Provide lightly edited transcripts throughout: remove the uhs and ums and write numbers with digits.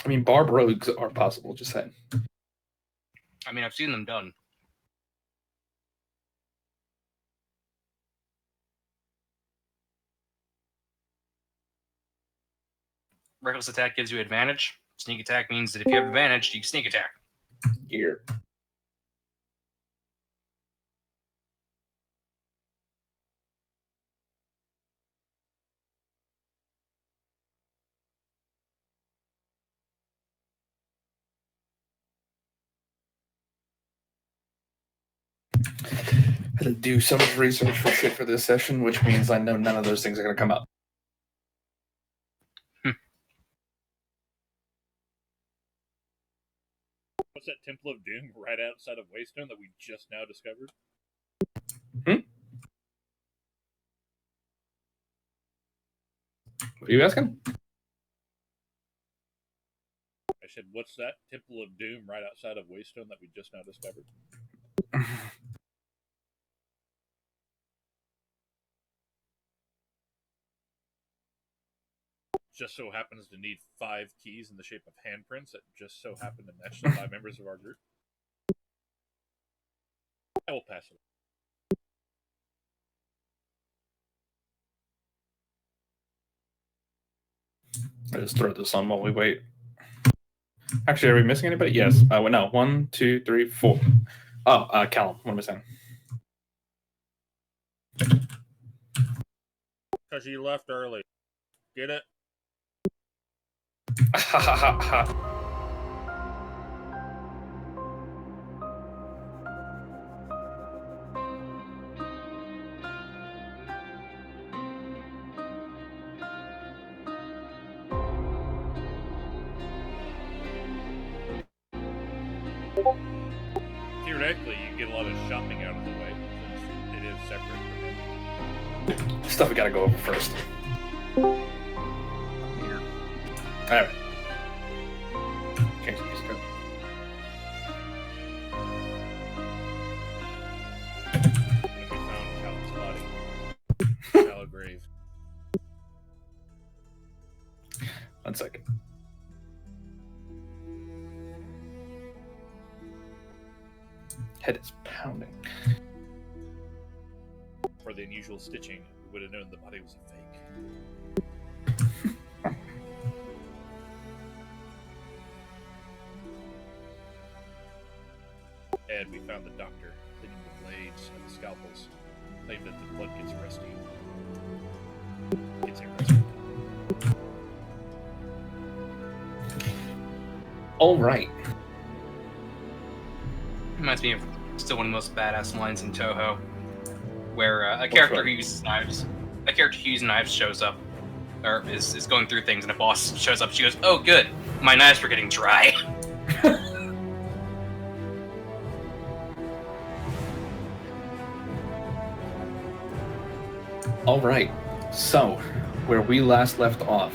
I mean, barb rogues are possible, just saying. I mean, I've seen them done. Reckless attack gives you advantage. Sneak attack means that if you have advantage, you can sneak attack. Here. I had to do so much research for shit for this session, which means I know none of those things are going to come up. What's that Temple of Doom right outside of Waystone that we just now discovered? What are you asking? I said, what's that Temple of Doom right outside of Waystone that we just now discovered? Just so happens to need 5 keys in the shape of handprints that just so happen to match the 5 members of our group. I will pass it. I just throw this on while we wait. Actually, are we missing anybody? Yes. No. 1, 2, 3, 4. Oh, Callum. What am I saying? Because you left early. Get it? Ha ha ha ha. Theoretically, you get a lot of shopping out of the way, since it is separate from him. Stuff we gotta go over first. Here. Alright. Change the music up. And we found Callum's body. Shallow grave. 1 second. Head is pounding. For the unusual stitching, we would have known the body was a fake. And we found the doctor cleaning the blades and the scalpels, claimed that the blood gets rusty. Gets rusty. All right. Reminds me of still one of the most badass lines in Toho, where a character who uses knives shows up, or is going through things, and a boss shows up. She goes, "Oh, good, my knives were getting dry." All right. So, where we last left off,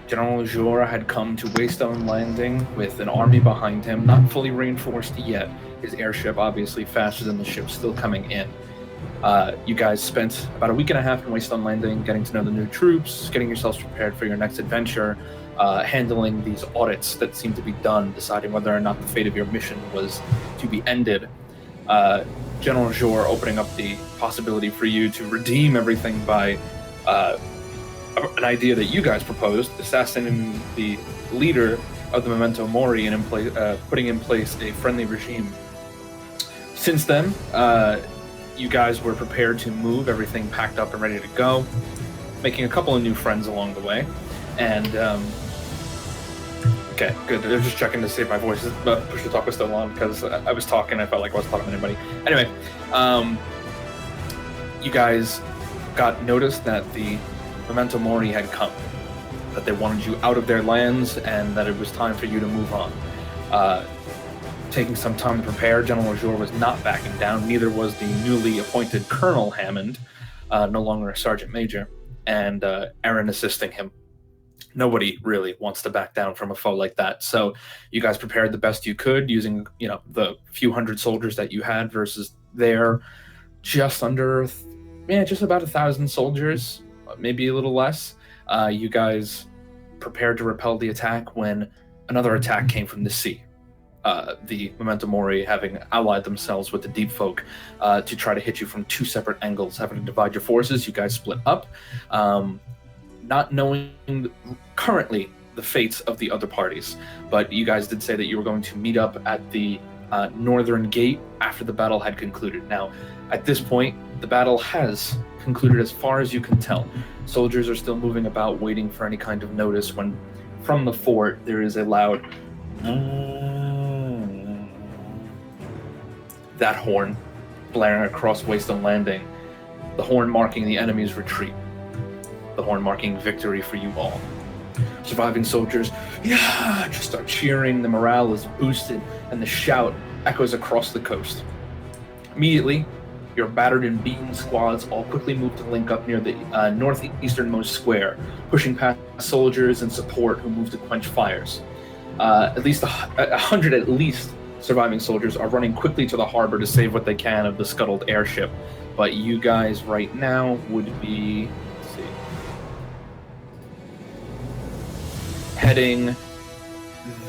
General Jura had come to Waystone Landing with an army behind him, not fully reinforced yet. His airship obviously faster than the ship still coming in. You guys spent about a week and a half in Waystone Landing, getting to know the new troops, getting yourselves prepared for your next adventure, handling these audits that seemed to be done, deciding whether or not the fate of your mission was to be ended. General Jor opening up the possibility for you to redeem everything by an idea that you guys proposed, assassinating the leader of the Memento Mori and putting in place a friendly regime. Since then, you guys were prepared to move, everything packed up and ready to go, making a couple of new friends along the way. And, okay, good. I was just checking to see if my voice is push to talk was still on, because I was talking, I felt like I wasn't talking to anybody. Anyway, you guys got noticed that the Memento Mori had come, that they wanted you out of their lands, and that it was time for you to move on. Taking some time to prepare, General Jor was not backing down, neither was the newly appointed Colonel Hammond, no longer a Sergeant Major, and Aaron assisting him. Nobody really wants to back down from a foe like that, so you guys prepared the best you could, using the few hundred soldiers that you had versus their just under, just about 1,000 soldiers, maybe a little less. You guys prepared to repel the attack when another attack came from the sea. The Memento Mori having allied themselves with the Deep Folk to try to hit you from two separate angles, having to divide your forces. You guys split up, not knowing currently the fates of the other parties, but you guys did say that you were going to meet up at the northern gate after the battle had concluded. Now, at this point, the battle has concluded as far as you can tell. Soldiers are still moving about, waiting for any kind of notice, when from the fort there is a loud that horn blaring across Waystone Landing, the horn marking the enemy's retreat, the horn marking victory for you all. Surviving soldiers, yeah, just start cheering, the morale is boosted, and the shout echoes across the coast. Immediately, your battered and beaten squads all quickly move to link up near the northeasternmost square, pushing past soldiers and support who move to quench fires. At least 100 at least surviving soldiers are running quickly to the harbor to save what they can of the scuttled airship. But you guys right now would be, let's see, heading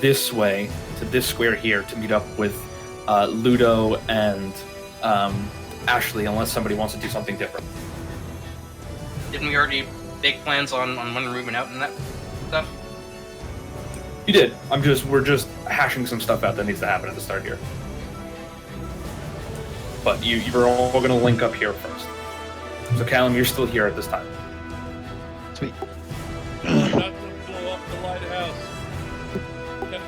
this way to this square here to meet up with Ludo and Ashley, unless somebody wants to do something different. Didn't we already make plans on when we're moving out and that stuff? You did. We're just hashing some stuff out that needs to happen at the start here. But you're all going to link up here first. So Callum, you're still here at this time. Sweet. Not to blow up the lighthouse.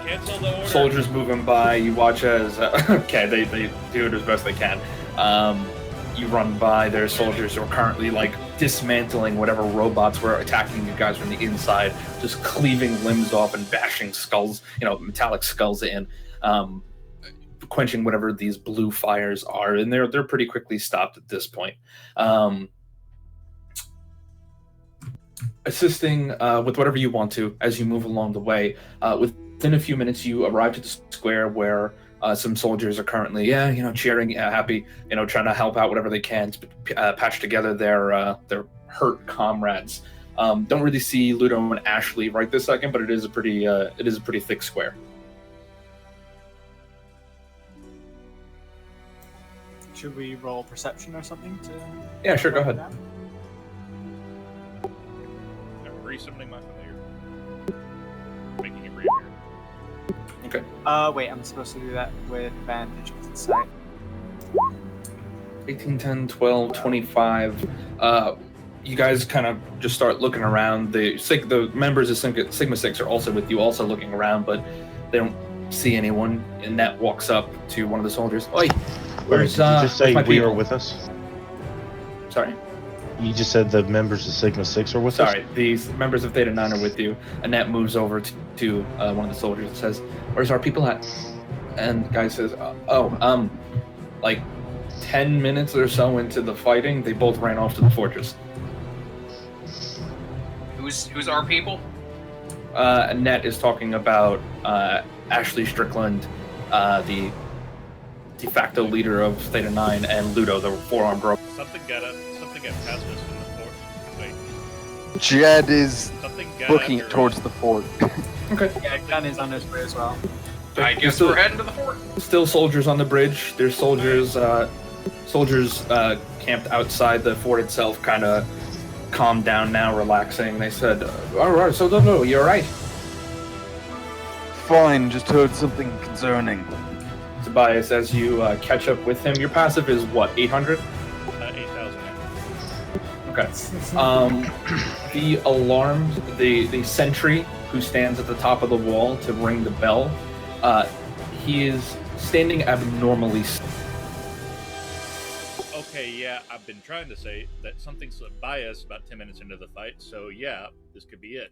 Cancel the order. Soldiers moving by. You watch as okay, they do it as best they can. You run by. There's soldiers who are currently like dismantling whatever robots were attacking you guys from the inside, just cleaving limbs off and bashing skulls, metallic skulls in, quenching whatever these blue fires are, and they're pretty quickly stopped at this point. Assisting with whatever you want to as you move along the way. Within a few minutes, you arrive at the square where some soldiers are currently, cheering, happy, trying to help out whatever they can to patch together their hurt comrades. Don't really see Ludo and Ashley right this second, but it is a pretty thick square. Should we roll perception or something to? Yeah, sure. Go ahead. I'm re-summoning my familiar. Making it reappear. Okay. Wait, I'm supposed to do that with advantage because it's sight. 18, 10, 12, 25. You guys kind of just start looking around. The members of Sigma 6 are also with you, also looking around, but they don't see anyone. And Nat walks up to one of the soldiers. Oi! Did you just say we are with us? Sorry? You just said the members of Sigma 6 are with us? Sorry, these members of Theta 9 are with you. Annette moves over to one of the soldiers and says, "Where's our people at?" And the guy says, like 10 minutes or so into the fighting, they both ran off to the fortress. Who's our people? Annette is talking about Ashley Strickland, the de facto leader of Theta 9, and Ludo, the four-armed robot. Something got past us in the fort. Wait. Jed is Something got looking after towards us. the fort. Okay. Yeah, Gun is on his way as well. I guess we're heading to the fort. Still soldiers on the bridge. There's soldiers camped outside the fort itself, kind of calmed down now, relaxing. They said, all right, so no, you're right. Fine, just heard something concerning. Tobias, as you catch up with him, your passive is what, 800? 8,000. Okay. The alarm, the sentry who stands at the top of the wall to ring the bell, he is standing abnormally. Okay, yeah, I've been trying to say that something slipped by us about 10 minutes into the fight, so yeah, this could be it.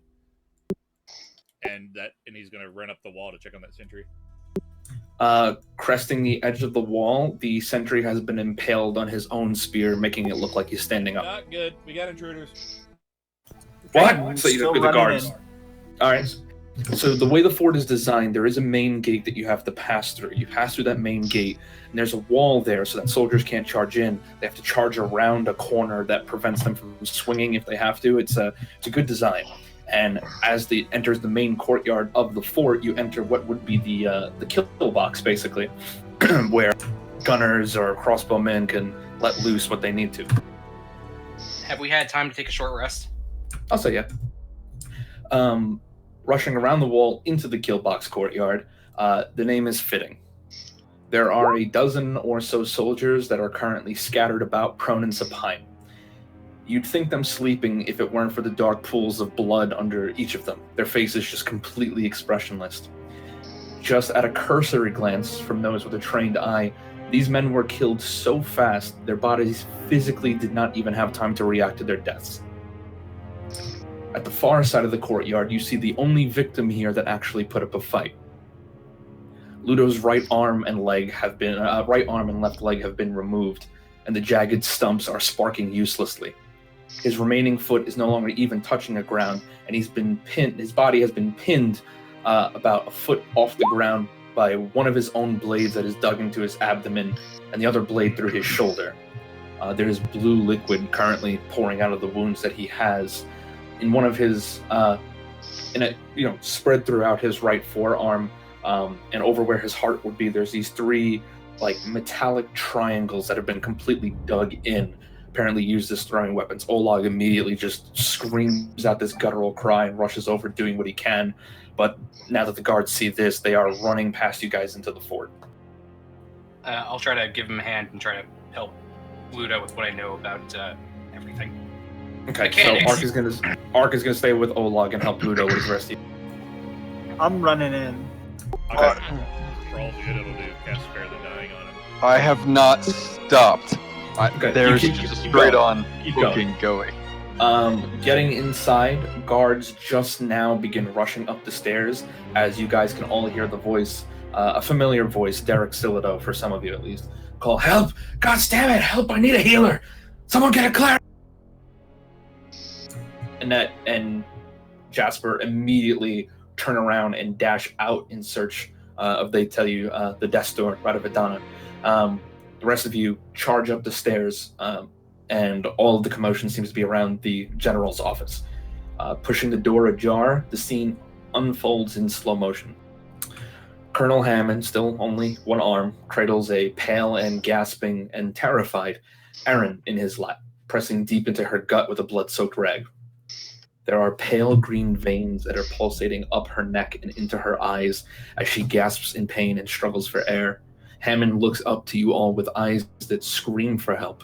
And he's gonna run up the wall to check on that sentry. Cresting the edge of the wall, the sentry has been impaled on his own spear, making it look like he's standing up. Not good. We got intruders. What? So Still the running guards. in. All right. So the way the fort is designed, there is a main gate that you have to pass through. You pass through that main gate, and there's a wall there so that soldiers can't charge in. They have to charge around a corner that prevents them from swinging if they have to. It's a good design. And as the enters the main courtyard of the fort, you enter what would be the kill box, basically, where gunners or crossbowmen can let loose what they need to. Have we had time to take a short rest? I'll say yeah. Rushing around the wall into the kill box courtyard, the name is fitting. There are a dozen or so soldiers that are currently scattered about, prone and supine. You'd think them sleeping if it weren't for the dark pools of blood under each of them. Their faces just completely expressionless. Just at a cursory glance from those with a trained eye, these men were killed so fast, their bodies physically did not even have time to react to their deaths. At the far side of the courtyard, you see the only victim here that actually put up a fight. Ludo's right arm and left leg have been removed, and the jagged stumps are sparking uselessly. His remaining foot is no longer even touching the ground, and his body has been pinned about a foot off the ground by one of his own blades that is dug into his abdomen, and the other blade through his shoulder. There is blue liquid currently pouring out of the wounds that he has in one of his, spread throughout his right forearm, and over where his heart would be. There's these three metallic triangles that have been completely dug in, apparently used as throwing weapons. Olag immediately just screams out this guttural cry and rushes over, doing what he can. But now that the guards see this, they are running past you guys into the fort. I'll try to give him a hand and try to help Ludo with what I know about everything. Okay, Mechanics. so Ark is gonna stay with Olag and help Ludo with the rest of you. I'm running in. Okay. For all the good it'll do, cast Spare the Dying on him. I have not stopped. Okay, There's keep just going. straight on Keep booking going. Getting inside, guards just now begin rushing up the stairs as you guys can all hear the voice, a familiar voice, Derek Silido, for some of you at least, call, "Help! God damn it! Help! I need a healer! Someone get a Claire!" Annette and Jasper immediately turn around and dash out in search of, they tell you, the death door, Radhavadana. The rest of you charge up the stairs, and all of the commotion seems to be around the general's office. Pushing the door ajar, the scene unfolds in slow motion. Colonel Hammond, still only one arm, cradles a pale and gasping and terrified Erin in his lap, pressing deep into her gut with a blood-soaked rag. There are pale green veins that are pulsating up her neck and into her eyes as she gasps in pain and struggles for air. Hammond looks up to you all with eyes that scream for help.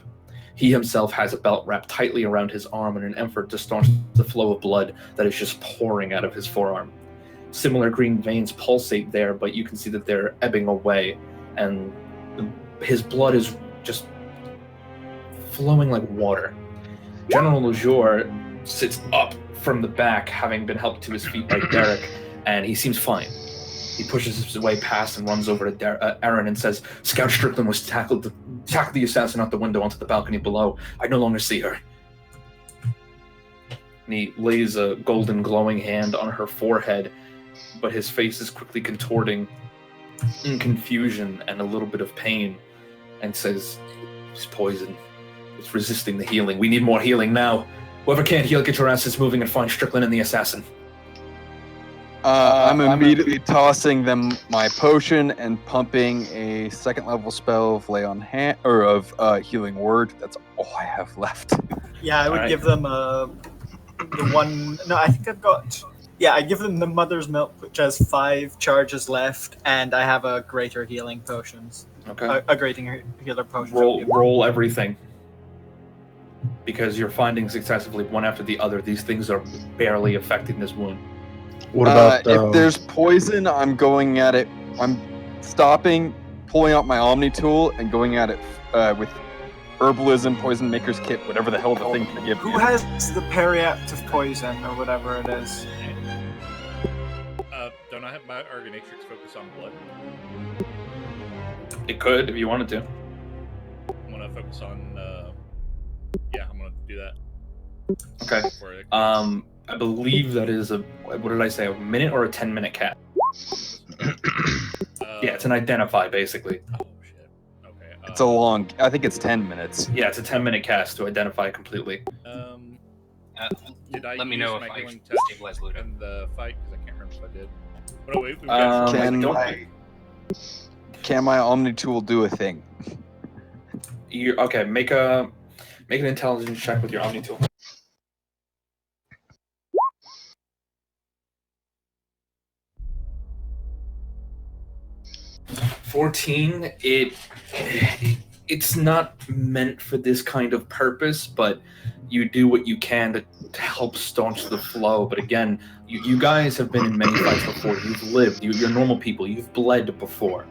He himself has a belt wrapped tightly around his arm in an effort to staunch the flow of blood that is just pouring out of his forearm. Similar green veins pulsate there, but you can see that they're ebbing away, and his blood is just flowing like water. General Lejour sits up from the back, having been helped to his feet by Derek, and he seems fine. He pushes his way past and runs over to Erin and says, "Scout Strickland was tackled the assassin out the window onto the balcony below. I no longer see her." And he lays a golden glowing hand on her forehead, but his face is quickly contorting in confusion and a little bit of pain, and says, "It's poison. It's resisting the healing. We need more healing now. Whoever can't heal, get your asses moving and find Strickland and the assassin." I'm immediately tossing them my potion and pumping a second level spell of lay on hand or of healing word. That's all I have left. Yeah, I would Alright. give them the one. No, I think I've got. Yeah, I give them the Mother's Milk, which has 5 charges left, and I have a greater healing potions. Okay. A greater healer potion. Roll everything. Because you're finding successively one after the other, these things are barely affecting this wound. What about if there's poison, I'm going at it. I'm stopping, pulling out my Omni tool, and going at it with herbalism, poison maker's kit, whatever the hell the thing can give Who you. has the periactive poison or whatever it is? Don't I have my Argonatrix focus on blood? It could, if you wanted to. I'm gonna focus on. I'm gonna do that. Okay. For it. I believe that is what did I say, a minute or a 10-minute cast? Yeah, it's an identify, basically. Oh shit. Okay. I think it's 10 minutes. Yeah, it's a 10-minute cast to identify completely. Did I Let me use know my if I healing test stabilize Ludo. in the fight? Because I can't remember if I did. Oh, no, we've got Can my Omni tool do a thing? Okay, make an intelligence check with your Omni tool. 14. It's not meant for this kind of purpose, but you do what you can to help staunch the flow. But again, you guys have been in many fights before. You've lived. You're normal people. You've bled before.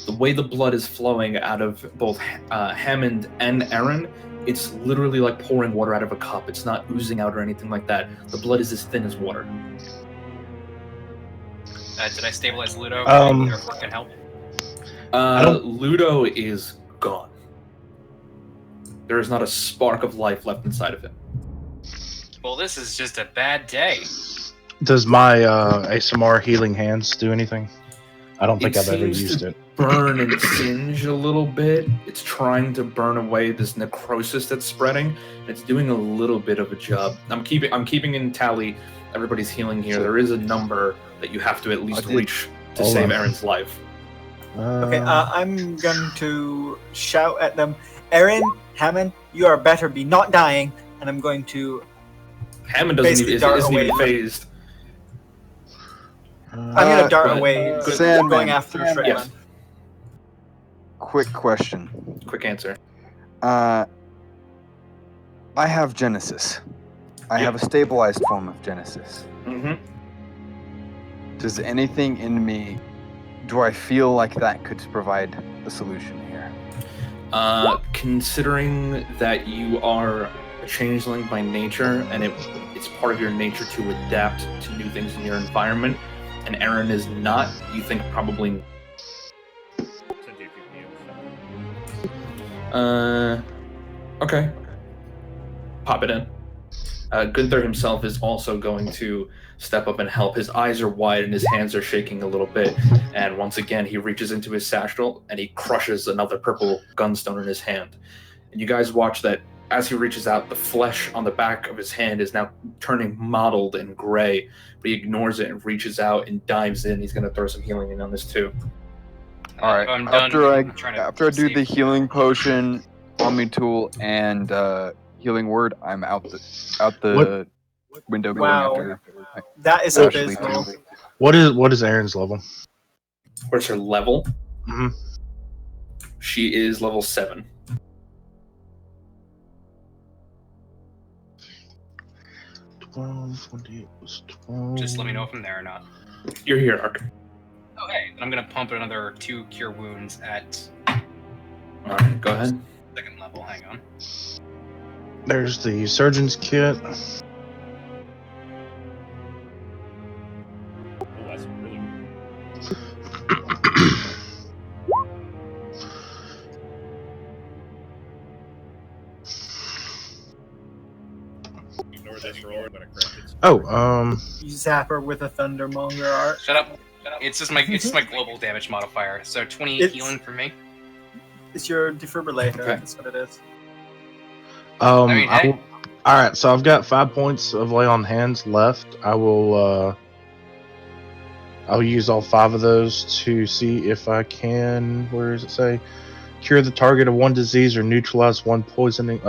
The way the blood is flowing out of both Hammond and Aaron, it's literally like pouring water out of a cup. It's not oozing out or anything like that. The blood is as thin as water. Did I stabilize Ludo? Therefore can help. Ludo is gone. There is not a spark of life left inside of him. Well, this is just a bad day. Does my ASMR healing hands do anything? I don't think I've ever used it. Burn and singe a little bit. It's trying to burn away this necrosis that's spreading. It's doing a little bit of a job. I'm keeping in tally everybody's healing here. There is a number that you have to at least reach to save Aaron's life. Okay, I'm going to shout at them, Aaron, Hammond, you are better be not dying, and I'm going to. Hammond isn't even phased. I'm going to dart away, going after Shredman. Yes. Quick question. Quick answer. I have Genesis. I have a stabilized form of Genesis. Mm-hmm. Does anything in me, do I feel like that could provide a solution here? Considering that you are a changeling by nature, and it's part of your nature to adapt to new things in your environment, and Aaron is not, you think probably. Okay. Pop it in. Gunther himself is also going to step up and help. His eyes are wide and his hands are shaking a little bit. And once again, he reaches into his satchel and he crushes another purple gunstone in his hand. And you guys watch that as he reaches out, the flesh on the back of his hand is now turning mottled and gray. But he ignores it and reaches out and dives in. He's going to throw some healing in on this too. All right. After I do the healing potion, Omni tool, and healing word, I'm out the window. Wow, going after that is abysmal. What is Aaron's level? Where's her level? Mm-hmm. She is level 7. Just let me know if I'm there or not. You're here, Ark. Okay, I'm gonna pump another 2 cure wounds at. Alright, go ahead. 2nd level, hang on. There's the surgeon's kit. Oh, that's really. Ignore this roll. I'm gonna correct it. You zap her with a Thundermonger art. Shut up. It's just my global damage modifier. So 28 healing for me. It's your defibrillator. Okay. That's what it is. All right, so I've got 5 points of lay on hands left. I'll use all 5 of those to see if I can. Where does it say? Cure the target of one disease or neutralize one poison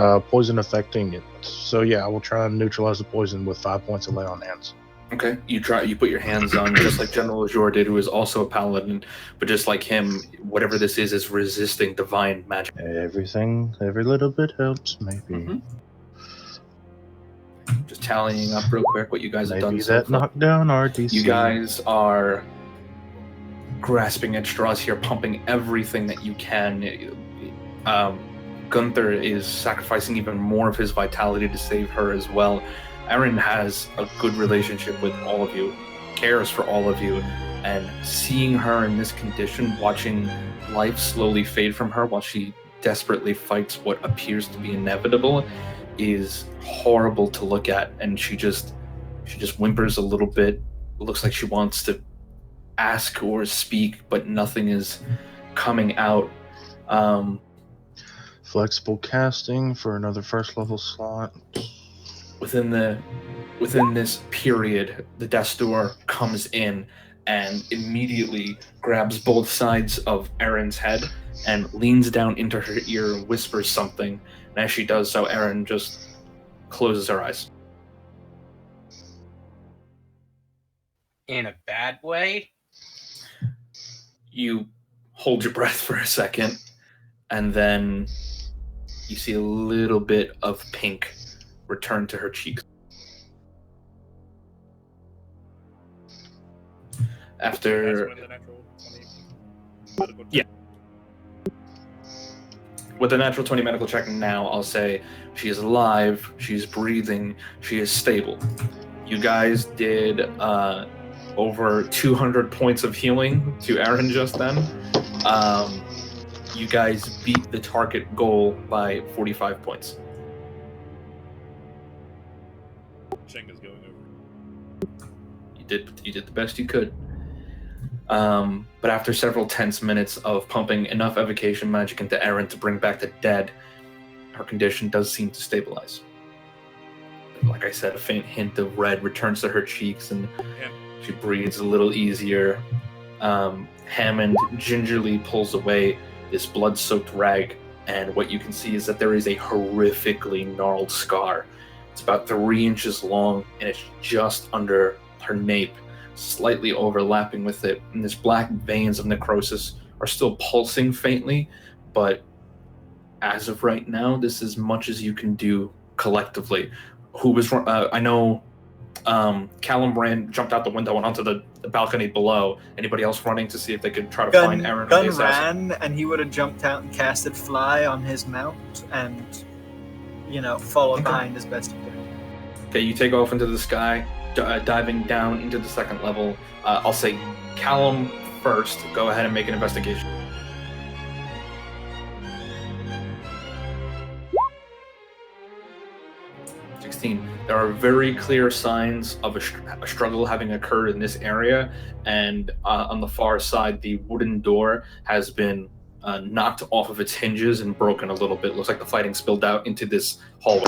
affecting it. So yeah, I will try and neutralize the poison with 5 points of lay on hands. Okay, you put your hands on, just like General Azure did, who is also a paladin, but just like him, whatever this is resisting divine magic. Every little bit helps, maybe. Mm-hmm. Just tallying up real quick what you guys have done. Maybe that knocked down our DC. You guys are grasping at straws here, pumping everything that you can. Gunther is sacrificing even more of his vitality to save her as well. Aaron has a good relationship with all of you, cares for all of you, and seeing her in this condition, watching life slowly fade from her while she desperately fights what appears to be inevitable, is horrible to look at. And she just whimpers a little bit. It looks like she wants to ask or speak, but nothing is coming out. Flexible casting for another 1st level slot. within this period, the death's door comes in and immediately grabs both sides of Erin's head and leans down into her ear and whispers something. And as she does so, Erin just closes her eyes. In a bad way? You hold your breath for a second, and then you see a little bit of pink return to her cheeks. After... That's when the natural 20 medical check. Yeah. With a natural 20 medical check now, I'll say she is alive, she's breathing, she is stable. You guys did over 200 points of healing to Erin just then. You guys beat the target goal by 45 points. Shenga's going over. You did the best you could. But after several tense minutes of pumping enough evocation magic into Erin to bring back the dead, her condition does seem to stabilize. Like I said, a faint hint of red returns to her cheeks, and she breathes a little easier. Hammond gingerly pulls away this blood-soaked rag, and what you can see is that there is a horrifically gnarled scar. It's about 3 inches long, and it's just under her nape, slightly overlapping with it. And these black veins of necrosis are still pulsing faintly, but as of right now, this is as much as you can do collectively. I know Callum jumped out the window and onto the balcony below. Anybody else running to see if they could try to find Erin? Gun ran, and he would have jumped out and casted Fly on his mount and, followed behind as best he could. Okay, you take off into the sky, diving down into the second level. I'll say Callum first. Go ahead and make an investigation. There are very clear signs of a struggle having occurred in this area, and on the far side, the wooden door has been knocked off of its hinges and broken a little bit. Looks like the fighting spilled out into this hallway.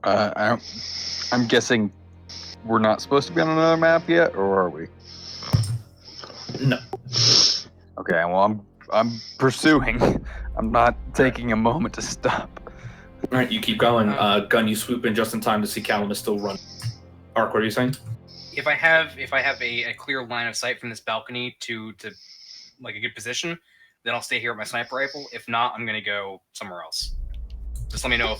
I'm guessing we're not supposed to be on another map yet, or are we? No. Okay, well, I'm pursuing. I'm not taking a moment to stop. All right, you keep going. Gun, you swoop in just in time to see Callum is still running. Ark, what are you saying? If I have a clear line of sight from this balcony to like a good position, then I'll stay here with my sniper rifle. If not, I'm gonna go somewhere else. Just let me know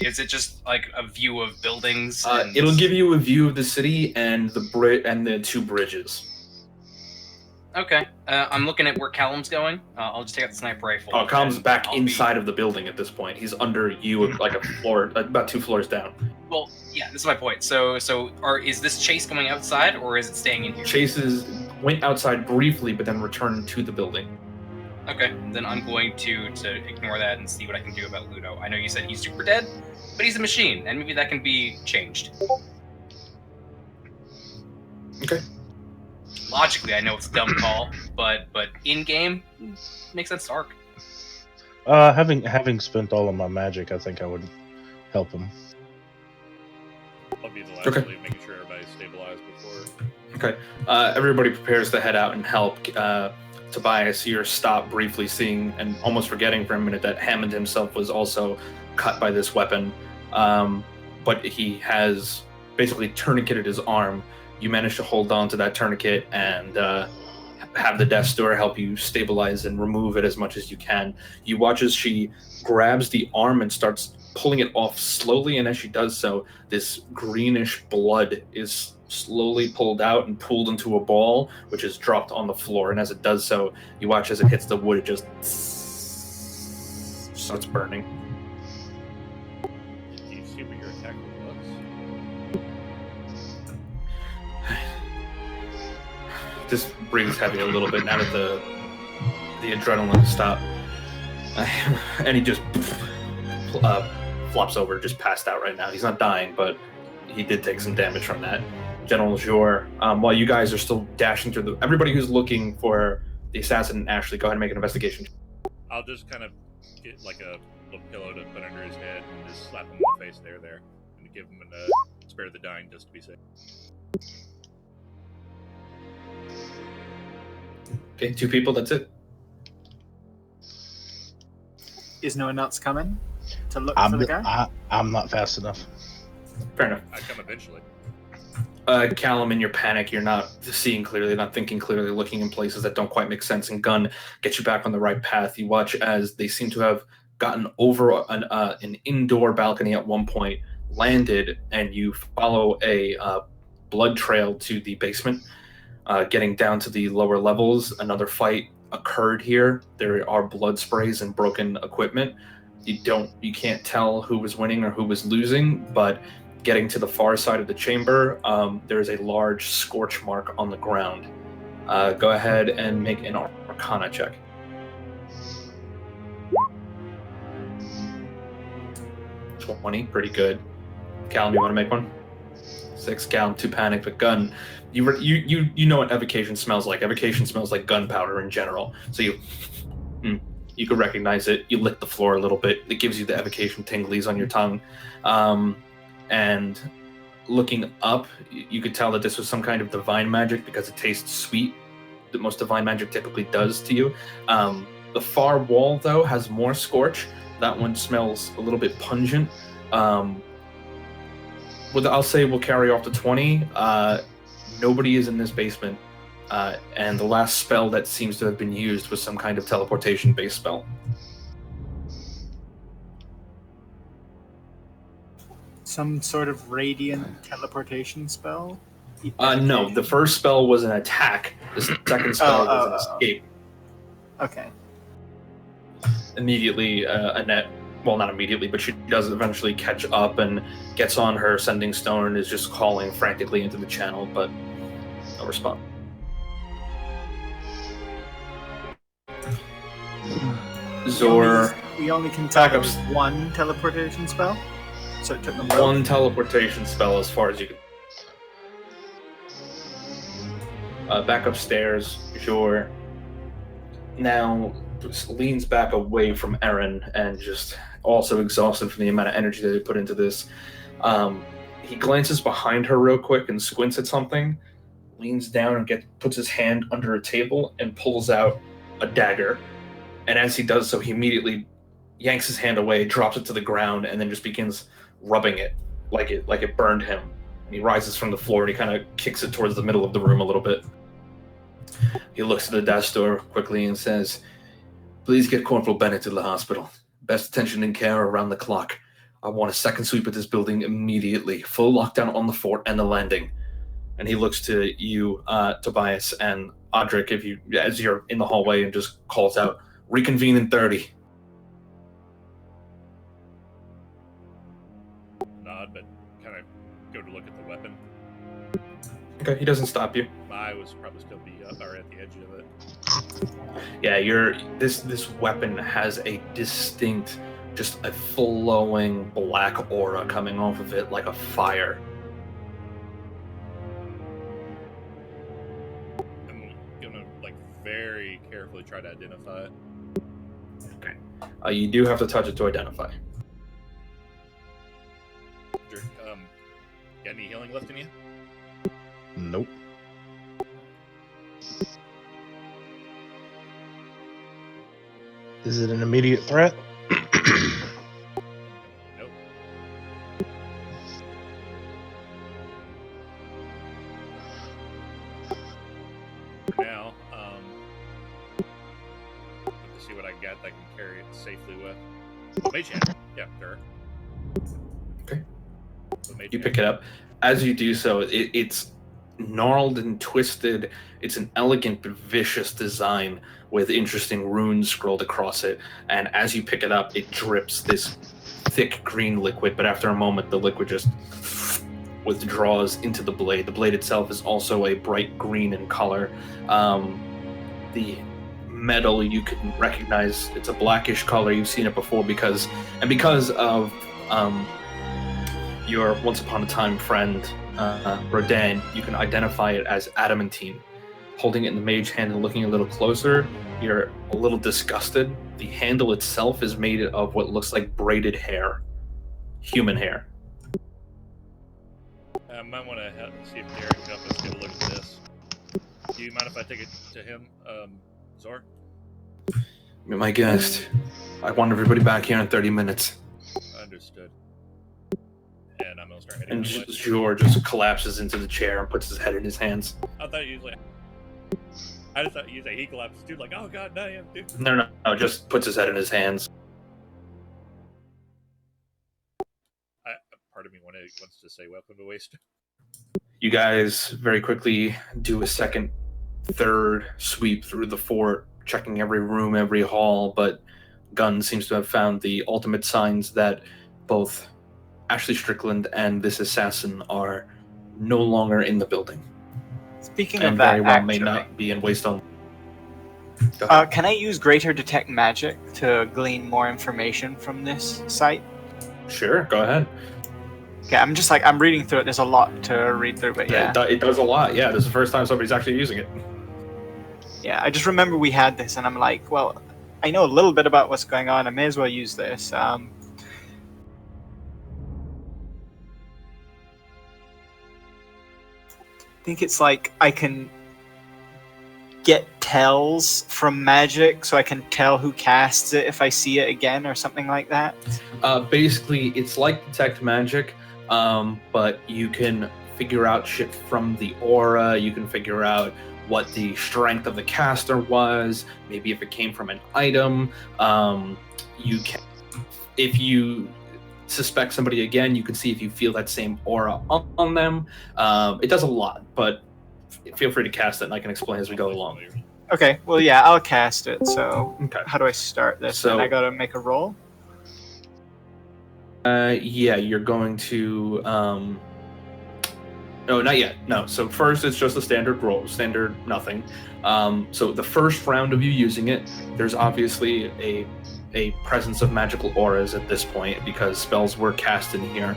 is it just like a view of buildings? It'll give you a view of the city and the 2 bridges. Okay, I'm looking at where Callum's going. I'll just take out the sniper rifle. Oh, Callum's back inside of the building at this point. He's under you, like a floor, about 2 floors down. Well, yeah, this is my point. So is this chase going outside, or is it staying in here? Chases went outside briefly, but then returned to the building. Okay, then I'm going to ignore that and see what I can do about Ludo. I know you said he's super dead, but he's a machine, and maybe that can be changed. Okay. Logically, I know it's a dumb call, but in game, makes sense to Ark. Having spent all of my magic, I think I would help him. I'll be the last Okay. to leave, making sure everybody's stabilized before. Okay. Everybody prepares to head out and help. Tobias, you're stopped briefly, seeing and almost forgetting for a minute that Hammond himself was also cut by this weapon. But he has basically tourniqueted his arm. You manage to hold on to that tourniquet and have the death door help you stabilize and remove it as much as you can. You watch as she grabs the arm and starts pulling it off slowly, and as she does so, this greenish blood is slowly pulled out and pulled into a ball, which is dropped on the floor. And as it does so, you watch as it hits the wood, it just starts burning. Do you see what your attack looks? Just breathes heavy a little bit now that the adrenaline stopped. And he just flops over, just passed out right now. He's not dying, but he did take some damage from that. General Jor, while you guys are still dashing through everybody who's looking for the assassin and Ashley, go ahead and make an investigation. I'll just kind of get like a little pillow to put under his head and just slap him with face there, and give him spare the dying just to be safe. Okay, 2 people. That's it. Is no one else coming to look for the guy? I'm not fast enough. Fair enough. I come eventually. Callum, in your panic, you're not seeing clearly, not thinking clearly, looking in places that don't quite make sense, and Gun gets you back on the right path. You watch as they seem to have gotten over an indoor balcony at one point, landed, and you follow a blood trail to the basement, getting down to the lower levels. Another fight occurred here. There are blood sprays and broken equipment. You can't tell who was winning or who was losing, but getting to the far side of the chamber, there is a large scorch mark on the ground. Go ahead and make an Arcana check. 20, pretty good. Callum, you want to make one? 6. Callum, too panicked, but Gun, you know what evocation smells like. Evocation smells like gunpowder in general. So you could recognize it. You lick the floor a little bit. It gives you the evocation tinglies on your tongue. And looking up, you could tell that this was some kind of divine magic because it tastes sweet. That most divine magic typically does to you. The far wall, though, has more scorch. That one smells a little bit pungent. I'll say we'll carry off to 20. Nobody is in this basement. And the last spell that seems to have been used was some kind of teleportation-based spell. Some sort of radiant teleportation spell? No, the first spell was an attack. The second spell was an escape. Okay. Immediately, Annette, well, not immediately, but she does eventually catch up and gets on her sending stone and is just calling frantically into the channel, but no response. Zor. We only can tell there was one teleportation spell? So it took them both? One teleportation spell as far as you can. Back upstairs, Zor now leans back away from Eren and just also exhausted from the amount of energy that he put into this. He glances behind her real quick and squints at something, leans down and puts his hand under a table and pulls out a dagger. And as he does so, he immediately yanks his hand away, drops it to the ground, and then just begins rubbing it like it burned him. And he rises from the floor and he kind of kicks it towards the middle of the room a little bit. He looks at the desk door quickly and says, "Please get Corporal Bennett to the hospital. Best attention and care around the clock. I want a second sweep at this building immediately. Full lockdown on the fort and the landing." And he looks to you, Tobias, and Audric, as you're in the hallway, and just calls out, "Reconvene in 30. Nod, but kind of go to look at the weapon. Okay, he doesn't stop you. My eye was probably still be up or at the edge of it. Yeah, this weapon has a distinct, just a flowing black aura coming off of it like a fire. I'm gonna very carefully try to identify it. Okay. You do have to touch it to identify. Got any healing left in you? Nope. Is it an immediate threat? Nope. Now, to see what I got that I can carry it safely with. Mage hand. Yeah, sure. Okay. So mage You hand. pick it up. As you do so, it's gnarled and twisted. It's an elegant but vicious design with interesting runes scrolled across it. And as you pick it up, it drips this thick green liquid, but after a moment, the liquid just withdraws into the blade. The blade itself is also a bright green in color. The metal, you can recognize it's a blackish color. You've seen it before because of your once upon a time friend, Rodan, you can identify it as adamantine. Holding it in the mage hand and looking a little closer, you're a little disgusted. The handle itself is made of what looks like braided hair. human hair. I might want to see if Derek can help us get a look at this. Do you mind if I take it to him, Zor? You're my guest. I want everybody back here in 30 minutes. Understood. And I'm gonna start heading. And that way. Jor just collapses into the chair and puts his head in his hands. I thought usually. I just thought usually he collapses too, like, oh god damn, dude. No, just puts his head in his hands. Part of me wants to say welcome to Waste. You guys very quickly do a second, third sweep through the fort, checking every room, every hall, but Gunn seems to have found the ultimate signs that both Ashley Strickland and this assassin are no longer in the building. Speaking And of that, very well may actually, not be in Waystone. can I use Greater Detect Magic to glean more information from this site? Sure, go ahead. Okay, I'm reading through it. There's a lot to read through, but yeah. It does a lot. Yeah, this is the first time somebody's actually using it. Yeah, I just remember we had this, and I'm like, well, I know a little bit about what's going on. I may as well use this. I think it's like I can get tells from magic, so I can tell who casts it if I see it again, or something like that. Basically, it's like Detect Magic, but you can figure out shit from the aura. You can figure out what the strength of the caster was, maybe if it came from an item. You can, if you suspect somebody again, you can see if you feel that same aura on them. It does a lot, but feel free to cast it, and I can explain as we go along. Okay, well, yeah, I'll cast it. So, Okay. how do I start this? So- And I gotta make a roll? Yeah, you're going to. No, not yet. No. So first, it's just a standard roll, standard nothing. So the first round of you using it, there's obviously a presence of magical auras at this point because spells were cast in here.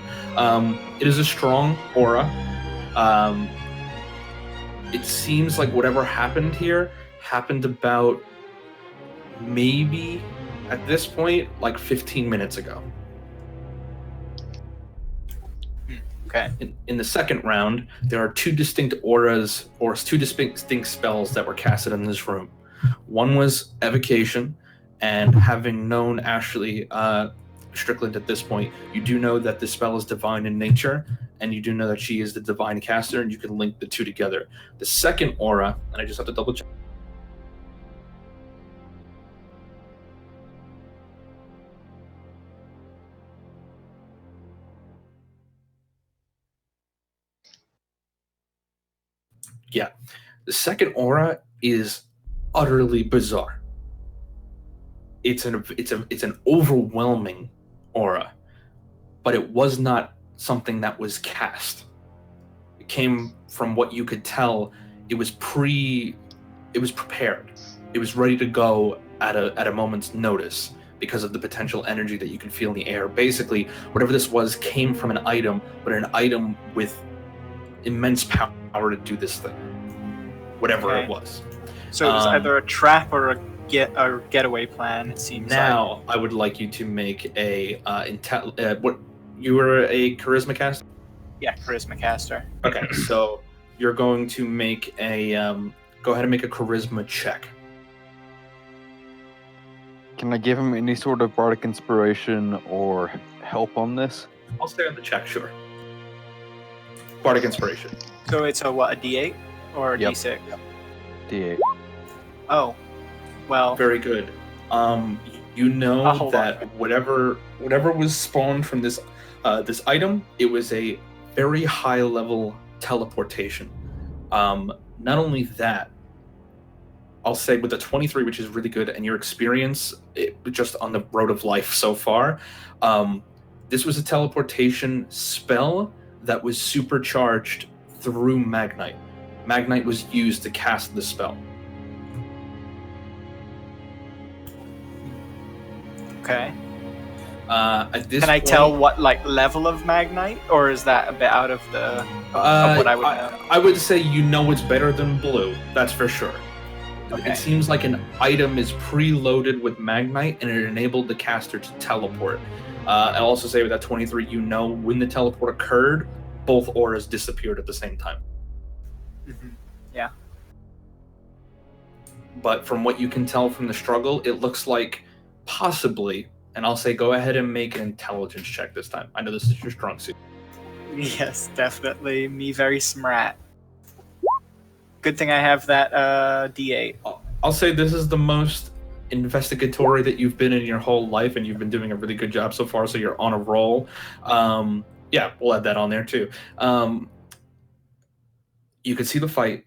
It is a strong aura. It seems like whatever happened here happened about maybe at this point like 15 minutes ago. Okay. In the second round, there are two distinct auras or two distinct spells that were casted in this room. One was evocation, and having known Ashley Strickland at this point, you do know that this spell is divine in nature, and you do know that she is the divine caster, and you can link the two together. The second aura, and I just have to double check. Yeah, the second aura is utterly bizarre. It's an overwhelming aura, but it was not something that was cast. It came from what you could tell. It was prepared. It was ready to go at a moment's notice because of the potential energy that you can feel in the air. Basically, whatever this was came from an item, but an item with immense power to do this thing, whatever it was. So it was either a trap or a getaway plan. It seems. Now I would like you to make a what you were a charisma caster. Yeah, charisma caster. Okay, so you're going to make a go ahead and make a charisma check. Can I give him any sort of bardic inspiration or help on this? I'll stay on the check, sure. Bardic inspiration. So it's a D8 or a Yep. D6? D8. Oh, well. Very good. You know I'll hold that whatever was spawned from this this item, it was a very high level teleportation. Not only that, I'll say with a 23, which is really good, and your experience just on the road of life so far, this was a teleportation spell that was supercharged through Magnite. Magnite was used to cast the spell. Okay. At this Can I point, tell what level of Magnite, or is that a bit out of the of what I would know? I would say you know it's better than blue. That's for sure. Okay. It seems like an item is preloaded with Magnite, and it enabled the caster to teleport. I'll also say with that 23, you know when the teleport occurred, both auras disappeared at the same time. Mm-hmm. Yeah. But from what you can tell from the struggle, it looks like possibly, and I'll say go ahead and make an intelligence check this time. I know this is your strong suit. Yes, definitely. Me very smart. Good thing I have that D8. I'll say this is the most investigatory that you've been in your whole life, and you've been doing a really good job so far, so you're on a roll. Yeah, we'll add that on there too. You could see the fight.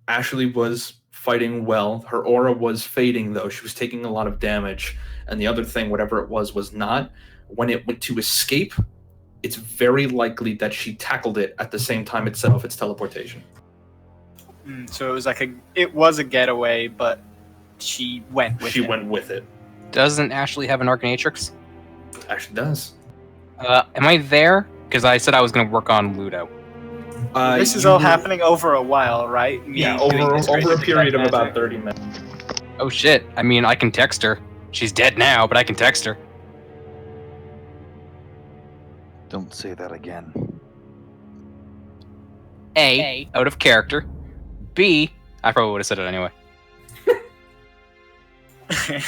Ashley was fighting well. Her aura was fading, though. She was taking a lot of damage. And the other thing, whatever it was not. When it went to escape, it's very likely that she tackled it at the same time it set off its teleportation. So it was like it was a getaway, but she went with it. She went with it. Doesn't Ashley have an Arcanatrix? Ashley does. Am I there? Because I said I was going to work on Ludo. This is all happening over a while, right? Yeah, over a period of about 30 minutes. Oh shit, I mean, I can text her. She's dead now, but I can text her. Don't say that again. A, out of character. B, I probably would have said it anyway. So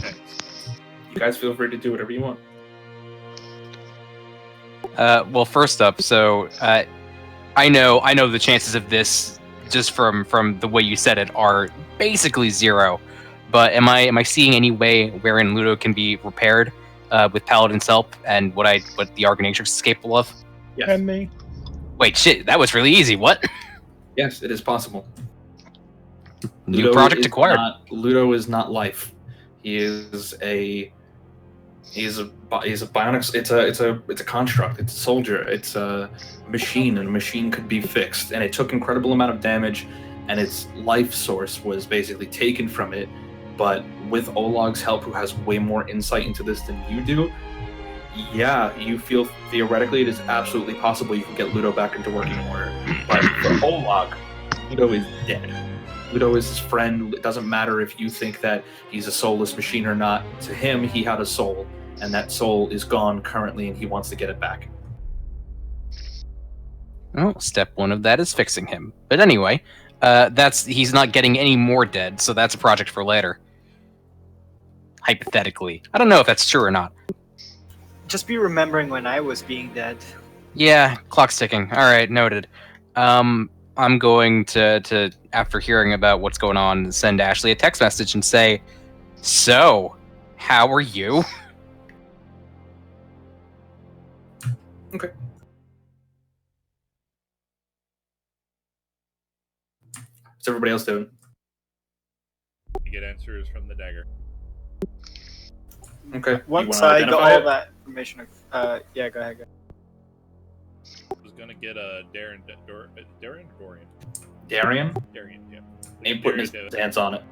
thanks. You guys feel free to do whatever you want. Well, first up, so I know the chances of this, just from the way you said it, are basically zero. But am I seeing any way wherein Ludo can be repaired with Paladin's help and what the Arcanatrix is capable of? Yes. And me. Wait, shit, that was really easy. What? Yes, it is possible. New project acquired. Ludo is not life. He's a bionic. It's a construct. It's a soldier. It's a machine, and a machine could be fixed. And it took incredible amount of damage, and its life source was basically taken from it. But with Olog's help, who has way more insight into this than you do, yeah, you feel theoretically it is absolutely possible you can get Ludo back into working order. But for Olog, Ludo is dead. Ludo is his friend. It doesn't matter if you think that he's a soulless machine or not. To him, he had a soul, and that soul is gone currently, and he wants to get it back. Well, step one of that is fixing him. But anyway, he's not getting any more dead, so that's a project for later. Hypothetically. I don't know if that's true or not. Just be remembering when I was being dead. Yeah, clock's ticking. Alright, noted. I'm going to, after hearing about what's going on, send Ashley a text message and say, "So, how are you?" Okay. What's everybody else doing? You get answers from the dagger. Okay. Once I got all that information, yeah, go ahead. I was gonna get a Dorian. Darian? Darian, yeah. Ain't putting his hands on it.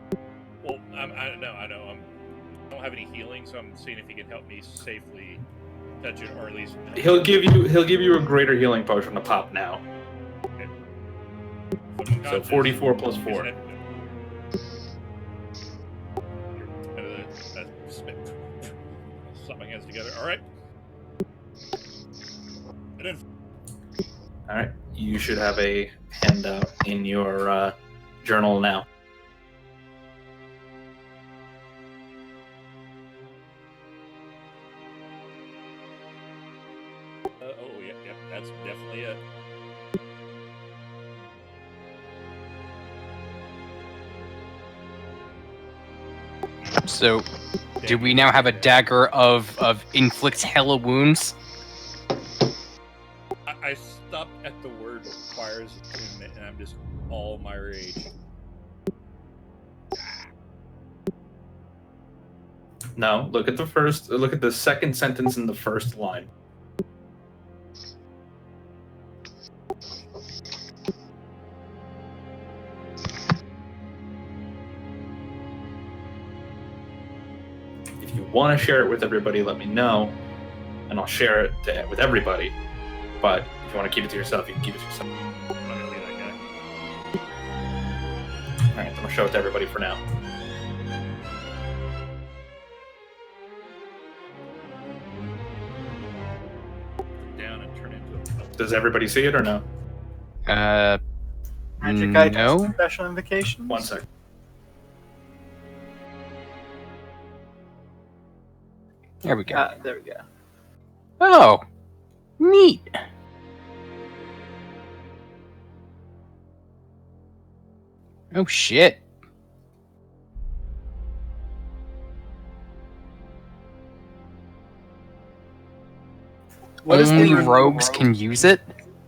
Well, I know. I don't have any healing, so I'm seeing if he can help me safely touch it, or at least He'll give you a greater healing potion to pop now. Okay. So 44 plus 4. Slap my hands together. All right. All right. You should have a handout in your journal now. Yeah, that's definitely it. So, do we now have a dagger of inflicts hella wounds? I stopped at the word requires attunement, and I'm just all my rage. No, look at the second sentence in the first line. If you want to share it with everybody, let me know, and I'll share it with everybody. But if you want to keep it to yourself, you can keep it to yourself. I'm not gonna be that guy. Alright, I'm going to show it to everybody for now. Does everybody see it or no? Magic items, No. special invocations. 1 sec. There we go. There we go. Oh, neat. Oh shit. What is the Only renewal? rogues can use it?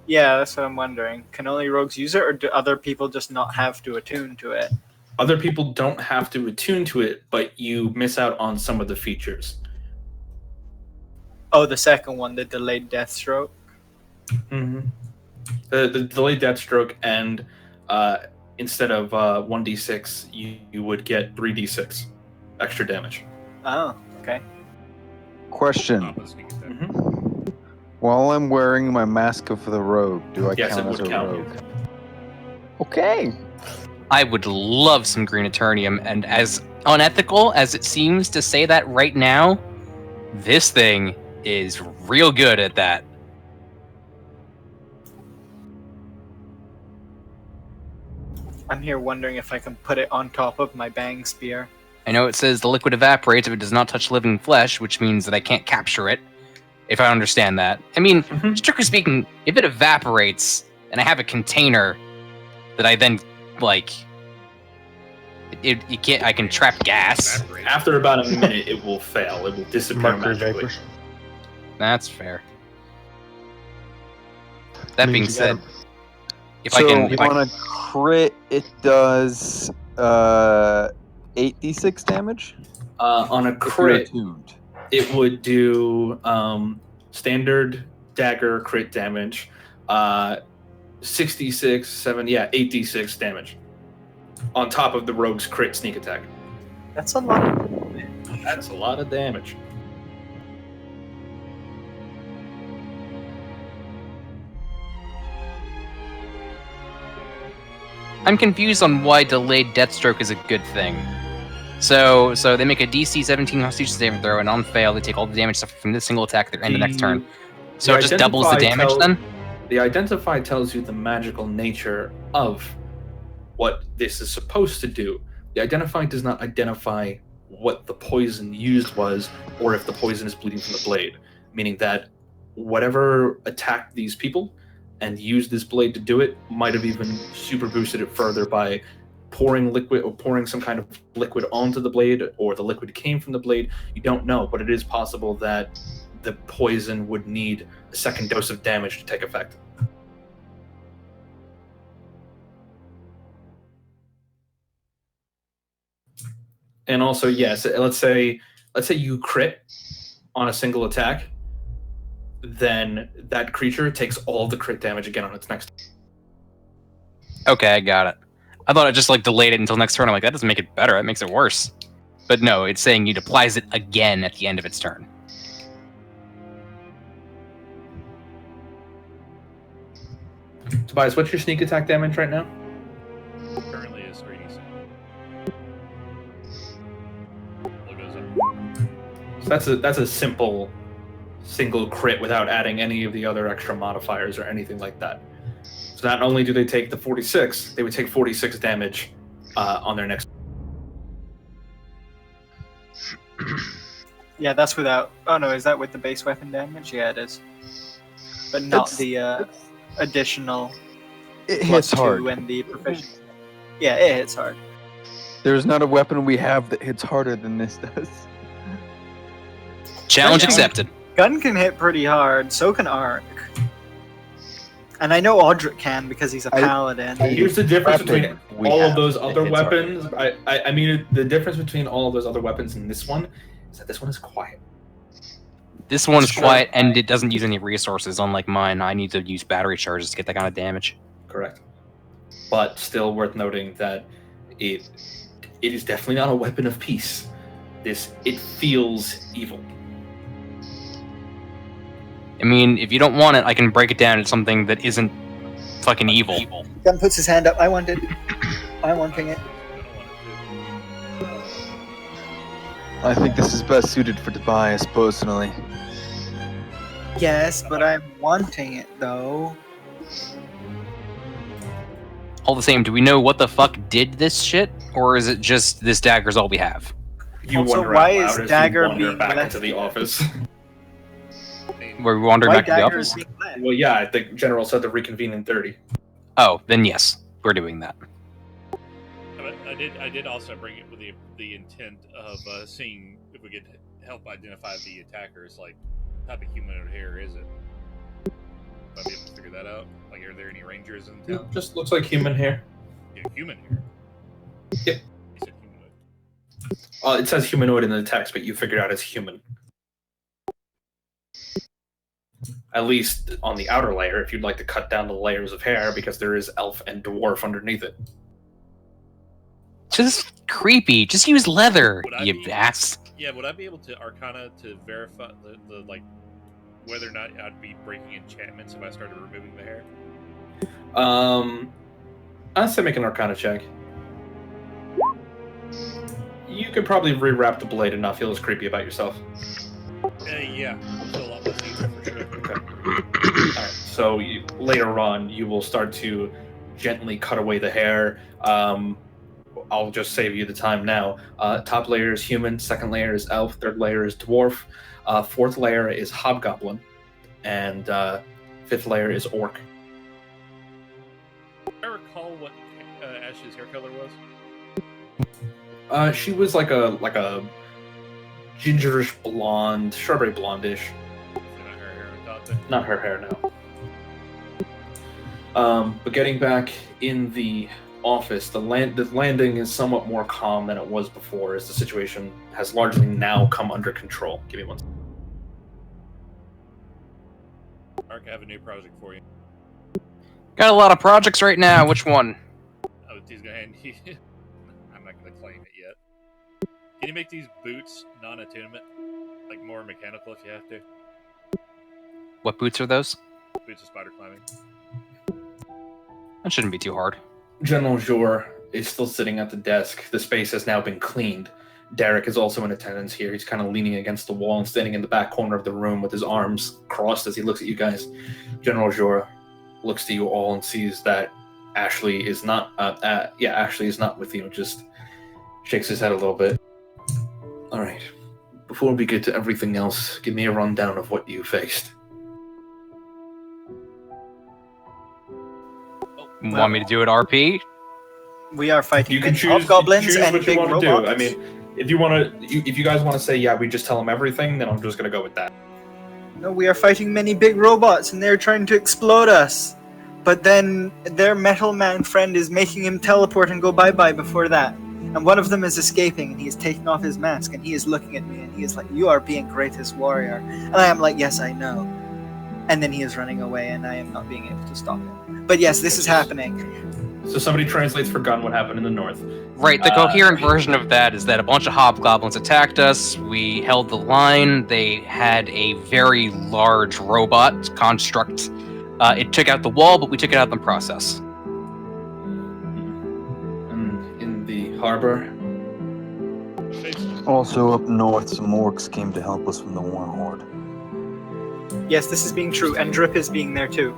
Yeah, that's what I'm wondering. Can only rogues use it, or do other people just not have to attune to it? Other people don't have to attune to it, but you miss out on some of the features. Oh, the second one, the delayed death stroke. Mm-hmm. The delayed death stroke, and instead of 1d6, you would get 3d6 extra damage. Oh, okay. Question. Top of the sneak attack. Mm-hmm. While I'm wearing my mask of the rogue, do I Yes, count it as would a count. rogue? Okay. I would love some green eternium, and as unethical as it seems to say that right now, this thing is real good at that. I'm here wondering if I can put it on top of my bang spear. I know it says the liquid evaporates if it does not touch living flesh, which means that I can't capture it, if I understand that. I mean, Mhm. strictly speaking, if it evaporates and I have a container that I then, like, I can trap gas. Evaporate. After about a minute, it will fail. It will disappear Mercury magically. vapors. That's fair. That being Means you said, gotta- if So I on a crit, it does 8d6 damage. On a If you're crit, attuned. it would do standard dagger crit damage, 66, 8d6 damage, on top of the rogue's crit sneak attack. That's a lot. That's a lot of damage. I'm confused on why delayed Deathstroke is a good thing. So they make a DC 17 Constitution saving throw, and on fail, they take all the damage suffered from this single attack at the end of the next turn. So the it just doubles the identify damage then? The identify tells you the magical nature of what this is supposed to do. The identify does not identify what the poison used was, or if the poison is bleeding from the blade. Meaning that whatever attacked these people and used this blade to do it might have even super boosted it further by pouring liquid or pouring some kind of liquid onto the blade, or the liquid came from the blade. You don't know, but it is possible that the poison would need a second dose of damage to take effect. And also, yes, let's say you crit on a single attack, then that creature takes all the crit damage again on its next. Okay, I got it. I thought it just like delayed it until next turn. I'm like, that doesn't make it better, that makes it worse. But no, it's saying it applies it again at the end of its turn. Tobias, what's your sneak attack damage right now? Currently is 3d6. Logos up. So that's a simple single crit without adding any of the other extra modifiers or anything like that. So not only do they take the 46, they would take 46 damage on their next. Yeah, that's without. Oh no, is that with the base weapon damage? Yeah, it is. But not It's- the additional It plus hits hard. 2 and the proficiency. Yeah, it hits hard. There's not a weapon we have that hits harder than this does. Challenge Actually- accepted. Gun can hit pretty hard, so can Arc. And I know Audric can because he's a paladin. Here's the difference between We all of have those that other hits harder. weapons. I mean, the difference between all of those other weapons and this one is that this one is quiet. This one is Sure. quiet and it doesn't use any resources, unlike mine. I need to use battery charges to get that kind of damage. Correct. But still worth noting that it is definitely not a weapon of peace. It feels evil. I mean, if you don't want it, I can break it down into something that isn't fucking evil. Gun puts his hand up. I want it. I'm wanting it. I don't want it I think this is best suited for Tobias personally. Yes, but I'm wanting it though. All the same, do we know what the fuck did this shit? Or is it just this dagger's all we have? You Also, wonder why out is loud as Dagger you wander being back left into the here? office. Were we wandering Why back to the Dagger office? is being left? Well, yeah, the general said to reconvene in 30. Oh, then yes, we're doing that. But I did also bring it with the intent of seeing if we could help identify the attackers. Like, what type of humanoid hair is it? I'll be able to figure that out. Like, are there any rangers in town? Just looks like human hair. Yeah, human hair. Yep. You said humanoid. It says humanoid in the text, but you figured out it's human. At least on the outer layer, if you'd like to cut down the layers of hair, because there is elf and dwarf underneath it. Just creepy. Just use leather, Would I you be- ass. Yeah, would I be able to Arcana to verify the like whether or not I'd be breaking enchantments if I started removing the hair? I'd say make an Arcana check. You could probably rewrap the blade and not feel as creepy about yourself. Yeah, I'll feel a lot less evil for sure. Okay. Alright, so later on, you will start to gently cut away the hair. I'll just save you the time now. Top layer is human, second layer is elf, third layer is dwarf, fourth layer is hobgoblin, and fifth layer is orc. Do I recall what Ash's hair color was? She was like a gingerish blonde, strawberry blondish. Not her hair on top then? Not her hair, no. But getting back in the office, the landing is somewhat more calm than it was before, as the situation has largely now come under control. Give me one second. Mark, I have a new project for you. Got a lot of projects right now. Which one? Oh, he's gonna hand you. I'm not gonna claim it yet. Can you make these boots non-attunement? Like more mechanical if you have to? What boots are those? Boots of spider climbing. That shouldn't be too hard. General Jor is still sitting at the desk. The space has now been cleaned. Derek is also in attendance here. He's kind of leaning against the wall and standing in the back corner of the room with his arms crossed as he looks at you guys. General Jor looks to you all and sees that Ashley is not. Ashley is not with you. Just shakes his head a little bit. All right. Before we get to everything else, give me a rundown of what you faced. Want me to do it, RP? We are fighting You can many choose hobgoblins and what you big want to robots. do. I mean, if you guys want to say, yeah, we just tell them everything, then I'm just gonna go with that. No, we are fighting many big robots and they're trying to explode us. But then their metal man friend is making him teleport and go bye-bye before that. And one of them is escaping and he is taking off his mask and he is looking at me and he is like, "You are being greatest warrior." And I am like, "Yes, I know." And then he is running away and I am not being able to stop him. But yes, this is happening. So somebody translates for gun what happened in the north. Right, the coherent version of that is that a bunch of hobgoblins attacked us, we held the line, they had a very large robot construct. It took out the wall, but we took it out in the process. And in the harbor, Also up north, some orcs came to help us from the War Horde. Yes, this is being true, and Drip is being there too.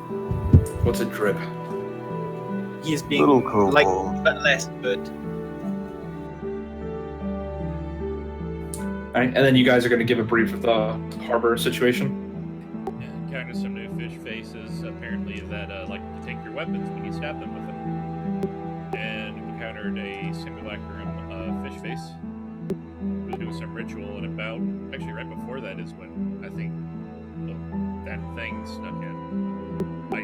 what's a drip? He is being Little kobold. like, but less good. All right, and then you guys are going to give a brief of the harbor situation. Encountered some new fish faces, apparently, that like to take your weapons when you stab them with them. And encountered a simulacrum fish face. We were doing some ritual, and actually right before that is when I think that thing snuck in. I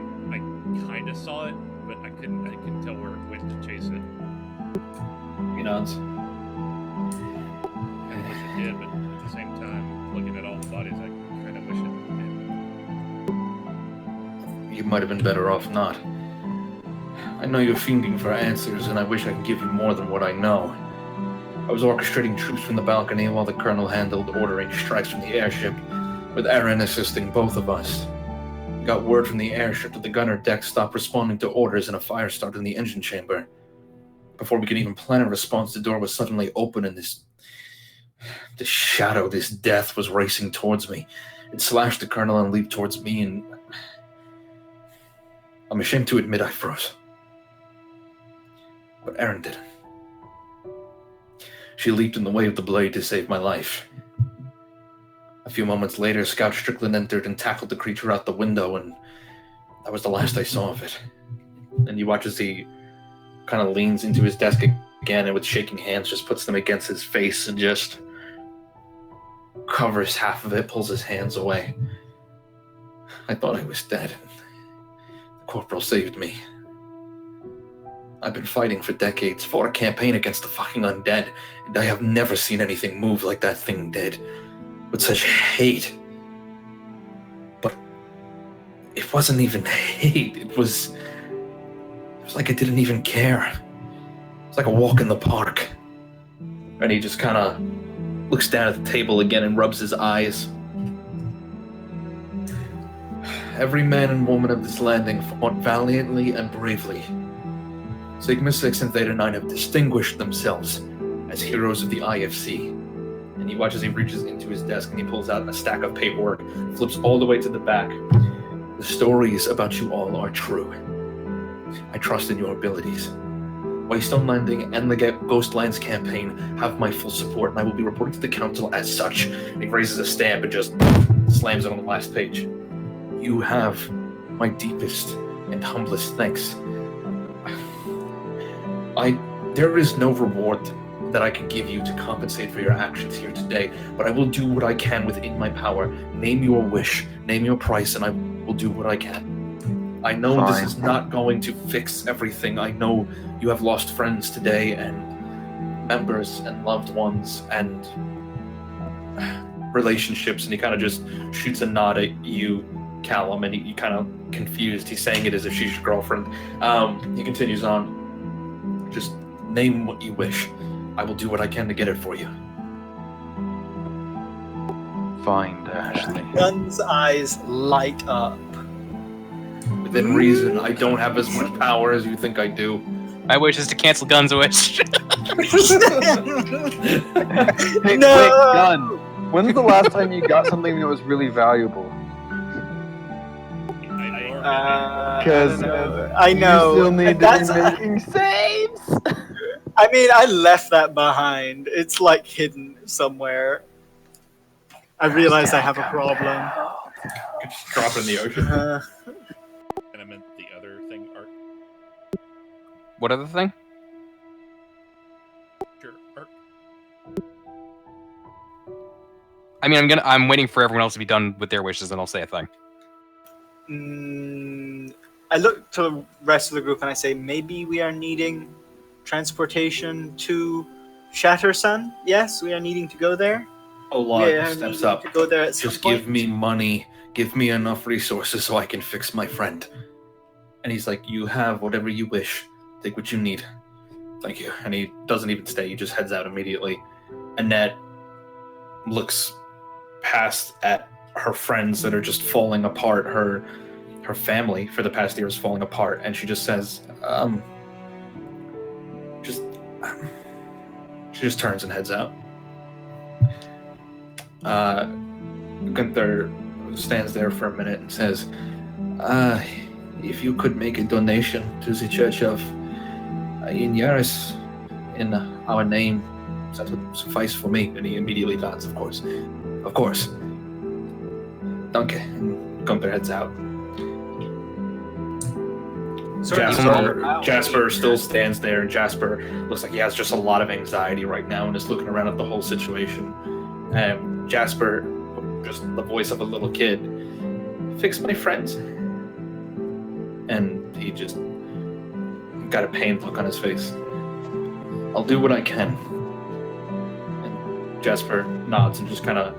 kind of saw it, but I couldn't tell where it went to chase it. He nods. I wish it did, but at the same time, looking at all the bodies, I kind of wish it did. You might have been better off not. I know you're fiending for answers, and I wish I could give you more than what I know. I was orchestrating troops from the balcony while the colonel handled ordering strikes from the airship, with Aaron assisting both of us. We got word from the airship that the gunner deck stopped responding to orders and a fire started in the engine chamber. Before we could even plan a response, the door was suddenly open and this shadow, this death was racing towards me. It slashed the colonel and leaped towards me, and I'm ashamed to admit I froze. But Erin didn't. She leaped in the way of the blade to save my life. A few moments later, Scout Strickland entered and tackled the creature out the window, and that was the last I saw of it. And you watch as he kind of leans into his desk again, and with shaking hands just puts them against his face and just covers half of it, pulls his hands away. I thought I was dead. The corporal saved me. I've been fighting for decades, fought a campaign against the fucking undead, and I have never seen anything move like that thing did. With such hate. But it wasn't even hate. It was like I didn't even care. It's like a walk in the park. And he just kind of looks down at the table again and rubs his eyes. Every man and woman of this landing fought valiantly and bravely. Sigma 6 and Theta 9 have distinguished themselves as heroes of the IFC. And you watch as he reaches into his desk and he pulls out a stack of paperwork, flips all the way to the back. The stories about you all are true. I trust in your abilities. Waystone Landing and the Ghost Lands campaign have my full support, and I will be reporting to the council as such. And he raises a stamp and just slams it on the last page. You have my deepest and humblest thanks. There is no reward that I can give you to compensate for your actions here today, but I will do what I can within my power. Name your wish, name your price, and I will do what I can. I know Fine. This is not going to fix everything. I know you have lost friends today, and members, and loved ones, and relationships, and he kind of just shoots a nod at you, Callum, and you kind of confused. He's saying it as if she's your girlfriend. He continues on. Just name what you wish. I will do what I can to get it for you. Find Ashley. Gun's eyes light up. Within reason, I don't have as much power as you think I do. My wish is to cancel Gun's wish. Hey, No! wait, Gun. When's the last time you got something that was really valuable? Because I know. you still need That's- to be making saves. I mean, I left that behind. It's like hidden somewhere. I realize I have a problem. Just drop it in the ocean. And I meant the other thing, Art. What other thing? Sure, Art. I mean, I'm waiting for everyone else to be done with their wishes, and I'll say a thing. I look to the rest of the group and I say, maybe we are needing transportation to Shattersun. Yes, we are needing to go there. Olog We are steps needing up. to go there at some Just point. give me money. Give me enough resources so I can fix my friend. And he's like, you have whatever you wish. Take what you need. Thank you. And he doesn't even stay. He just heads out immediately. Annette looks past at her friends that are just falling apart. Her family for the past year is falling apart. And she just says, she just turns and heads out. Gunther stands there for a minute and says, if you could make a donation to the Church of Inyaris in our name, that would suffice for me. And he immediately nods, of course. Of course. Danke. And Gunther heads out. Jasper still stands there, and Jasper looks like he has just a lot of anxiety right now and is looking around at the whole situation. And Jasper, just the voice of a little kid, fix my friends. And he just got a pained look on his face. I'll do what I can. And Jasper nods and just kind of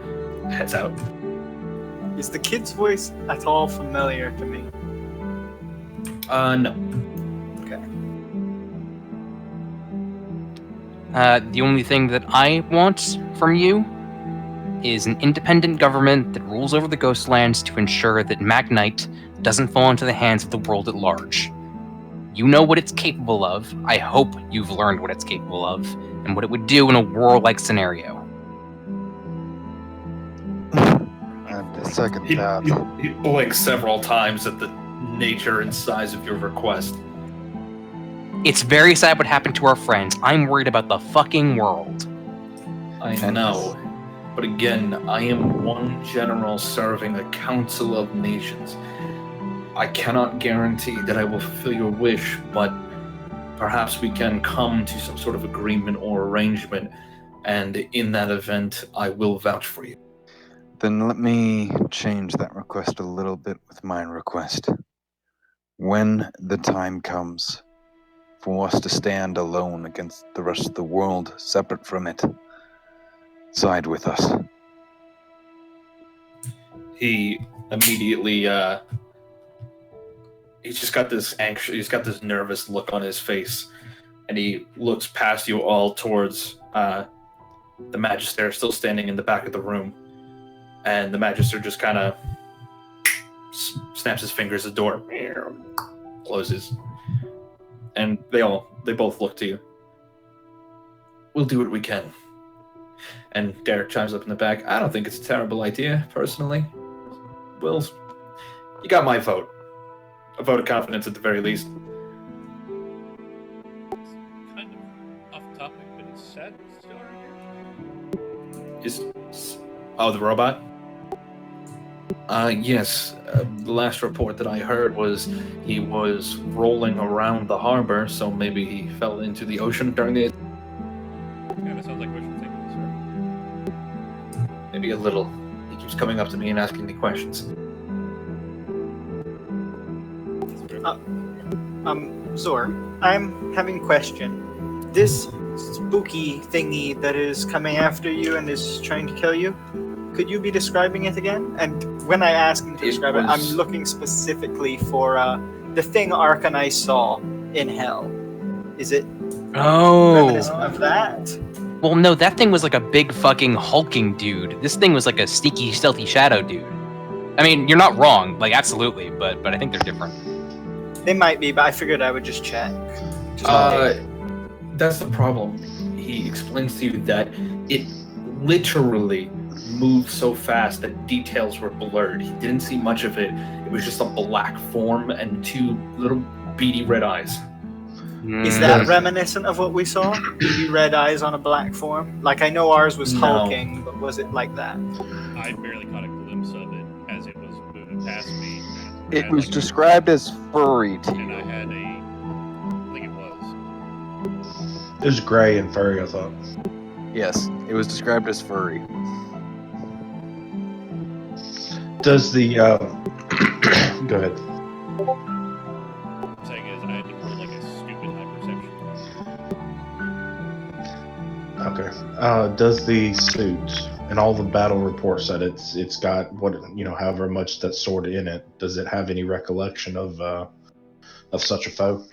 heads out. Is the kid's voice at all familiar to me? No. Okay. The only thing that I want from you is an independent government that rules over the Ghostlands to ensure that Magnite doesn't fall into the hands of the world at large. You know what it's capable of. I hope you've learned what it's capable of, and what it would do in a warlike scenario. And the second that. He blinks several times at the nature and size of your request. It's very sad what happened to our friends. I'm worried about the fucking world. I know. But again, I am one general serving a council of nations. I cannot guarantee that I will fulfill your wish, but perhaps we can come to some sort of agreement or arrangement, and in that event, I will vouch for you. Then let me change that request a little bit with my request. When the time comes for us to stand alone against the rest of the world, separate from it, side with us. He immediately, he's just got this anxious, he's got this nervous look on his face, and he looks past you all towards the Magister still standing in the back of the room, and the Magister just kind of snaps his fingers at the door, closes, and they both look to you. We'll do what we can. And Derek chimes up in the back. I don't think it's a terrible idea, personally. Wills, you got my vote. A vote of confidence at the very least. Kind of off topic, but it's sad it's still right here. Oh, the robot? Yes. The last report that I heard was he was rolling around the harbor, so maybe he fell into the ocean during the... Kind of sounds like wishful thinking, sir. Maybe a little. He keeps coming up to me and asking me questions. Zor, I'm having a question. This spooky thingy that is coming after you and is trying to kill you, could you be describing it again? And when I ask him to describe it, I'm looking specifically for the thing Ark and I saw in Hell. Is it reminiscent of that? Well, no, that thing was like a big fucking hulking dude. This thing was like a sneaky, stealthy shadow dude. I mean, you're not wrong, like absolutely, but I think they're different. They might be, but I figured I would just check. That's the problem. He explains to you that it literally moved so fast that details were blurred. He didn't see much of it. It was just a black form and two little beady red eyes. Is that reminiscent of what we saw? Beady red eyes on a black form? Like, I know ours was hulking, but was it like that? I barely caught a glimpse of it as it was moving past me. It was described as furry to And I you. had I think it was. It was gray and furry, I thought. Yes, it was described as furry. Does the go ahead. I'm saying is I had to roll like a stupid high perception. Okay. Does the suit and all the battle reports that it's got what however much that's stored in it? Does it have any recollection of such a foe?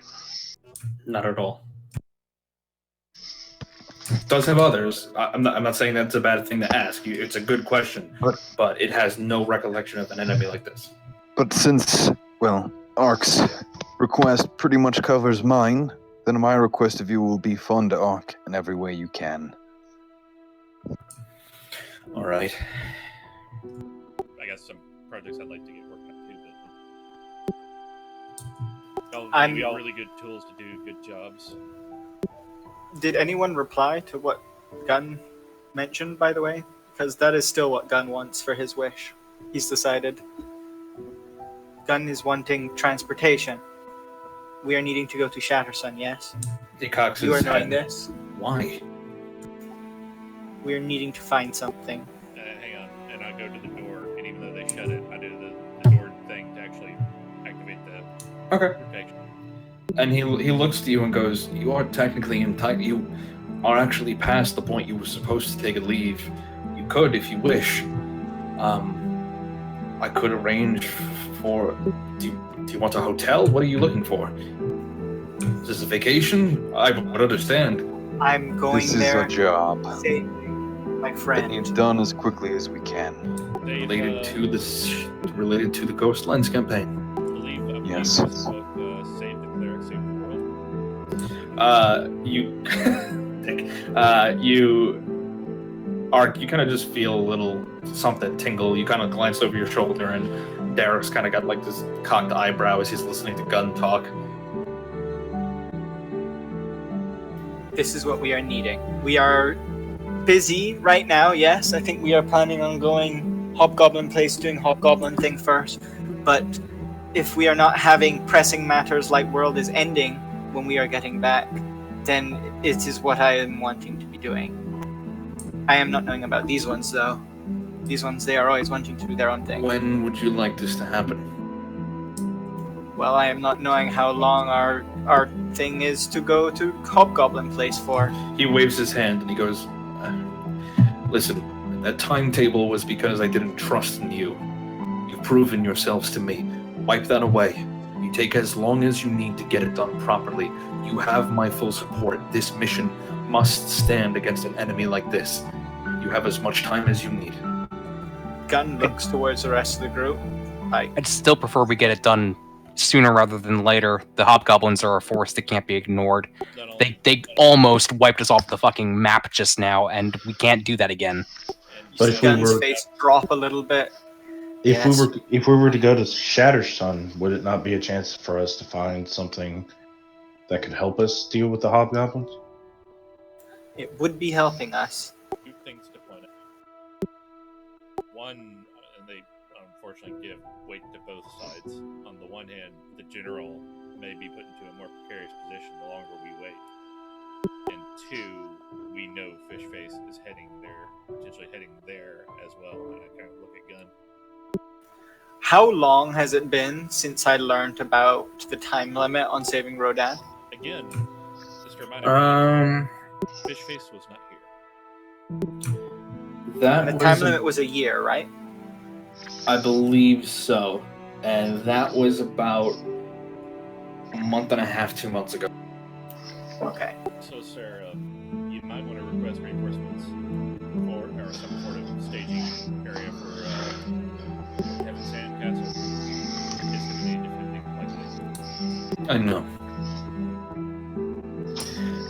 Not at all. Does have others. I'm not saying that's a bad thing to ask. It's a good question, but it has no recollection of an enemy like this. But since, Ark's request pretty much covers mine, then my request of you will be fun to Ark in every way you can. All right. I got some projects I'd like to get worked on too. But we all really good tools to do good jobs. Did anyone reply to what Gunn mentioned, by the way? Because that is still what Gunn wants for his wish. He's decided. Gunn is wanting transportation. We are needing to go to Shattersun, yes? He cocks You his are knowing head. this? Why? We are needing to find something. Hang on, and I go to the door, and even though they shut it, I do the door thing to actually activate the protection. And he looks to you and goes, "You are technically entitled. You are actually past the point you were supposed to take a leave. You could, if you wish. I could arrange for. Do you want a hotel? What are you looking for? Is this a vacation? I would understand. I'm going This there is a job. saving my It friend. needs done as quickly as we can. Related to the Ghost Lens campaign. Yes. This book, Save the Cleric, Save the World. Ark, you kind of just feel a little something tingle. You kind of glance over your shoulder, and Derek's kind of got like this cocked eyebrow as he's listening to gun talk. This is what we are needing. We are busy right now, yes. I think we are planning on going Hobgoblin Place, doing Hobgoblin thing first. But if we are not having pressing matters like world is ending when we are getting back, then it is what I am wanting to be doing. I am not knowing about these ones, though. These ones, they are always wanting to do their own thing. When would you like this to happen? Well, I am not knowing how long our thing is to go to Hobgoblin Place for. He waves his hand and he goes, listen, that timetable was because I didn't trust in you. You've proven yourselves to me. Wipe that away. You take as long as you need to get it done properly. You have my full support. This mission must stand against an enemy like this. You have as much time as you need. Gunn looks towards the rest of the group. I'd still prefer we get it done sooner rather than later. The Hobgoblins are a force that can't be ignored. They almost wiped us off the fucking map just now, and we can't do that again. But if Gunn's face drop a little bit. If we were to go to Shattersun, would it not be a chance for us to find something that could help us deal with the Hobgoblins? It would be helping us. Two things to point out. One, and they unfortunately give weight to both sides. On the one hand, the general may be put into a more precarious position the longer we wait. And two, we know Fishface is heading there, potentially heading there as well. And I kind of look at Gunn. How long has it been since I learned about the time limit on saving Rodan? Again, just a reminder, Fishface was not here. That The time limit was a year, right? I believe so. And that was about a month and a half, 2 months ago. Okay. So, Sarah, you might want to request reinforcements or some sort of staging area for Heaven's Sandcastle. It's going to be defending like this. I know.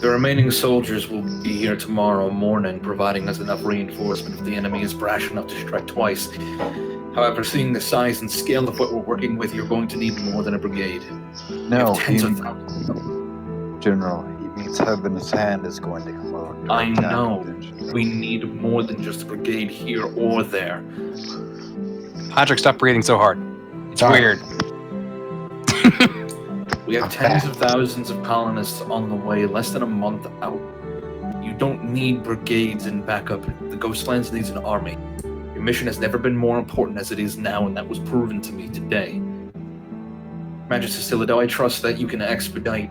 The remaining soldiers will be here tomorrow morning, providing us enough reinforcement if the enemy is brash enough to strike twice. However, seeing the size and scale of what we're working with, you're going to need more than a brigade. No, Tens of thousands of them. General, he means Heaven's Hand is going to come out. I know. We need more than just a brigade here or there. Patrick, stop breathing so hard. It's Sorry. weird. We have tens of thousands of colonists on the way, less than a month out. You don't need brigades and backup. The Ghostlands needs an army. Your mission has never been more important as it is now, and that was proven to me today. Majesty Silido, I trust that you can expedite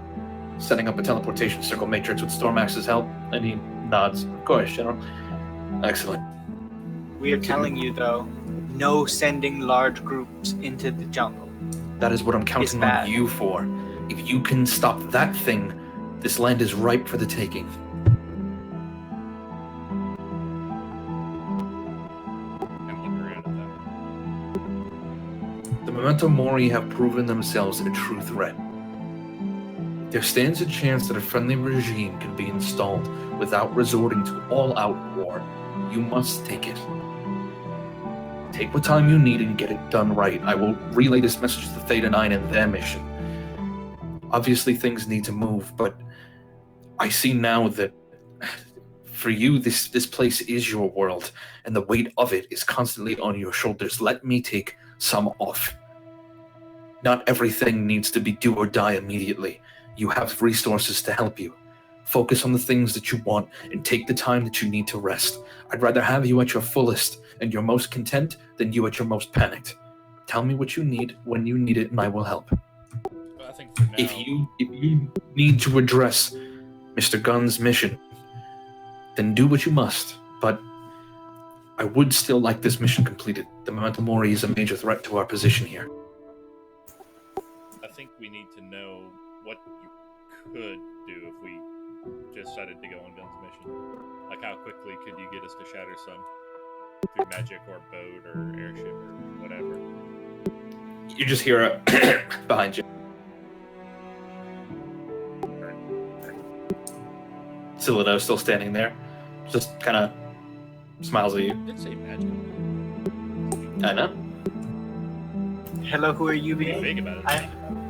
setting up a teleportation circle matrix with Stormax's help. And he nods. Of course, General. Excellent. We are telling you, though, no sending large groups into the jungle. That is what I'm counting on you for. If you can stop that thing, this land is ripe for the taking. And look around at that. The Memento Mori have proven themselves a true threat. There stands a chance that a friendly regime can be installed without resorting to all-out war. You must take it. Take what time you need and get it done right. I will relay this message to Theta 9 and their mission. Obviously, things need to move, but I see now that for you, this place is your world, and the weight of it is constantly on your shoulders. Let me take some off. Not everything needs to be do or die immediately. You have resources to help you. Focus on the things that you want and take the time that you need to rest. I'd rather have you at your fullest and your most content than you at your most panicked. Tell me what you need when you need it, and I will help. But I think for now, If you need to address Mr. Gunn's mission, then do what you must. But I would still like this mission completed. The Memento Mori is a major threat to our position here. I think we need to know what you could do if we just decided to go on Gunn's mission. Like, how quickly could you get us to Shattersun? Through magic or boat or airship or whatever. You just hear a behind you. Silido still standing there, just kind of Smiles at you. Did say magical. I know. Hello, who are you Be being? big about it.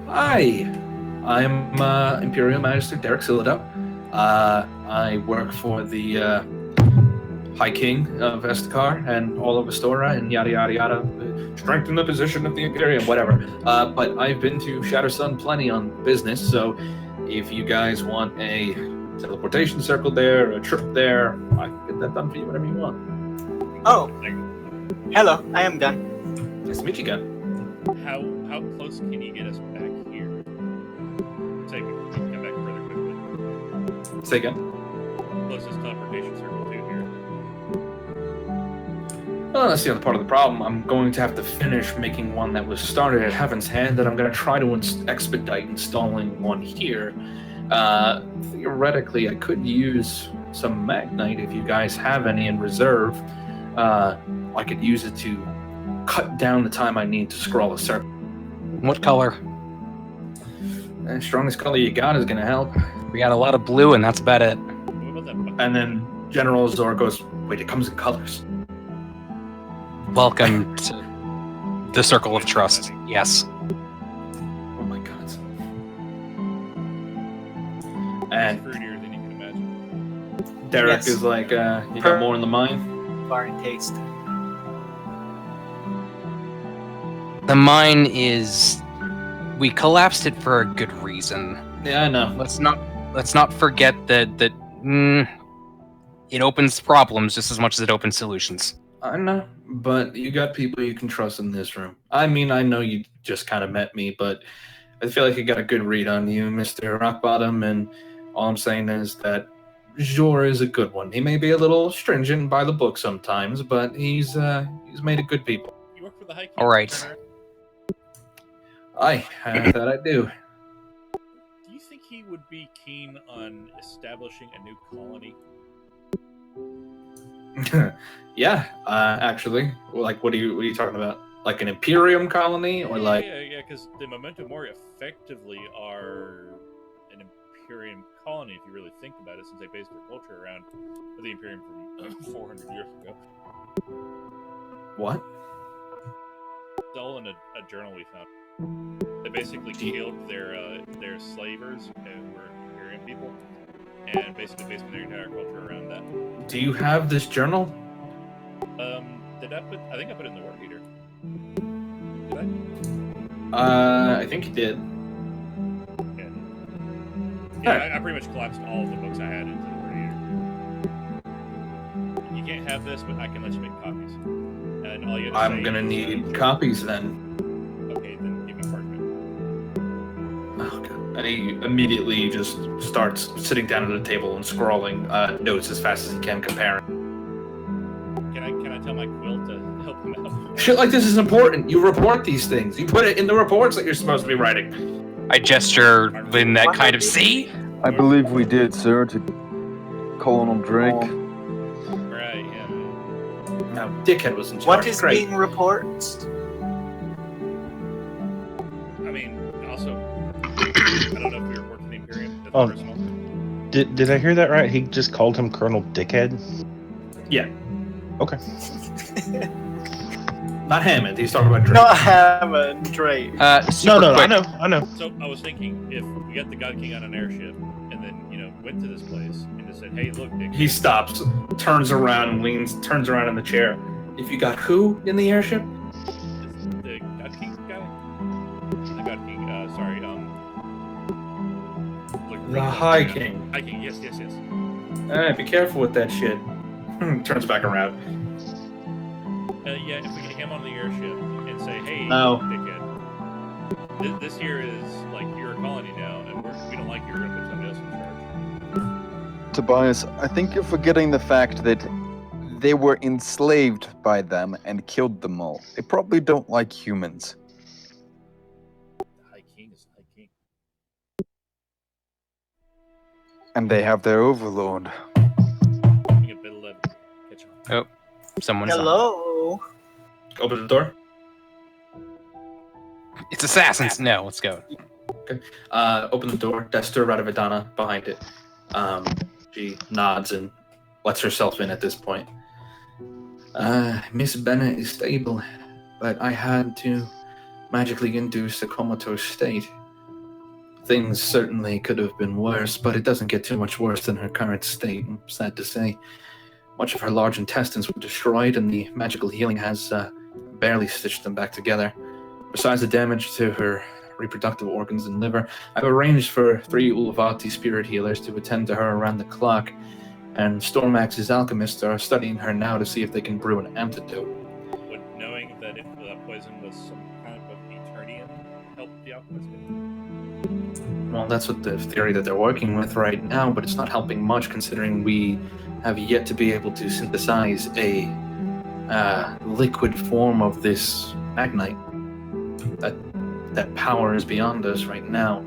Hi, I'm Imperial Magister Derek Silado. I work for the High King of Estakar and all of Astora and yada yada yada. Strengthen the position of the Imperium, whatever. But I've been to Shadow Sun plenty on business, so if you guys want a teleportation circle there, a trip there, I can get that done for you whenever you want. Oh, hello, I am Gun. Nice to meet you again. How close can you get us back here? Say we can come back further quickly. Say again. Closest teleportation circle to here. Well, that's the other part of the problem. I'm going to have to finish making one that was started at Heaven's Hand, and I'm going to try to expedite installing one here. Theoretically, I could use some Magnite if you guys have any in reserve. I could use it to cut down the time I need to scroll a circle. What color? The strongest color you got is going to help. We got a lot of blue, and that's about it. What about that bucket? And then General Zor goes, wait, it comes in colors. Welcome to the Circle of Trust. Yes. Oh my god. It's And fruitier than you can imagine. Derek Yes. is like, you got more in the mind? Bar and taste. The mine is... We collapsed it for a good reason. Yeah, I know. Let's not forget that it opens problems just as much as it opens solutions. I know, but you got people you can trust in this room. I mean, I know you just kind of met me, but I feel like I got a good read on you, Mr. Rockbottom, and all I'm saying is that Jor is a good one. He may be a little stringent by the book sometimes, but he's made a good people. You work for the High King. All right. I that I do. Do you think he would be keen on establishing a new colony? Yeah, actually. Like, what are you talking about? Like an Imperium colony, or like? Yeah, because the Memento Mori effectively are an Imperium colony, if you really think about it, since they based their culture around the Imperium from 400 years ago. What? It's all in a journal we found. They basically killed their slavers who were Imperium people, and basically based their entire culture around that. Do you have this journal? Did I put? I think I put it in the word heater. Did I? I think you did. Yeah, I pretty much collapsed all of the books I had into the word heater. You can't have this, but I can let you make copies. And all you have to I'm say gonna is, need copies then. Okay, then give me parchment. Oh god. And he immediately just starts sitting down at a table and scrawling notes as fast as he can, comparing. Can I tell my quill to help him out? Shit like this is important. You report these things. You put it in the reports that you're supposed to be writing. I gesture in that kind of see. I believe we did, sir, to Colonel Drake. Right, yeah. Now, Dickhead was in charge. What is Great. being reported? I mean, also, I don't know if we report to the Imperium. That's Oh. personal. Did I hear that right? He just called him Colonel Dickhead? Yeah. Okay. Not Hammond. He's talking about Drake. Not Hammond, Drake. Super No, quick. I know. So I was thinking, if we got the God King on an airship, and then went to this place and just said, "Hey, look, Dick." He stops, turns around in the chair. If you got who in the airship? The God King guy. The God King. Sorry. The High King. High King. Yes. Be careful with that shit. Turns back around. Yeah, if we get him on the airship and say, "Hey, No. dickhead, this here is like your colony now, and we don't like you. We're gonna put somebody else in charge." Tobias, I think you're forgetting the fact that they were enslaved by them and killed them all. They probably don't like humans. The High King is the High King. And they have their overlord. Giving a bit of levity. Catch on. Someone's on. Hello. Open the door. It's assassins. No, let's go. Open the door. Dester Radavadana behind it. She nods and lets herself in at this point. Miss Bennett is stable, but I had to magically induce a comatose state. Things certainly could have been worse, but it doesn't get too much worse than her current state, I'm sad to say. Much of her large intestines were destroyed, and the magical healing has barely stitched them back together. Besides the damage to her reproductive organs and liver, I've arranged for 3 Ulvati spirit healers to attend to her around the clock, and Stormax's alchemists are studying her now to see if they can brew an antidote. Would knowing that if the poison was some kind of Eternian help the alchemist? Well, that's what the theory that they're working with right now, but it's not helping much considering we have yet to be able to synthesize a liquid form of this magnite. That power is beyond us right now.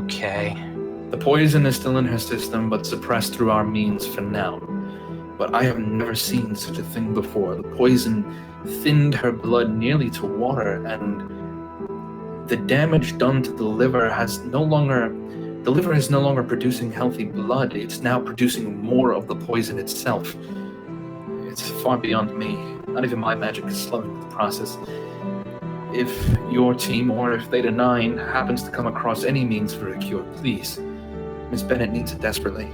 Okay. The poison is still in her system, but suppressed through our means for now. But I have never seen such a thing before. The poison thinned her blood nearly to water, and the damage done to the liver the liver is no longer producing healthy blood. It's now producing more of the poison itself. It's far beyond me. Not even my magic is slowing the process. If your team or if Theta 9 happens to come across any means for a cure, please. Miss Bennett needs it desperately.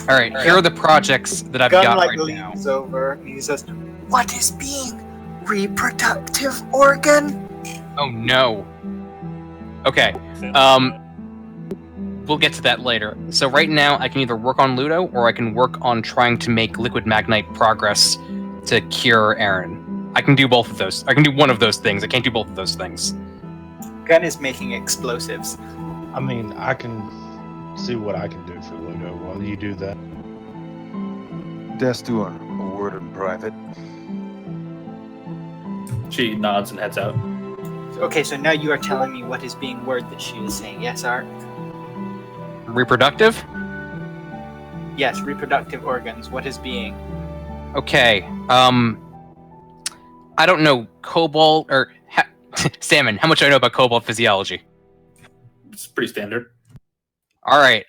Alright, here are the projects that I've Gun got like right now. leans over and he says, "What is being reproductive organ?" Oh no. Okay, we'll get to that later. So right now, I can either work on Ludo, or I can work on trying to make Liquid Magnite progress to cure Aaron. I can do both of those. I can do one of those things. I can't do both of those things. Gun is making explosives. I mean, I can see what I can do for Ludo while you do that. Destur, a word in private. She nods and heads out. Okay, so now you are telling me what is being word that she is saying. Yes, Art? Reproductive? Yes, reproductive organs. What is being? Okay, I don't know, cobalt, or Salmon, how much do I know about cobalt physiology? It's pretty standard. Alright,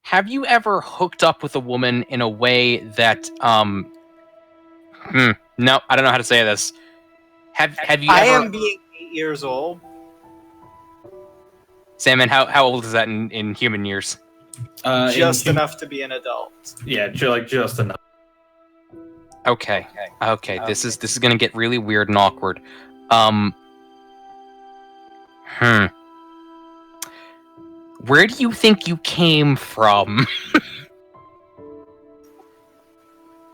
have you ever hooked up with a woman in a way that, no, I don't know how to say this. Have you ever... I am being 8 years old. Salmon, how old is that in human years? Just enough to be an adult. Yeah, just enough. Okay, this is gonna get really weird and awkward. Where do you think you came from?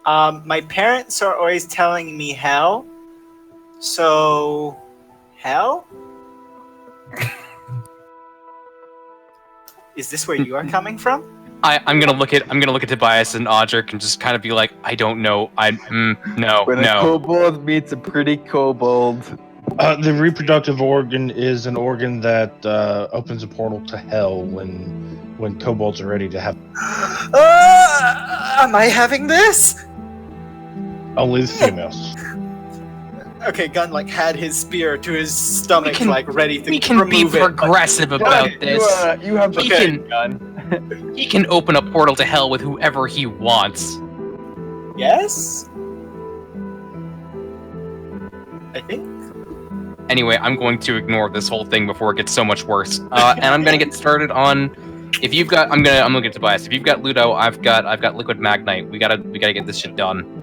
My parents are always telling me hell. So, hell? Is this where you are coming from? I'm gonna look at Tobias and Audric and just kind of be like, I don't know. No. When a kobold meets a pretty kobold. The reproductive organ is an organ that opens a portal to hell when kobolds are ready to have. Am I having this? Only the females. Okay, Gun had his spear to his stomach, ready to remove it. We can be progressive about this. You have the Gun. He can open a portal to hell with whoever he wants. Yes? I think. Anyway, I'm going to ignore this whole thing before it gets so much worse. And I'm gonna get started on. If you've got, I'm looking at Tobias. If you've got Ludo, I've got Liquid Magnite. We gotta get this shit done.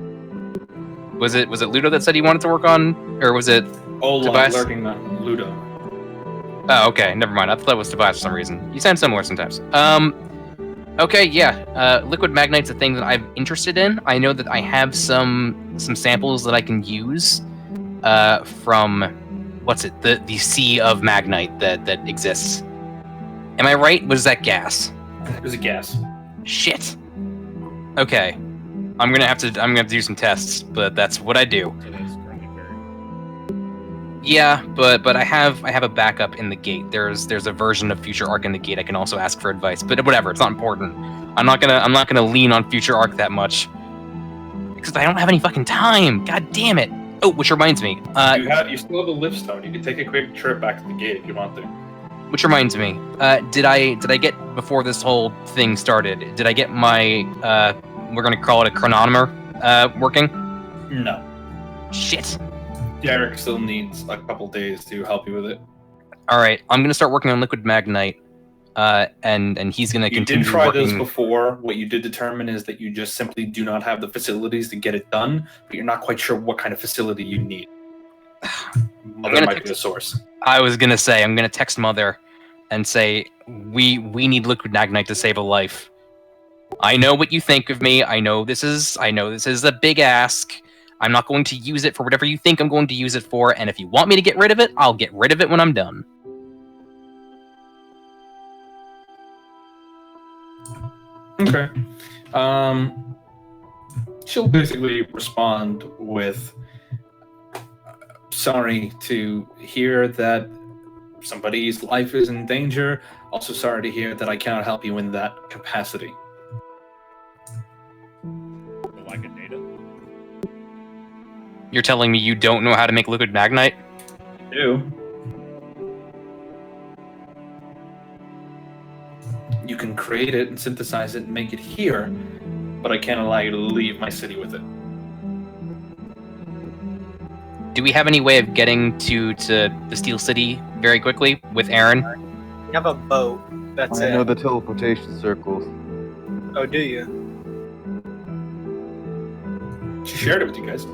Was it Ludo that said he wanted to work on, or was it Tobias? Lurking Ludo. Oh, okay, never mind. I thought that was Tobias for some reason. You sound similar sometimes. Okay, yeah. Liquid Magnite's a thing that I'm interested in. I know that I have some samples that I can use from what's it? The sea of Magnite that exists. Am I right? Was that gas? It was a gas. Shit. Okay. I'm gonna do some tests, but that's what I do. So that's currently buried. Yeah, but I have a backup in the gate. There's a version of Future Arc in the gate. I can also ask for advice, but whatever. It's not important. I'm not gonna lean on Future Arc that much because I don't have any fucking time. God damn it. Oh, which reminds me. You still have a lift stone. You can take a quick trip back to the gate if you want to. Which reminds me. Did I get before this whole thing started? Did I get my we're gonna call it a chronometer working? No. Shit. Derek still needs a couple days to help you with it. All right, I'm gonna start working on liquid magnite, and he's gonna You continue did try working. this before. What you did determine is that you just simply do not have the facilities to get it done, but you're not quite sure what kind of facility you need. Mother might be a source. I was gonna say I'm gonna text Mother and say we need liquid magnite to save a life. I know what you think of me. I know this is a big ask. I'm not going to use it for whatever you think I'm going to use it for, and if you want me to get rid of it, I'll get rid of it when I'm done. Okay. She'll basically respond with, sorry to hear that somebody's life is in danger. Also sorry to hear that I cannot help you in that capacity. Like a data? You're telling me you don't know how to make liquid magnite? I do. You can create it and synthesize it and make it here, but I can't allow you to leave my city with it. Do we have any way of getting to the Steel City very quickly with Aaron? You have a boat. That's I it. know the teleportation circles. Oh, do you? She shared it with you guys.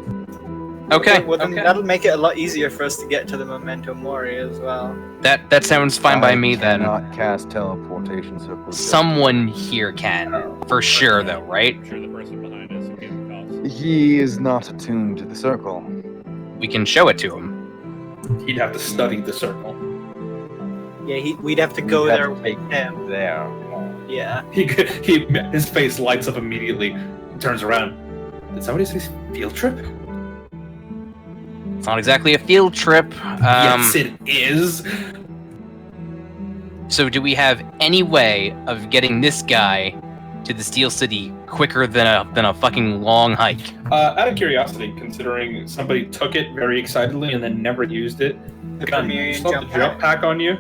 Okay. Well, then that'll make it a lot easier for us to get to the Memento Mori as well. That sounds fine by me I then. cannot cast teleportation circles. Someone here can, for sure though, right? I'm sure the person behind us will give him costs. He is not attuned to the circle. We can show it to him. He'd have to study the circle. Yeah, we'd have to go We'd have there to with take him. there. Yeah. His face lights up immediately. He turns around. Did somebody say field trip? It's not exactly a field trip. Yes, it is. So do we have any way of getting this guy to the Steel City quicker than a fucking long hike? Out of curiosity, considering somebody took it very excitedly and then never used it, The Gun, Premierian you still have jump the jump pack on you?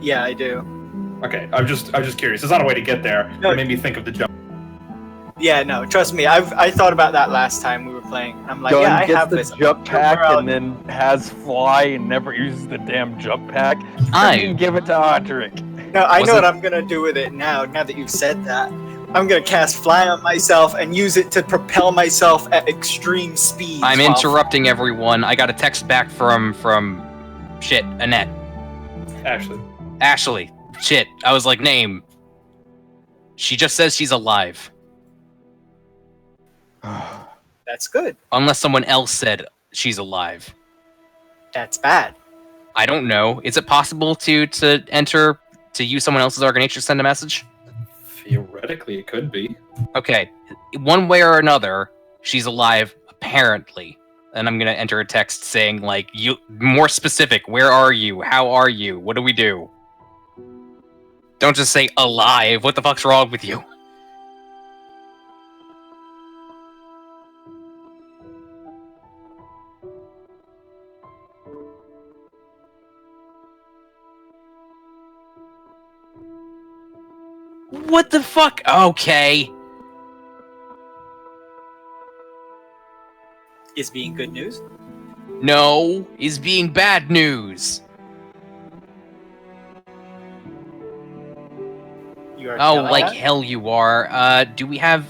Yeah, I do. Okay, I'm just curious. There's not a way to get there. No. It made me think of the jump. Yeah, no, trust me. I thought about that last time we were playing. I'm like, Gun yeah, I gets have the this. jump pack We're out. and then has fly and never uses the damn jump pack. I- Freaking give it to Audric. No, I know Wasn't- what I'm gonna do with it now. Now that you've said that, I'm gonna cast fly on myself and use it to propel myself at extreme speeds. I'm while- interrupting everyone. I got a text back from shit, Annette. Ashley. Shit. I was like, name. She just says she's alive. That's good. Unless someone else said she's alive. That's bad. I don't know. Is it possible to use someone else's Argonator to send a message? Theoretically, it could be. Okay. One way or another, she's alive, apparently. And I'm gonna enter a text saying, like, you more specific, where are you? How are you? What do we do? Don't just say alive. What the fuck's wrong with you? What the fuck? Okay. Is being good news? No, is being bad news. You are Oh, telling like that? hell you are. Do we have?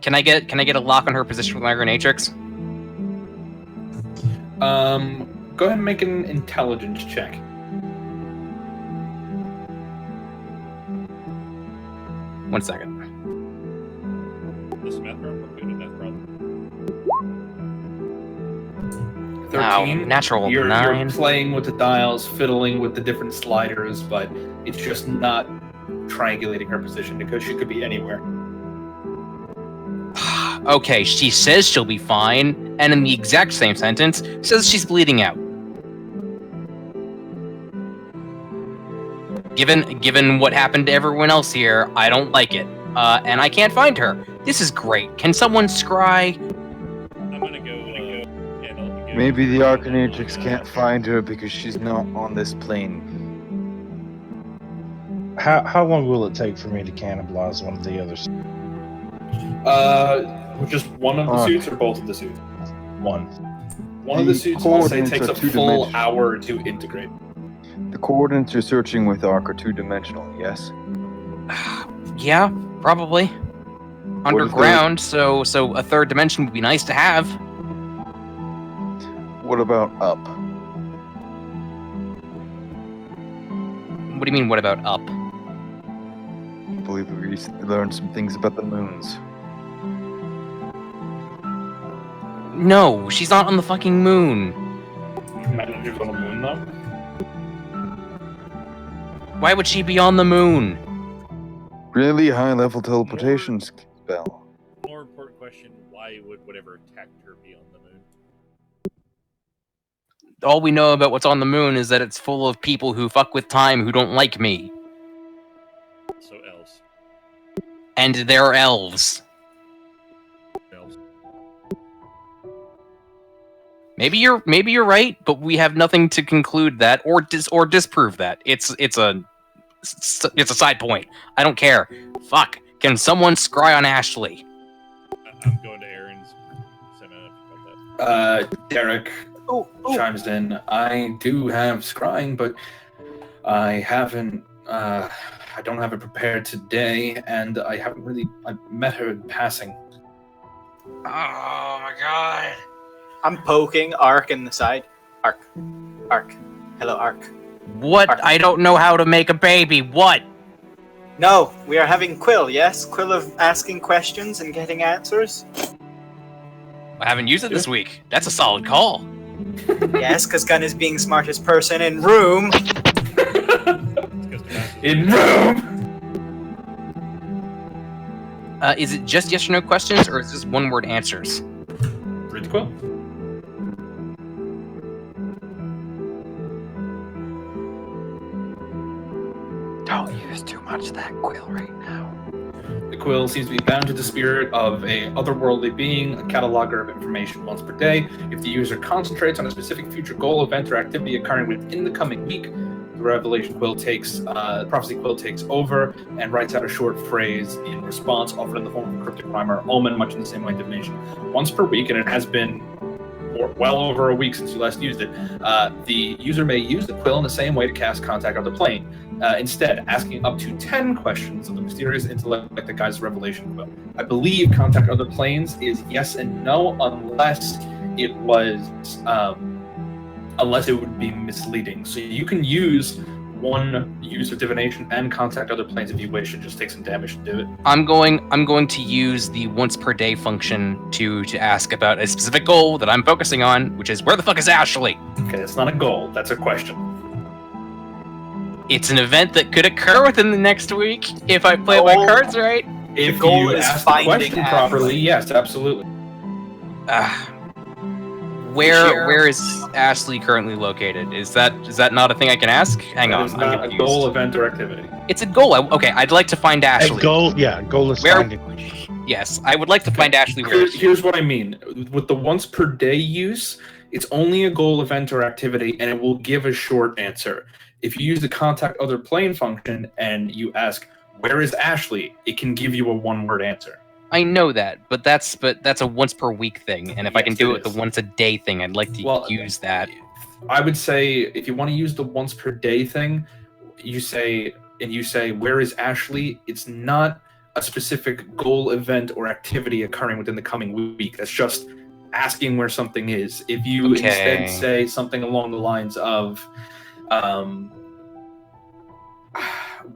Can I get a lock on her position with my Grenatrix? Go ahead and make an intelligence check. One second. This math problem, we're good at math problem. 13. Wow, natural You're 9. playing with the dials, fiddling with the different sliders, but it's just not triangulating her position because she could be anywhere. Okay, she says she'll be fine, and in the exact same sentence, says she's bleeding out. Given what happened to everyone else here, I don't like it. And I can't find her. This is great. Can someone scry? I'm gonna go handle it. Maybe the Archanatrix can't find her because she's not on this plane. How long will it take for me to cannibalize one of the others? Just one of the suits or both of the suits? One. One of the suits, I'll say, coordinates takes are a full two-dimensional. hour to integrate. The coordinates you're searching with are two-dimensional, yes? Yeah, probably. Underground, so a third dimension would be nice to have. What about up? What do you mean, what about up? I believe we recently learned some things about the moons. No, she's not on the fucking moon. Manager's on the moon, though? Why would she be on the moon? Really high-level teleportation spell. More important question: why would whatever attacked her be on the moon? All we know about what's on the moon is that it's full of people who fuck with time who don't like me. So elves. And they're elves. Elves. Maybe you're right, but we have nothing to conclude that or disprove that. It's a side point. I don't care. Fuck. Can someone scry on Ashley? I'm going to Aaron's seminar about that. Derek chimes in. I do have scrying, but I haven't. I don't have it prepared today, and I haven't really. I met her in passing. Oh my god. I'm poking Ark in the side. Ark. Hello, Ark. What? Ark. I don't know how to make a baby. What? No, we are having Quill, yes? Quill of asking questions and getting answers? I haven't used it this week. That's a solid call. Yes, because Gun is being smartest person in room. In room. Is it just yes or no questions, or is this one-word answers? Read the quill. Don't use too much of that quill right now. The quill seems to be bound to the spirit of a otherworldly being, a cataloger of information once per day. If the user concentrates on a specific future goal, event, or activity occurring within the coming week, the revelation quill the prophecy quill takes over and writes out a short phrase in response, often in the form of a cryptic rhyme or omen, much in the same way divination. Once per week, and it has been well over a week since you last used it, the user may use the quill in the same way to cast Contact Other Plane. Instead, asking up to 10 questions of the mysterious intellect that guides the revelation quill. I believe Contact Other Planes is yes and no, unless it would be misleading. So you can use one use of divination and Contact Other Planes if you wish, and just take some damage to do it. I'm going to use the once per day function to ask about a specific goal that I'm focusing on, which is where the fuck is Ashley? Okay, it's not a goal, that's a question. It's an event that could occur within the next week if I play my cards right. If goal you is ask the finding question properly, Ashley. yes, absolutely. Where is Ashley currently located? Is that not a thing I can ask? Hang on, It's I'm not a confused. goal, event, or activity. It's a goal. Okay, I'd like to find Ashley. Goal is Where- finding. Yes, I would like to find Ashley. Where Here's what I mean. With the once per day use, it's only a goal, event, or activity, and it will give a short answer. If you use the Contact Other Plane function and you ask, where is Ashley? It can give you a one-word answer. I know that, but that's a once per week thing, and if I Yes, can do it it the is. once a day thing, I'd like to use that. I would say if you want to use the once per day thing, you say, where is Ashley? It's not a specific goal, event, or activity occurring within the coming week. That's just asking where something is. If you instead say something along the lines of,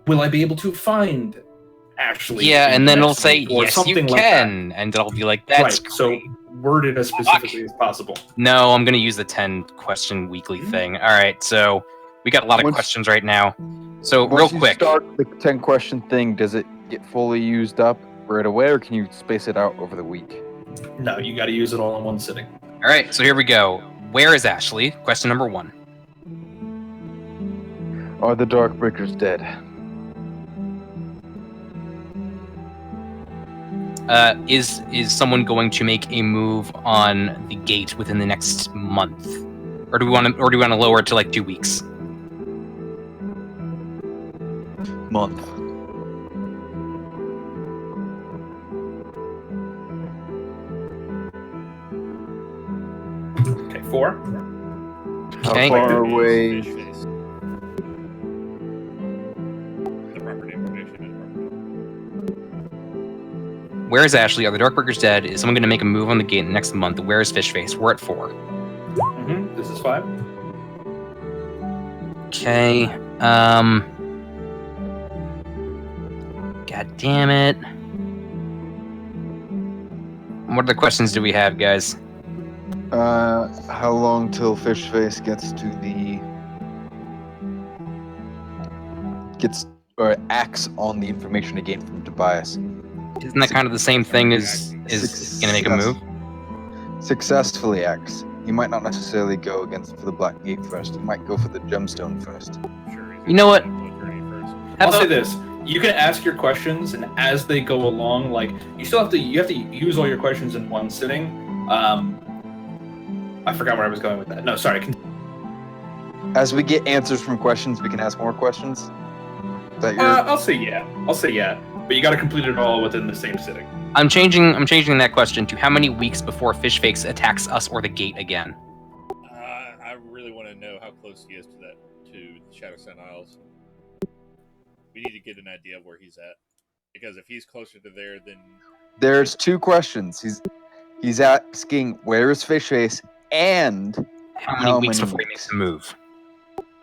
will I be able to find Ashley? Yeah, and then it'll say, or yes, you something can, like and I'll be like, that. that's Right, so great. word it as specifically as possible. No, I'm going to use the 10 question weekly thing. All right, so we got a lot of Once- questions right now. So Once real you quick, start the 10 question thing, does it get fully used up right away, or can you space it out over the week? No, you got to use it all in one sitting. all right, so here we go. Where is Ashley? Question number 1. Are the Darkbreakers dead? Is someone going to make a move on the gate within the next month, or do we want to lower it to like 2 weeks? Month. 4. How Okay. far Is away? Fish Face. The property information is property. Where is Ashley? Are the Darkbreakers dead? Is someone going to make a move on the gate next month? Where is Fishface? We're at 4. This is 5. Okay. God damn it. What other questions do we have, guys? How long till Fishface gets to the acts on the information he gained from Tobias? Isn't that kind of the same thing as gonna make a move? Successfully acts. He might not necessarily go for the Black Gate first. He might go for the gemstone first. Sure, he's You know what? gonna go attorney first. I'll say this: you can ask your questions, and as they go along, like you have to use all your questions in one sitting. I forgot where I was going with that. No, sorry. As we get answers from questions, we can ask more questions. Is that your... I'll say yeah. But you got to complete it all within the same sitting. I'm changing that question to how many weeks before Fishface attacks us or the gate again? I really want to know how close he is to the Shadowstone Isles. We need to get an idea of where he's at, because if he's closer to there, then There's 2 questions. He's asking where is Fishface and How many weeks before he makes a move?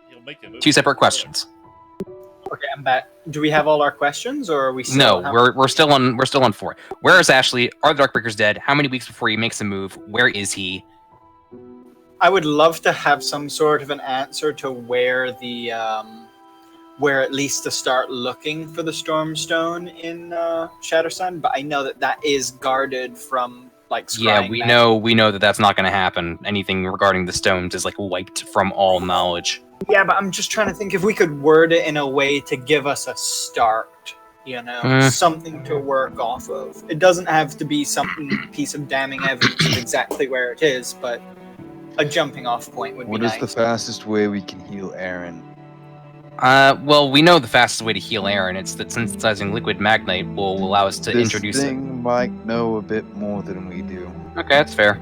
he'll make the move. 2 separate questions. Okay, I'm back. Do we have all our questions, or are we still? No, we're still on 4. Where is Ashley? Are the Darkbreakers dead? How many weeks before he makes a move? Where is he? I would love to have some sort of an answer to where the where at least to start looking for the Stormstone in Shadowsun, but I know that is guarded from like. Yeah, we know that that's not going to happen. Anything regarding the stones is like wiped from all knowledge. Yeah, but I'm just trying to think if we could word it in a way to give us a start. You know, something to work off of. It doesn't have to be some piece of damning evidence of exactly where it is, but a jumping off point would be nice. What is the fastest way we can heal Aaron? Well, we know the fastest way to heal Aaron. It's that synthesizing liquid magnite will allow us to introduce This it. thing might know a bit more than we do. Okay, that's fair.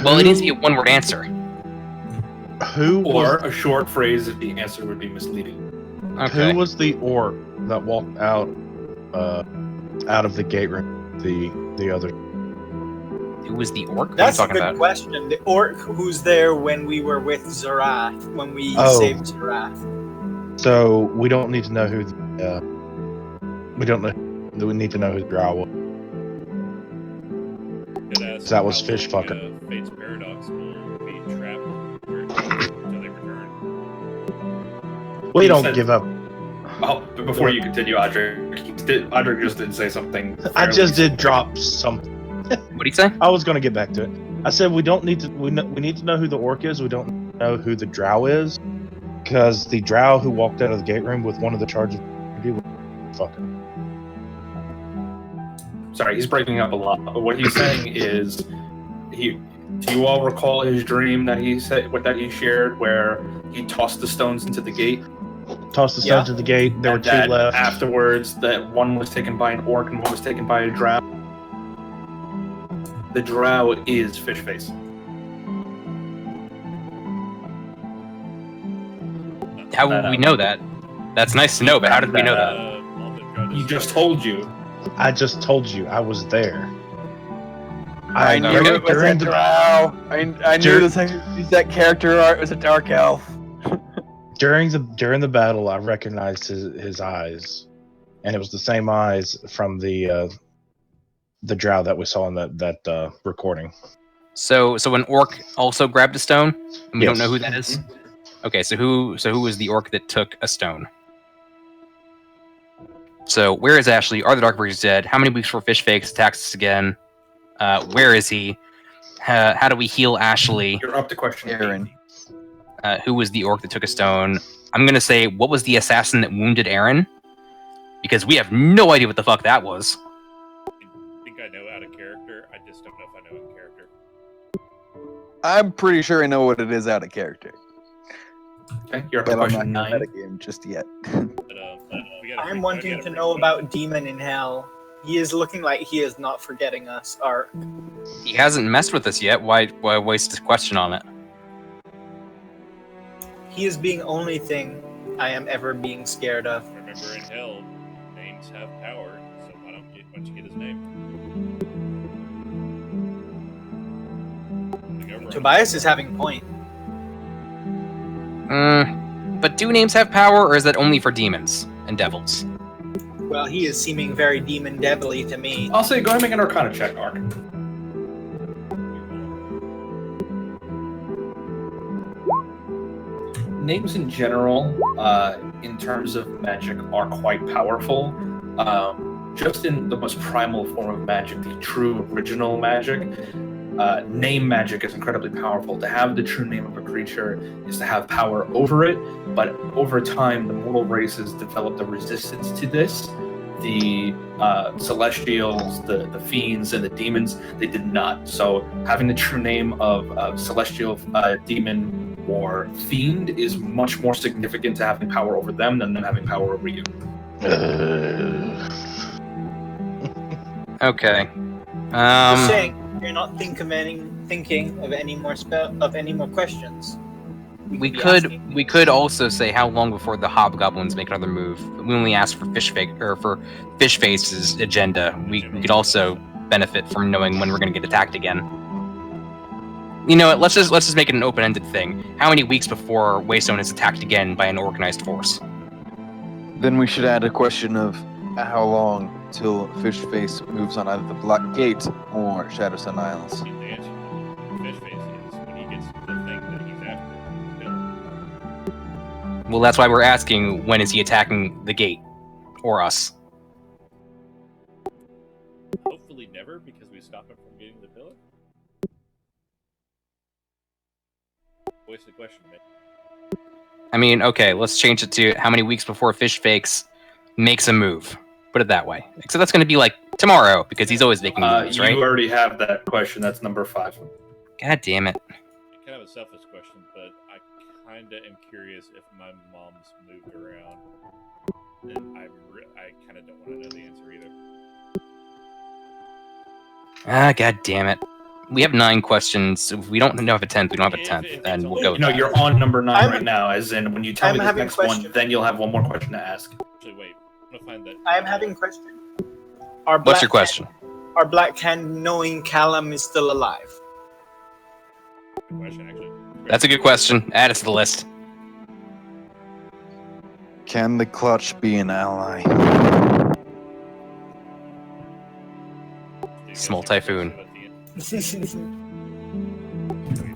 Well, it needs to be a one-word answer. Or a short phrase if the answer would be misleading. Okay. Who was the orc that walked out of the gate room? The other. Who was the orc? That's what a are you good talking about? question. The orc who's there when we were with Zarath, when we saved Zarath. So we don't need to know who. We don't know. We need to know who the drow was. That was fish fucking. Fate's Paradox will be trapped until they return. We don't give up. Oh, but before you continue, Audric just did say something. I just did drop something. What did he say? I was going to get back to it. I said we don't need to. We need to know who the orc is. We don't know who the drow is, because the drow who walked out of the gate room with one of the charges. Fucking. Sorry, he's breaking up a lot. But what he's saying is, do you all recall his dream that he said, that he shared, where he tossed the stones into the gate? Tossed the stones into the gate. There were 2 left. Afterwards, that one was taken by an orc and one was taken by a drow. The drow is Fishface. How would we know that? That's nice to know, but how did we know that? He just told you. I just told you I was there. I knew it was a drow. I knew that character art was a dark elf. During the battle, I recognized his eyes, and it was the same eyes from the drow that we saw in that recording. So an orc also grabbed a stone, and we don't know who that is. Mm-hmm. Okay, so who was the orc that took a stone? So where is Ashley? Are the Darkbreakers dead? How many weeks before Fishface attacks us again? Where is he? How do we heal Ashley? You're up to question Aaron. Who was the orc that took a stone? I'm gonna say, what was the assassin that wounded Aaron? Because we have no idea what the fuck that was. I think I know out of character. I just don't know if I know in character. I'm pretty sure I know what it is out of character. Okay, you're up to But I'm question not 9. in the game just yet. I'm wanting to know about Demon in Hell. He is looking like he is not forgetting us, Ark. He hasn't messed with us yet. Why waste a question on it? He is being only thing I am ever being scared of. Remember, in hell, names have power, so why don't you get his name? Tobias is having point. But do names have power, or is that only for demons and devils? Well, he is seeming very demon devilly to me. I'll say go ahead and make an Arcana check, Ark. Names in general, in terms of magic, are quite powerful. Just in the most primal form of magic, the true original magic, name magic is incredibly powerful. To have the true name of a creature is to have power over it, but over time, the mortal races developed a resistance to this. The celestials, the fiends, and the demons, they did not. So having the true name of celestial, demon, or fiend is much more significant to having power over them than them having power over you. Okay. Just saying, you're not thinking of any more questions. We could also say how long before the hobgoblins make another move. When we ask for Fish Face's agenda, we could also benefit from knowing when we're going to get attacked again. You know what? Let's just make it an open-ended thing. How many weeks before Waystone is attacked again by an organized force? Then we should add a question of how long till Fishface moves on either the Black Gate or Shadowsun Isles. The answer to Fishface is when he gets the thing that he's after. Well, that's why we're asking, when is he attacking the gate? Or us? Hopefully never, because we stop him from getting the pillar. Voice the question, man. I mean, okay, let's change it to how many weeks before Fishface makes a move. Put it that way. So that's going to be like tomorrow, because he's always making moves, right? You already have that question. That's number 5. God damn it. Kind of a selfish question, but I kind of am curious if my mom's moved around, and I kind of don't want to know the answer either. God damn it. We have 9 questions. If we don't have a 10th, we don't have a 10th, and we'll go with No, that. you're on number 9 right now, as in when you tell I'm me the having next question. one, then you'll have one more question to ask. Actually, wait. I'm gonna find that. I am having a question. What's your question? Are Black Hand knowing Callum is still alive? Good question, actually. That's a good question. Add it to the list. Can the Clutch be an ally? Small typhoon.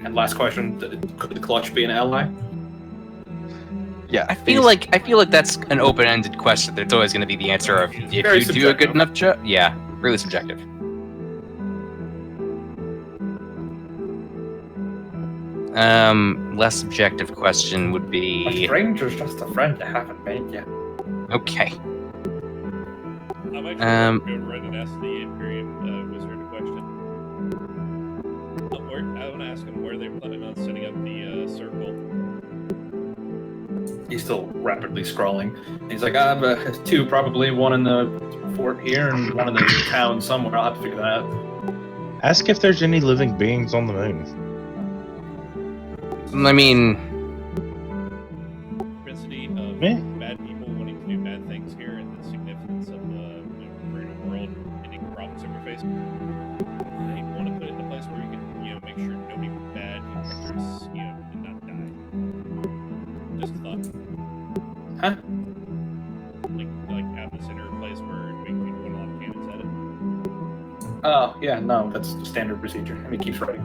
And last question: could the Clutch be an ally? Yeah, I feel like that's an open-ended question. That's always going to be the answer of if Very you do a subjective. good enough job. Yeah, really subjective. Less subjective question would A be stranger's just a friend I haven't made yet. okay. I'm actually going to go right and ask the Imperium Wizard a question. I want to ask him where they're planning on setting up the circle. He's still rapidly scrolling. He's like, I have 2 probably, one in the fort here and one in the town somewhere. I'll have to figure that out. Ask if there's any living beings on the moon. I mean, Propensity of Yeah. bad people wanting to do bad things here, and the significance of the greater world ending problems that we're facing. I want to put it in a place where you can, make sure nobody bad characters, did not die. Just a thought. Huh? Like out in the center of a place where we can put a lot of cannons at it. Oh, yeah, no, that's standard procedure. And he keeps writing.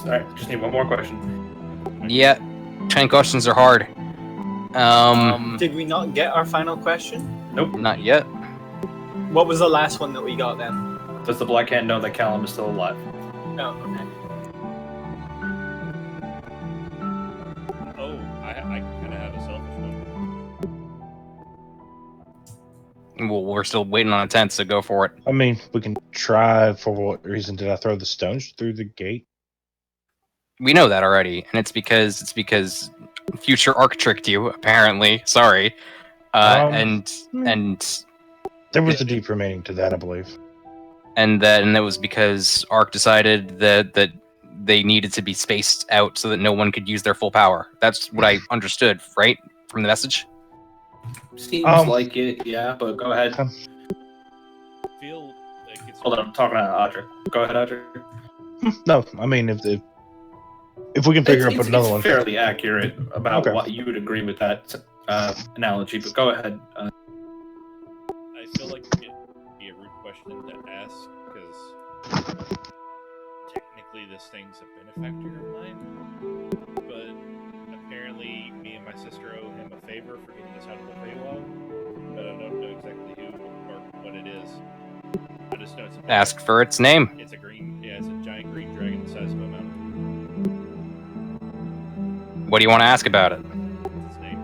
Alright, just need one more question. yeah, 10 questions are hard. Did we not get our final question? Nope. Not yet. What was the last one that we got then? Does the Black Hand know that Callum is still alive? Oh, okay. Oh, I kind of have a selfish one. Well, we're still waiting on a 10th, so go for it. I mean, we can try. For what reason did I throw the stones through the gate? We know that already, and it's because future Arc tricked you. Apparently, sorry. And There was a deeper meaning to that, I believe. and that was because Arc decided that they needed to be spaced out so that no one could use their full power. That's what I understood, right, from the message. Seems like it, yeah. But go ahead. Feel like it's Hold on, I'm talking to Audrey. Go ahead, Audrey. No, I mean if we can figure out another one. It's fairly accurate about Okay. what you would agree with that analogy. But go ahead. I feel like it'd be a rude question to ask because technically this thing's a benefactor of mine, but apparently me and my sister owe him a favor for getting us out of the Feywild, but I don't know exactly who or what it is. I just know it's a Ask for its name. It's a green, yeah, it's a giant green dragon the size of a mountain. What do you want to ask about it? What's its name?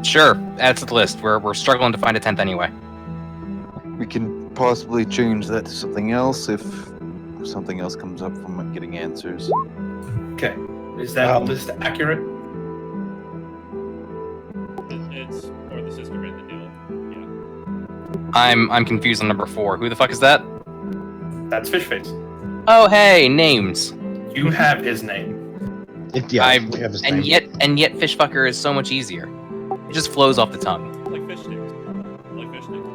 Sure, add it to the list. We're struggling to find a 10th anyway. We can possibly change that to something else if something else comes up from getting answers. Okay. Is that list accurate? It's or the sister made the deal. Yeah. I'm confused on number 4. Who the fuck is that? That's Fishface. Oh, hey, names. You have his name. We have his name. And yet, Fishfucker is so much easier. It just flows off the tongue. Like fish sticks. Like fish sticks.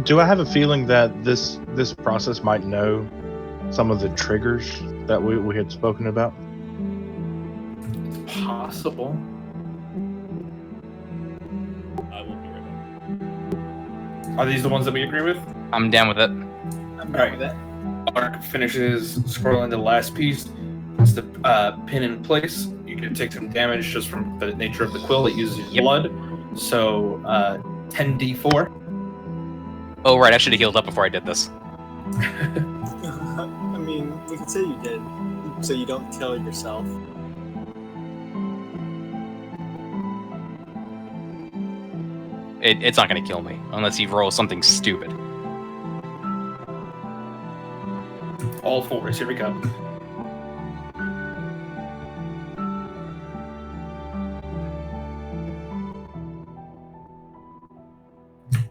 Do I have a feeling that this process might know some of the triggers that we had spoken about? Possible. I will be right back. Are these the ones that we agree with? I'm down with it. I'm Alright. with it. Ark finishes scrolling the last piece. It's the pin in place. You can take some damage just from the nature of the quill. It uses blood. So 10d4. Oh, right, I should have healed up before I did this. I mean, we could say you did, so you don't kill yourself. It's not going to kill me, unless you roll something stupid. All fours. Here we go.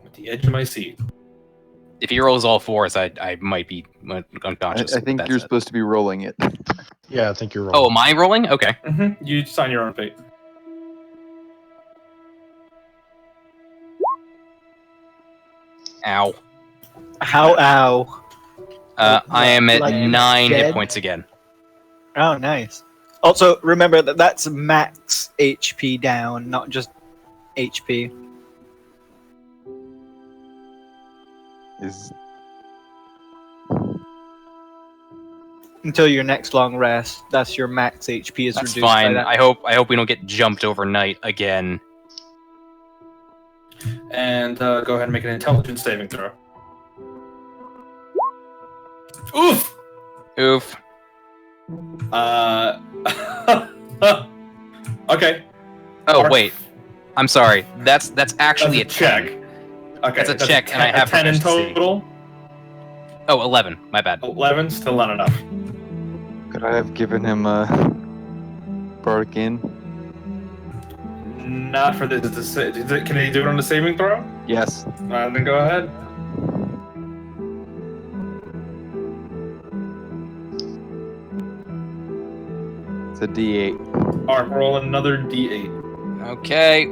With the edge of my seat. If he rolls all 4s, I might be unconscious. I think That's you're it. supposed to be rolling it. Yeah, I think you're Oh, wrong. am I rolling? Okay. Mm-hmm. You sign your own fate. Ow. Ow. I am at Like 9 hit dead? points again. Oh, nice. Also, remember that that's max HP down, not just HP. Is Until your next long rest, that's your max HP is That's reduced by fine. that. I hope we don't get jumped overnight again. And go ahead and make an intelligence saving throw. Oof! Oof. Okay. Oh, Arc- wait. I'm sorry. That's actually That's a check. 10. Okay, That's a check, and I have 10 in proficiency. total. Oh, 11. My bad. 11, still not enough. could I have given him a bardic in? Not for this. Can he do it on the saving throw? Yes. Then go ahead. It's a D8. Arc, roll another d8. Okay.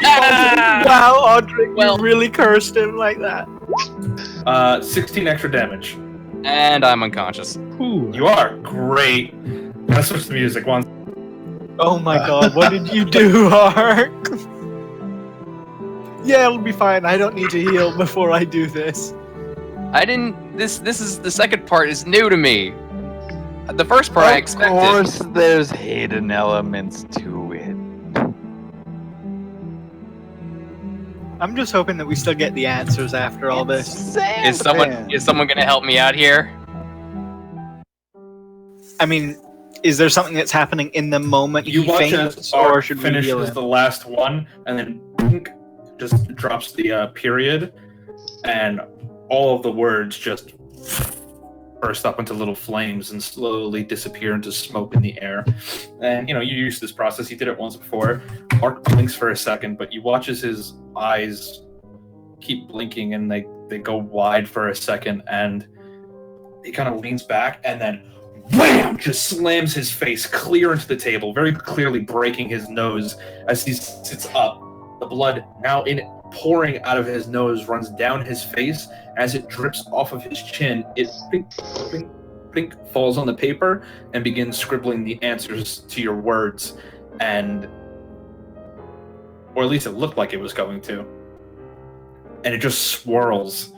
Wow, Audrey, Well- you really cursed him like that. 16 extra damage. And I'm unconscious. Ooh. You are great. Let's switch the music once. Oh my god, what did you do, Ark? Yeah, it'll be fine. I don't need to heal before I do this. I didn't. This is the second part is new to me. The first part I expected. Of course, there's hidden elements to it. I'm just hoping that we still get the answers after all this. Is someone gonna help me out here? I mean, is there something that's happening in the moment You he watch faints, as or Arc should we heal finishes him? the last one, and then boink, just drops the period, and all of the words just burst up into little flames and slowly disappear into smoke in the air. And you used this process. You did it once before. Arc blinks for a second, but you watch as his eyes keep blinking, and they go wide for a second, and he kind of leans back, and then wham! Just slams his face clear into the table, very clearly breaking his nose as he sits up. The blood now pouring out of his nose runs down his face. As it drips off of his chin, it blink, blink, blink, falls on the paper and begins scribbling the answers to your words, or at least it looked like it was going to. And it just swirls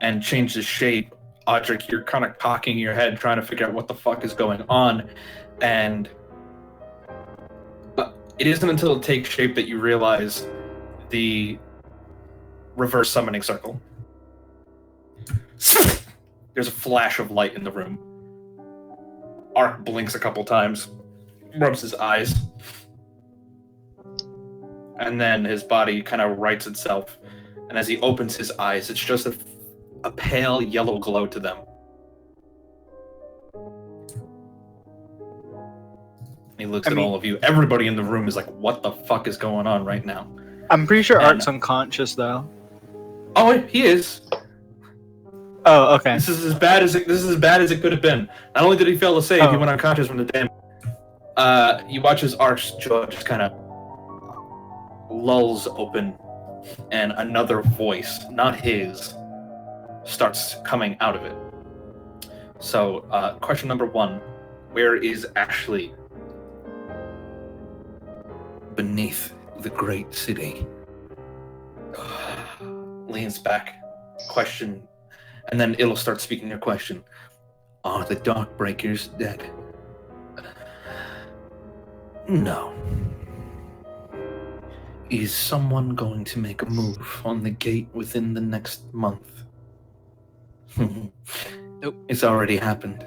and changes shape. Audric, you're kind of cocking your head, trying to figure out what the fuck is going on, and it isn't until it takes shape that you realize the reverse summoning circle. There's a flash of light in the room. Ark blinks a couple times, rubs his eyes, and then his body kind of rights itself, and as he opens his eyes, it's just a pale yellow glow to them. He looks at all of you. Everybody in the room is like, what the fuck is going on right now? I'm pretty sure Ark's unconscious, though. Oh, he is. Oh, okay. This is as bad as it could have been. Not only did he fail to save, he went unconscious from the damn. You watch as Ark's jaw just kind of lulls open, and another voice, not his, starts coming out of it. So, question number 1. Where is Ashley? Beneath the great city. Leans back. Question. And then it'll start speaking your question. Are the Darkbreakers dead? No. Is someone going to make a move on the gate within the next month? Nope. It's already happened.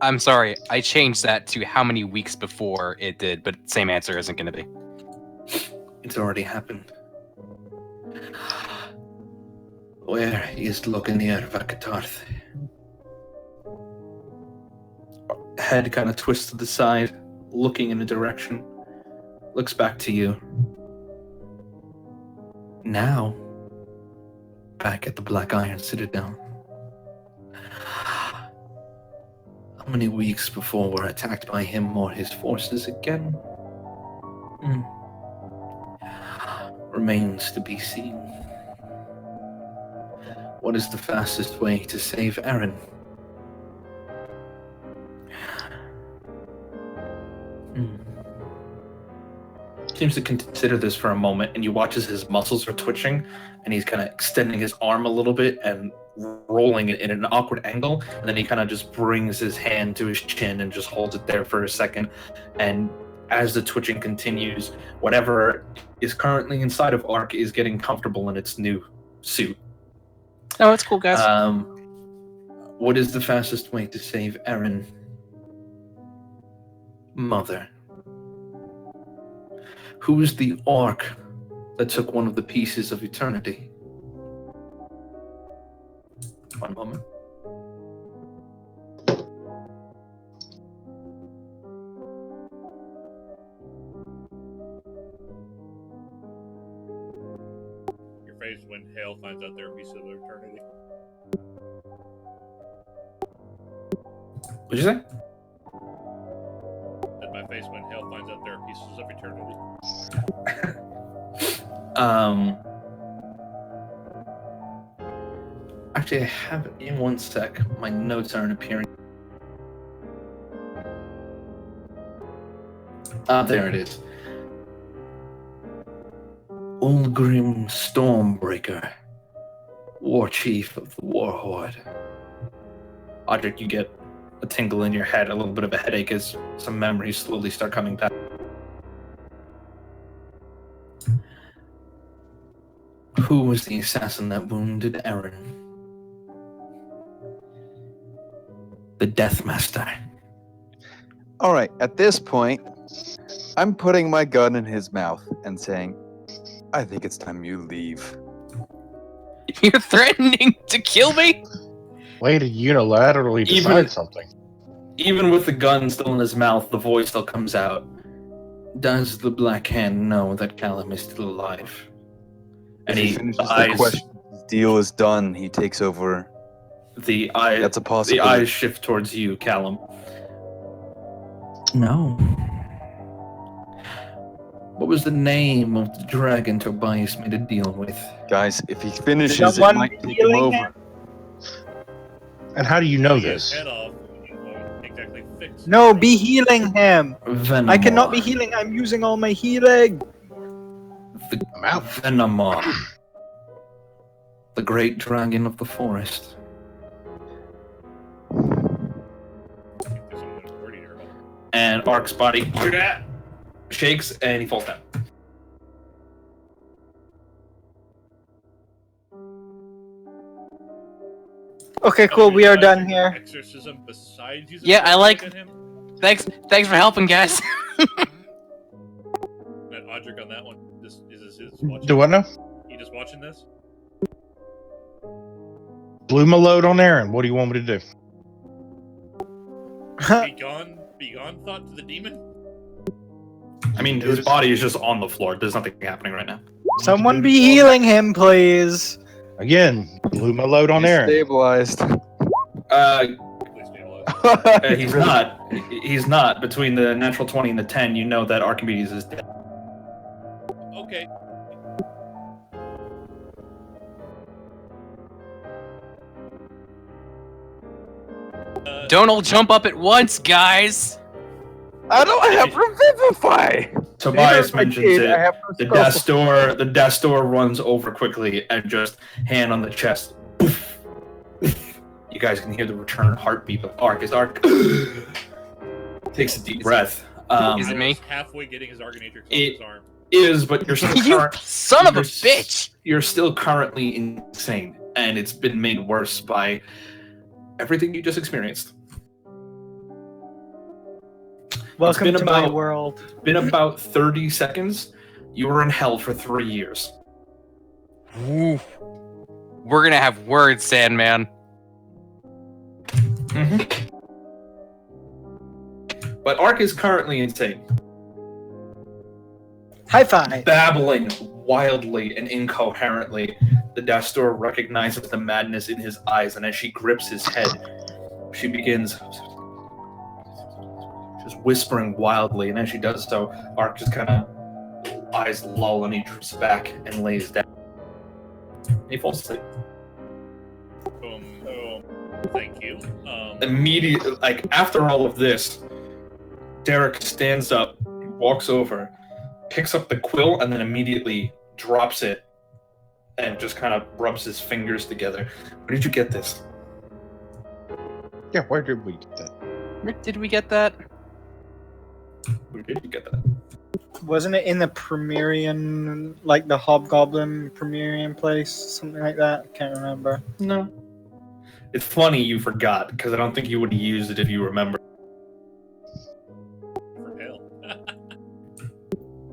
I'm sorry, I changed that to how many weeks before it did, but same answer isn't going to be. It's already happened. Where is Loganir Vakatarth? Head kind of twists to the side, looking in a direction. Looks back to you. Now, back at the Black Iron Citadel. How many weeks before we're attacked by him or his forces again? Remains to be seen. What is the fastest way to save Eren? Seems to consider this for a moment, and you watch as his muscles are twitching, and he's kind of extending his arm a little bit and rolling it in an awkward angle, and then he kind of just brings his hand to his chin and just holds it there for a second, and as the twitching continues, whatever is currently inside of Ark is getting comfortable in its new suit. Oh, it's cool, guys. What is the fastest way to save Eren? Mother. Who is the Ark that took one of the pieces of eternity? One moment. Your face when Hale finds out they're a piece of eternity. What'd you say? At my face when Hale finds out there are pieces of eternity. Actually, I have it in one sec. My notes aren't appearing. There it is. Ulgrim Stormbreaker, War Chief of the War Horde. Audric, you get a tingle in your head, a little bit of a headache as some memories slowly start coming back. Who was the assassin that wounded Eren? The Deathmaster. All right, at this point, I'm putting my gun in his mouth and saying, I think it's time you leave. You're threatening to kill me? Way to unilaterally decide something. Even with the gun still in his mouth, the voice still comes out. Does the Black Hand know that Callum is still alive? And He he finishes the eyes. question. deal is done, he takes over. The eye. That's a The possibility. eyes shift towards you, Callum. No. What was the name of the dragon Tobias made a deal with? Guys, if he finishes, it Someone might take him healing over. him? And how do you know Cutting his this? head off won't exactly fix No, it. be healing him. Venomar. I cannot be healing. I'm using all my healing. I'm out. Venomar. The great dragon of the forest. I think there's something pretty terrible. And Ark's body shakes and he falls down. Okay, cool. We are done here. Exorcism besides using Yeah, I like- at him? Thanks for helping, guys. Matt Audric on that one. Is this his watching? Do what now? You just watching this? Blew my load on Aaron. What do you want me to do? Be gone, thought to the demon? I mean, his body is just on the floor. There's nothing happening right now. Someone be healing him, please. Again, blew my load on He's Aaron. stabilized. Please stabilize. He's not. He's not. Between the natural 20 and the 10, you know that Archimedes is dead. Okay. Don't all jump up at once, guys. I don't have Revivify! Tobias mentions I it. have The death door runs over quickly and just hand on the chest. Poof. You guys can hear the return heartbeat of Ark as Ark takes a deep breath. Is it me? I was halfway getting his Archinatrix off It- his arm. Is, but you're still You son of a you're bitch. You're still currently insane, and it's been made worse by everything you just experienced. Welcome been to my about- world. Been about 30 seconds. You were in hell for 3 years. Ooh. We're gonna have words, Sandman. But Ark is currently insane, High five. babbling wildly and incoherently. The Dastor recognizes the madness in his eyes, and as she grips his head, she begins just whispering wildly. And as she does so, Ark just kind of eyes lull and he drifts back and lays down. He falls asleep. Thank you. Immediately, like after all of this, Derek stands up, walks over, picks up the quill, and then immediately drops it and just kind of rubs his fingers together. Where did you get this? Yeah, where did we get that? Where did we get that? Where did you get that? Wasn't it in the Premierian, like the Hobgoblin Premierian place? Something like that? I can't remember. No. It's funny you forgot, because I don't think you would have used it if you remember. For hell.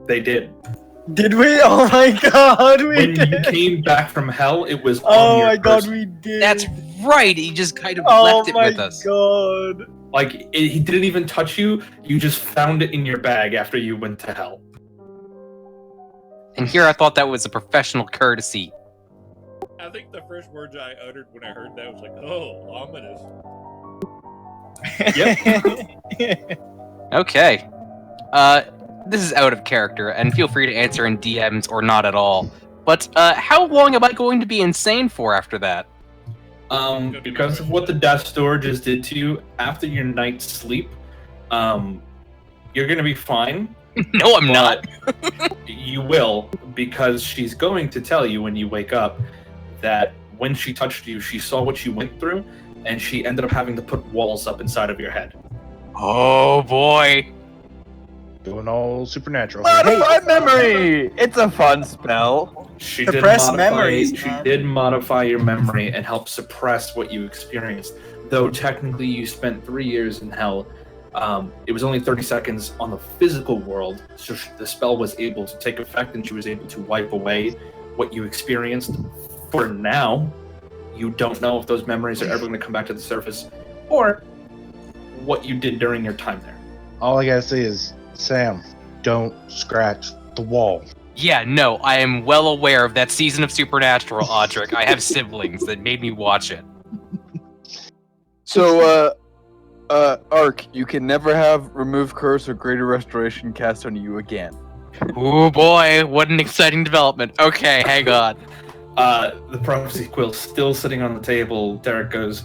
They did. Did we? Oh my god, we When did! you came back from hell, it was on Oh your my god, person. we did! That's right. He just kind of Oh left it my with us. god! Like, he didn't even touch you, you just found it in your bag after you went to hell. And here I thought that was a professional courtesy. I think the first words I uttered when I heard that was like, oh, ominous. Okay. This is out of character, and feel free to answer in DMs or not at all. But how long am I going to be insane for after that? Because of what the Death Store just did to you, after your night's sleep, you're gonna be fine. No, I'm not. You will, because she's going to tell you when you wake up that when she touched you, she saw what you went through, and she ended up having to put walls up inside of your head. Oh boy. Doing all supernatural. Modify memory! It's a fun spell. She Suppress memories, She man. did modify your memory and help suppress what you experienced. Though technically you spent 3 years in hell, it was only 30 seconds on the physical world, so the spell was able to take effect and she was able to wipe away what you experienced. For now, you don't know if those memories are ever going to come back to the surface or what you did during your time there. All I gotta say is, Sam, don't scratch the wall. Yeah, no, I am well aware of that season of Supernatural, Audric. I have siblings that made me watch it. So, Ark, you can never have Remove Curse or Greater Restoration cast on you again. Oh boy, what an exciting development. Okay, hang on. The prophecy quill still sitting on the table. Derek goes,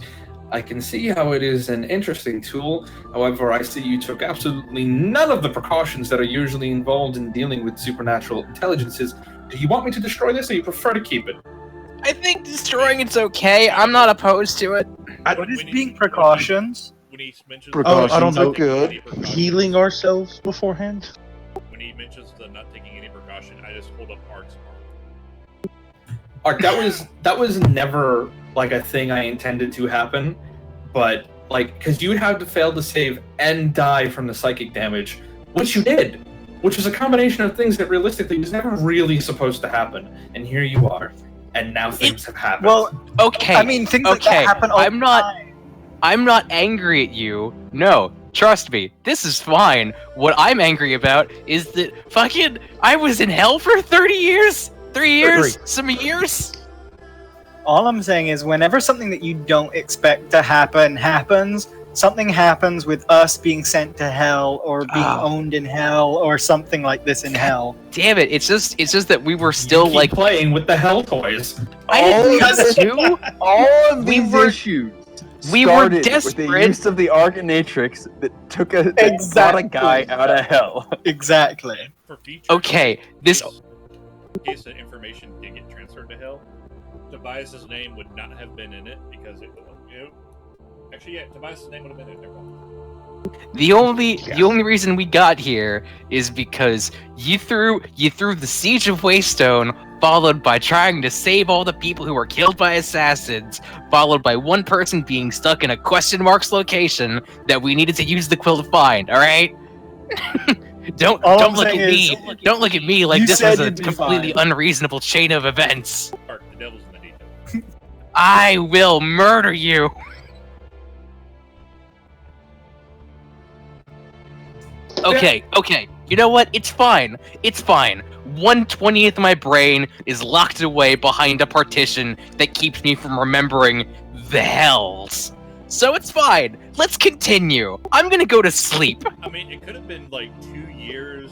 I can see how it is an interesting tool. However, I see you took absolutely none of the precautions that are usually involved in dealing with supernatural intelligences. Do you want me to destroy this, or you prefer to keep it? I think destroying it's okay. I'm not opposed to it. What is being precautions? When he mentions Precautions I don't know. not taking Good. any precaution- Healing ourselves beforehand. When he mentions the not taking any precaution, I just hold up Ark's arm. Ark, that was never like a thing I intended to happen, but like because you would have to fail to save and die from the psychic damage, which you did, which is a combination of things that realistically was never really supposed to happen, and here you are, and now things have happened. Well, Okay. I mean, things like okay. that happen all I'm the not time. I'm not angry at you. No, trust me. This is fine. What I'm angry about is that fucking I was in hell for 30 years? 3 years? Some years? All I'm saying is, whenever something that you don't expect to happen happens, something happens with us being sent to hell or being owned in hell or something like this in hell. Damn it. It's just that we were still you keep like playing with the hell toys. I didn't want to. All of We these were- issues we were started with the desperate. use of the Arcanatrix that brought a Exactly. guy out of hell. Exactly. For future, Okay, this in case the information did get transferred to hell, Tobias's name would not have been in it because it, actually, yeah, Tobias's name would have been in it. Never mind. the only reason we got here is because you threw the Siege of Waystone, followed by trying to save all the people who were killed by assassins, followed by one person being stuck in a question marks location that we needed to use the quill to find. All right. Don't All I'm look saying at is, me. Don't look at me like you this said was a you'd be completely fine. unreasonable chain of events. Ark, the devil's in the details. I will murder you. Okay. You know what? It's fine. 1/20th of my brain is locked away behind a partition that keeps me from remembering the hells. So it's fine. Let's continue. I'm gonna go to sleep. I mean, it could have been like 2 years,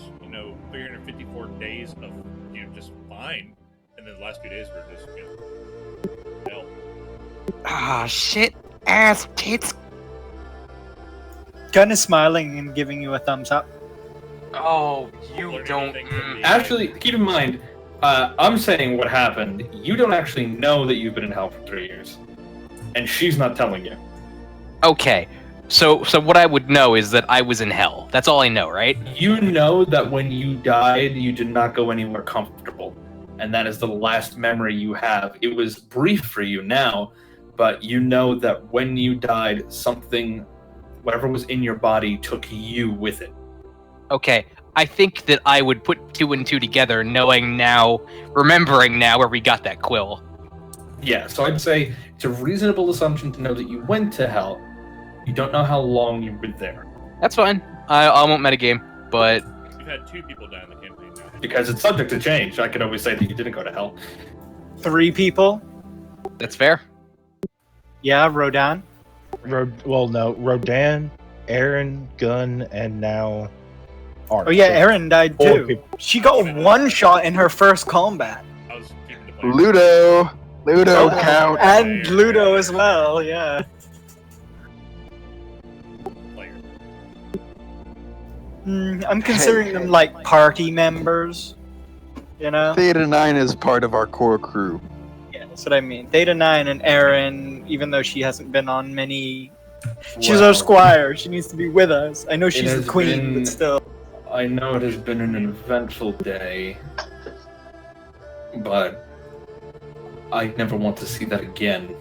354 days of, just fine, and then the last few days were just, hell. Ah, shit. Ass tits. Kind of smiling and giving you a thumbs up. Oh, you Learning don't. things from the- Actually, keep in mind, I'm saying what happened. You don't actually know that you've been in hell for 3 years, and she's not telling you. Okay. So what I would know is that I was in hell. That's all I know, right? You know that when you died, you did not go anywhere comfortable, and that is the last memory you have. It was brief for you now, but you know that when you died, something, whatever was in your body, took you with it. Okay. I think that I would put 2 and 2 together, remembering now where we got that quill. Yeah, so I'd say it's a reasonable assumption to know that you went to hell. You don't know how long you were there, That's fine. I won't metagame, but We've had 2 people die in the campaign now. because it's subject to change. I could always say that you didn't go to hell. 3 people. that's fair. Yeah, Rodan. Rodan, Aaron, Gunn, and now Art. Oh yeah, So Erin died 4 too. people. She got 1 shot in her first combat. I was keeping the player. Ludo count. And Ludo as well, yeah. Player. I'm considering them like party members. You know? Theta 9 is part of our core crew. Yeah, that's what I mean. Theta 9 and Erin, even though she hasn't been on many... She's Well, our squire. She needs to be with us. I know she's has the queen, been- but still. I know it has been an eventful day, but I never want to see that again.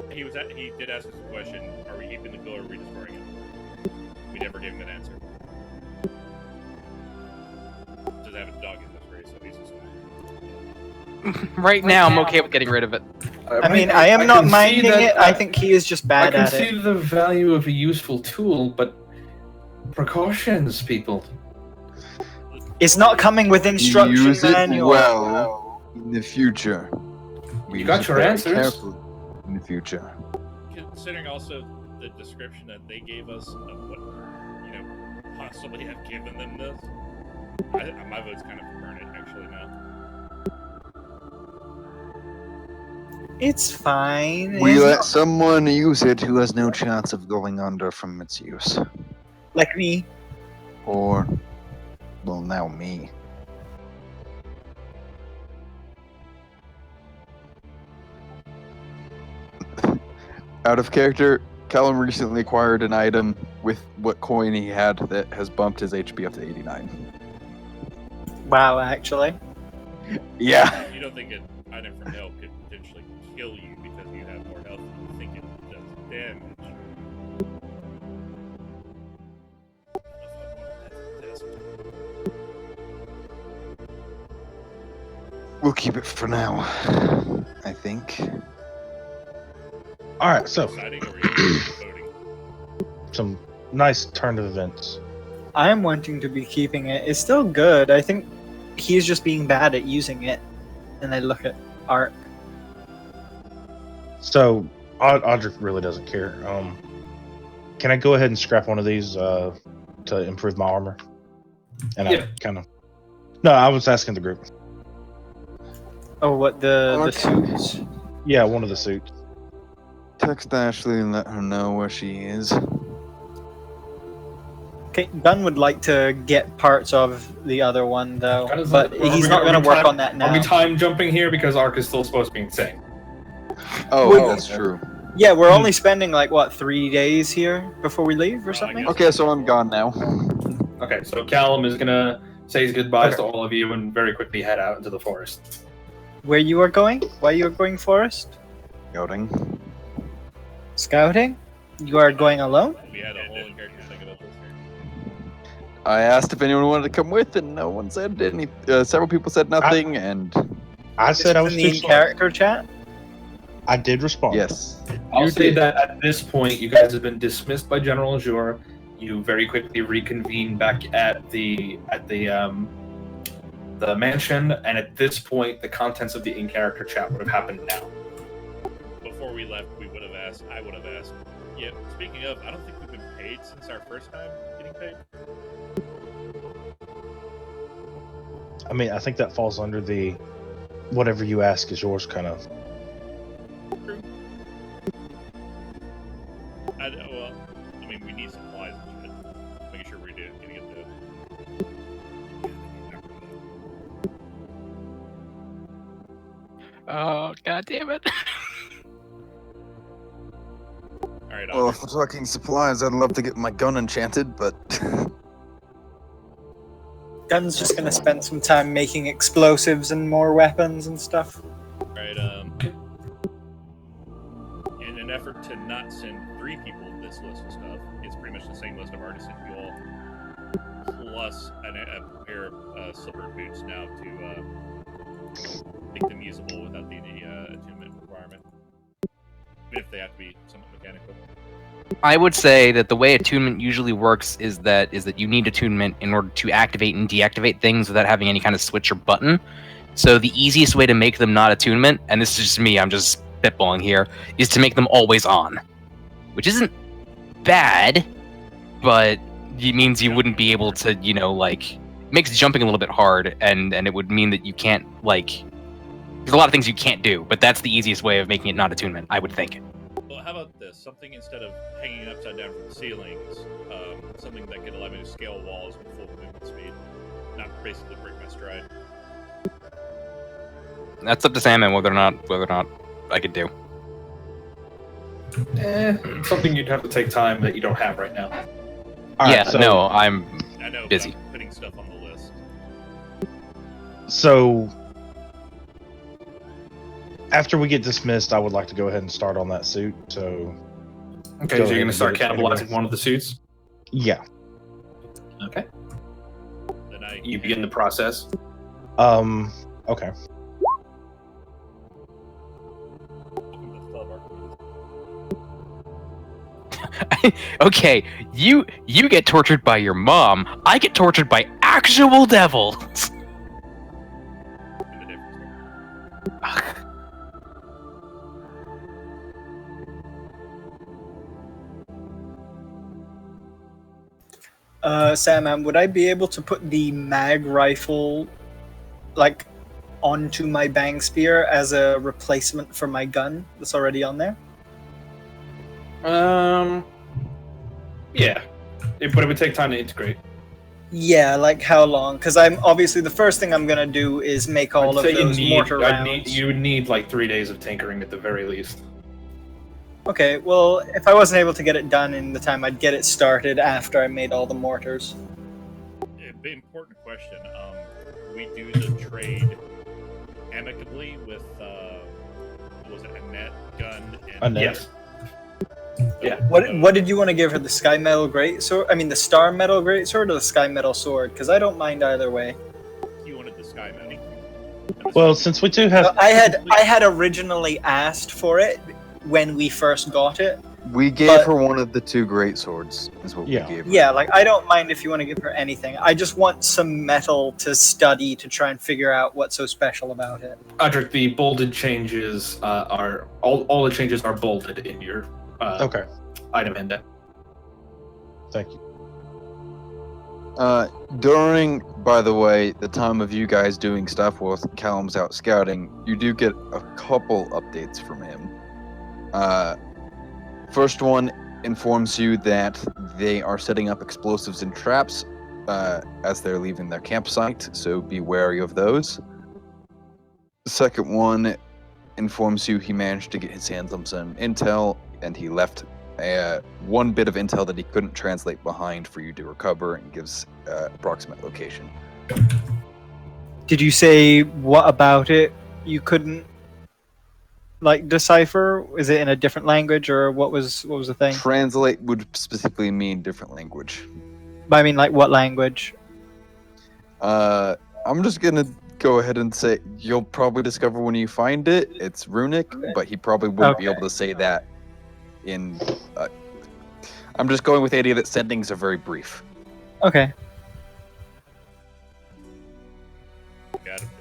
He did ask us a question: are we keeping the quill or are we destroying it? We never gave him an answer. Does have a dog in this race, so he's just... Right now, I'm okay with getting rid of it. I mean, I am not can see minding that- it. I think he is just I bad can at see it. the value of a useful tool, but precautions, people. It's not coming with instruction Use it manual. well in the future. We You use got it your very answers. carefully in the future. Considering also the description that they gave us of what, possibly have given them this, my vote's kind of for burn it, actually, now. It's fine. We It's let not someone use it who has no chance of going under from its use. like me. Or, well, now me. Out of character, Callum recently acquired an item with what coin he had that has bumped his HP up to 89. Wow, actually. Yeah. You don't think an item from hell could potentially kill you because you have more health than you think it does damage? We'll keep it for now, I think. All right, so Deciding or you voting? some nice turn of events. I'm wanting to be keeping it. It's still good. I think he's just being bad at using it. And I look at Ark. So Audric really doesn't care. Can I go ahead and scrap one of these to improve my armor? And Yeah. I kind of. No, I was asking the group. Oh, what the Okay. suits? Yeah, one of the suits. Text Ashley and let her know where she is. Okay, Gunn would like to get parts of the other one though, Gunn is but like, he's are not we going to work time- on that Are we now. time jumping here because Ark is still supposed to be insane? Oh, Well- that's true. Yeah, we're only spending like what 3 days here before we leave or I something. guess. Okay, so I'm gone now. Okay, so Callum is gonna say his goodbyes Okay. to all of you and very quickly head out into the forest. Where you are going? Why you are going forest? Scouting. Scouting? You are going alone? We had a whole character thing about this here. I asked if anyone wanted to come with, and no one said any. Several people said nothing, and I said I was in too the slow. character chat. I did respond. yes. I'll You say did. that at this point, you guys have been dismissed by General Azure. You very quickly reconvene back at the mansion, and at this point, the contents of the in-character chat would have happened now. Before we left, I would have asked. Yeah, speaking of, I don't think we've been paid since our first time getting paid. I mean, I think that falls under the whatever you ask is yours kind of. True. I mean, we need supplies and shit. Making sure we're gonna get the. Oh, god damn it. All right. Well, if we're talking supplies, I'd love to get my gun enchanted, but Gunn's just going to spend some time making explosives and more weapons and stuff. All right. In an effort to not send 3 people to this list of stuff, it's pretty much the same list I've already sent you all, plus a pair of slipper boots now to make them usable without the attunement requirement, even if they have to be somewhat mechanical. I would say that the way attunement usually works is that you need attunement in order to activate and deactivate things without having any kind of switch or button. So the easiest way to make them not attunement, and this is just me, I'm just spitballing here, is to make them always on. Which isn't bad, but it means you wouldn't be able to, makes jumping a little bit hard, and it would mean that you can't, there's a lot of things you can't do, but that's the easiest way of making it not attunement, I would think. Well, how about this? Something instead of hanging upside down from the ceilings, something that could allow me to scale walls with full movement speed, not basically break my stride. That's up to Sam and whether or not I could do. Something you'd have to take time that you don't have right now. All right, Yeah, so, no, I'm I know, but busy. I'm putting stuff on the list. So after we get dismissed, I would like to go ahead and start on that suit. So Okay, Go so you're ahead gonna and start get it anyway. cannibalizing one of the suits. yeah. Okay. Then I You begin the process. Okay. Welcome to the club, Archimedes. okay, you get tortured by your mom. I get tortured by actual devil. And the difference. Sam, would I be able to put the mag rifle, like, onto my bang spear as a replacement for my gun that's already on there? Yeah. But it would take time to integrate. Yeah, like how long? Because I'm obviously the first thing I'm gonna do is make all of those mortar rounds. You would need like 3 days of tinkering at the very least. Okay, well, if I wasn't able to get it done in the time, I'd get it started after I made all the mortars. Yeah, big important question. We do the trade amicably with what was it, a net gun and A net. Yes. Yeah. What did you want to give her? The Sky Metal Greatsword? I mean, the Star Metal Greatsword or the Sky Metal Sword? Because I don't mind either way. You wanted the sky metal. Well, since we do have, I had originally asked for it when we first got it. We gave her one of the 2 great swords, is what Yeah. we gave her. Yeah, like, I don't mind if you want to give her anything. I just want some metal to study to try and figure out what's so special about it. Adric, the bolded changes are all the changes are bolded in your okay, item index. thank you. During, by the way, the time of you guys doing stuff while Callum's out scouting, you do get a couple updates from him. First one informs you that they are setting up explosives and traps as they're leaving their campsite, so be wary of those. The second one informs you he managed to get his hands on some intel, and he left one bit of intel that he couldn't translate behind for you to recover, and gives approximate location. Did you say what about it you couldn't, like, decipher? Is it in a different language, or what was the thing? Translate would specifically mean different language. But I mean, like, what language? I'm just gonna go ahead and say you'll probably discover when you find it. It's runic, but he probably wouldn't be able to say that in. I'm just going with the idea that sendings are very brief. Okay.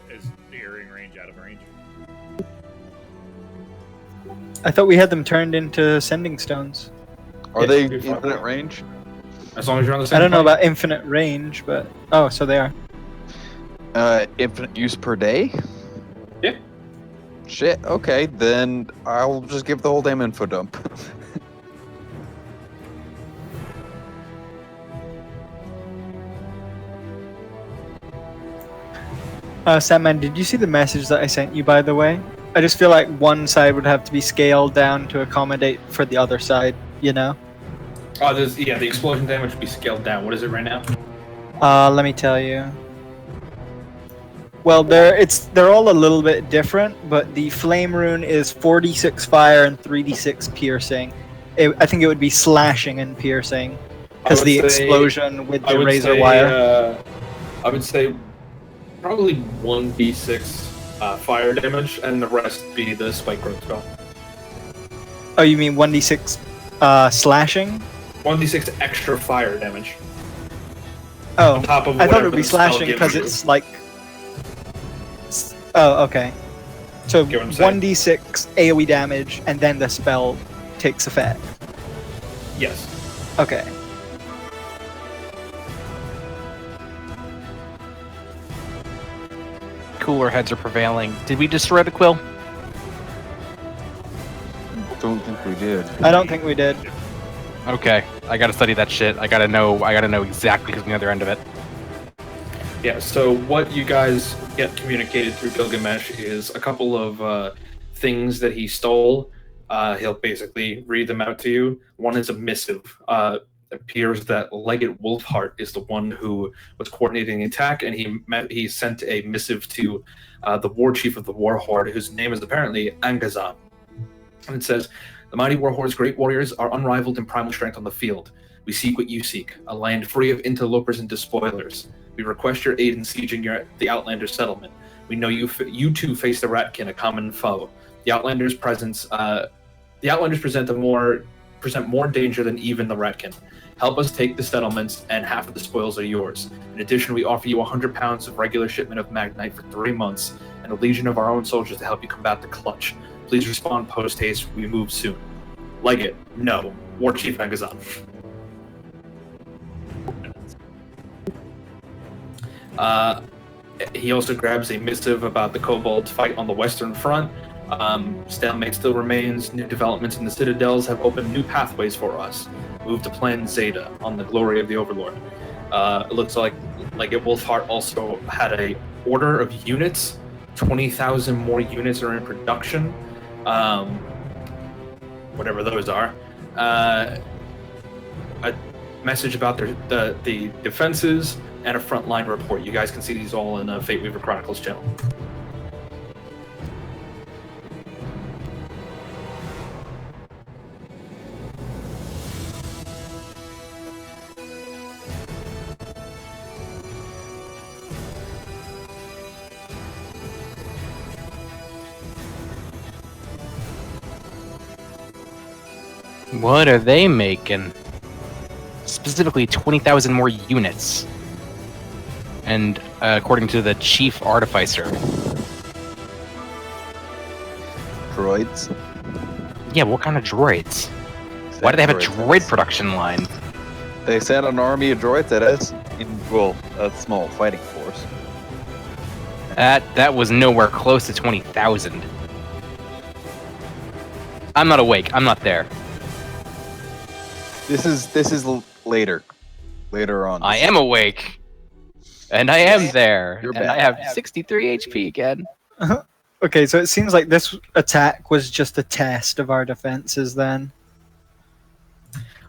Is the earring range out of range? I thought we had them turned into sending stones. Are Yeah, they you're fine. infinite range? As long as you're on the same I don't know plane. about infinite range, but oh, so they are. Infinite use per day? Yeah. Shit, okay, then I'll just give the whole damn info dump. Sandman, did you see the message that I sent you, by the way? I just feel like one side would have to be scaled down to accommodate for the other side, you know? Oh, the explosion damage would be scaled down. What is it right now? Let me tell you. Well, they're all a little bit different, but the flame rune is 4d6 fire and 3d6 piercing. I think it would be slashing and piercing, because the explosion with the razor wire. I would say probably 1d6 fire damage, and the rest be the spike growth spell. Oh, you mean 1d6 slashing? 1d6 extra fire damage. Oh, On top of I thought it whatever would be the spell slashing gives because you. it's like. Oh, okay. So Get what I'm saying? 1d6 AoE damage, and then the spell takes effect. Yes. Okay. Cooler heads are prevailing. Did we destroy the quill? Don't think we did. I don't think we did. Okay, I gotta study that shit. I gotta know exactly who's on the other end of it. Yeah, so what you guys get communicated through Gilgamesh is a couple of things that he stole. He'll basically read them out to you. One is a missive. Appears that Legate Wolfheart is the one who was coordinating the attack, and he sent a missive to the war chief of the war horde, whose name is apparently Angazan. And it says, "The mighty war horde's great warriors are unrivaled in primal strength on the field. We seek what you seek, a land free of interlopers and despoilers. We request your aid in sieging the Outlander settlement. We know you two face the Ratkin, a common foe. The Outlanders present more danger than even the Ratkin. Help us take the settlements, and half of the spoils are yours. In addition, we offer you 100 pounds of regular shipment of Magnite for 3 months, and a legion of our own soldiers to help you combat the Clutch. Please respond post-haste. We move soon. Like it? No. War Chief Megazon. He also grabs a missive about the Kobold fight on the Western Front. Stalemate still remains. New developments in the Citadels have opened new pathways for us. Move to Plan Zeta on the glory of the Overlord. It looks like Wolfheart also had a order of units. 20,000 more units are in production. Whatever those are. A message about the defenses and a frontline report. You guys can see these all in Fate Weaver Chronicles channel. What are they making? Specifically 20,000 more units. And according to the chief artificer. Droids. Yeah, what kind of droids? Why do they have a droid production line? They sent an army of droids that is a small fighting force. That was nowhere close to 20,000. I'm not awake. I'm not there. This is later on. I am awake, and I am there, You're and back. I have 63 HP again. Okay, so it seems like this attack was just a test of our defenses then.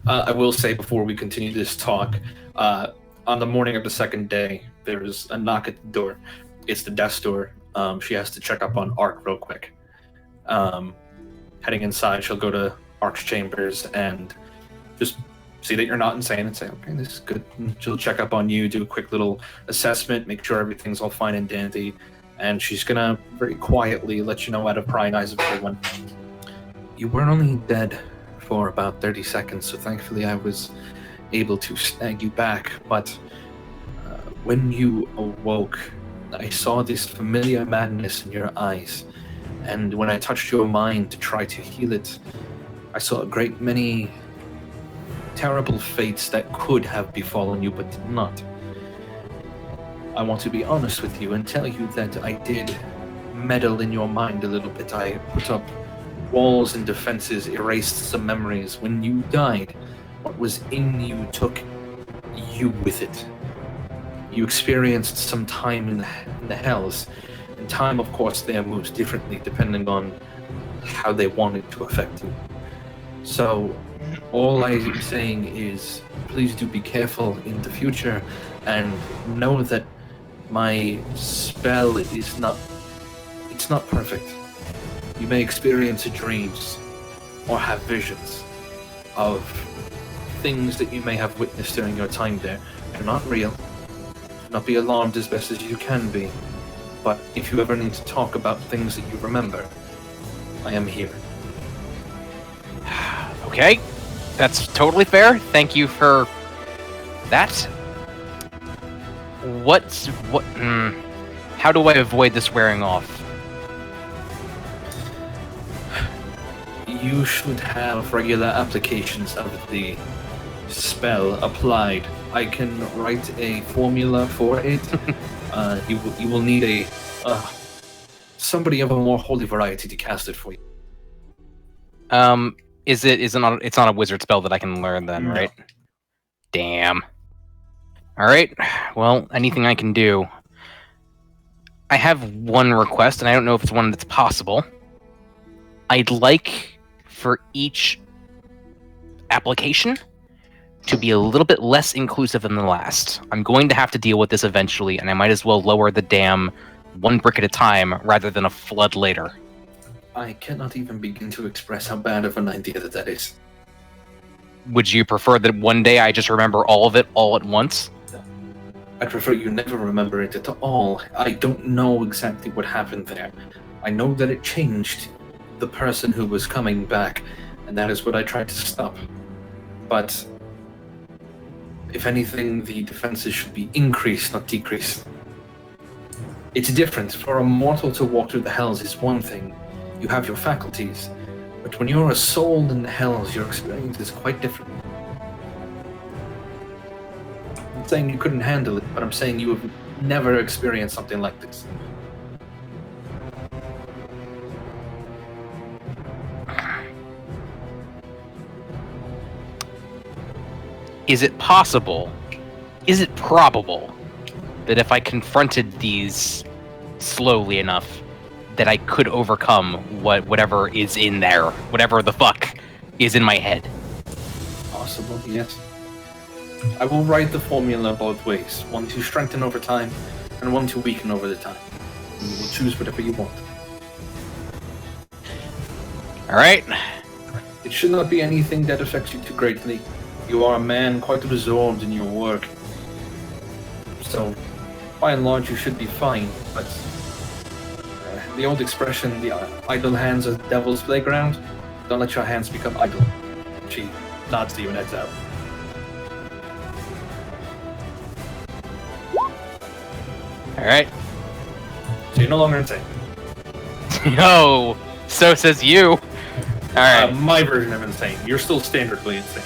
I will say before we continue this talk, on the morning of the second day, there's a knock at the door. It's the desk door. She has to check up on Ark real quick. Heading inside, she'll go to Ark's chambers and just see that you're not insane and say, okay, this is good. And she'll check up on you, do a quick little assessment, make sure everything's all fine and dandy. And she's gonna very quietly let you know out of prying eyes of everyone. You were only dead for about 30 seconds, so thankfully I was able to snag you back. But when you awoke, I saw this familiar madness in your eyes. And when I touched your mind to try to heal it, I saw a great many terrible fates that could have befallen you but did not. I want to be honest with you and tell you that I did meddle in your mind a little bit. I put up walls and defenses, erased some memories. When you died, what was in you took you with it. You experienced some time in the hells. And time, of course, there moves differently depending on how they want it to affect you. So, all I'm saying is, please do be careful in the future, and know that my spell is not perfect. You may experience dreams, or have visions of things that you may have witnessed during your time there. They're not real. Do not be alarmed as best as you can be. But if you ever need to talk about things that you remember, I am here. Okay, that's totally fair. Thank you for that. How do I avoid this wearing off? You should have regular applications of the spell applied. I can write a formula for it. You will need somebody of a more holy variety to cast it for you. It's not a wizard spell that I can learn then, No. right? Damn. Alright, well, anything I can do. I have one request, and I don't know if it's one that's possible. I'd like for each application to be a little bit less inclusive than the last. I'm going to have to deal with this eventually, and I might as well lower the dam one brick at a time rather than a flood later. I cannot even begin to express how bad of an idea that is. Would you prefer that one day I just remember all of it all at once? I prefer you never remember it at all. I don't know exactly what happened there. I know that it changed the person who was coming back, and that is what I tried to stop. But If anything, the defenses should be increased, not decreased. It's different. For a mortal to walk through the hells is one thing. You have your faculties. But when you're a soul in the hells, your experience is quite different. I'm not saying you couldn't handle it, but I'm saying you have never experienced something like this. Is it possible, is it probable, that if I confronted these slowly enough, that I could overcome whatever is in there, whatever the fuck is in my head? Possible, yes. I will write the formula both ways, one to strengthen over time, and one to weaken over the time. You will choose whatever you want. Alright. It should not be anything that affects you too greatly. You are a man quite absorbed in your work. So, by and large, you should be fine, but the old expression, the idle hands are the devil's playground, don't let your hands become idle. She nods to you and heads out. Alright. So you're no longer insane. No, so says you. Alright. My version of insane. You're still standardly insane.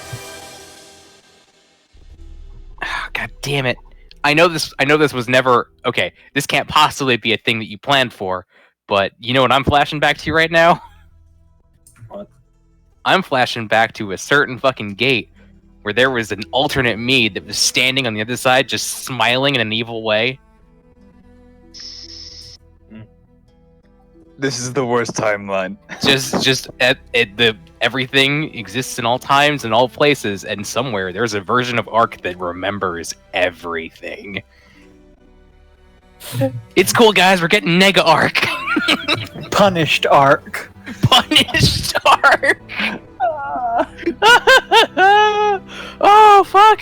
God damn it. I know this was never okay, this can't possibly be a thing that you planned for, but you know what I'm flashing back to right now? What? I'm flashing back to a certain fucking gate where there was an alternate me that was standing on the other side just smiling in an evil way. This is the worst timeline. just everything exists in all times and all places, and somewhere there's a version of Ark that remembers everything. It's cool, guys. We're getting Nega Ark. Punished Ark. Punished Ark. Oh fuck.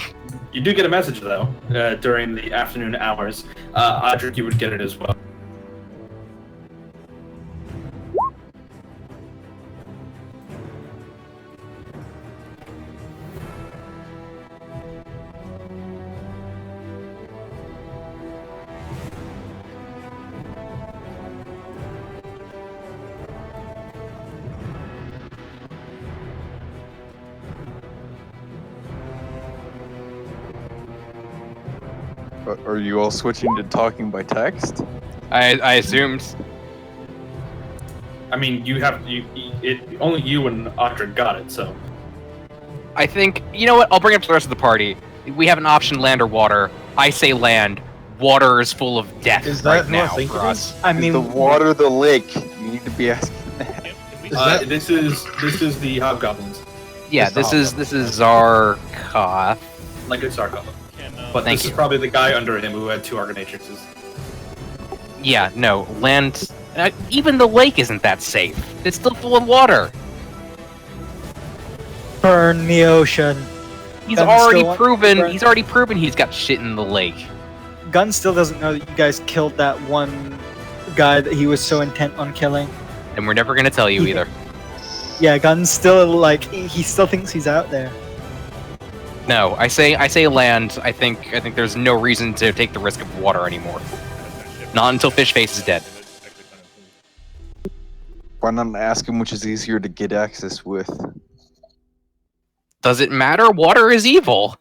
You do get a message though during the afternoon hours. Audric, you would get it as well. Are you all switching to talking by text? I assumed. I mean, only you and Audric got it, so. I think, you know what, I'll bring it up to the rest of the party. We have an option, land or water. I say land. Water is full of death Is that right who I now think for it us. I Is mean, the water the lake? You need to be asking that. This is the hobgoblins. Yeah, It's the this is Zarkoth. Like it's Sarkov. But Thank this is you. probably the guy under him who had 2 Argonatrixes. Yeah, no, land... even the lake isn't that safe. It's still full of water. burn the ocean. He's Gun already still- proven. burn- He's already proven he's got shit in the lake. Gunn still doesn't know that you guys killed that one guy that he was so intent on killing. And we're never gonna tell you either. Yeah, Gunn's still like he still thinks he's out there. No, I say land. I think there's no reason to take the risk of water anymore. Not until Fishface is dead. Why not ask him which is easier to get access with? Does it matter? Water is evil.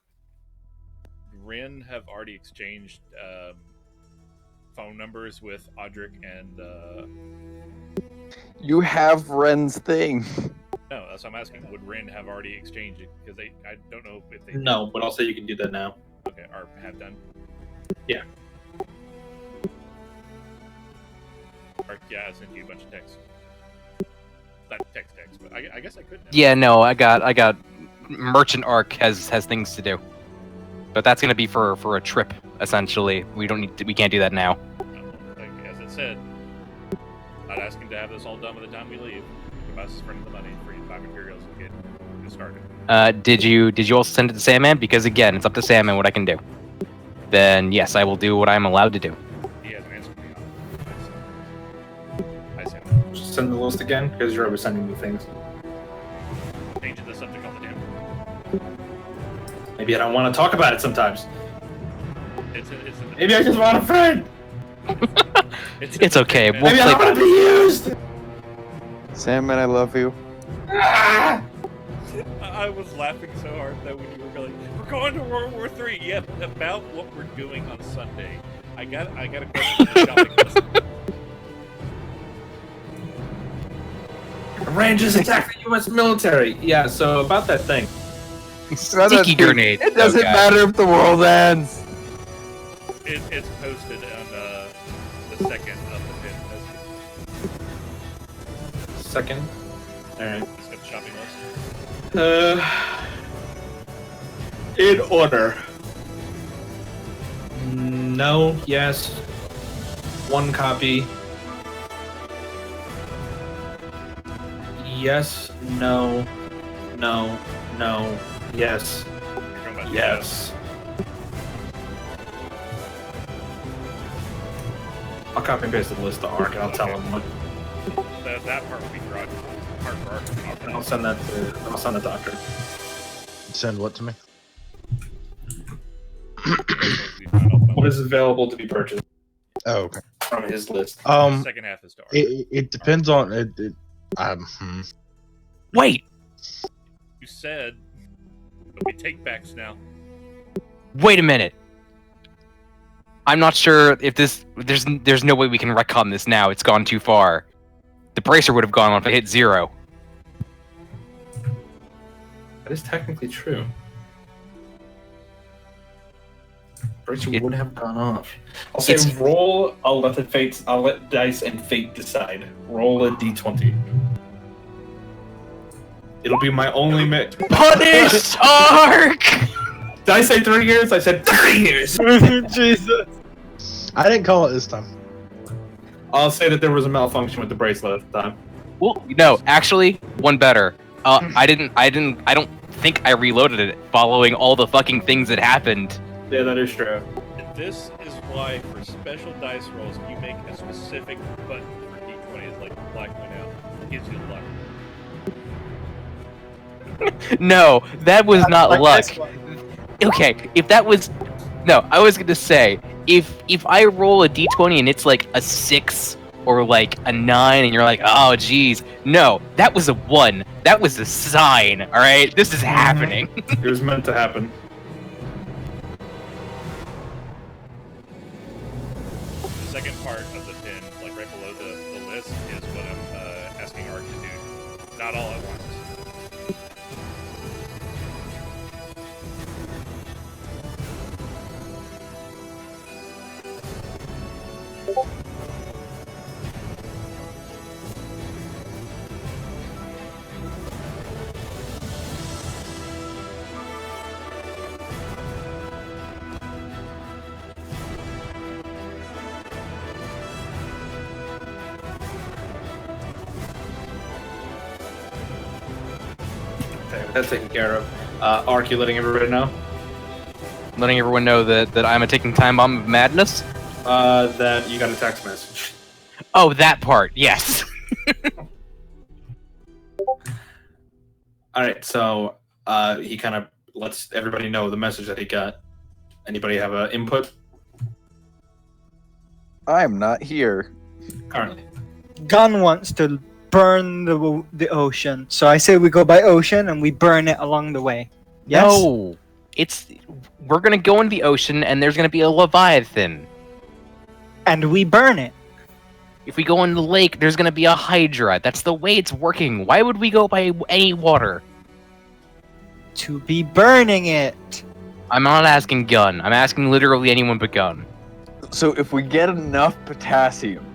Rin have already exchanged phone numbers with Audric and You have Ren's thing. no, that's what I'm asking. Would Rin have already exchanged it? Because I don't know if they No, but I'll say you can do that now. okay or have done. Yeah. Or, yeah, I sent you a bunch of texts. Not text, but I guess I could. Now. Yeah, no, I got. Merchant Arc has things to do, but that's gonna be for a trip essentially. We can't do that now. Like as I said, I'd ask him to have this all done by the time we leave. Give us for the money for you to buy materials and get started. Did you also send it to Sandman? Because again, it's up to Sandman what I can do. Then yes, I will do what I'm allowed to do. He hasn't answered me on. I sent him. Just send the list again, because you're always sending me things. Changing the subject all the damn. Maybe I don't want to talk about it sometimes. Maybe I just want a friend. It's okay. We'll Maybe I play don't want back. to be used. Sandman, I love you. Ah! I was laughing so hard that when you were going, we're going to World War III. Yep, about what we're doing on Sunday. I got a question for the shopping list. Rangers attack the U.S. military. Yeah, so about that thing. Sticky grenade. It doesn't Okay. matter if the world ends. It's posted on the second of the pin. Second. Alright. It's got the shopping list. In order. No, yes. One copy. Yes, no, no, no, yes, You're talking about yes. I'll copy and paste the list to Ark and I'll tell him what. that part will be hard for Ark to talk And about. I'll send the doctor. Send what to me? What is available to be purchased Oh, okay. from his list? Second half is dark. It depends on it. Wait. You said there'll be take backs now. Wait a minute. I'm not sure if there's no way we can retcon this now. It's gone too far. The bracer would have gone on if I hit 0. That is technically true. Bracer It- would have gone off. I'll say It's- roll. I'll let dice and fate decide. Roll a d20. It'll be my only Punish Ark! Did I say 3 years? I said 3 years. Jesus. I didn't call it this time. I'll say that there was a malfunction with the bracelet at the time. Well, no, actually, one better. I don't think I reloaded it following all the fucking things that happened. Yeah, that is true. This is why for special dice rolls you make a specific button for D20s like the black one out. It gives you luck. No, that was not Like luck. this one. Okay, if that was... No, I was gonna say, if I roll a d20 and it's like a 6 or like a 9 and you're like, oh geez, no, that was a 1. That was a sign, alright? This is happening. It was meant to happen. The second part of the pin, like right below the list, is what I'm asking Ark to do. Not all at once. Okay, that's taken care of. Ark, you letting everybody know? Letting everyone know that I'm a ticking time bomb of madness. That you got a text message. Oh, that part, yes. Alright, so he kind of lets everybody know the message that he got. Anybody have an input I'm not here. currently? Gun wants to burn the ocean, so I say we go by ocean and we burn it along the way. Yes. No, we're gonna go in the ocean and there's gonna be a leviathan. And we burn it. If we go in the lake, there's gonna be a hydra. That's the way it's working. Why would we go by any water? To be burning it. I'm not asking gun. I'm asking literally anyone but gun. So if we get enough potassium,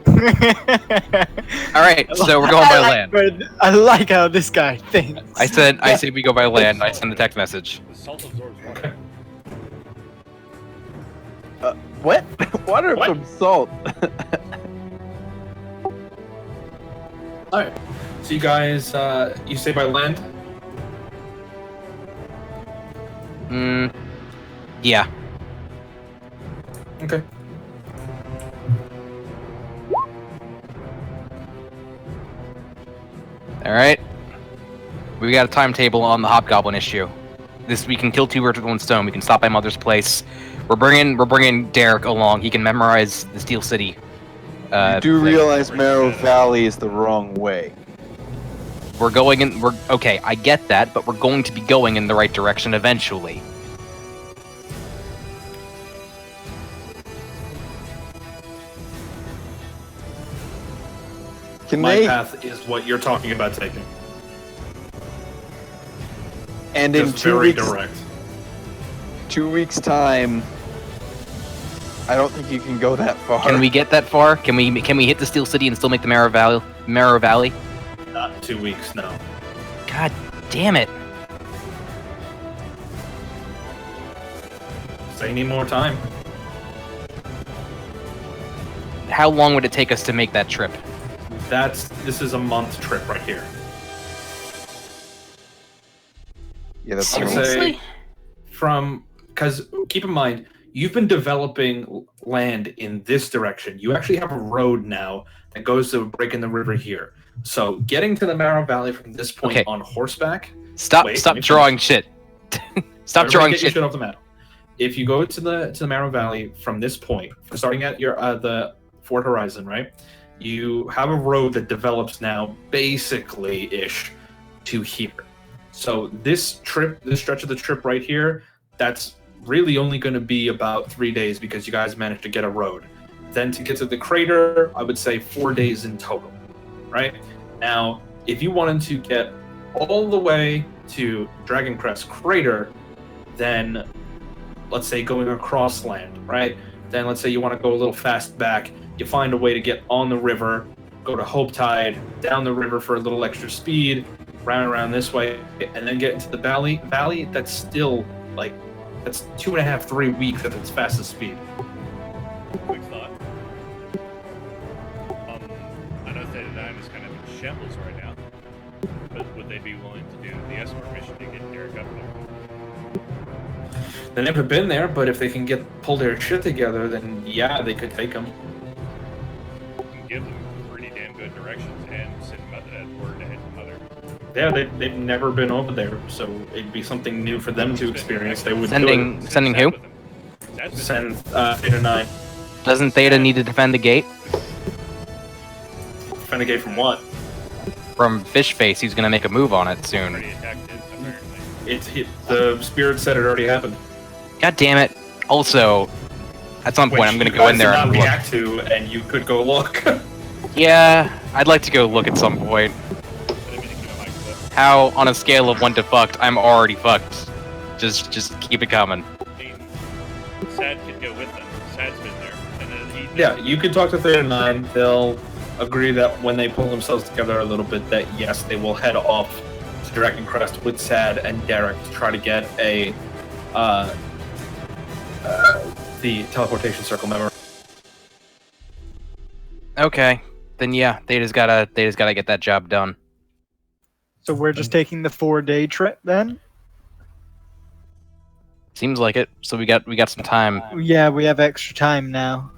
All right, so we're going by land. I like how this guy thinks. I said we go by land. I send a text message. The salt absorbs water. what? Water What? from salt. Alright. So you guys, you say by land? Yeah. Okay. All right. We got a timetable on the hobgoblin issue. This we can kill two birds with one stone. We can stop by Mother's place. We're bringing Derek along. He can memorize the Steel City. You do realize Marrow Valley is the wrong way. We're going in. We're okay. I get that, but we're going to be going in the right direction eventually. My path is what you're talking about taking. And in Just very 2 weeks, direct. 2 weeks' time, I don't think you can go that far. Can we get that far? Can we hit the Steel City and still make the Marrow Valley? Not in 2 weeks, no. God damn it! Say need more time. How long would it take us to make that trip? This is a month trip right here. Yeah, that's I would Seriously? say because keep in mind, you've been developing land in this direction. You actually have a road now that goes to a break in the river here. So getting to the Marrow Valley from this point on horseback. Stop Wait, drawing shit. Stop Everybody drawing get your shit. shit off the map. If you go to the Marrow Valley from this point, starting at your the Fort Horizon, right? You have a road that develops now basically ish to here. So this stretch of the trip right here, that's really only going to be about 3 days because you guys managed to get a road. Then to get to the crater, I would say 4 days in total, right? Now, if you wanted to get all the way to Dragon Crest Crater, then let's say going across land, right? Then let's say you want to go a little fast back, you find a way to get on the river, go to Hope Tide, down the river for a little extra speed, around this way, and then get into the valley. Valley, that's still that's 2.5, 3 weeks at its fastest speed. Quick thought. I know Theta 9 is kind of in shambles right now, but would they be willing to do the escort mission to get Derek up there? They've never been there, but if they can pull their shit together, then yeah, they could take them. You can give them pretty damn good directions and send word ahead to Mother. Yeah, they've never been over there, so it'd be something new for them to experience. They would Sending who? send Theta 9. Doesn't Theta need to defend the gate? Defend the gate from what? From Fish Face, he's gonna make a move on it soon. Already attacked it, apparently. The spirit said it already happened. God damn it! Also, at some point, Which I'm gonna you go in guys there did and not look. react to, and you could go look. Yeah, I'd like to go look at some point. How, on a scale of 1 to fucked, I'm already fucked. Just keep it coming. Sad could go with them. Sad's been there. And then Yeah, you can talk to Theta 9. They'll agree that when they pull themselves together a little bit, that yes, they will head off to Dragon Crest with Sad and Derek to try to get the teleportation circle memory. Okay, then yeah, Theta's gotta get that job done. So we're just taking the 4-day trip then? Seems like it. So we got some time. Yeah, we have extra time now.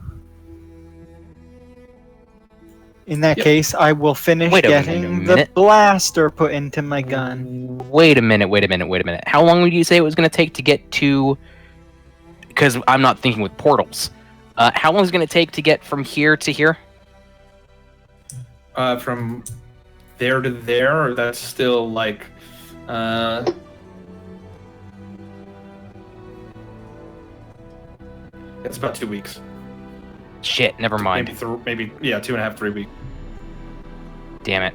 In that case, I will finish Wait a getting the minute. blaster put into my gun. Wait a minute. How long would you say it was gonna take to get to? Because I'm not thinking with portals. How long is it gonna take to get from here to here? From there to there, or that's still like it's about 2 weeks. Shit, never mind. Maybe 2.5, 3 weeks. Damn it.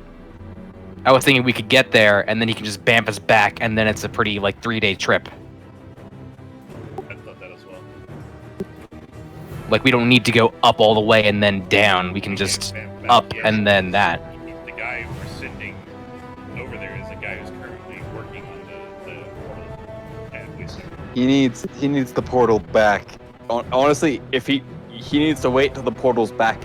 I was thinking we could get there and then he can just bamf us back and then it's a pretty 3-day trip. I thought that as well. Like we don't need to go up all the way and then down. We can just up and then that. The guy we're sending over there is a guy who's currently working on the portal at Wisdom. He needs the portal back. Honestly, if he needs to wait till the portal's back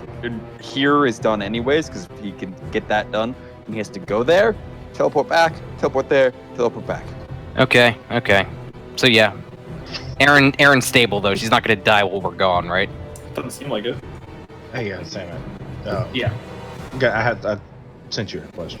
here is done anyways, because he can get that done. And he has to go there, teleport back, teleport there, teleport back. Okay. So yeah. Erin's stable though. She's not gonna die while we're gone, right? Doesn't seem like it. Hey, Sam. Yeah. Okay, I sent you a question.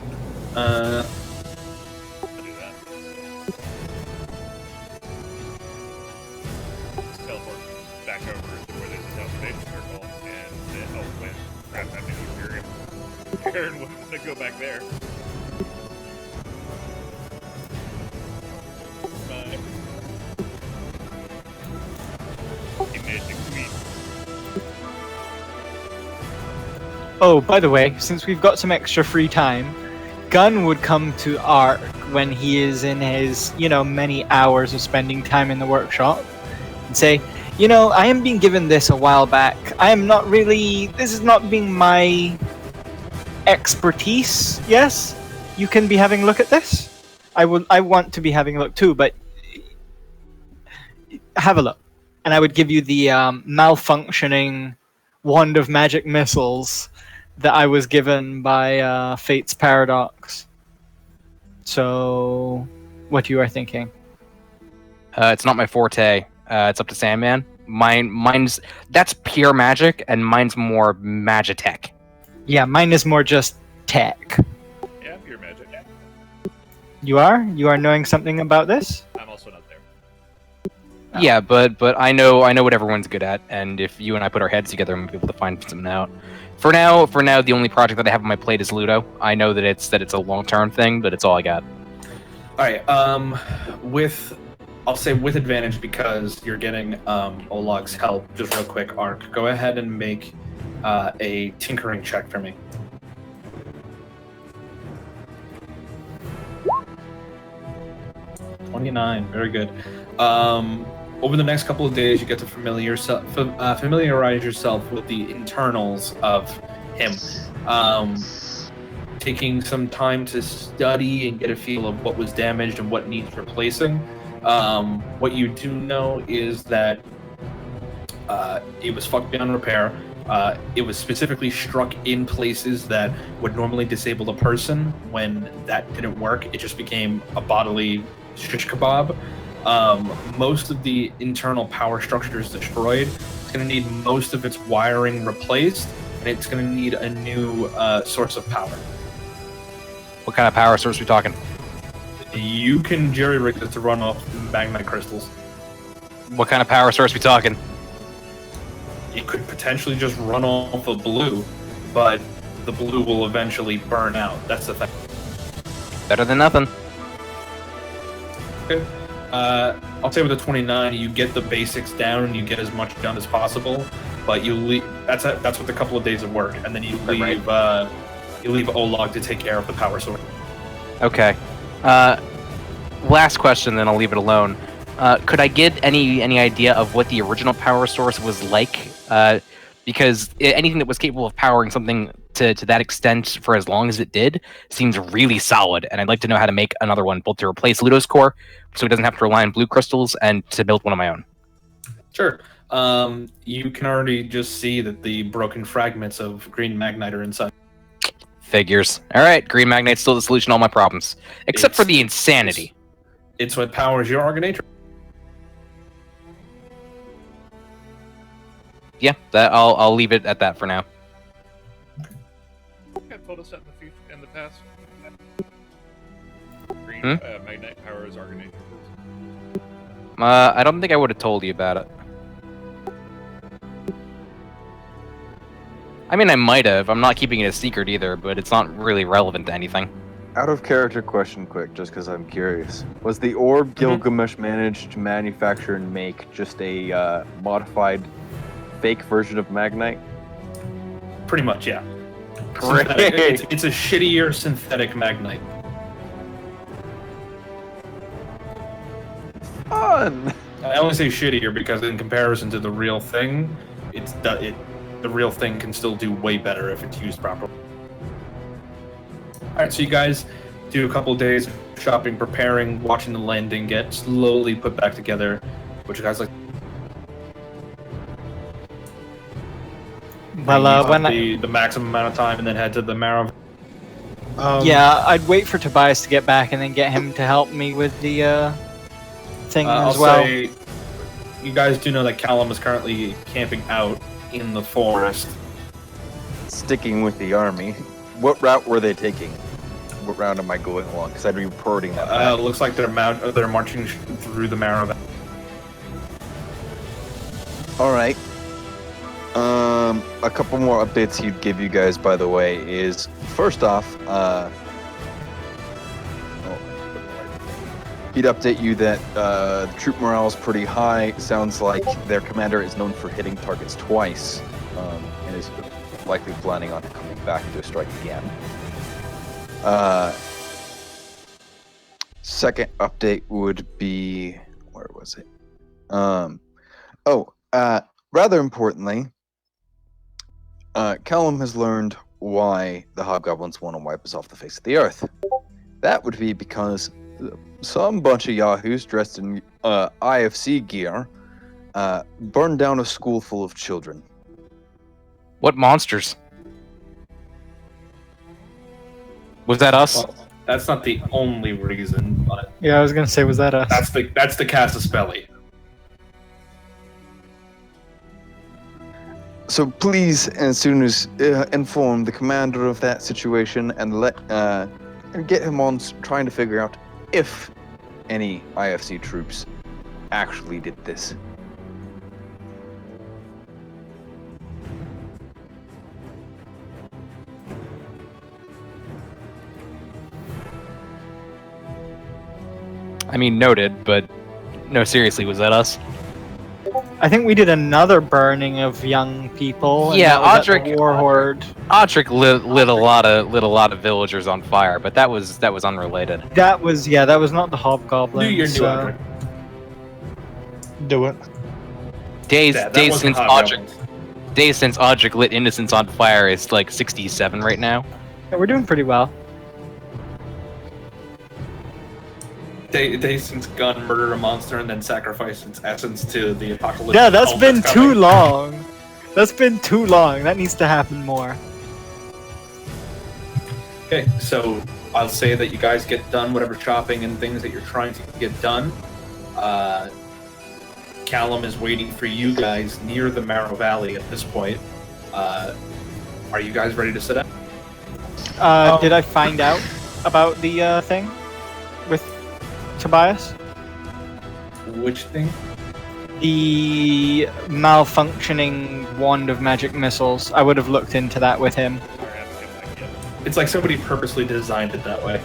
Aaron wouldn't want to go back there. Oh, by the way, since we've got some extra free time, Gunn would come to Ark when he is in his, many hours of spending time in the workshop and say, I am being given this a while back. This is not being my expertise. Yes, you can be having a look at this. I want to be having a look too, but have a look. And I would give you the malfunctioning wand of magic missiles that I was given by Fate's Paradox. So, what you are thinking? It's not my forte. It's up to Sandman. Mine's that's pure magic, and mine's more magitech. Yeah, mine is more just tech. Yeah, pure magic. You are? You are knowing something about this? I'm also not there. Oh. Yeah, but I know what everyone's good at, and if you and I put our heads together, we'll be able to find something out. For now, the only project that I have on my plate is Ludo. I know that it's a long-term thing, but it's all I got. All right. I'll say with advantage because you're getting Olog's help. Just real quick, Ark. Go ahead and make a tinkering check for me. $29. Very good. Over the next couple of days, you get to familiarize yourself with the internals of him. Taking some time to study and get a feel of what was damaged and what needs replacing. What you do know is that it was fucked beyond repair. It was specifically struck in places that would normally disable a person. When that didn't work, it just became a bodily shish kebab. Most of the internal power structure is destroyed. It's going to need most of its wiring replaced, and it's going to need a new source of power. What kind of power source are we talking? You can jerry-rig it to run off magnite crystals. What kind of power source are we talking? It could potentially just run off of blue, but the blue will eventually burn out. That's the thing. Better than nothing. Okay. I'll say with a 29, you get the basics down and you get as much done as possible, but you leave. That's with a couple of days of work, and then you leave. You leave Olag to take care of the power source. Okay. Last question, then I'll leave it alone. Could I get any idea of what the original power source was like? Because anything that was capable of powering something to that extent for as long as it did seems really solid, and I'd like to know how to make another one, both to replace Ludo's core, so he doesn't have to rely on blue crystals, and to build one of my own. Sure. You can already just see that the broken fragments of green magnite are inside. Figures. All right, green magnite's still the solution to all my problems, except for the insanity. It's what powers your Organator. Yeah, that I'll leave it at that for now. I've told us that in the past. Green magnite powers Argonate. I don't think I would have told you about it. I mean, I might have. I'm not keeping it a secret either, but it's not really relevant to anything. Out of character question quick, just because I'm curious. Was the orb Gilgamesh managed to manufacture and make just a modified fake version of Magnite? Pretty much, yeah. Great. It's a shittier synthetic Magnite. Fun! I only say shittier because in comparison to the real thing, the real thing can still do way better if it's used properly. Alright, so you guys do a couple of days shopping, preparing, watching the landing get slowly put back together. What you guys like? Well, when the maximum amount of time and then head to the Marrow. yeah, I'd wait for Tobias to get back and then get him to help me with the thing as I'll well. say you guys do know that Callum is currently camping out in the forest. Sticking with the army, what route were they taking? What route am I going along? Because I'd be reporting that back. Looks like they're marching through the Marrow. Alright. A couple more updates he'd give you guys, by the way, is first off, he'd update you that the troop morale is pretty high. Sounds like their commander is known for hitting targets twice, and is likely planning on coming back to strike again. Second update would be, where was it? Rather importantly, Callum has learned why the hobgoblins want to wipe us off the face of the earth. That would be because some bunch of yahoos dressed in IFC gear burned down a school full of children. What monsters? Was that us? Well, that's not the only reason, but Yeah, I was gonna say, was that us? that's the Casus Belli. So please, as soon as inform the commander of that situation and and get him on trying to figure out if any IFC troops actually did this. I mean, noted, but no, seriously, was that us? I think we did another burning of young people. and Yeah, that was at the Audric- War Horde. Audric lit a lot of villagers on fire, but that was unrelated. That was not the hobgoblins. Do your new so- Audric. Do it. Days Yeah, that days wasn't since hobgoblins. Audric lit innocents on fire is like 67 right now. Yeah, we're doing pretty well. They since gun murdered a monster and then sacrificed its essence to the apocalypse. Yeah, that's been too long. That's been too long. That needs to happen more. Okay, so I'll say that you guys get done whatever chopping and things that you're trying to get done. Callum is waiting for you guys near the Marrow Valley at this point. Are you guys ready to sit down? Did I find out about the thing with Tobias? Which thing? The malfunctioning wand of magic missiles. I would have looked into that with him. Sorry, I haven't come back yet. It's like somebody purposely designed it that way.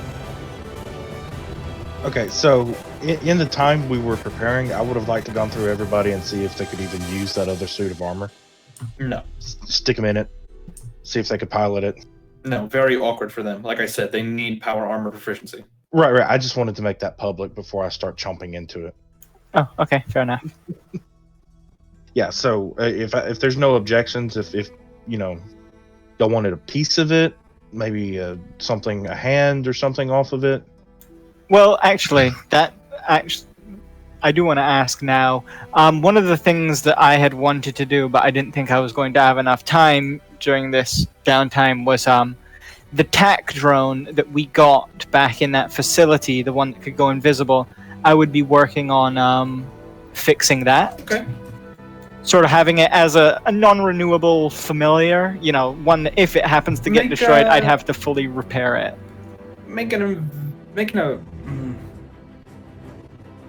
Okay, so in the time we were preparing, I would have liked to gone through everybody and see if they could even use that other suit of armor. No. Stick them in it. See if they could pilot it. No, very awkward for them. Like I said, they need power armor proficiency. Right. I just wanted to make that public before I start chomping into it. Oh, okay, fair enough. Yeah. So if there's no objections, if you know, y'all wanted a piece of it, maybe a hand or something off of it. Well, actually, I do want to ask now. One of the things that I had wanted to do, but I didn't think I was going to have enough time during this downtime, was the TAC drone that we got back in that facility, the one that could go invisible. I would be working on fixing that. Okay. Sort of having it as a non-renewable familiar, you know, one that if it happens to get destroyed, I'd have to fully repair it. Making a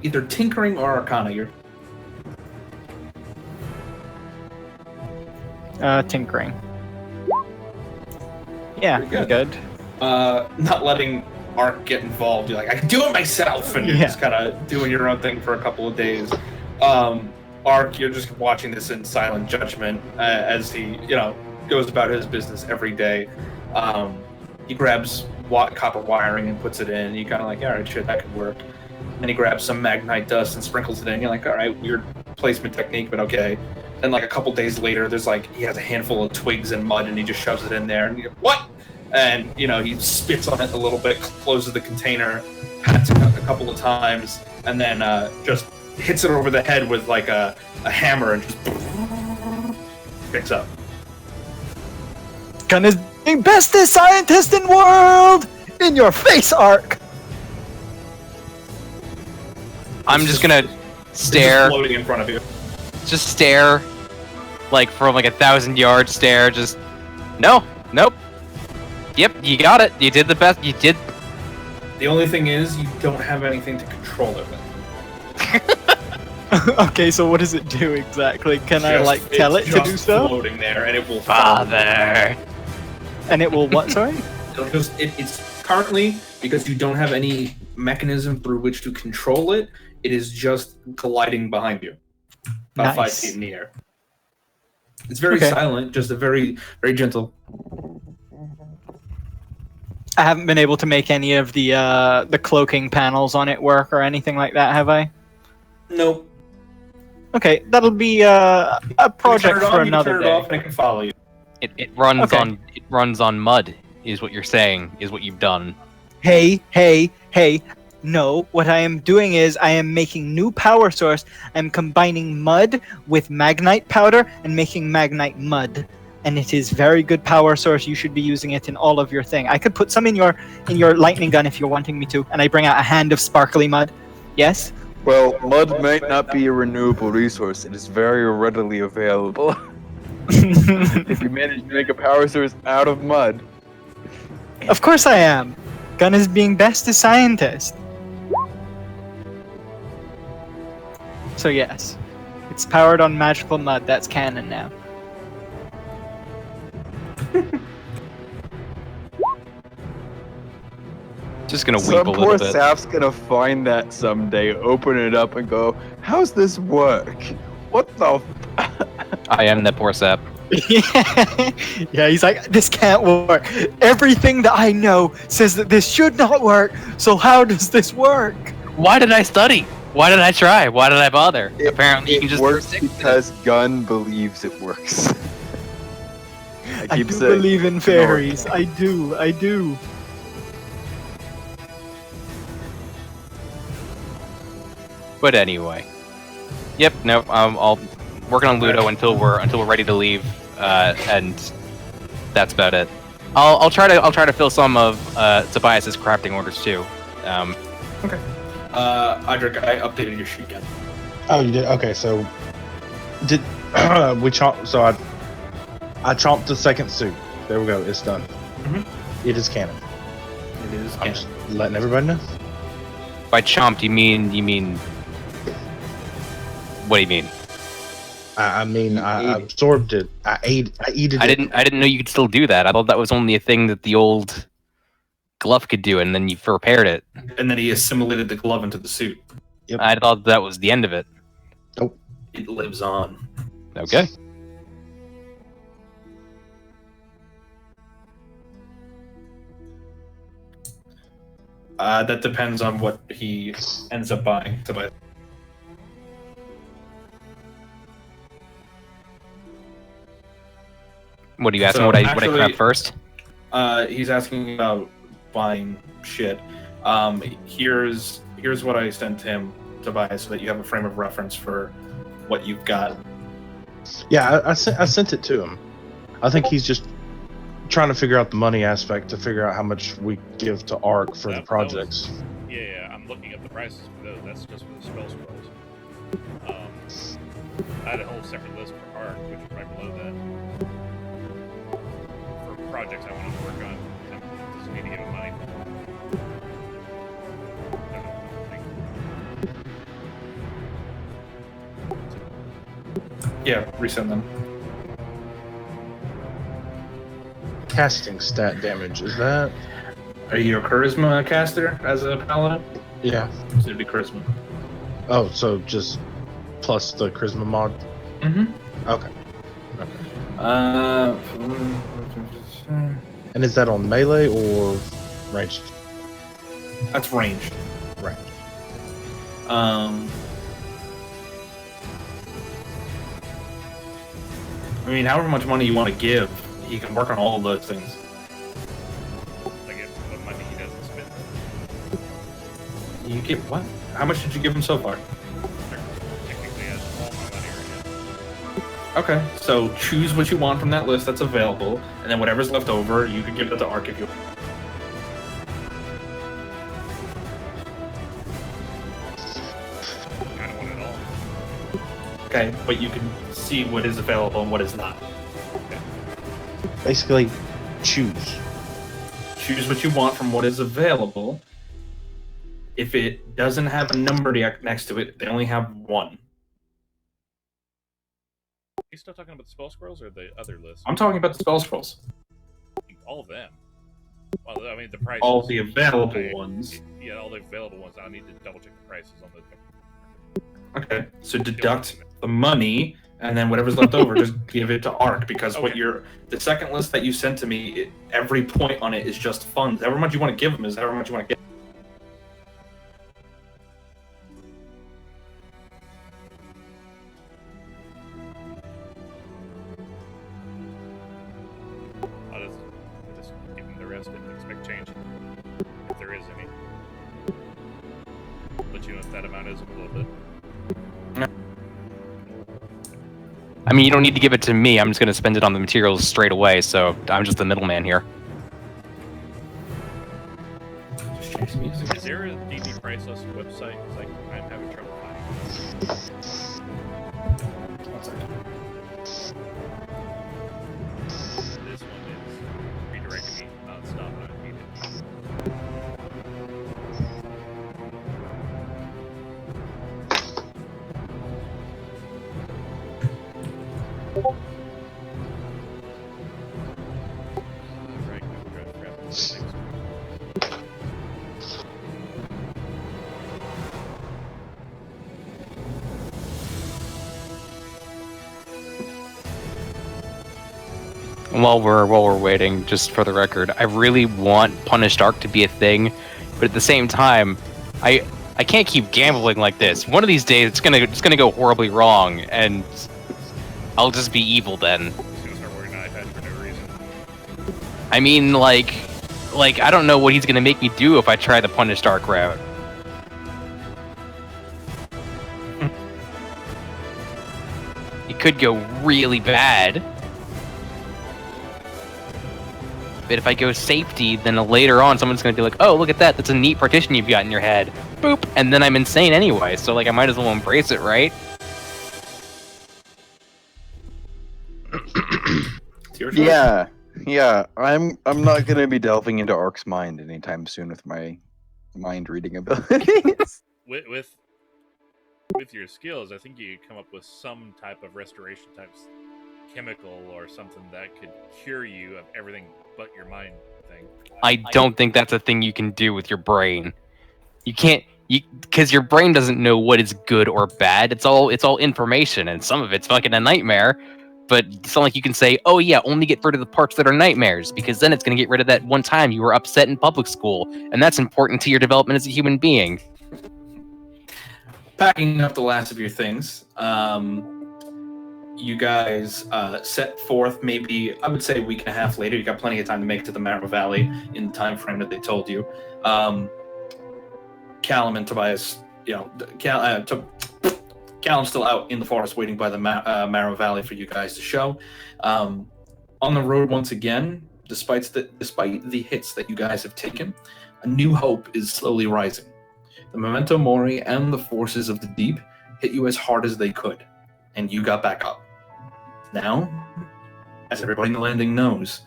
either tinkering or arcana. Tinkering. Yeah, Pretty good. Not letting Ark get involved. You're like, I can do it myself, and you're Yeah. just kind of doing your own thing for a couple of days. Ark, you're just watching this in silent judgment as he, goes about his business every day. He grabs copper wiring and puts it in. And you kind of like, all right, shit, that could work. Then he grabs some magnite dust and sprinkles it in. You're like, all right, weird placement technique, but okay. Then like a couple days later, there's like he has a handful of twigs and mud, and he just shoves it in there. And you're like, what? And he spits on it a little bit, closes the container, pats it a couple of times, and then just hits it over the head with like a hammer and just picks up. Gunna's being bestest scientist in world! In your face, Ark! I'm just gonna stare, Floating in front of you. just stare, like from like 1,000 yards stare, just, nope. Yep, you got it. You did the best. You did. The only thing is, you don't have anything to control it with. Okay, so what does it do exactly? Can I like tell it to do stuff? Floating there, and it will. Father. And it will what? Sorry. It's currently, because you don't have any mechanism through which to control it. It is just gliding behind you, about 5 feet in the air. It's very silent, just a very, very gentle. I haven't been able to make any of the cloaking panels on it work or anything like that, have I? Nope. Okay, that'll be a project for another turn day. it off and it can follow you. It runs on mud, is what you're saying, is what you've done. Hey. No, what I am doing is I am making new power source. I'm combining mud with magnite powder and making magnite mud. And it is very good power source. You should be using it in all of your thing. I could put some in your lightning gun if you're wanting me to. And I bring out a hand of sparkly mud. Yes? Well, mud might not be a renewable resource. It is very readily available. If you manage to make a power source out of mud. Of course I am. Gun is being best a scientist. So yes, it's powered on magical mud. That's canon now. Just gonna weep Some a poor little bit. sap's gonna find that someday, open it up and go, how's this work? What the I am that poor sap. Yeah, he's like, this can't work. Everything that I know says that this should not work. So how does this work? Why did I study? Why did I try? Why did I bother? Apparently, you can It just works stick with it. because Gun believes it works. I keep do saying, believe in fairies. I do. But anyway, yep. No, I'll working on Ludo until we're ready to leave, and that's about it. I'll try to fill some of Tobias's crafting orders too. Okay. Idric, I updated your sheet again. Oh, you did? Okay, so did we chomp? So I chomped the second suit. There we go. It's done. Mm-hmm. It is canon. It is I'm canon. just letting everybody know. By chomped, you mean? What do you mean? I mean, I absorbed it. I ate it. I didn't know you could still do that. I thought that was only a thing that the old glove could do, and then you repaired it. And then he assimilated the glove into the suit. Yep. I thought that was the end of it. Nope. It lives on. Okay. That depends on what he ends up buying to buy. What are you asking? So, what I actually, craft first? He's asking about buying shit. Here's what I sent him to buy, so that you have a frame of reference for what you've got. Yeah, I sent it to him. I think he's just trying to figure out the money aspect to figure out how much we give to ARC for the projects. Yeah, I'm looking up the prices for those. That's just for the spell scrolls. I had a whole separate list for ARC, which is right below that. For projects I want to work on, I just need to give them money. Yeah, resend them. Casting stat damage, is that? Are you a charisma caster as a paladin? Yeah. So it'd be charisma. Oh, so just plus the charisma mod? Mm-hmm. Okay. And is that on melee or ranged? That's ranged. Ranged. I mean, however much money you want to give, he can work on all of those things. Like what money he doesn't spend. You give what? How much did you give him so far? Technically has all my money right now. Okay, so choose what you want from that list that's available, and then whatever's left over, you can give it to ARC if you want. I don't want it all. Okay, but you can see what is available and what is not. Basically, choose. Choose what you want from what is available. If it doesn't have a number next to it, they only have one. you still talking about the spell scrolls or the other list? I'm talking about the spell scrolls. All of them. Well, I mean, the prices. All the available ones. Yeah, all the available ones. I need to double check the prices on the. Okay, so deduct the money, and then whatever's left over, just give it to Ark, because the second list that you sent to me, every point on it is just funds. However much you want to give them is however much you want to get. I'll just give them the rest and expect change, if there is any. Let you know if that amount is a little bit. I mean, you don't need to give it to me. I'm just going to spend it on the materials straight away, so I'm just the middleman here. Is there a DD price list website? Because I'm having trouble finding it. This one is redirecting me non-stop when I need it. Right, grab this next one. While we're waiting, just for the record, I really want Punished Ark to be a thing, but at the same time, I can't keep gambling like this. One of these days, it's gonna go horribly wrong, and I'll just be evil then. He's gonna start wearing an eye patch for no reason. I mean, like I don't know what he's gonna make me do if I try the Punished Ark route. It could go really bad. But if I go safety, then later on someone's going to be like, oh, look at that, that's a neat partition you've got in your head. Boop! And then I'm insane anyway, so like I might as well embrace it, right? It's your choice. Yeah. I'm not gonna be delving into Ark's mind anytime soon with my mind reading abilities. With your skills, I think you could come up with some type of restoration types chemical or something that could cure you of everything but your mind thing. I don't think that's a thing you can do with your brain. You can't, because your brain doesn't know what is good or bad. It's all information, and some of it's fucking a nightmare. But it's not like you can say, oh yeah, only get rid of the parts that are nightmares, because then it's going to get rid of that one time you were upset in public school, and that's important to your development as a human being. Packing up the last of your things, you guys set forth maybe, I would say, a week and a half later. You got plenty of time to make it to the Marrow Valley in the time frame that they told you. Callum and Tobias, Callum's still out in the forest waiting by the Marrow Valley for you guys to show. On the road once again, despite the hits that you guys have taken, a new hope is slowly rising. The Memento Mori and the forces of the deep hit you as hard as they could, and you got back up. Now, as everybody in the landing knows,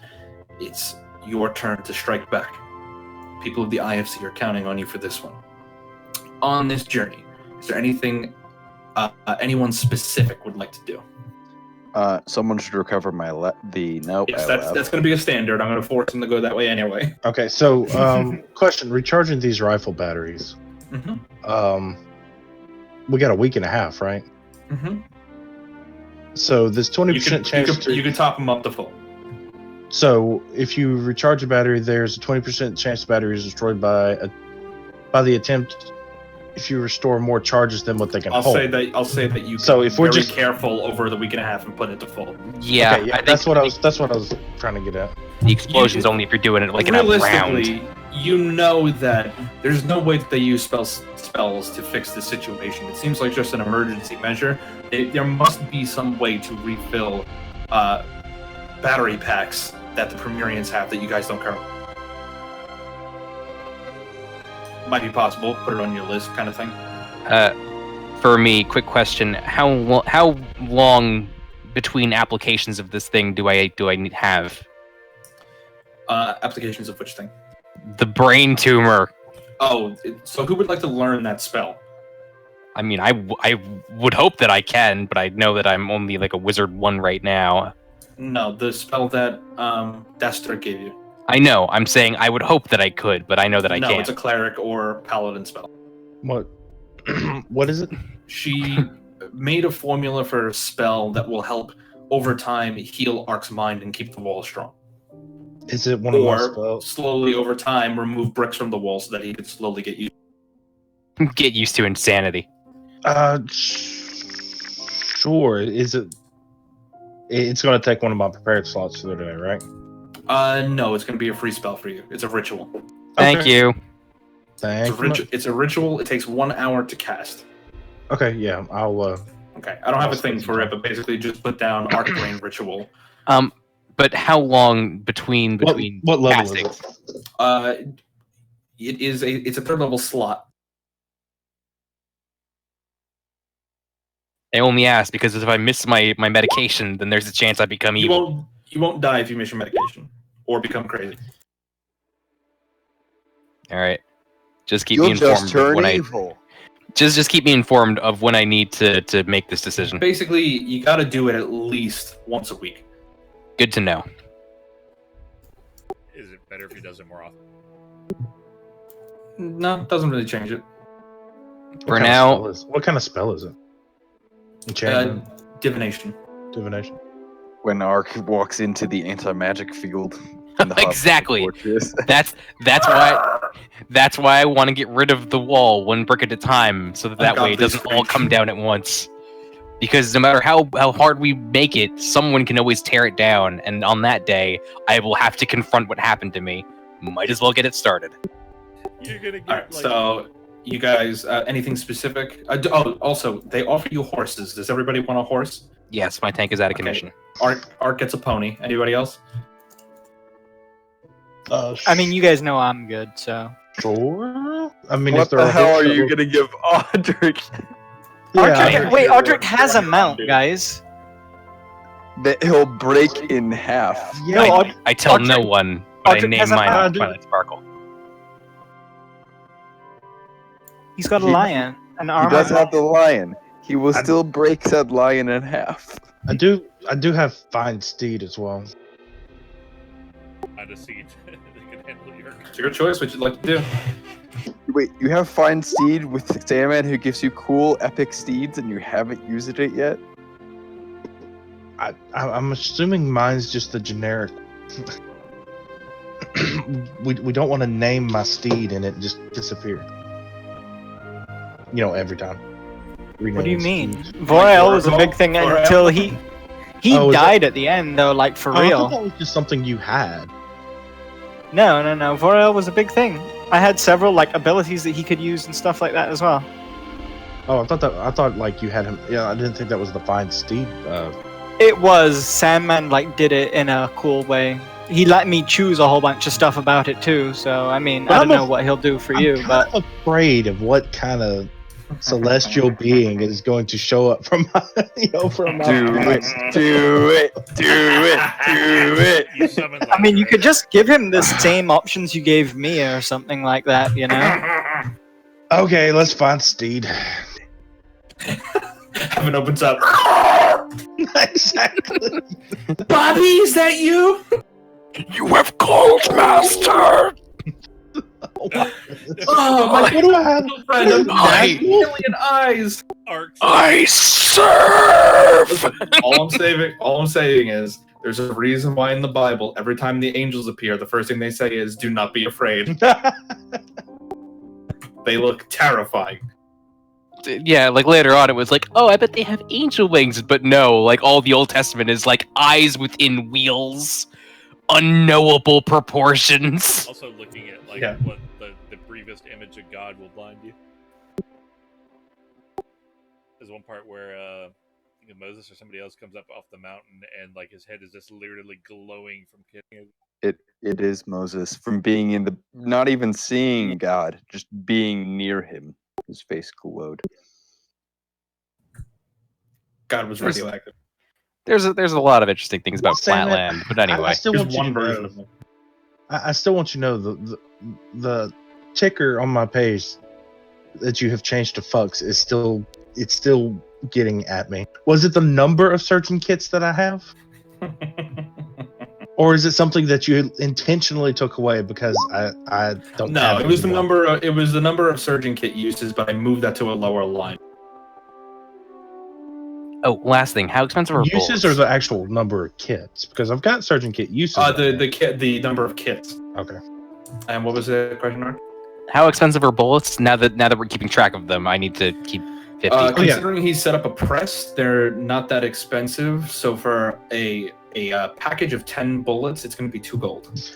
it's your turn to strike back. People of the IFC are counting on you for this one. On this journey, is there anything anyone specific would like to do? Someone should recover the nope. Yes, that's going to be a standard. I'm going to force them to go that way anyway. Okay, so question: recharging these rifle batteries. Mm-hmm. We got a week and a half, right? Mm-hmm. So this 20% chance you could top them up to full. So if you recharge a battery, there's a 20% chance the battery is destroyed by the attempt. If you restore more charges than what they can hold. I'll say that you. So if we're just careful over the week and a half and put it to full. Yeah, okay, that's what I was trying to get at. The explosion's only if you're doing it like in a round. Realistically, you know that there's no way that they use spells to fix the situation. It seems like just an emergency measure. There must be some way to refill battery packs that the Premierians have that you guys don't currently. Might be possible. Put it on your list, kind of thing. For me, quick question: how long between applications of this thing do I have? Applications of which thing? The brain tumor. Oh, so who would like to learn that spell? I mean, I would hope that I can, but I know that I'm only like a wizard 1 right now. No, the spell that Dester gave you. I know. I'm saying I would hope that I could, but I know that I No, can't. it's a cleric or paladin spell. What? What is it? She made a formula for a spell that will help over time heal Ark's mind and keep the wall strong. Is it one of my Or spells? slowly over time remove bricks from the wall so that he could slowly get used. Get used to insanity. Sure. Is it? It's going to take one of my prepared slots for the day, right? No, it's going to be a free spell for you. It's a ritual. Thank Okay. you. Thank you. It's a ritual. It takes 1 hour to cast. Okay, yeah, I'll. Okay, I don't have I'll a thing spend for some it, but basically just put down Arc Brain Ritual. But how long between What level casting? is it? It's a 3rd level slot. I only ask because if I miss my medication, then there's a chance I become evil. You won't die if you miss your medication or become crazy. All right. Just keep me You'll informed just of turn when evil. just keep me informed of when I need to make this decision. Basically, you got to do it at least once a week. Good to know. Is it better if he does it more often? No, it doesn't really change it. For now, What kind of spell is it? Enchantment? Divination. Divination? When Ark walks into the anti-magic field. in the hub of the Exactly. fortress. That's why I want to get rid of the wall 1 brick at a time, so that way it doesn't all come down at once. Because no matter how hard we make it, someone can always tear it down, and on that day, I will have to confront what happened to me. Might as well get it started. You're gonna get Alright, so you guys, anything specific? Also, they offer you horses. Does everybody want a horse? Yes, my tank is out of commission. Art gets a pony. Anybody else? I mean, you guys know I'm good, so. Sure. I mean, What if there the hell horses are that you were- gonna give Audric? Yeah, Wait, Audric has a mount, guys. That he'll break in half. yeah. No, I tell Audric- no one, but I Audric name has a mine mount. Twilight Sparkle. He's got a He- lion, an He armor. does have the lion. He will I- still break said lion in half. I do have fine steed as well. Find a seat that can handle your. It's your choice. What you'd like to do? Wait, you have fine steed with Sandman who gives you cool epic steeds and you haven't used it yet? I'm assuming mine's just the generic. we don't want to name my steed and it just disappear. Every time. What do you mean? Steeds. Vorel was a Vorel? big thing Vorel? until he Oh, is died at the end, though, like for Oh, I thought real. that was just something you had. No. Vorel was a big thing. I had several like abilities that he could use and stuff like that as well. Oh, I thought like you had him. Yeah, I didn't think that was the fine steed. It was Sandman like did it in a cool way. He let me choose a whole bunch of stuff about it too. So I mean, But I I'm don't know what he'll do for you, I'm but kind of afraid of what kind of celestial being is going to show up from my, from my Do it. You summon I mean, you could just give him the same options you gave me or something like that, you know? Okay, let's find steed. Heaven opens up. Exactly. Bobby, is that you? You have called, Master! Oh, my What do I have? friend, I'm I- million eyes. Arcs. I serve! All I'm saying is, there's a reason why in the Bible, every time the angels appear, the first thing they say is, "Do not be afraid." They look terrifying. Yeah, like later on, it was like, oh, I bet they have angel wings, but no, like all the Old Testament is like eyes within wheels, unknowable proportions. Also looking at like Yeah. what the briefest image of God will blind you. There's one part where I think Moses or somebody else comes up off the mountain and like his head is just literally glowing from kissing it. It is Moses from being in the not even seeing God, just being near him. His face glowed. God was radioactive. There's a lot of interesting things about Sandman, Flatland, but I anyway. still There's want you one to version know. of him. I still want you to know the ticker on my page that you have changed to fucks is still getting at me. Was it the number of surgeon kits that I have? Or is it something that you intentionally took away because I don't No, have it was the anymore? number of surgeon kit uses, but I moved that to a lower line. Oh, last thing. How expensive are Uses bullets? or the actual number of kits? Because I've got surgeon kit uses. The number of kits. Okay. And what was the question, Mark? How expensive are bullets? Now that we're keeping track of them, I need to keep 50. Considering he set up a press, they're not that expensive. So for a package of 10 bullets, it's going to be 2 gold.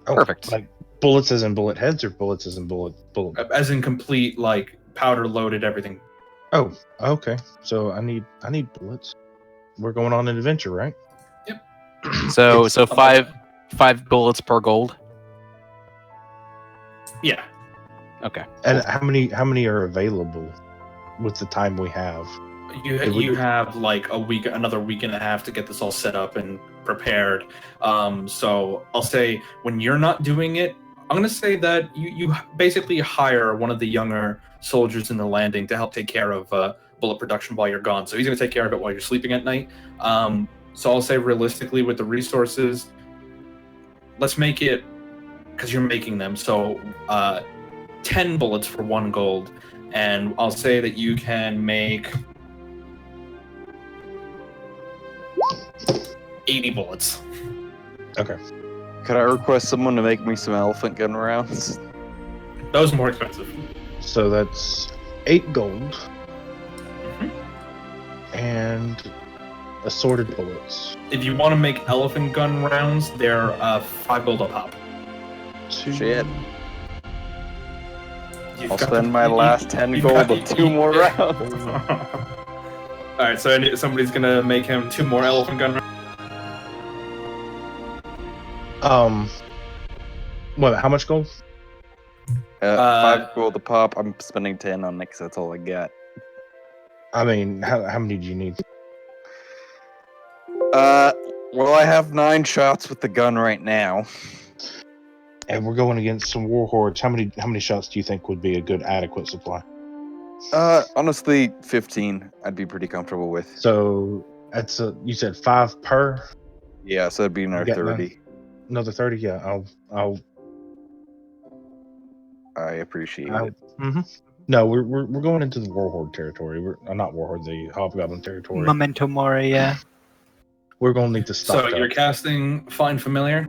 Oh, Perfect. Like bullets as in bullet heads, or bullets as in bullet? As in complete, like powder loaded, everything. Oh, okay. So I need bullets. We're going on an adventure, right? Yep. So five bullets per gold. Yeah. Okay. And how many are available with the time we have? You have like another week and a half to get this all set up and prepared. So I'll say when you're not doing it, I'm gonna say that you basically hire one of the younger soldiers in the landing to help take care of bullet production while you're gone. So he's gonna take care of it while you're sleeping at night. So I'll say realistically with the resources, let's make it, because you're making them. So 10 bullets for 1 gold, and I'll say that you can make 80 bullets. Okay. Could I request someone to make me some elephant gun rounds? Those are more expensive. So that's 8 gold Mm-hmm. and assorted bullets. If you want to make elephant gun rounds, they're 5 gold a pop. 2. Shit. You've I'll got spend the- my you- last 10 you've gold got- on 2 more yeah. rounds. All right, so somebody's gonna make him 2 more elephant gun rounds. What? How much gold? 5 gold a pop. I'm spending 10 on it because that's all I got. I mean, how many do you need? Well, I have 9 shots with the gun right now. And we're going against some war hordes. How many shots do you think would be a good adequate supply? Honestly, 15 I'd be pretty comfortable with. So that's you said 5 per. Yeah, so it'd be another You got 30. Another 30. Yeah, I appreciate it. Mm-hmm. No, we're going into the warhorde territory. We're not warhorde, the hobgoblin territory. Memento Mori, yeah. We're going to need to stop. So you're casting Find Familiar?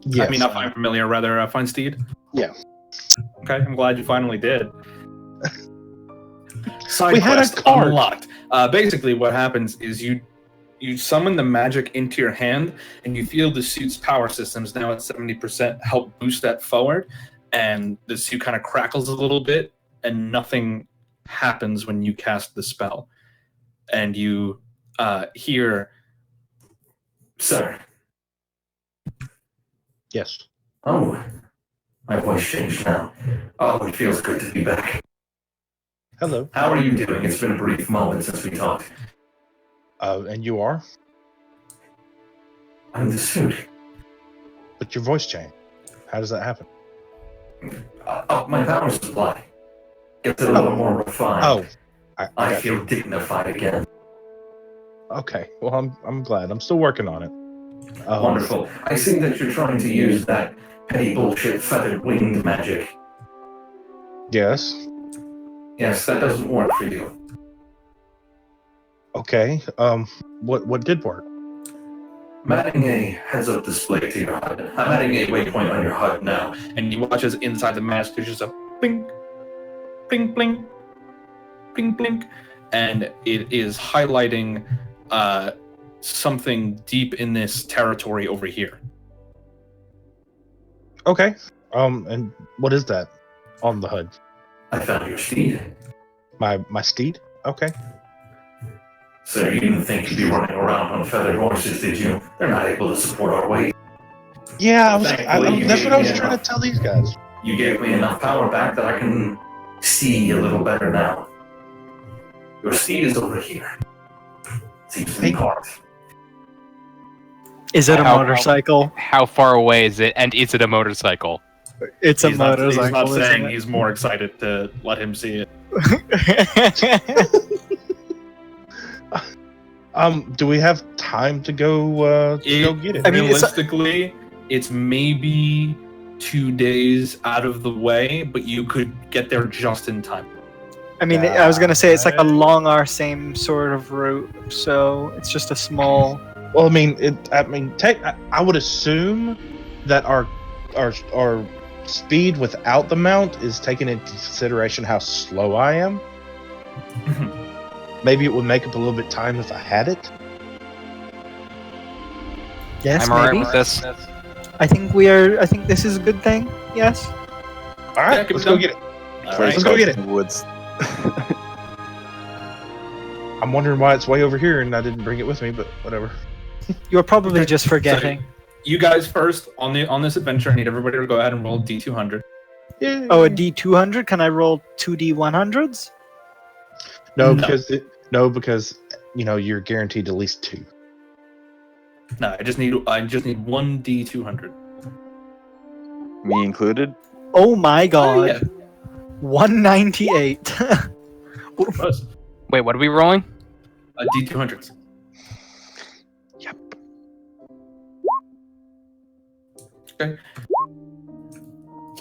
Yes. I mean, not Find Familiar, rather Find Steed? Yeah. Okay, I'm glad you finally did. Side We had a quest card. unlocked. Basically, what happens is you summon the magic into your hand, and you feel the suit's power systems now at 70% help boost that forward, and the suit kind of crackles a little bit, and nothing happens when you cast the spell. And you hear, "Sir." Yes. Oh, my voice changed now. Oh, it feels good to be back. Hello. How are you doing? It's been a brief moment since we talked. And you are? I'm the suit. But your voice changed. How does that happen? My power supply gets a little more refined. Oh. I feel dignified again. Okay. Well, I'm glad. I'm still working on it. Wonderful. I see that you're trying to use that petty bullshit feathered winged magic. Yes. Yes, that doesn't work for you. Okay. What did work? I'm adding a heads-up display to your HUD. I'm adding a waypoint on your HUD now, and you watch as inside the mask there's just a blink, blink, blink, blink, blink, and it is highlighting something deep in this territory over here. Okay. And what is that on the HUD? I found your steed. My steed? Okay. So you didn't think you'd be running around on feathered horses, did you? They're not able to support our weight. Yeah, Thankfully, that's what I was you trying to tell these guys. You gave me enough power back that I can see a little better now. Your steed is over here. Seems to be parked. Is it a How- motorcycle? How far away is it, and is it a motorcycle? It's a He's not motorcycle. saying isn't he's more excited to let him see it. it? Do we have time to go get it? I mean, Realistically, it's maybe 2 days out of the way, but you could get there just in time. I mean, I was gonna say it's like a long same sort of route, so it's just a small. Well, I mean, I would assume that our speed without the mount is taking into consideration how slow I am. Maybe it would make up a little bit time if I had it. Yes, I'm alright maybe. with this. I think we are. I think this is a good thing. Yes. All right, Yeah, let's go get it. Let's go get it. in the woods. I'm wondering why it's way over here and I didn't bring it with me, but whatever. You're probably just forgetting. You guys first on this adventure. I need everybody to go ahead and roll D200. Yeah. Oh, a D200? Can I roll 2D100s? No, No. because you're guaranteed at least 2. No, I just need one D200. Me included. Oh my god. Oh, yeah. 198. Close. Wait, what are we rolling? D200s. Yep. Okay.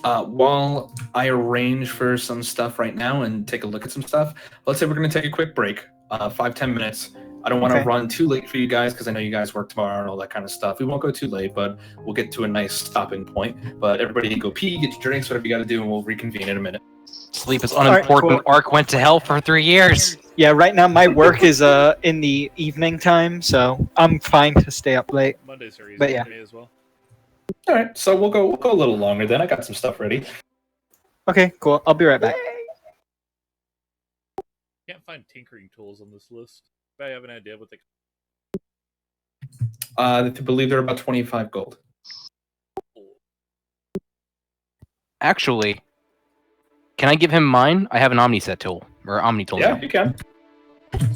While I arrange for some stuff right now and take a look at some stuff, let's say we're going to take a quick break, 5-10 minutes. I don't want to Okay. run too late for you guys because I know you guys work tomorrow and all that kind of stuff. We won't go too late, but we'll get to a nice stopping point. But everybody can go pee, get your drinks, whatever you got to do, and we'll reconvene in a minute. Sleep is Alright, unimportant. cool. Ark went to hell for 3 years. Yeah, right now my work is in the evening time, so I'm fine to stay up late. Mondays are easy But yeah. for me as well. All right, so we'll go a little longer then. I got some stuff ready. Okay, cool. I'll be right back. Can't find tinkering tools on this list. I have an idea what they. I believe they're about 25 gold. Actually, can I give him mine? I have an Omniset tool or Omni tool. Yeah, you can.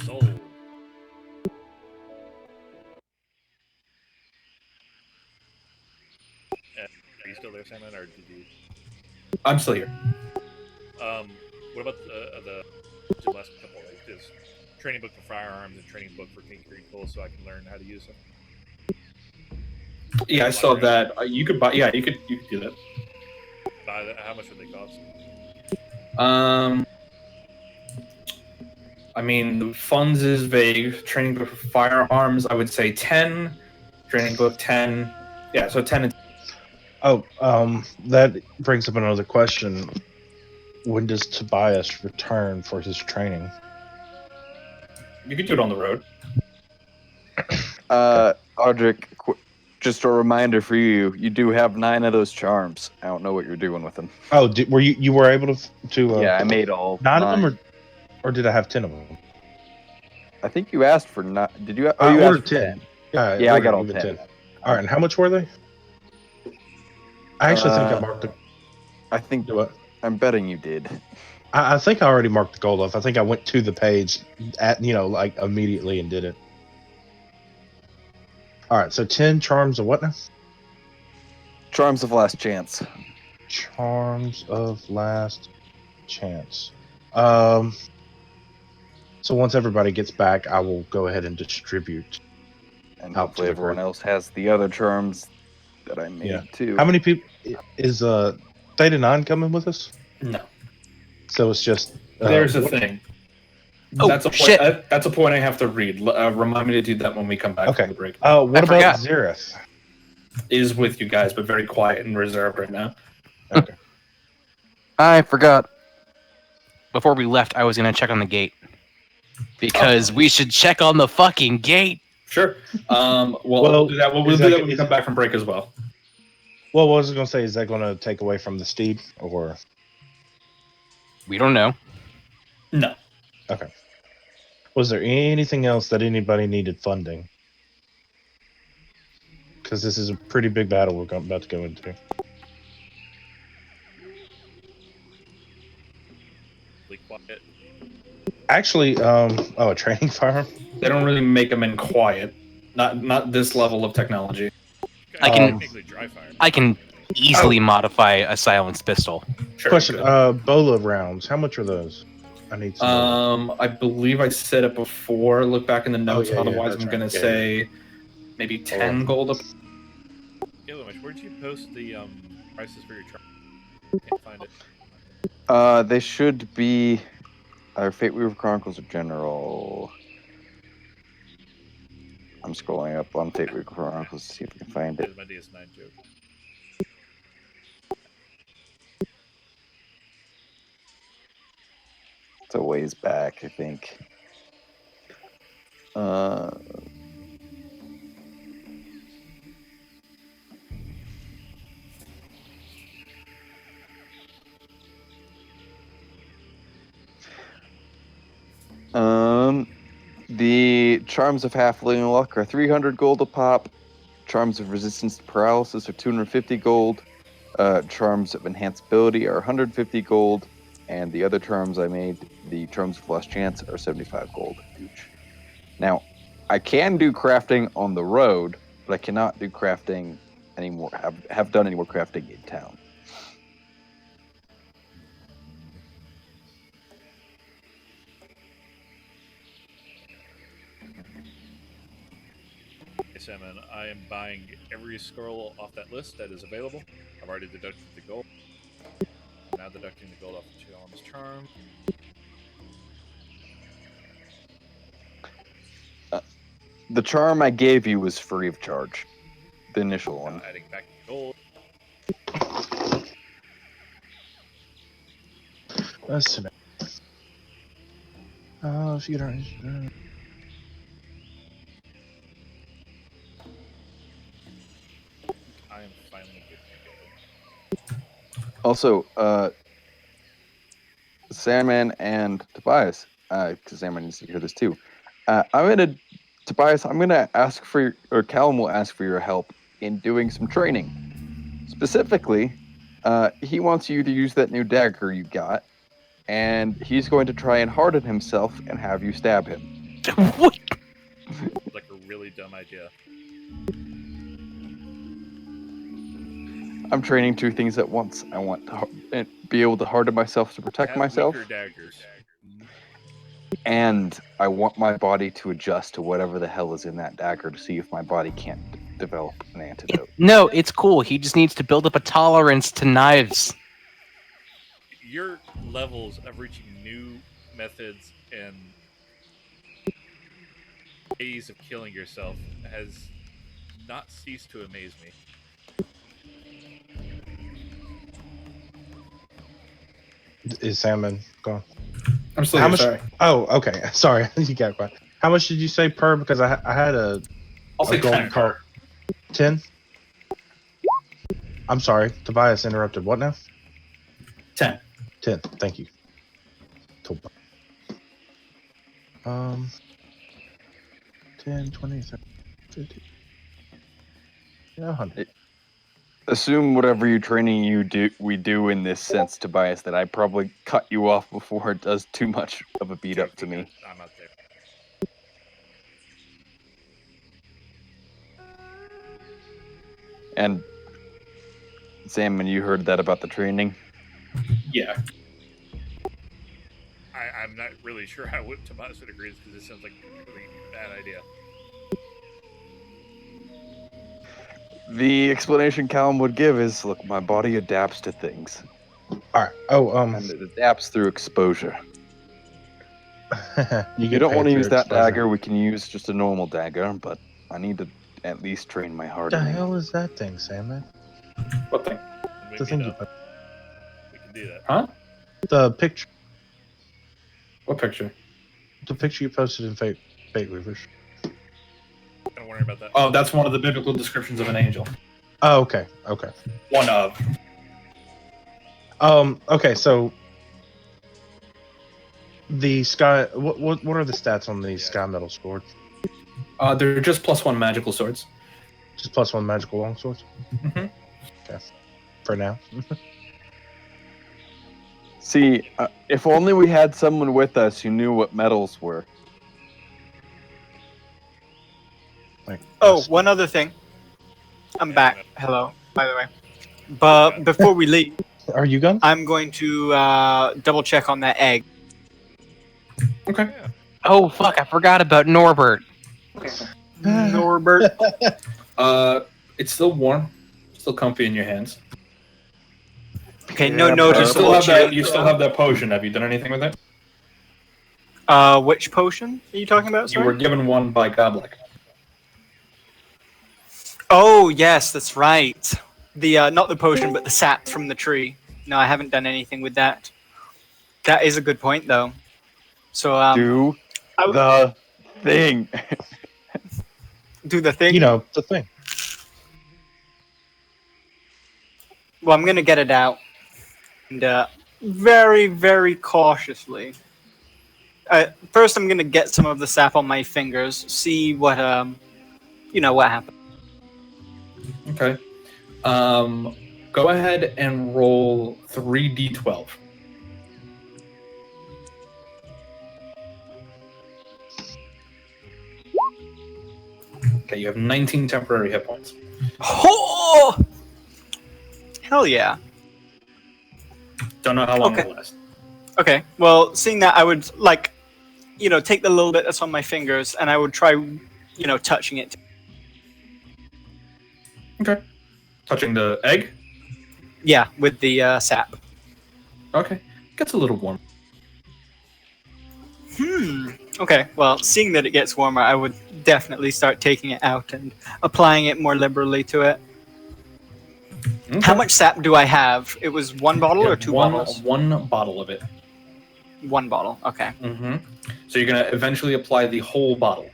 Sold. Are you still there, Simon, or did you? I'm still here. What about the last couple? Like this training book for firearms and training book for tinkering tools, so I can learn how to use them. Yeah, I saw that. You could buy. Yeah, you could do that. How much would they cost? I mean, the funds is vague. Training book for firearms, I would say 10. Training book 10. Yeah, so 10 and Oh, that brings up another question. When does Tobias return for his training? you could do it on the road. Audric, just a reminder for you: you do have 9 of those charms. I don't know what you're doing with them. Oh, were you were able to? Yeah, I made all 9 of them, or did I have 10 of them? I think you asked for not. Did you? I you ordered asked for 10. Yeah, Yeah, I got all ordered 10. All right, and how much were they? I actually think I marked the. I think. Do what? I'm betting you did. I think I already marked the gold off. I think I went to the page like immediately and did it. All right, so 10 charms of what now? Charms of last chance. Charms of last chance. So once everybody gets back, I will go ahead and distribute. And Out hopefully to the everyone group. else has the other charms that I made Yeah. too. How many people is Theta 9 coming with us? No. So it's just There's a thing. Oh, that's a point. shit. That's a point I have to read. Remind me to do that when we come back Okay. from the break. What I about forgot. Xerath? Is with you guys, but very quiet and reserved right now. Okay. I forgot. Before we left, I was gonna check on the gate because we should check on the fucking gate. Sure. Well, Well, we'll do that. We'll is do that- that when we is come it- back from break as well. Well, what was I going to say? Is that going to take away from the steed, or We don't know. No. was there anything else that anybody needed funding? Because this is a pretty big battle we're about to go into. Really quiet. Actually, a training firearm. They don't really make them in quiet. Not this level of technology. I can- technically dry fire. I can easily modify a silenced pistol. Sure, Question: good. Bola rounds. How much are those? I need some. I believe I said it before. Look back in the notes. yeah, Otherwise, that's I'm right. gonna Yeah, say maybe 10 gold. Gilgamesh, where'd you post the prices for your charm? Can't find it. They should be. Our Fate Weaver Chronicles are general. I'm scrolling up on Fate Weaver Chronicles to see if I can find it. There's my DS9 joke. It's a ways back, I think. The Charms of Halfling Luck are 300 gold a pop. Charms of Resistance to Paralysis are 250 gold. Charms of Enhanceability are 150 gold. And the other charms I made, the Charms of Last Chance, are 75 gold each. Now, I can do crafting on the road, but I cannot do crafting anymore. Have done any more crafting in town. Hey, Salmon, I am buying every scroll off that list that is available. I've already deducted the gold. I'm now deducting the gold off the Challenge Charm. The charm I gave you was free of charge. The initial one. Now adding back the gold. That's enough. If you don't. I am finally getting gold. Also, Sandman and Tobias, because Sandman needs to hear this too. Tobias, I'm gonna ask for, or Callum will ask for your help in doing some training. Specifically, he wants you to use that new dagger you got, and he's going to try and harden himself and have you stab him. What? Like a really dumb idea. I'm training two things at once. I want to be able to harden myself to protect Have myself, weaker daggers. and I want my body to adjust to whatever the hell is in that dagger to see if my body can't develop an antidote. No, it's cool. He just needs to build up a tolerance to knives. Your levels of reaching new methods and ways of killing yourself has not ceased to amaze me. Is Salmon gone? I'm still How here, much? sorry. Oh, okay. Sorry, you got quiet. How much did you say per? Because I had a I'll say gold 10 card. 10. I'm sorry, Tobias interrupted. What now? 10. 10. Thank you. 10, 20, 30, 50. Yeah, 100. Assume whatever you training we do in this sense, Tobias, that I probably cut you off before it does too much of a beat up to me. I'm out there. And Sam, when you heard that about the training, Yeah. I'm not really sure how Tobias would agree because this sounds like a really bad idea. the explanation Callum would give is, look, my body adapts to things. All right. Oh, And it adapts through exposure. you You don't want to use that exposure. dagger, we can use just a normal dagger, but I need to at least train my What the hardening. hell is that thing, Salmon? What thing? When we The meet thing you up, put. we can do that. Huh? The picture. What picture? The picture you posted in Fate Weavers. Don't worry about that. Oh, that's one of the biblical descriptions of an angel. Oh, okay. Okay. One of. Okay. So the sky. What are the stats on the sky metal sword? They're just +1 magical swords. Just +1 magical longswords. Mm-hmm. Okay. For now. See, if only we had someone with us who knew what metals were. Oh, one other thing. I'm back. Hello, by the way. But before we leave, Are you Gun? I'm going to double check on that egg. Okay. Yeah. Oh fuck! I forgot about Norbert. Norbert. It's still warm, still comfy in your hands. Okay, no Yeah, notice. You still have that potion. Have you done anything with it? Which potion are you talking about? You Sorry? were given one by Goblik. Oh yes, that's right. The not the potion, but the sap from the tree. No, I haven't done anything with that. That is a good point, though. So Do I w- the thing. do the thing. You know, the thing. Well, I'm gonna get it out, and very, very cautiously. First, I'm gonna get some of the sap on my fingers, see what what happens. Okay. Go ahead and roll 3d12. Okay, you have 19 temporary hit points. Oh! Hell yeah. Don't know how long Okay. it'll last. Okay. Well, seeing that, I would take the little bit that's on my fingers, and I would try, touching it. Okay. Touching the egg? Yeah, with the sap. Okay. Gets a little warm. Okay, well, seeing that it gets warmer, I would definitely start taking it out and applying it more liberally to it. Okay. How much sap do I have? It was one bottle You or have two one, bottles? One bottle of it. One bottle, okay. Mm-hmm. So you're going to eventually apply the whole bottle.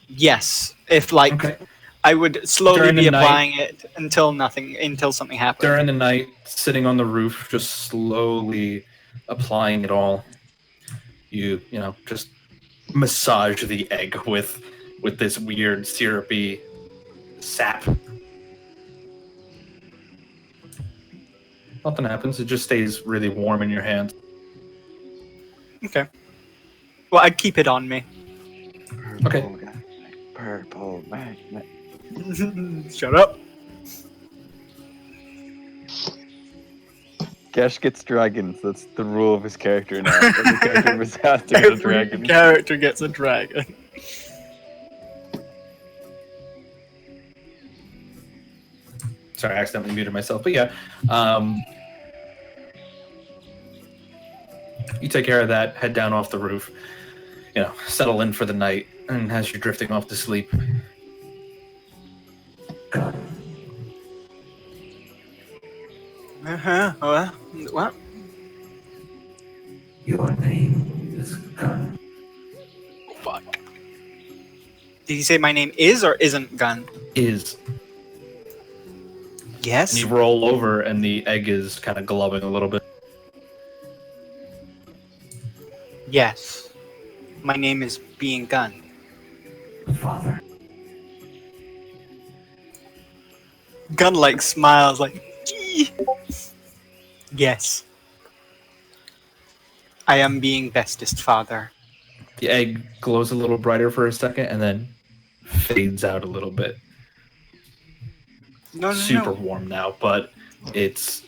Yes, if Okay. I would slowly During be the night- applying it until something happened. During the night, sitting on the roof, just slowly applying it all. You just massage the egg with this weird syrupy sap. Nothing happens. It just stays really warm in your hand. Okay. Well, I'd keep it on me. Okay. Purple magnet. Shut up. Gesh gets dragons. That's the rule of his character now. Every character has to get a Every dragon. character gets a dragon. Sorry, I accidentally muted myself. But yeah, you take care of that. Head down off the roof. Settle in for the night. And as you're drifting off to sleep, What? Your name is Gun. Fuck. Did he say my name is or isn't Gun? is Yes. you roll over and the egg is kind of glowing a little bit. Yes. My name is being Gun. Father. Gun smiles "Gee." Yes. I am being bestest father. The egg glows a little brighter for a second and then fades out a little bit. No, Super warm now, but it's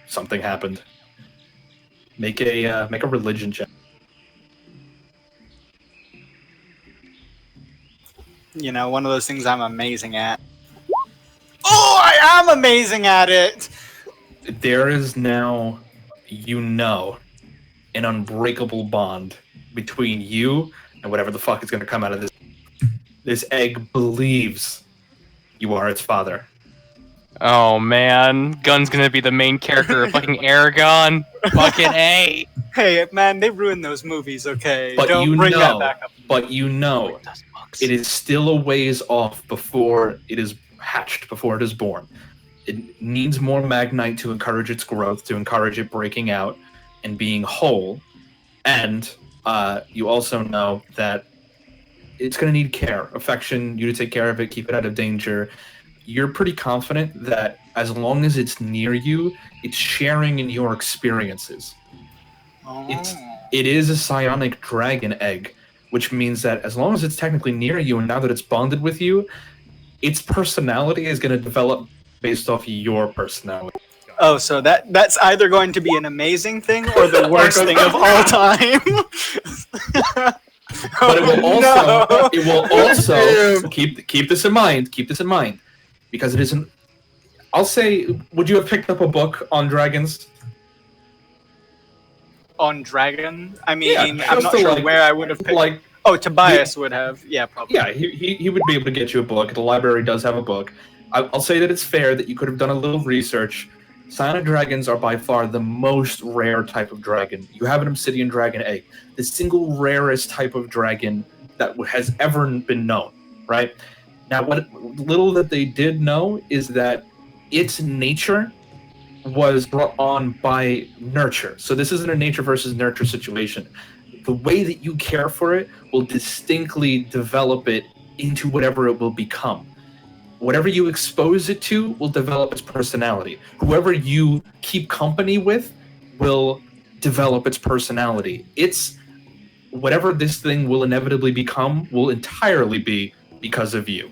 something happened. Make a religion check. One of those things I'm amazing at. Oh, I am amazing at it! There is now, an unbreakable bond between you and whatever the fuck is going to come out of this. This egg believes you are its father. Oh man, Gun's gonna be the main character of fucking Aragon. Fucking A. Hey, man, they ruined those movies, okay? But Don't bring that back up. But it is still a ways off before it is hatched, before it is born. It needs more Magnite to encourage its growth, to encourage it breaking out and being whole. And you also know that it's going to need care, affection, you to take care of it, keep it out of danger. You're pretty confident that as long as it's near you, it's sharing in your experiences. It is a psionic dragon egg, which means that as long as it's technically near you and now that it's bonded with you, its personality is going to develop based off your personality. Oh, so that's either going to be an amazing thing or the worst thing of all time. But it will also, no. it will also keep this in mind. Keep this in mind, because it isn't. I'll say, would you have picked up a book on dragons? On dragon? I mean, Yeah, I'm just not to, sure like- where I would have picked. Like, Oh, Tobias would have. Yeah, probably. yeah, he would be able to get you a book. The library does have a book. I'll say that it's fair that you could have done a little research. Cyanide dragons are by far the most rare type of dragon. You have an obsidian dragon egg, the single rarest type of dragon that has ever been known, right? Now, what little that they did know is that its nature was brought on by nurture. So this isn't a nature versus nurture situation. The way that you care for it will distinctly develop it into whatever it will become. Whatever you expose it to will develop its personality. Whoever you keep company with will develop its personality. It's whatever this thing will inevitably become will entirely be because of you.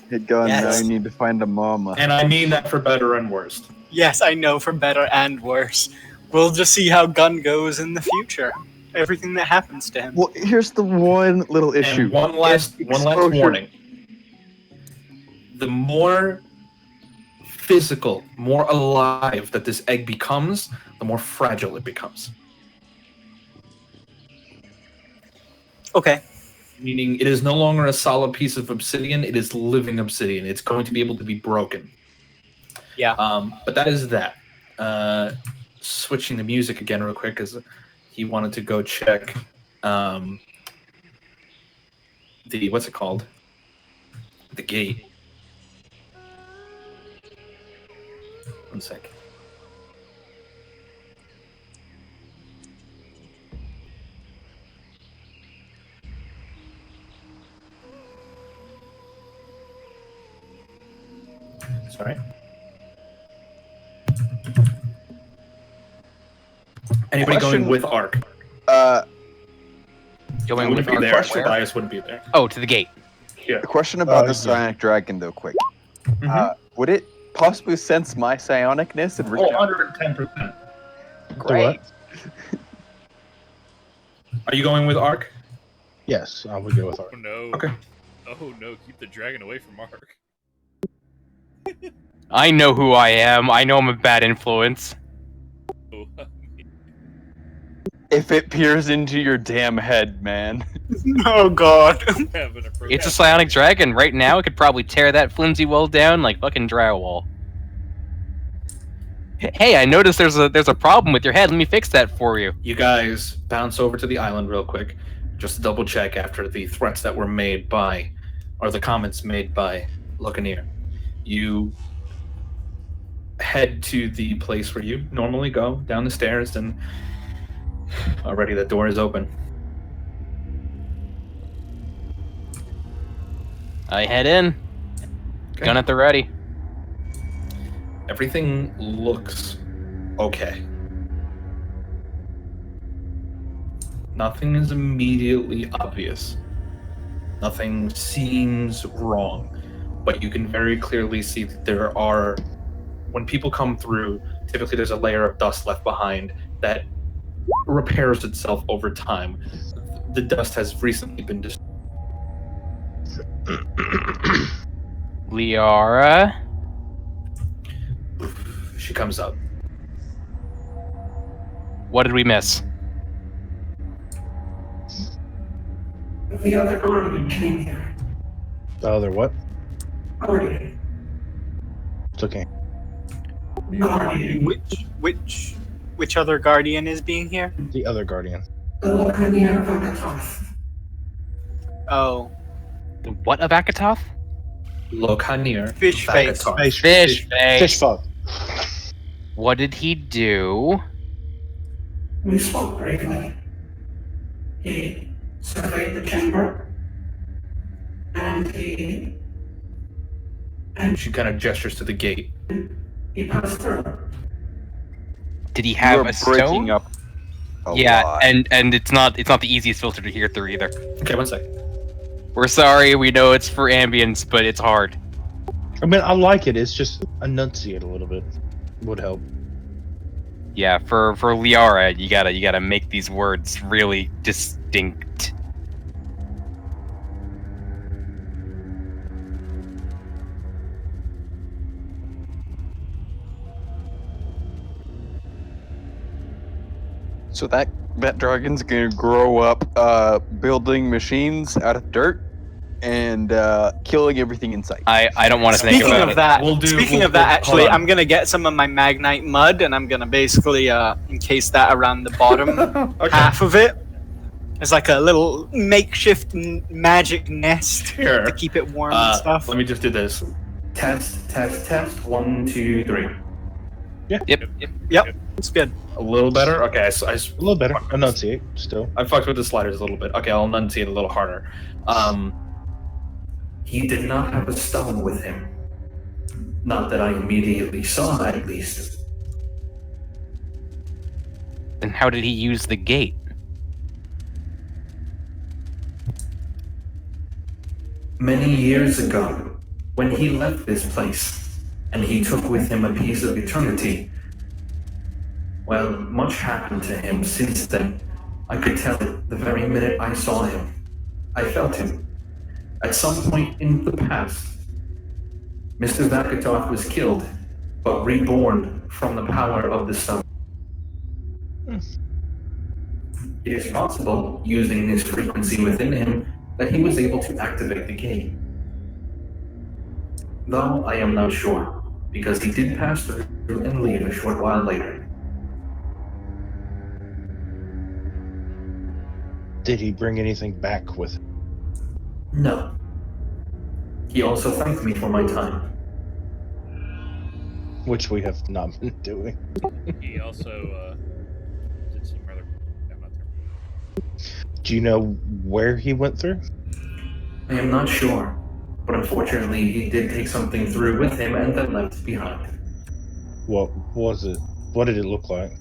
Hey, gun, now Yes. you need to find a mama. And I mean that for better and worse. Yes, I know, for better and worse. We'll just see how Gun goes in the future. Everything that happens to him. Well, here's the one little issue. And one last Exposure. warning. The more physical, more alive that this egg becomes, the more fragile it becomes. Okay. Meaning it is no longer a solid piece of obsidian, it is living obsidian. It's going to be able to be broken. Yeah. But that is that. Switching the music again real quick, because he wanted to go check the, what's it called? The gate. One sec. Sorry. Anybody Question- going with Arc? Going Wouldn't with be our there. question. Tobias wouldn't be there. Oh, to the gate. Yeah. A question about yeah. the psionic dragon, though, quick. Mhm. Would it possibly sense my psionicness and Oh, reach out? 110%. Great. Are you going with Arc? Yes, I would go with Oh Ark. no. Okay. Oh no, keep the dragon away from Mark. I know who I am. I know I'm a bad influence. Oh, If it peers into your damn head, man. Oh god. have an approach. It's a psionic dragon. Right now, it could probably tear that flimsy wall down like fucking drywall. Hey, I noticed there's a problem with your head. Let me fix that for you. You guys bounce over to the island real quick, just to double check after the threats that were made by, or the comments made by Lucaneer. You head to the place where you normally go, down the stairs, and already the door is open. I head in. Okay. Gun at the ready. Everything looks okay. Nothing is immediately obvious. Nothing seems wrong. But you can very clearly see that there are, when people come through, typically there's a layer of dust left behind that repairs itself over time. The dust has recently been destroyed. Liara. She comes up. What did we miss? The other guardian came here. The other what? Guardian. It's okay. Guardian. Which other guardian is being here? The other guardian. The Locanier of Akatoth. Oh, The what of Akatoth? Lokanir. Fish face. Vagatar. Fish, Fish face. fish fuck. What did he do? We spoke briefly. He surveyed the chamber. And She kind of gestures to the gate. he passed through. Did he You have are a stone? breaking up. A Yeah, lot. and it's not the easiest filter to hear through either. Okay, one sec. We're sorry, we know it's for ambience, but it's hard. I mean, I like it. It's just enunciate a little bit would help. Yeah, for Liara, you gotta make these words really distinct. So that dragon's gonna grow up building machines out of dirt and killing everything in sight. I don't want to think Speaking about of it. that, We'll do- speaking we'll- of that, hold actually, on. I'm gonna get some of my magnite mud and I'm gonna basically encase that around the bottom Okay. half of it. It's like a little makeshift magic nest Sure. to keep it warm and stuff. Let me just do this. Test, test, test. 1, 2, 3. Yep, it's good. A little better. Okay, A little better. Enunciate still. I fucked with the sliders a little bit. Okay, I'll enunciate a little harder. He did not have a stone with him. Not that I immediately saw, at least. Then how did he use the gate? Many years ago, when he left this place, and he took with him a piece of eternity, well, much happened to him since then. I could tell it the very minute I saw him. I felt him. At some point in the past, Mr. Vakatov was killed, but reborn from the power of the sun. It is possible, using this frequency within him, that he was able to activate the gate. Though I am not sure, because he did pass through and leave a short while later. Did he bring anything back with him? No. He also thanked me for my time. Which we have not been doing. He also did some other. I'm not there. Do you know where he went through? I am not sure, but unfortunately he did take something through with him and then left behind. What was it? What did it look like?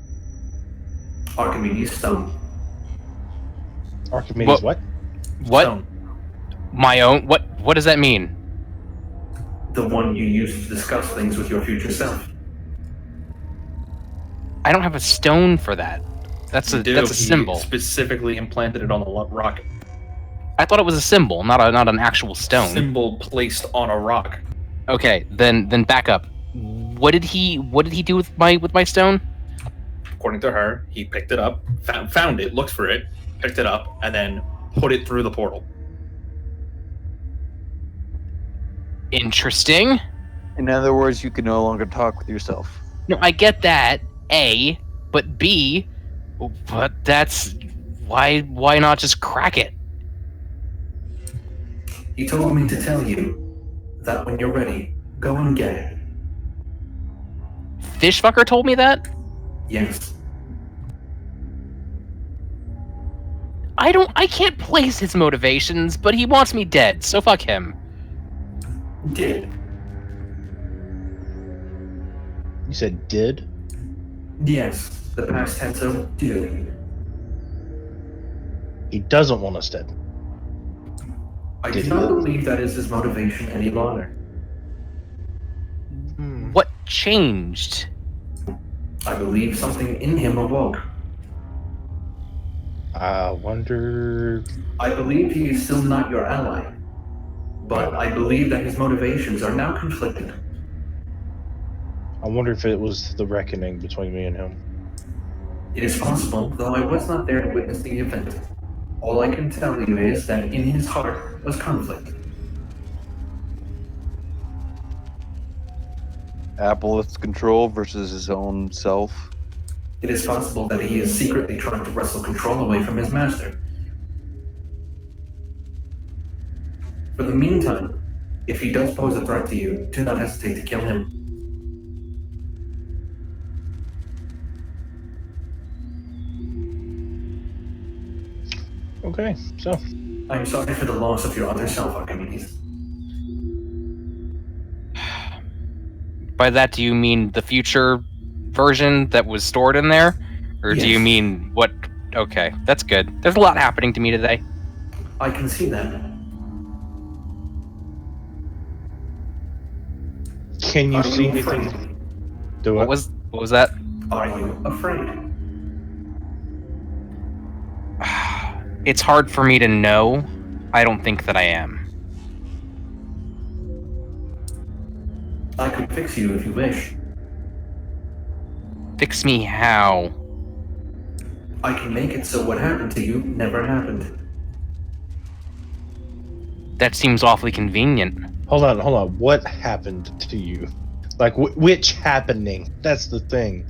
Archimedes' stone. Archimedes what? What? Stone. My own? What does that mean? The one you use to discuss things with your future self. I don't have a stone for that. That's a Dude, he symbol. specifically implanted it on the rock. I thought it was a symbol, not an actual stone. Symbol placed on a rock. Okay, then back up. What did he do with my stone? According to her, he picked it up, found it, looked for it, picked it up, and then put it through the portal. Interesting. In other words, you can no longer talk with yourself. No, I get that. A, but B, but that's why not just crack it? He told me to tell you that when you're ready, go and get it. Fishfucker told me that? Yes. I can't place his motivations, but he wants me dead, so fuck him. Did. You said did? Yes. The past tense of did. He doesn't want us dead. I Did do he? not believe that is his motivation any longer. What changed? I believe something in him awoke. I wonder. I believe he is still not your ally. But I believe that his motivations are now conflicted. I wonder if it was the reckoning between me and him. It is possible, though I was not there to witness the event. All I can tell you is that in his heart was conflict. Apple's control versus his own self. It is possible that he is secretly trying to wrestle control away from his master. For the meantime, if he does pose a threat to you, do not hesitate to kill him. Okay, so. I am sorry for the loss of your other self, Archimedes. By that, do you mean the future version that was stored in there? Or do you Yes. mean what? Okay, that's good. There's a lot happening to me today. I can see that. Can you Are see you anything? afraid? Do What it. was that? Are you afraid? It's hard for me to know. I don't think that I am. I could fix you if you wish. Fix me how? I can make it so what happened to you never happened. That seems awfully convenient. Hold on. What happened to you? Like, which happening? That's the thing.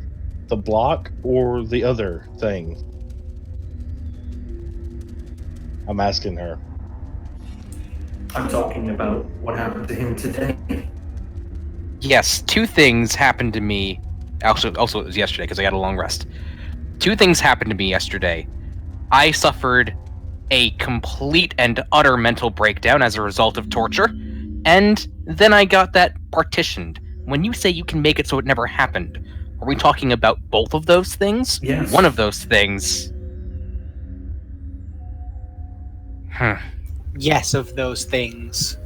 The block or the other thing? I'm asking her. I'm talking about what happened to him today. Yes, two things happened to me. Also, it was yesterday because I got a long rest. Two things happened to me yesterday. I suffered a complete and utter mental breakdown as a result of torture, and then I got that partitioned. When you say you can make it so it never happened, are we talking about both of those things? Yes. One of those things. Yes, of those things.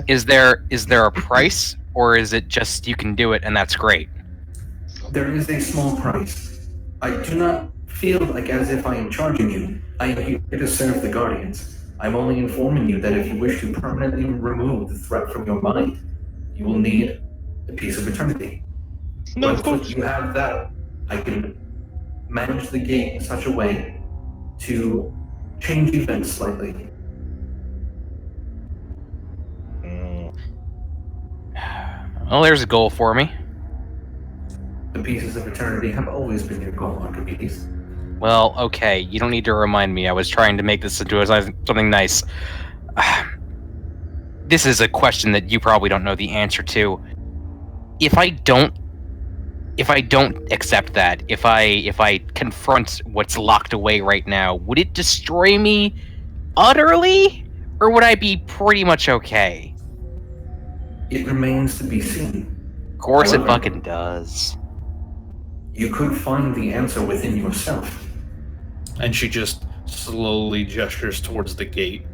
Is there a price, or is it just you can do it and that's great? There is a small price. I do not feel like as if I am charging you. I am here to serve the Guardians. I'm only informing you that if you wish to permanently remove the threat from your mind, you will need a piece of eternity. No, of Once course. you have that, I can manage the gate in such a way to change events slightly. Well, there's a goal for me. The pieces of eternity have always been your goal, Archimedes. Well, okay, you don't need to remind me. I was trying to make this into something nice. This is a question that you probably don't know the answer to. If I don't accept that, if I confront what's locked away right now, would it destroy me utterly, or would I be pretty much okay? It remains to be seen. Of course, it However, fucking does. You could find the answer within yourself. And she just slowly gestures towards the gate.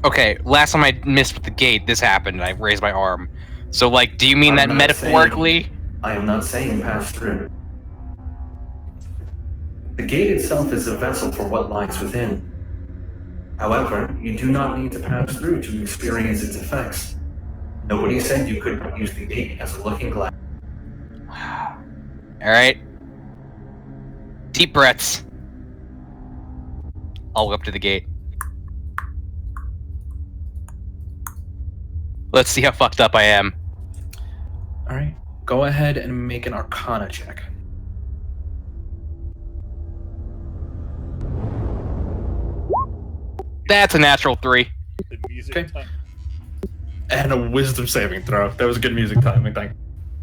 Okay, last time I missed with the gate, this happened, and I raised my arm. So, like, do you mean I'm that not metaphorically? I am not saying pass through. The gate itself is a vessel for what lies within. However, you do not need to pass through to experience its effects. Nobody said you could use the gate as a looking glass. Alright. Deep breaths. I'll go up to the gate. Let's see how fucked up I am. All right, go ahead and make an Arcana check. That's a natural 3. The music Okay. time. And a Wisdom saving throw. That was good music timing. Thank you.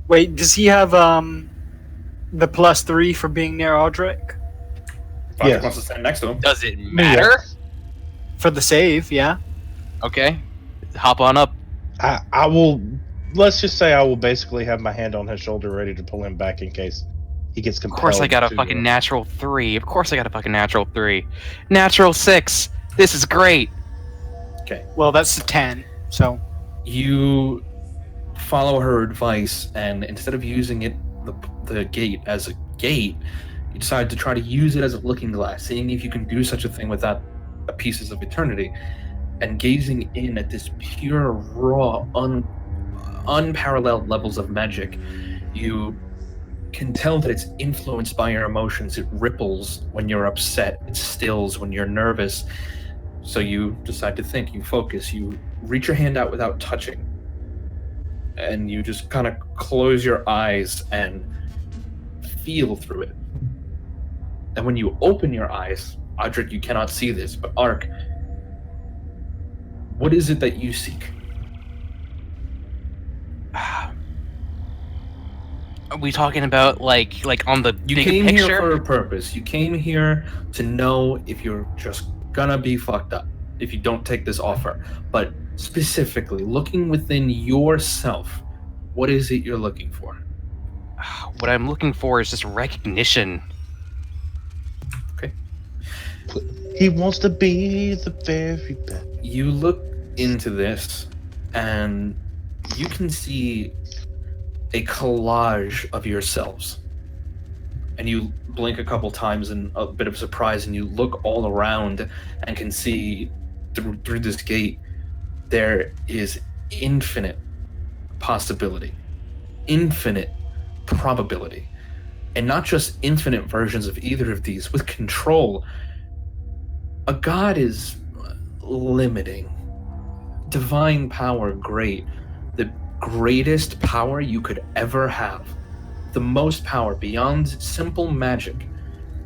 Wait, does he have the +3 for being near Audric? Patrick Yes. wants to stand next to him. Does it matter? For the save, yeah. Okay. Hop on up. I will. Let's just say I will basically have my hand on his shoulder, ready to pull him back in case he gets Of compelled. course I got a to, fucking natural 3. Of course I got a fucking natural 3. Natural 6. This is great. Well, that's a 10, so... You follow her advice, and instead of using it, the gate as a gate, you decide to try to use it as a looking glass, seeing if you can do such a thing without pieces of eternity, and gazing in at this pure, raw, unparalleled levels of magic. You can tell that it's influenced by your emotions. It ripples when you're upset. It stills when you're nervous. So you decide to think, you focus, you reach your hand out without touching. And you just kind of close your eyes and feel through it. And when you open your eyes, Audric, you cannot see this, but Ark, what is it that you seek? Are we talking about like on the You big came picture? here for a purpose. You came here to know if you're just gonna be fucked up if you don't take this offer. But specifically, looking within yourself, what is it you're looking for? What I'm looking for is just recognition. He wants to be the very best. You look into this, and you can see a collage of yourselves. And you blink a couple times in a bit of surprise, and you look all around and can see through this gate, there is infinite possibility, infinite probability. And not just infinite versions of either of these. With control, a god is limiting. Divine power, great. The greatest power you could ever have, the most power beyond simple magic,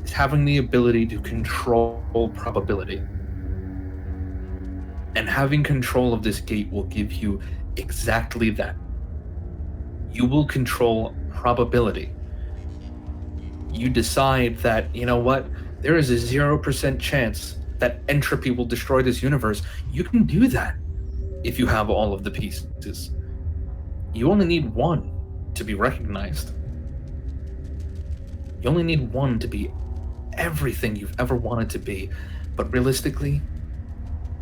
is having the ability to control probability. And having control of this gate will give you exactly that. You will control probability. You decide that, you know what, there is a 0% chance that entropy will destroy this universe. You can do that if you have all of the pieces. You only need one to be recognized. You only need one to be everything you've ever wanted to be. But realistically,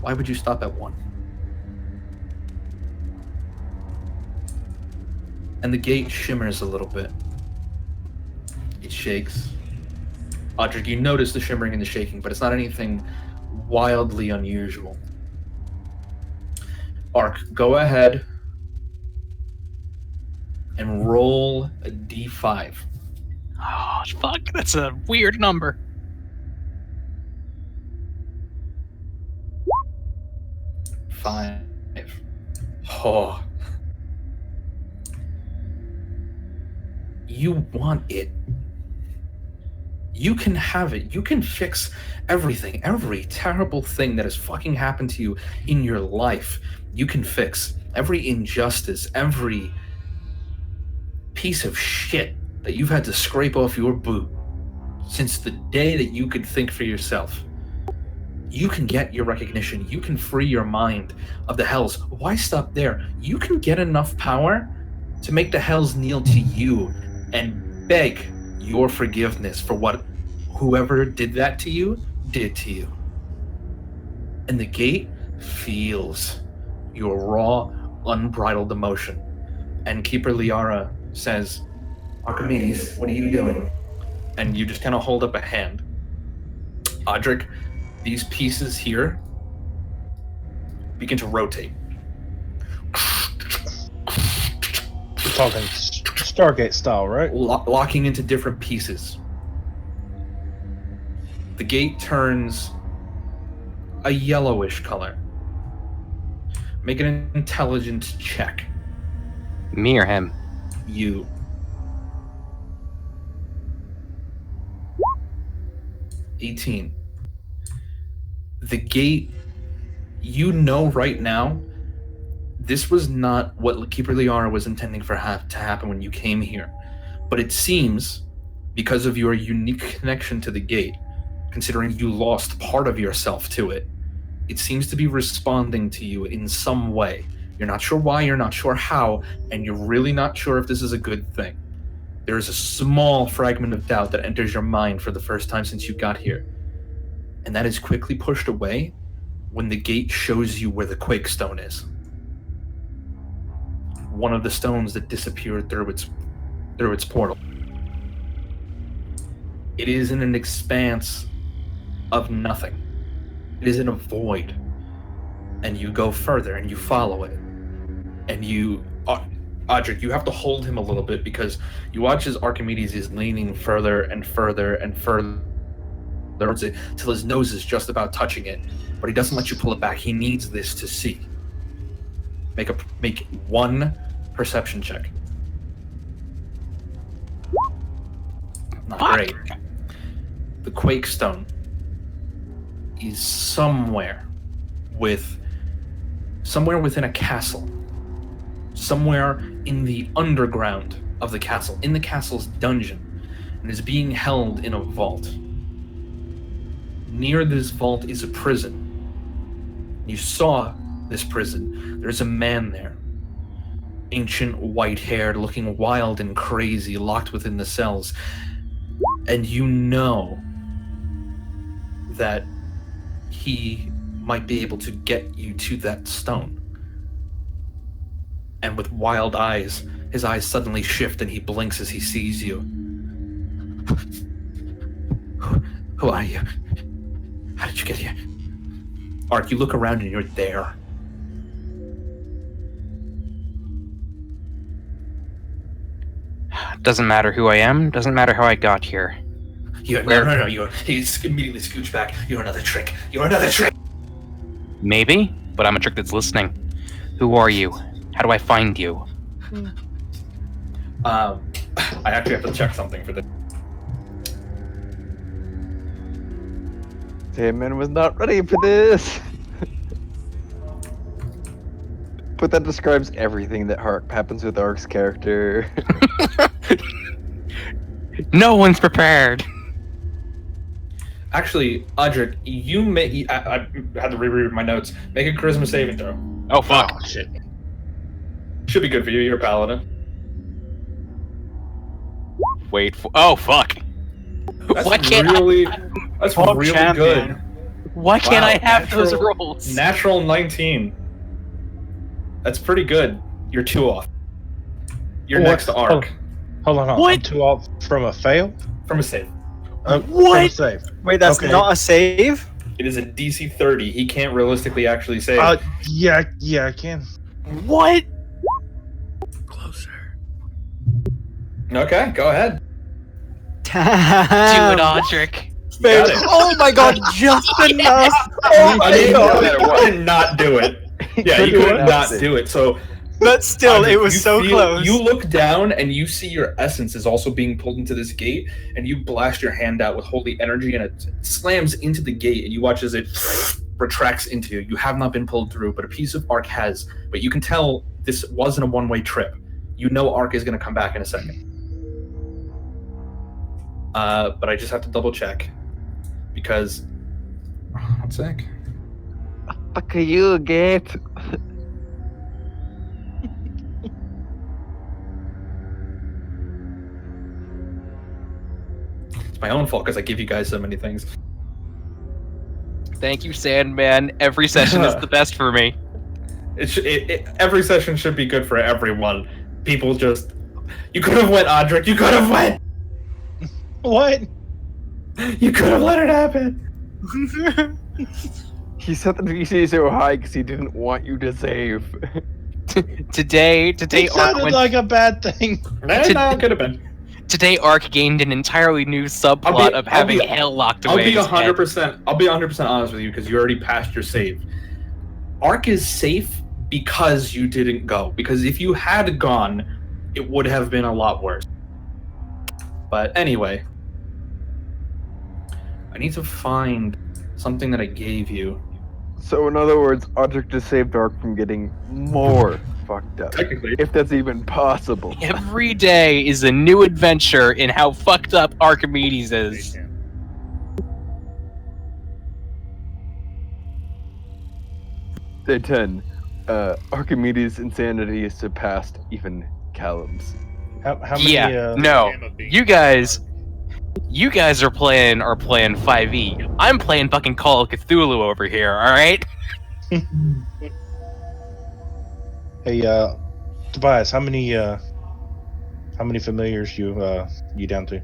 why would you stop at one? And the gate shimmers a little bit. It shakes. Audric, you notice the shimmering and the shaking, but it's not anything wildly unusual. Ark, go ahead and roll a d5. Oh, fuck. That's a weird number. 5. Oh. You want it. You can have it. You can fix everything. Every terrible thing that has fucking happened to you in your life, you can fix. Every injustice, every piece of shit that you've had to scrape off your boot since the day that you could think for yourself. You can get your recognition. You can free your mind of the hells. Why stop there? You can get enough power to make the hells kneel to you and beg your forgiveness for what whoever did that to you did to you. And the gate feels your raw, unbridled emotion. And Keeper Liara says, Archimedes, what are you doing? and you just kind of hold up a hand. Audric, these pieces here begin to rotate. We're talking Stargate style, right? Locking into different pieces. The gate turns a yellowish color. Make an intelligence check. Me or him? You. $18. The gate, you know right now, this was not what Keeper Liara was intending for to happen when you came here. But it seems, because of your unique connection to the gate, considering you lost part of yourself to it, it seems to be responding to you in some way. You're not sure why, you're not sure how, and you're really not sure if this is a good thing. There is a small fragment of doubt that enters your mind for the first time since you got here. And that is quickly pushed away when the gate shows you where the Quake Stone is. One of the stones that disappeared through its portal. It is in an expanse of nothing. It is in a void. And you go further and you follow it. And you... Audric, you have to hold him a little bit because you watch as Archimedes is leaning further and further and further towards it till his nose is just about touching it. But he doesn't let you pull it back. He needs this to see. Make one perception check. Not great. The Quake Stone is somewhere within a castle. Somewhere in the underground of the castle, in the castle's dungeon, and is being held in a vault. Near this vault is a prison. You saw this prison. There's a man there. Ancient, white-haired, looking wild and crazy, locked within the cells. And you know that he might be able to get you to that stone. and with wild eyes, his eyes suddenly shift and he blinks as he sees you. Who are you? How did you get here? Ark, you look around and you're there. Doesn't matter who I am, doesn't matter how I got here. No, he's immediately scooch back. You're another trick. You're another trick. Maybe, but I'm a trick that's listening. Who are you? How do I find you? I actually have to check something for this. Damon was not ready for this. But that describes everything that happens with Ark's character. No one's prepared. Actually, Audric, you may. I had to reread my notes. Make a charisma saving throw. Oh fuck! Oh, shit. Should be good for you. You're a paladin. Wait. Oh fuck! That's Why can't really. That's Top really champion. good. Why can't Wow, I have those natural- rolls? Natural 19. That's pretty good. You're 2 off. You're What? next to Ark. Hold on. What? I'm 2 off from a fail? From a save. From a save. Wait, that's Okay. not a save? It is a DC 30. He can't realistically actually save. Yeah, I can. What? Closer. Okay, go ahead. Do it, Audric. Got it. Oh my god, just enough! Oh my god! I did not do it. Yeah, you could not do it. So, But still, Audric, it was you so close. You look down and you see your essence is also being pulled into this gate, and you blast your hand out with holy energy, and it slams into the gate, and you watch as it retracts into you. You have not been pulled through, but a piece of Ark has. But you can tell this wasn't a one-way trip. You know Ark is going to come back in a second. But I just have to double check because. One sec. Fuck you, Gate. It's my own fault because I give you guys so many things. Thank you, Sandman. Every session is the best for me. Every session should be good for everyone. People just. You could have went, Audric. You could have went. What? You could have let it happen. He set the DC so high because he didn't want you to save. Today, It Ark sounded went. like a bad thing. No, it could have been. Today, Ark gained an entirely new subplot of having hell locked I'll away. be in his head. 100%. I'll be 100% honest with you because you already passed your save. Ark is safe because you didn't go. Because if you had gone, it would have been a lot worse. But anyway, I need to find something that I gave you. So in other words, Audric just saved Ark from getting more fucked up. Technically, If that's even possible. Every day is a new adventure in how fucked up Archimedes is. Day 10. Archimedes' insanity is surpassed even Callum's. How many? Yeah, no. You guys are playing 5e. I'm playing fucking Call of Cthulhu over here, alright? Hey, Tobias, how many familiars you down to?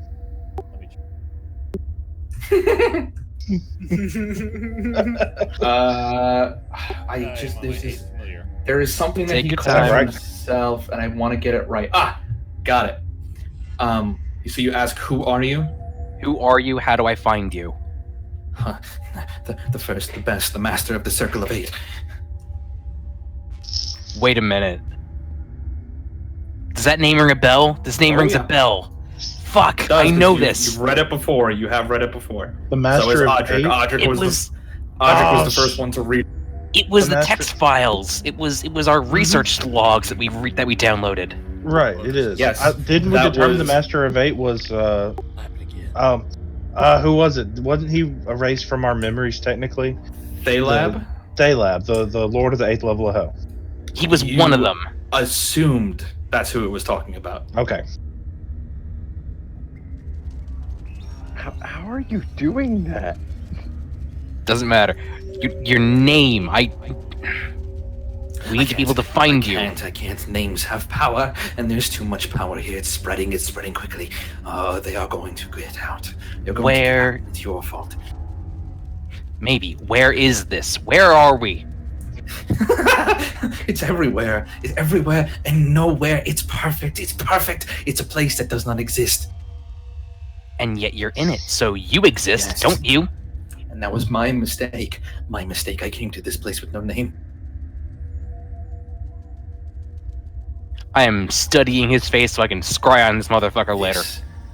There is something that Take he your called time. himself, and I want to get it right. Got it. So you ask, who are you? Who are you? How do I find you? The first, the best, the master of the Circle of Eight. Wait a minute. Does that name ring a bell? This name rings yeah. a bell. Fuck, Does, I 'cause know you, this. You've read it before. You have read it before. The So is Master of Audric. Eight? Audric It was was the first one to read. it was The the Master- text files. It was our research logs that we downloaded. Right, it is. Yes, Didn't we that determine the was- Master of Eight was who was it? Wasn't he erased from our memories technically? Thalab Daylab, the Lord of the Eighth Level of Hell. He was You- one of them. assumed that's who it was talking about. Okay. How are you doing that? Doesn't matter. Your name. We need to be able to find you. I can't. Names have power, and there's too much power here. It's spreading quickly. They are going to get out. They're going to get out. It's your fault. Maybe. Where is this? Where are we? It's everywhere. It's everywhere and nowhere. It's perfect. It's perfect. It's a place that does not exist. And yet you're in it, so you exist, Yes. don't you? And that was my mistake. My mistake. I came to this place with no name. I am studying his face so I can scry on this motherfucker later.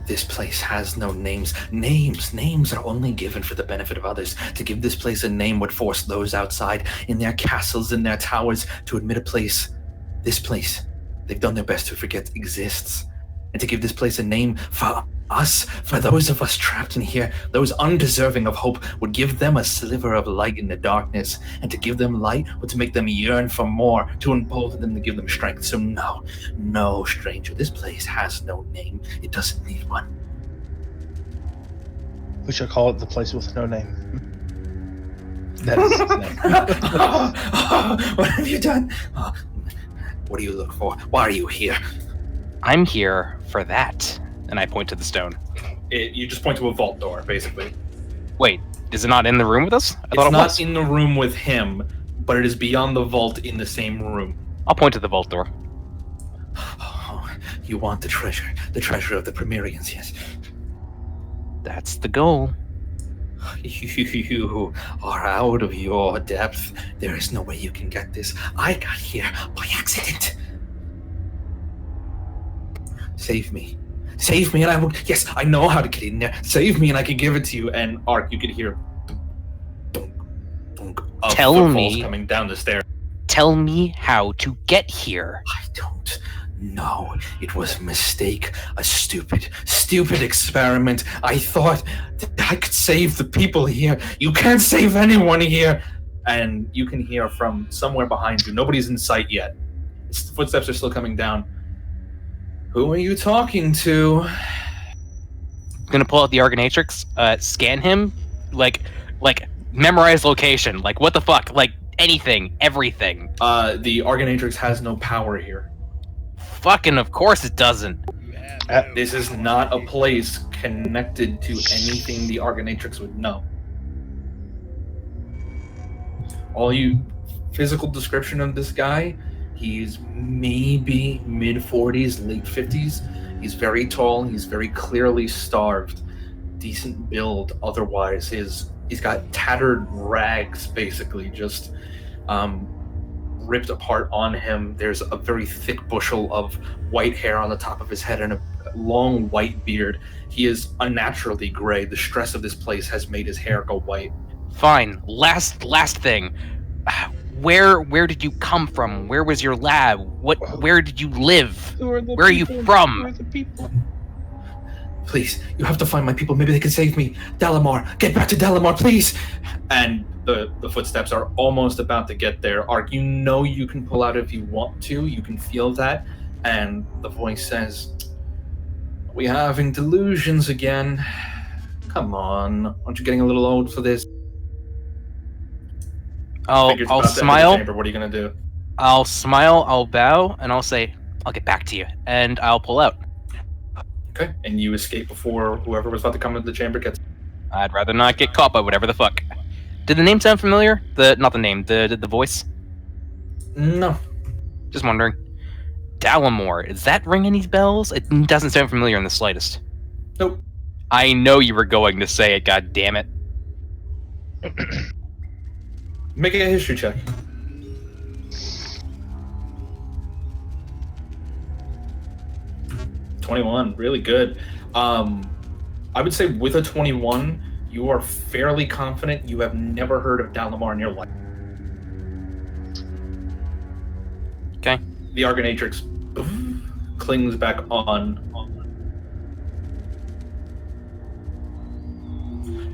This place has no names. Names are only given for the benefit of others. To give this place a name would force those outside in their castles, in their towers, to admit this place, they've done their best to forget exists. And to give this place a name for us, for those of us trapped in here, those undeserving of hope, would give them a sliver of light in the darkness. And to give them light would to make them yearn for more, to embolden them, to give them strength. So no, stranger, this place has no name. It doesn't need one. We should call it the place with no name. That is his name. What have you done? What do you look for? Why are you here? I'm here for that. And I point to the stone. You just point to a vault door, basically. Wait, is it not in the room with us? I thought It's it not was. in the room with him, but it is beyond the vault in the same room. I'll point to the vault door. Oh, you want the treasure of the Primerians, yes. That's the goal. You are out of your depth. There is no way you can get this. I got here by accident. Save me, and I will. Yes, I know how to get in there. Save me, and I can give it to you. And Ark, you could hear dunk, dunk of Tell footfalls me. coming down the stairs. Tell me how to get here. I don't know. It was a mistake. A stupid experiment. I thought that I could save the people here. You can't save anyone here. And you can hear from somewhere behind you. Nobody's in sight yet. The footsteps are still coming down. Who are you talking to? I'm gonna pull out the Argonatrix, scan him, like memorize location, like what the fuck, like anything, everything. The Argonatrix has no power here. Fucking of course it doesn't. This is not a place connected to anything the Argonatrix would know. All you physical description of this guy, he's maybe mid-40s, late 50s. He's very tall, he's very clearly starved. Decent build otherwise. He's got tattered rags, basically, just ripped apart on him. There's a very thick bushel of white hair on the top of his head and a long white beard. He is unnaturally gray. The stress of this place has made his hair go white. Fine. Last thing. Where did you come from? Where was your lab? Where did you live? Where are you from? Who are the people? Please, you have to find my people. Maybe they can save me. Dalamar, get back to Dalamar, please. And the footsteps are almost about to get there. Ark, you know you can pull out if you want to. You can feel that. And the voice says, "Are we having delusions again? Come on. Aren't you getting a little old for this?" I'll Figure's about to enter the smile. chamber. What are you going to do? I'll smile, I'll bow, and I'll say, I'll get back to you. And I'll pull out. Okay. And you escape before whoever was about to come into the chamber gets... I'd rather not get caught by whatever the fuck. Did the name sound familiar? Not the name, the voice? No. Just wondering. Dalamore, does that ring any bells? It doesn't sound familiar in the slightest. Nope. I know you were going to say it, god damn it. Make a history check. $21, really good. I would say with a 21, you are fairly confident you have never heard of Dalamar in your life. Okay. The Argonatrix clings back on.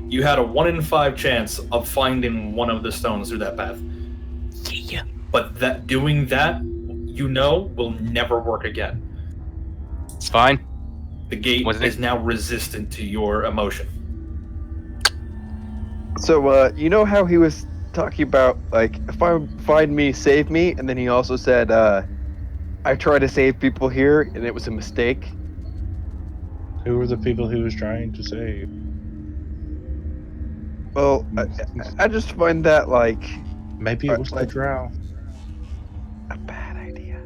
You had a 1 in 5 chance of finding one of the stones through that path. Yeah. But doing that, you know, will never work again. It's fine. The gate Wasn't it- is now resistant to your emotion. So, you know how he was talking about, like, find me, save me, and then he also said, I try to save people here, and it was a mistake. Who were the people he was trying to save? Well, I just find that, like, Maybe it was the like, drow. a bad idea.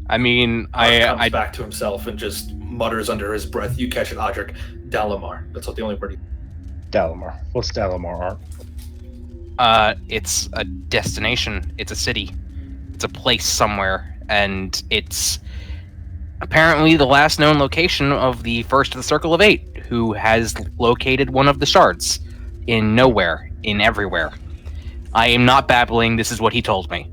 I mean, Comes back to himself and just mutters under his breath. You catch it, Audric. Dalamar. That's not the only word. Dalamar. What's Dalamar, Art? It's a destination. It's a city. It's a place somewhere, and it's apparently the last known location of the first of the Circle of Eight, who has located one of the shards in nowhere, in everywhere. I am not babbling. This is what he told me.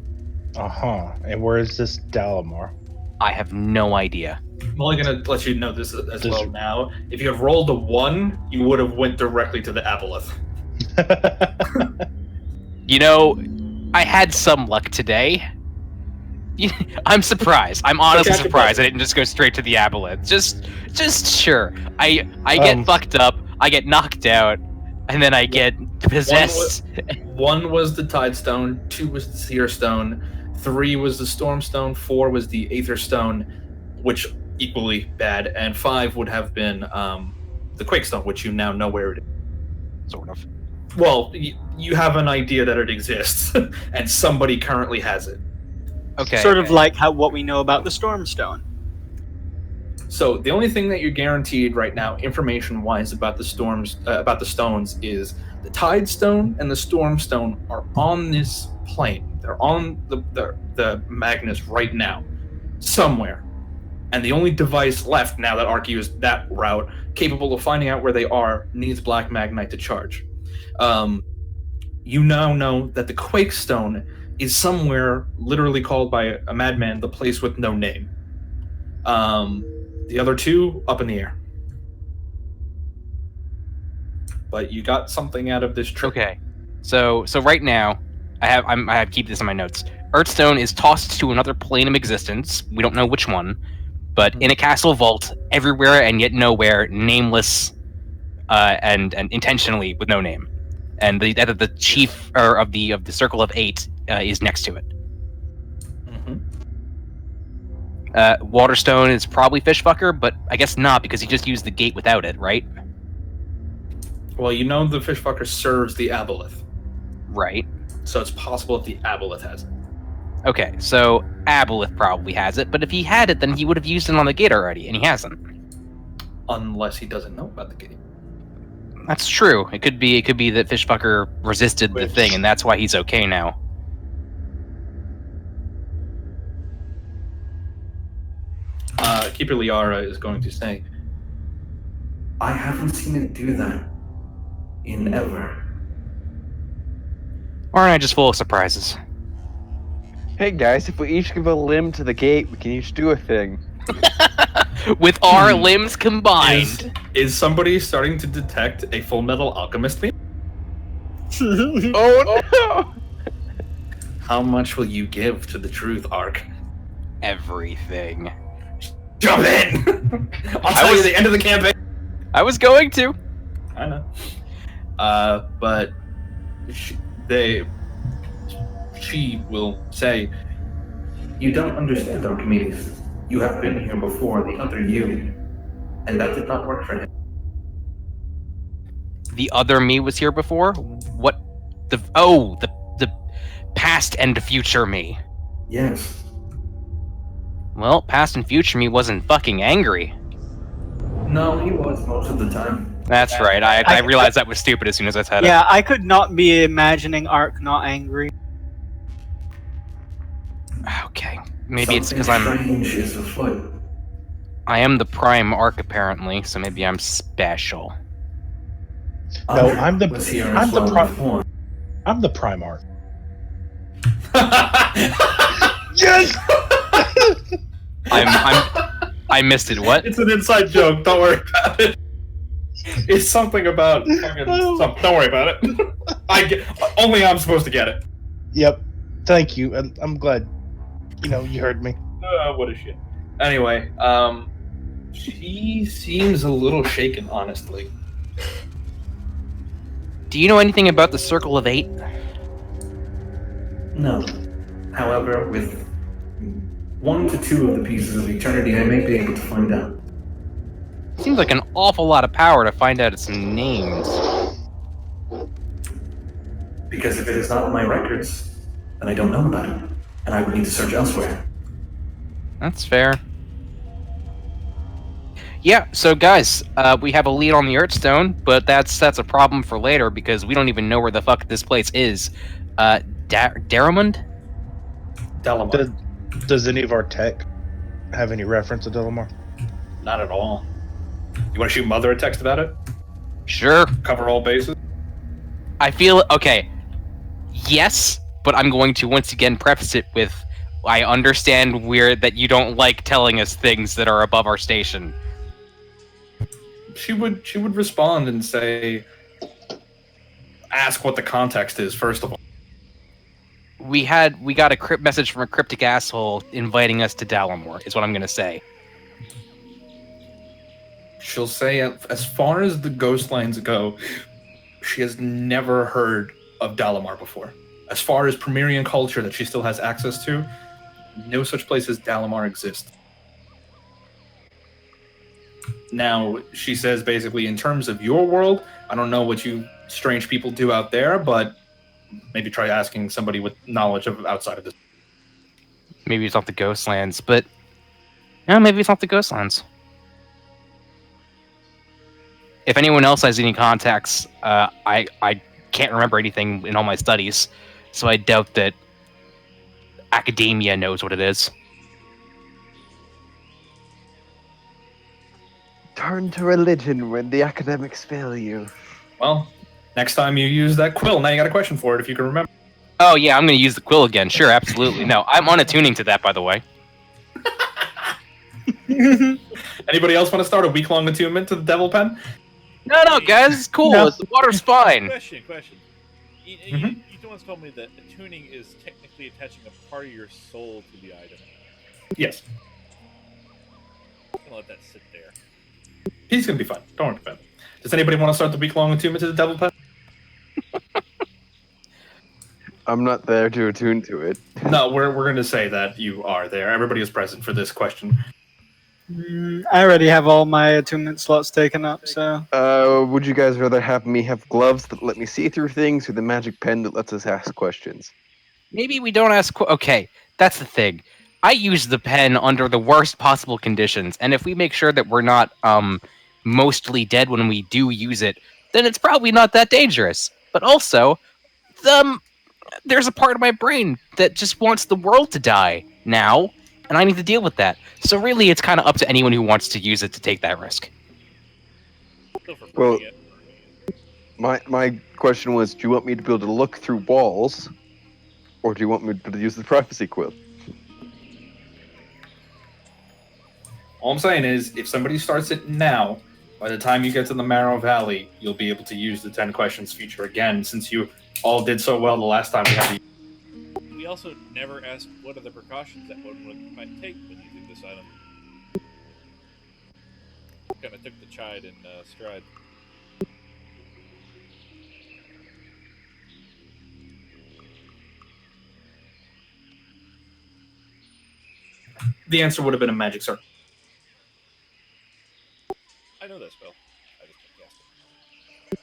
Uh-huh. And where is this Dalamar? I have no idea. I'm only going to let you know this as well now. If you had rolled a 1, you would have went directly to the Aboleth. You know, I had some luck today. I'm surprised. I'm honestly surprised I didn't just go straight to the Aboleth. Just sure. I get fucked up, I get knocked out, and then I get possessed. 1 was the Tide Stone, 2 was the Seer Stone, 3 was the Storm Stone, 4 was the Aether Stone, which equally bad, and 5 would have been the Quake Stone, which you now know where it is. Sort of. Well, you have an idea that it exists, and somebody currently has it. Okay. Sort of like what we know about the Stormstone. So the only thing that you're guaranteed right now, information-wise, about the stones, is the Tide Stone and the Storm Stone are on this plane. They're on the Magnus right now, somewhere. And the only device left now that Ark used that route, capable of finding out where they are, needs Black Magnite to charge. You now know that the Quake Stone is somewhere literally called by a madman the place with no name. The other 2 up in the air. But you got something out of this trip. Okay. So right now, I have keep this in my notes. Earthstone is tossed to another plane of existence. We don't know which one, but in a castle vault, everywhere and yet nowhere, nameless, and intentionally with no name. And the chief of the Circle of Eight is next to it. Waterstone is probably Fishfucker, but I guess not because he just used the gate without it, right? Well, you know the Fishfucker serves the Aboleth. Right. So it's possible that the Aboleth has it. Okay, so Aboleth probably has it, but if he had it, then he would have used it on the gate already, and he hasn't. Unless he doesn't know about the gate. That's true. It could be that Fishfucker resisted the thing, and that's why he's okay now. Keeper Liara is going to say, I haven't seen it do that in ever. Aren't I just full of surprises? Hey guys, if we each give a limb to the gate, we can each do a thing. With our limbs combined. Is somebody starting to detect a Full Metal Alchemist theme? Oh no! How much will you give to the truth, Ark? Everything. Jump in! I'll tell you the end of the campaign. I was going to. I know. But she will say, you don't understand, Archimedes. You have been here before, the other you, and that did not work for him. The other me was here before? What? The past and future me. Yes. Well, past and future me wasn't fucking angry. No, he was most of the time. That's right. I realized that was stupid as soon as I said it. Yeah, I could not be imagining Ark not angry. Okay. Maybe it's because strange is afoot. I am the prime Ark apparently, so maybe I'm special. No, I'm the prime Ark. Yes! I missed it. What? It's an inside joke. Don't worry about it. It's something about fucking don't worry about it. Only I'm supposed to get it. Yep. Thank you. I'm glad. You heard me. What a shit. Anyway, she seems a little shaken, honestly. Do you know anything about the Circle of Eight? No. However, with 1 to 2 of the pieces of eternity, I may be able to find out. Seems like an awful lot of power to find out its names. Because if it is not in my records, then I don't know about it, and I would need to search elsewhere. That's fair. Yeah, so guys, we have a lead on the Earthstone, but that's a problem for later because we don't even know where the fuck this place is. Daramund? Delamar. Does any of our tech have any reference to Delamar? Not at all. You want to shoot Mother a text about it? Sure. Cover all bases? I feel okay. Yes, but I'm going to once again preface it with I understand that you don't like telling us things that are above our station. She would respond and say, ask what the context is, first of all. We got a message from a cryptic asshole inviting us to Dalamore, is what I'm going to say. She'll say, as far as the ghost lines go, she has never heard of Dalamar before. As far as Premierian culture that she still has access to, no such place as Dalamar exists. Now, she says basically, in terms of your world, I don't know what you strange people do out there, but maybe try asking somebody with knowledge of outside of this. Maybe it's not the Ghostlands, but no, maybe it's not the Ghostlands. If anyone else has any contacts, I can't remember anything in all my studies, so I doubt that academia knows what it is. Turn to religion when the academics fail you. Well, next time you use that quill, now you got a question for it, if you can remember. Oh yeah, I'm going to use the quill again. Sure, absolutely. No, I'm unattuning to that, by the way. Anybody else want to start a week-long attunement to the Devil Pen? No, guys, it's cool. No. The water's fine. Question. You once told me that attuning is technically attaching a part of your soul to the item. Yes. I'm gonna let that sit there. He's going to be fine. Don't worry about it. Does anybody want to start the week-long attunement to the Devil Pen? I'm not there to attune to it. No, we're going to say that you are there. Everybody is present for this question. I already have all my attunement slots taken up, so... Would you guys rather have me have gloves that let me see through things or the magic pen that lets us ask questions? Maybe we don't ask... Okay, that's the thing. I use the pen under the worst possible conditions, and if we make sure that we're not mostly dead when we do use it, then it's probably not that dangerous. But also, there's a part of my brain that just wants the world to die now, and I need to deal with that. So really, it's kind of up to anyone who wants to use it to take that risk. Well, my question was, do you want me to be able to look through walls, or do you want me to use the prophecy quill? All I'm saying is, if somebody starts it now, by the time you get to the Marrow Valley, you'll be able to use the 10 questions feature again, since you all did so well the last time we had the... We also never asked what are the precautions that one might take when using this item. Kind of took the chide in stride. The answer would have been a magic circle. I know that spell. I just can't cast it.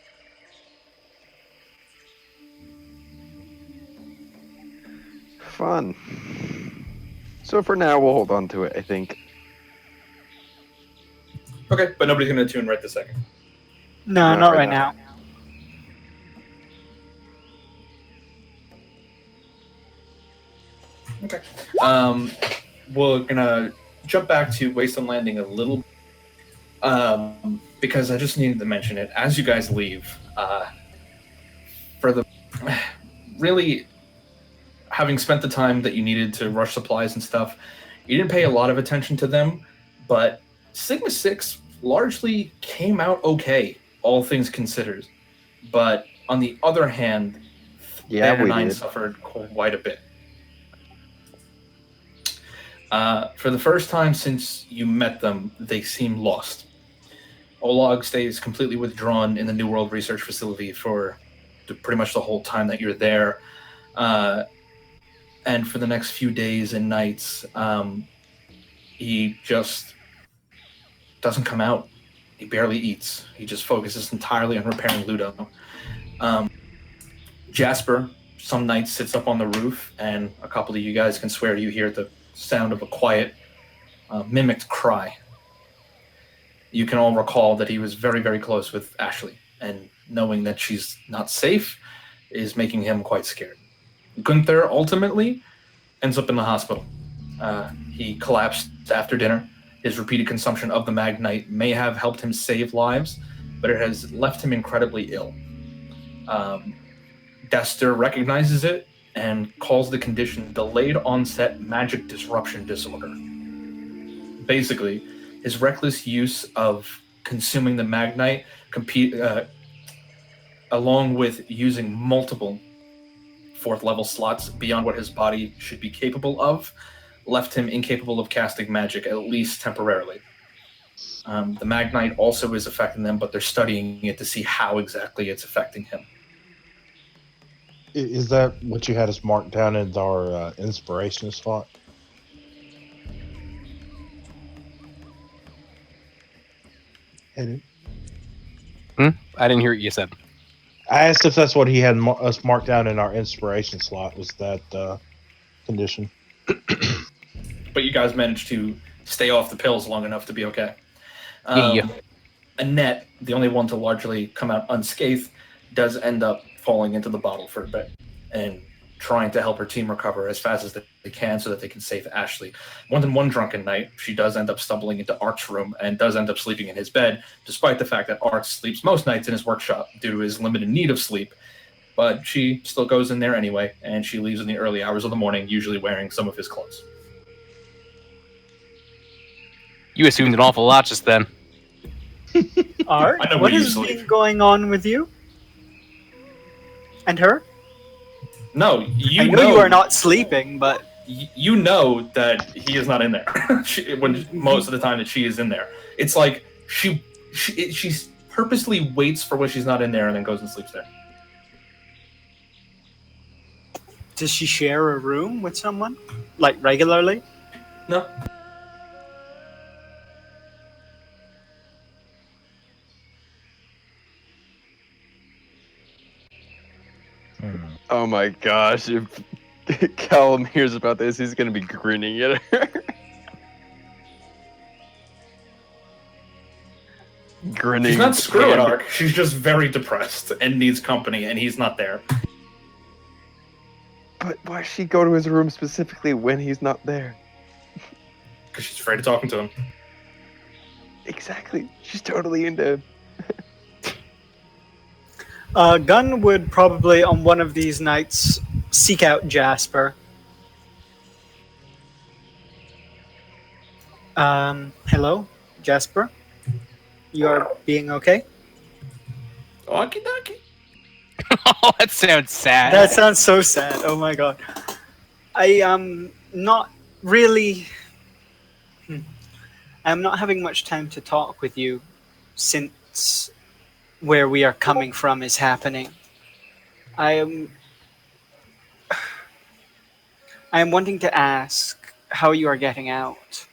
Fun. So for now, we'll hold on to it, I think. Okay, but nobody's going to tune right this second. No, not right now. Okay. We're gonna jump back to Wasteland Landing a little, because I just needed to mention it as you guys leave. For the really having spent the time that you needed to rush supplies and stuff, you didn't pay a lot of attention to them, but Sigma 6 largely came out okay, all things considered. But on the other hand, Banner 9 suffered quite a bit. For the first time since you met them, they seem lost. Olag stays completely withdrawn in the New World Research Facility for pretty much the whole time that you're there. And for the next few days and nights, he just doesn't come out. He barely eats. He just focuses entirely on repairing Ludo. Jasper, some nights, sits up on the roof, and a couple of you guys can swear you hear the sound of a quiet, mimicked cry. You can all recall that he was very, very close with Ashley, and knowing that she's not safe is making him quite scared. Gunther ultimately ends up in the hospital. He collapsed after dinner. His repeated consumption of the Magnite may have helped him save lives, but it has left him incredibly ill. Dester recognizes it and calls the condition delayed onset magic disruption disorder. Basically, his reckless use of consuming the Magnite along with using multiple 4th level slots beyond what his body should be capable of, left him incapable of casting magic, at least temporarily. The Magnite also is affecting them, but they're studying it to see how exactly it's affecting him. Is that what you had us marked down as our inspiration slot? I didn't hear what you said. I asked if that's what he had us marked down in our inspiration slot. Was that condition? But you guys managed to stay off the pills long enough to be okay. Yeah. Annette, the only one to largely come out unscathed, does end up falling into the bottle for a bit and trying to help her team recover as fast as they can so that they can save Ashley. One drunken night, she does end up stumbling into Art's room and does end up sleeping in his bed, despite the fact that Art sleeps most nights in his workshop due to his limited need of sleep. But she still goes in there anyway, and she leaves in the early hours of the morning, usually wearing some of his clothes. You assumed an awful lot just then. Art, I know what where you has sleep. been going on with you? And her? No, I know you are not sleeping, but You know that he is not in there. When most of the time that she is in there, it's like she purposely waits for when she's not in there and then goes and sleeps there. does she share a room with someone? Like regularly? No. Oh my gosh, if Callum hears about this, he's gonna be grinning at her. Grinning. She's not screwing Ark. She's just very depressed and needs company, and he's not there. But why does she go to his room specifically when he's not there? Because she's afraid of talking to him. Exactly. She's totally into him. Gunn would probably, on one of these nights, seek out Jasper. Hello, Jasper? You are being okay? Okie dokie. Oh, that sounds sad. That sounds so sad. Oh my god. I am not really... I'm not having much time to talk with you since where we are coming from is happening. I am wanting to ask how you are getting out.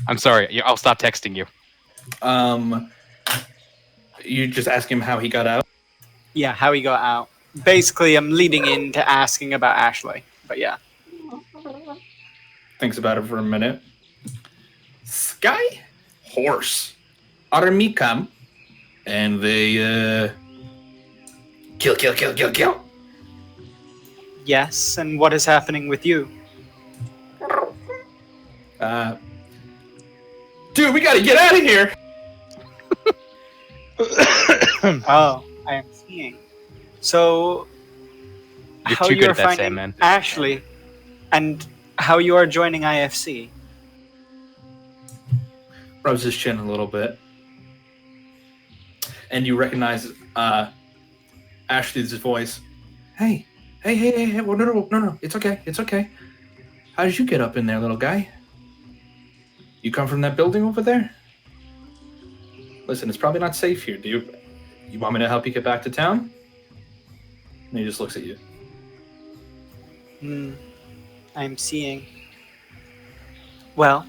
I'm sorry. I'll stop texting you. You just ask him how he got out? Yeah, how he got out. Basically, I'm leading into asking about Ashley, but yeah. Thinks about it for a minute. Sky Horse. Army come. And they, kill. Yes, and what is happening with you? Dude, we gotta get out of here! Oh, I am seeing. So, You're how too you good are at that, finding Sandman. Ashley, and how you are joining IFC. Rubs his chin a little bit. And you recognize Ashley's voice. Hey. Well, no. It's okay. How did you get up in there, little guy? You come from that building over there? Listen, it's probably not safe here. You want me to help you get back to town? And he just looks at you. I'm seeing. Well,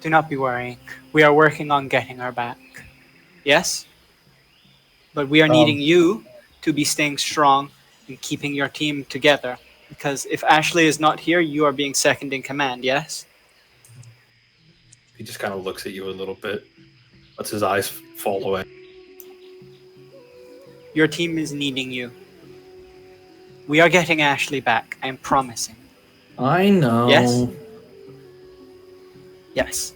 do not be worrying. We are working on getting her back. Yes? But we are needing you to be staying strong and keeping your team together. Because if Ashley is not here, you are being second in command, yes? He just kind of looks at you a little bit, lets his eyes fall away. Your team is needing you. We are getting Ashley back, I'm promising. I know. Yes? Yes.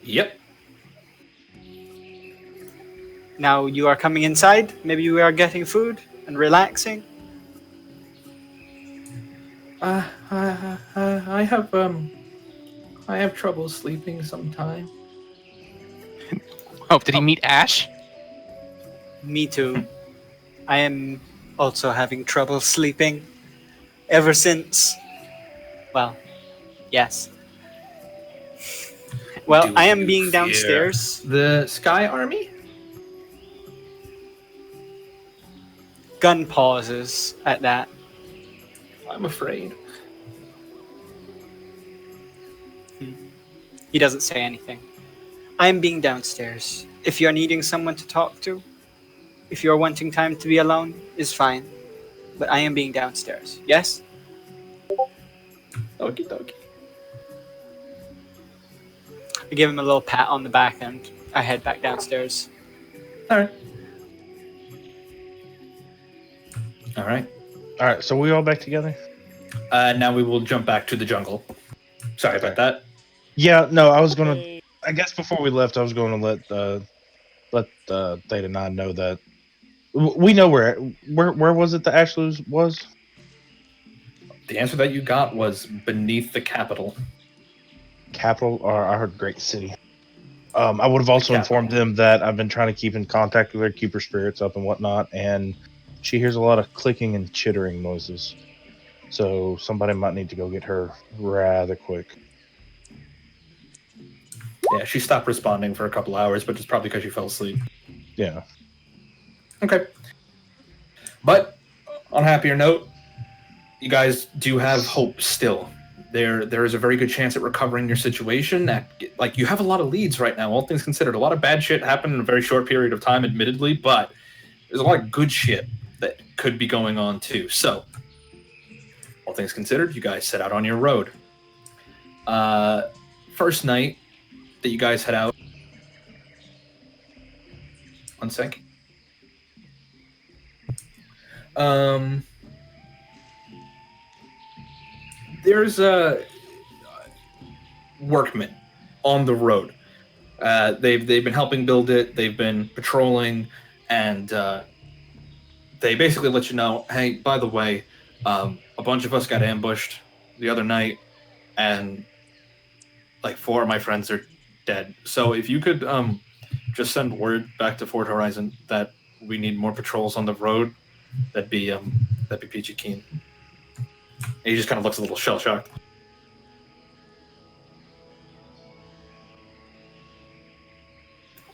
Yep. Now you are coming inside. Maybe we are getting food and relaxing. I have trouble sleeping sometimes. Oh, did he meet Ash? Me too. I am also having trouble sleeping. Ever since. Well, yes. Well, Do I am you being fear downstairs. The Sky Army? Gun pauses at that. I'm afraid. He doesn't say anything. I am being downstairs. If you're needing someone to talk to, if you're wanting time to be alone, is fine. But I am being downstairs. Yes? Okie dokie. I give him a little pat on the back and I head back downstairs. Alright. Alright. All right, so we all back together? Now we will jump back to the jungle. Sorry about that. Yeah, no, I was gonna. I guess before we left, I was going to let Theta 9 know that we know where was it that Ashley was? The answer that you got was beneath the capital. Capital, or I heard Great City. I would have also informed them that I've been trying to keep in contact with her, keep her spirits up and whatnot, and she hears a lot of clicking and chittering noises. So somebody might need to go get her rather quick. Yeah, she stopped responding for a couple hours, but it's probably because she fell asleep. Yeah. Okay. But on a happier note, you guys do have hope still. There is a very good chance at recovering your situation. Like, you have a lot of leads right now, all things considered. A lot of bad shit happened in a very short period of time, admittedly, but there's a lot of good shit that could be going on too. So, all things considered, you guys set out on your road. First night that you guys head out. One sec. There's a workmen on the road. They've been helping build it. They've been patrolling, and they basically let you know, hey, by the way, a bunch of us got ambushed the other night, and like 4 of my friends are dead. So if you could just send word back to Fort Horizon that we need more patrols on the road, that'd be peachy keen. And he just kind of looks a little shell shocked.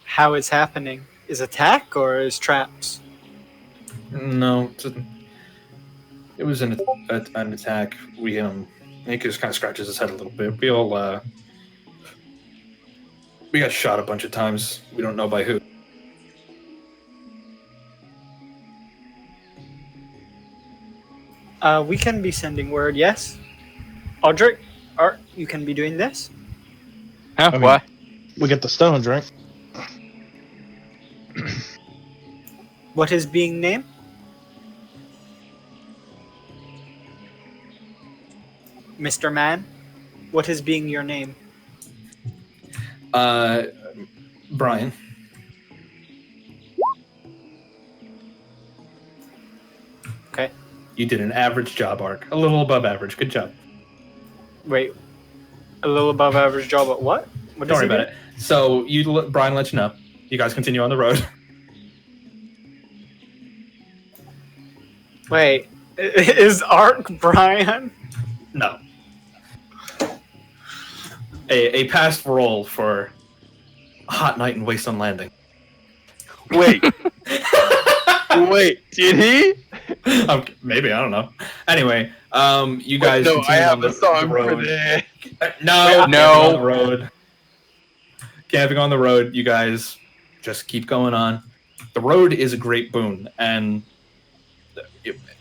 How it's happening? Is attack or is traps? No, it was an attack. Nick just kind of scratches his head a little bit. We got shot a bunch of times. We don't know by who. We can be sending word, yes? Audric, Art, you can be doing this? Huh? I mean, What? We get the stones, right? What is being named? Mr. Man, what is being your name? Brian. Okay. You did an average job, Ark. A little above average. Good job. Wait, a little above average job at what? What Don't does worry he about it. So Brian let you know. You guys continue on the road. do? Wait, is Ark Brian? No. A past role for a hot night in Wasteland Landing. Wait. Wait, did he? Maybe, I don't know. Anyway, you guys no, I continue have on the, a song the for road. that. No, No. camping on the road. Camping on the road, you guys just keep going on. The road is a great boon, and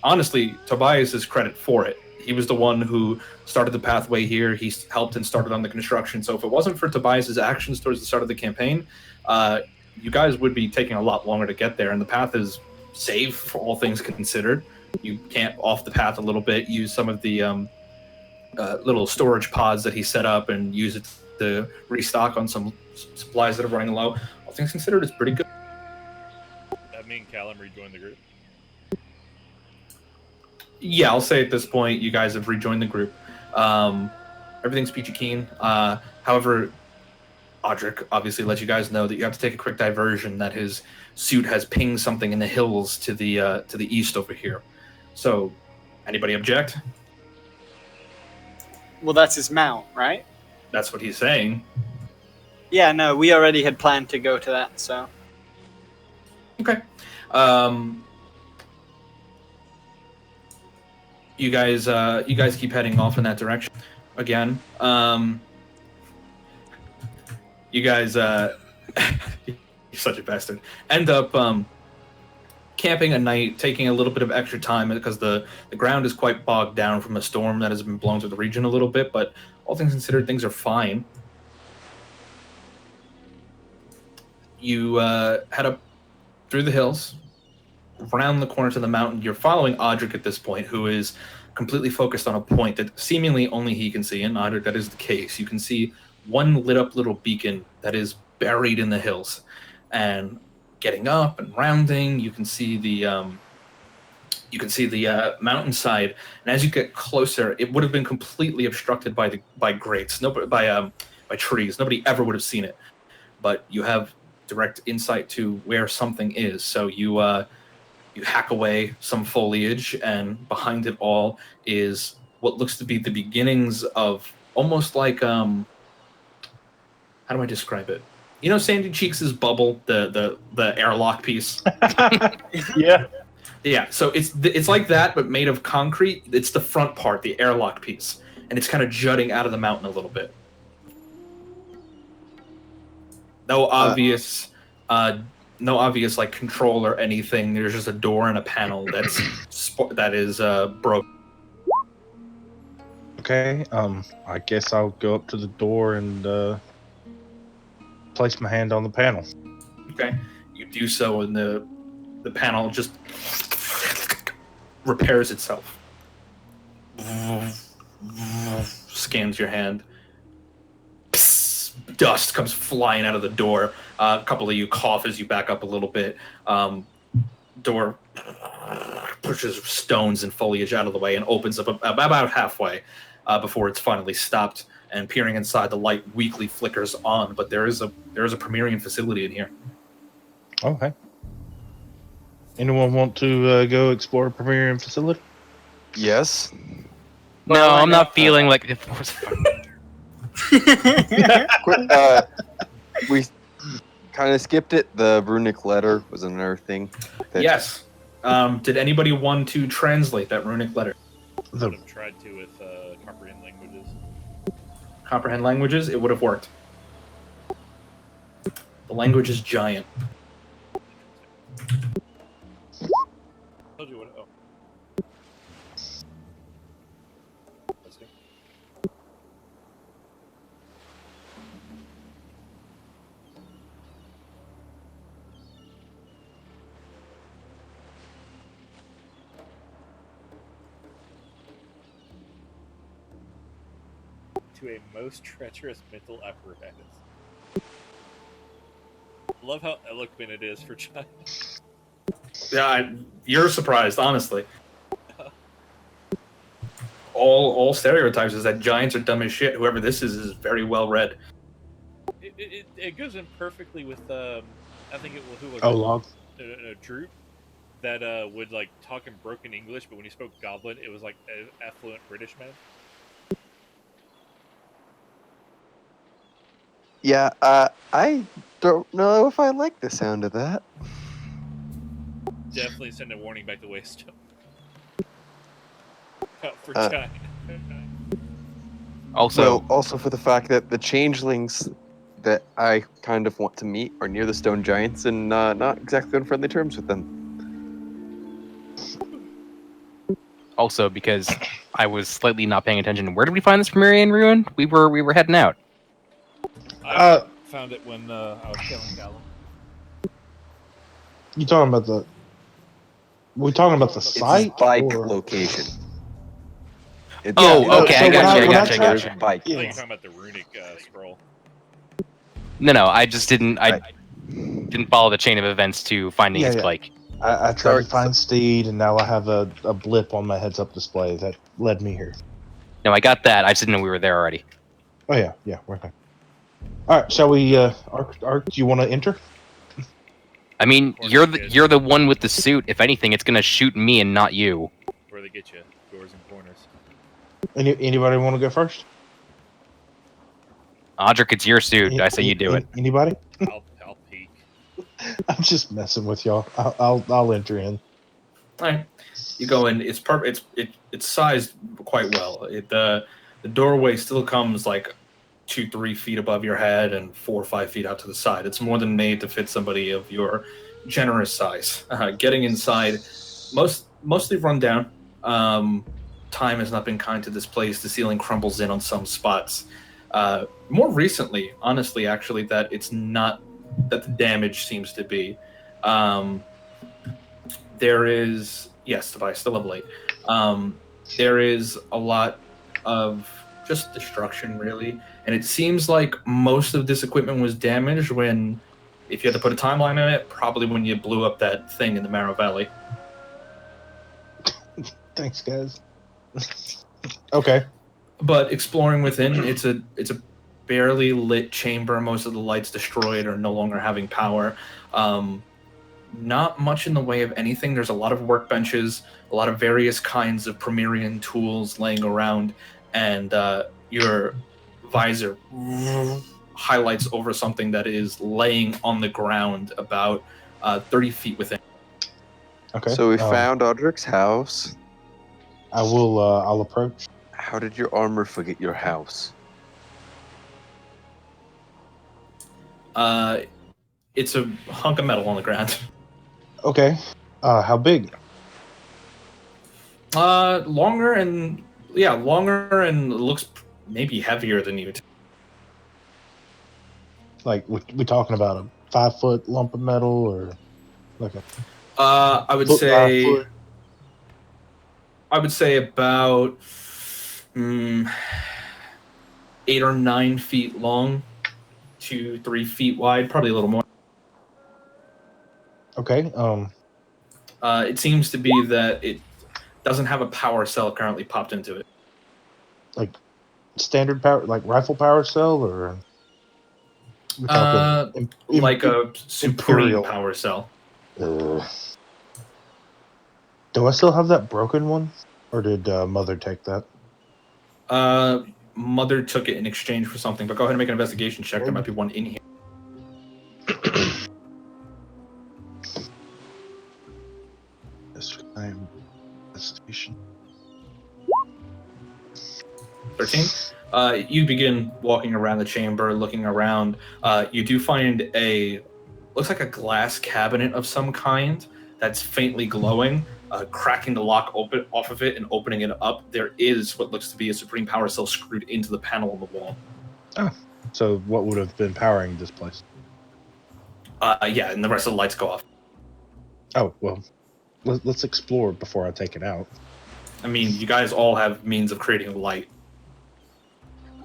honestly, Tobias is credit for it. He was the one who started the pathway here. He helped and started on the construction. So if it wasn't for Tobias's actions towards the start of the campaign, you guys would be taking a lot longer to get there. And the path is safe, for all things considered. You camp off the path a little bit, use some of the little storage pods that he set up, and use it to restock on some supplies that are running low. All things considered, it's pretty good. Me and Callum rejoined the group. Yeah, I'll say at this point, you guys have rejoined the group. Everything's peachy keen. However, Audric obviously let you guys know that you have to take a quick diversion, that his suit has pinged something in the hills to the east over here. So, anybody object? Well, that's his mount, right? That's what he's saying. Yeah, no, we already had planned to go to that, so. Okay. You guys keep heading off in that direction. Again, you guys, you're such a bastard. End up camping a night, taking a little bit of extra time because the ground is quite bogged down from a storm that has been blown through the region a little bit. But all things considered, things are fine. You head up through the hills, around the corner to the mountain. You're following Audric at this point, who is completely focused on a point that seemingly only he can see. And Audric, that is the case. You can see one lit up little beacon that is buried in the hills. And getting up and rounding, you can see the mountainside. And as you get closer, it would have been completely obstructed by grates, by trees. Nobody ever would have seen it. But you have direct insight to where something is. So you hack away some foliage, and behind it all is what looks to be the beginnings of almost like how do I describe it? You know, Sandy Cheeks' bubble, the airlock piece. Yeah. Yeah. So it's like that, but made of concrete. It's the front part, the airlock piece, and it's kind of jutting out of the mountain a little bit. No obvious like control or anything. There's just a door and a panel that is broken. Okay. I guess I'll go up to the door and place my hand on the panel. Okay. You do so, and the panel just repairs itself. Scans your hand. Dust comes flying out of the door. A couple of you cough as you back up a little bit. Door pushes stones and foliage out of the way and opens up about halfway before it's finally stopped. And peering inside, the light weakly flickers on, but there is a Premierian facility in here. Okay. Anyone want to go explore a Premierian facility? Yes. No, I'm not feeling like the force. We kind of skipped it. The runic letter was another thing. Yes. Did anybody want to translate that runic letter? I would have tried to with comprehend languages. Comprehend languages? It would have worked. The language is giant. Told you what. Oh. Let's go. To a most treacherous mental apparatus. Love how eloquent it is for China. Yeah, you're surprised, honestly. All stereotypes is that giants are dumb as shit. Whoever this is very well read. It goes in perfectly with I think it will who was Olog. Droop that would like talk in broken English, but when he spoke Goblin, it was like an affluent British man. Yeah, I don't know if I like the sound of that. Definitely send a warning back to Waystone. Cut for Uh, time. Also, also for the fact that the changelings that I kind of want to meet are near the stone giants and not exactly on friendly terms with them. also because I was slightly not paying attention. Where did we find this Primarian ruin? We were heading out. I found it when I was killing Callum. You talking about the? We talking about the It's his site? bike or- location. It's, Oh, okay, so I got you. when I got you. Bike. I think Yeah. you're talking about the runic scroll. No, I just didn't. I Right. didn't follow the chain of events to finding Yeah, his yeah. bike. I tried Sorry, to find Steed, and now I have a blip on my heads-up display that led me here. No, I got that. I just didn't know we were there already. Oh yeah, we're okay. All right, shall we? Ark, do you want to enter? I mean, Of course you're you the did. you're the one with the suit. If anything, it's gonna shoot me and not you. Where they get you. Doors and corners. Anybody want to go first? Audric, it's your suit. I say you do it. Anybody? I'll peek. I'm just messing with y'all. I'll enter in. All right, you go in. It's perfect. It's sized quite well. The doorway still comes like 2-3 feet above your head and 4 or 5 feet out to the side. It's more than made to fit somebody of your generous size. Getting inside, mostly run down. Time has not been kind to this place. The ceiling crumbles in on some spots. More recently, honestly, actually, that it's not that the damage seems to be. There is, yes, Tobias, still up late. There is a lot of just destruction, really. And it seems like most of this equipment was damaged when, if you had to put a timeline on it, probably when you blew up that thing in the Marrow Valley. Thanks, guys. Okay. But exploring within, it's a barely lit chamber. Most of the lights destroyed or no longer having power. Not much in the way of anything. There's a lot of workbenches, a lot of various kinds of Primarian tools laying around, and your visor highlights over something that is laying on the ground about 30 feet within. Okay. So we found Audric's house. I will. I'll approach. How did your armor forget your house? It's a hunk of metal on the ground. Okay. How big? Longer and looks maybe heavier than you. Like we talking about a 5-foot lump of metal, or like a? I would foot by say. foot? I would say about 8 or 9 feet long, 2-3 feet wide, probably a little more. Okay. It seems to be that it doesn't have a power cell currently popped into it. Like standard power, like rifle power cell, or? We talking Like a supreme Imperial. power cell. Do I still have that broken one, or did Mother take that? Mother took it in exchange for something, but go ahead and make an investigation check. There might be one in here. Yes, I am. Investigation. 13. You begin walking around the chamber, looking around. You do find looks like a glass cabinet of some kind that's faintly glowing. Cracking the lock open off of it and opening it up, there is what looks to be a supreme power cell screwed into the panel on the wall. So what would have been powering this place? Yeah, and the rest of the lights go off. Oh well, let's explore before I take it out. I mean, you guys all have means of creating light.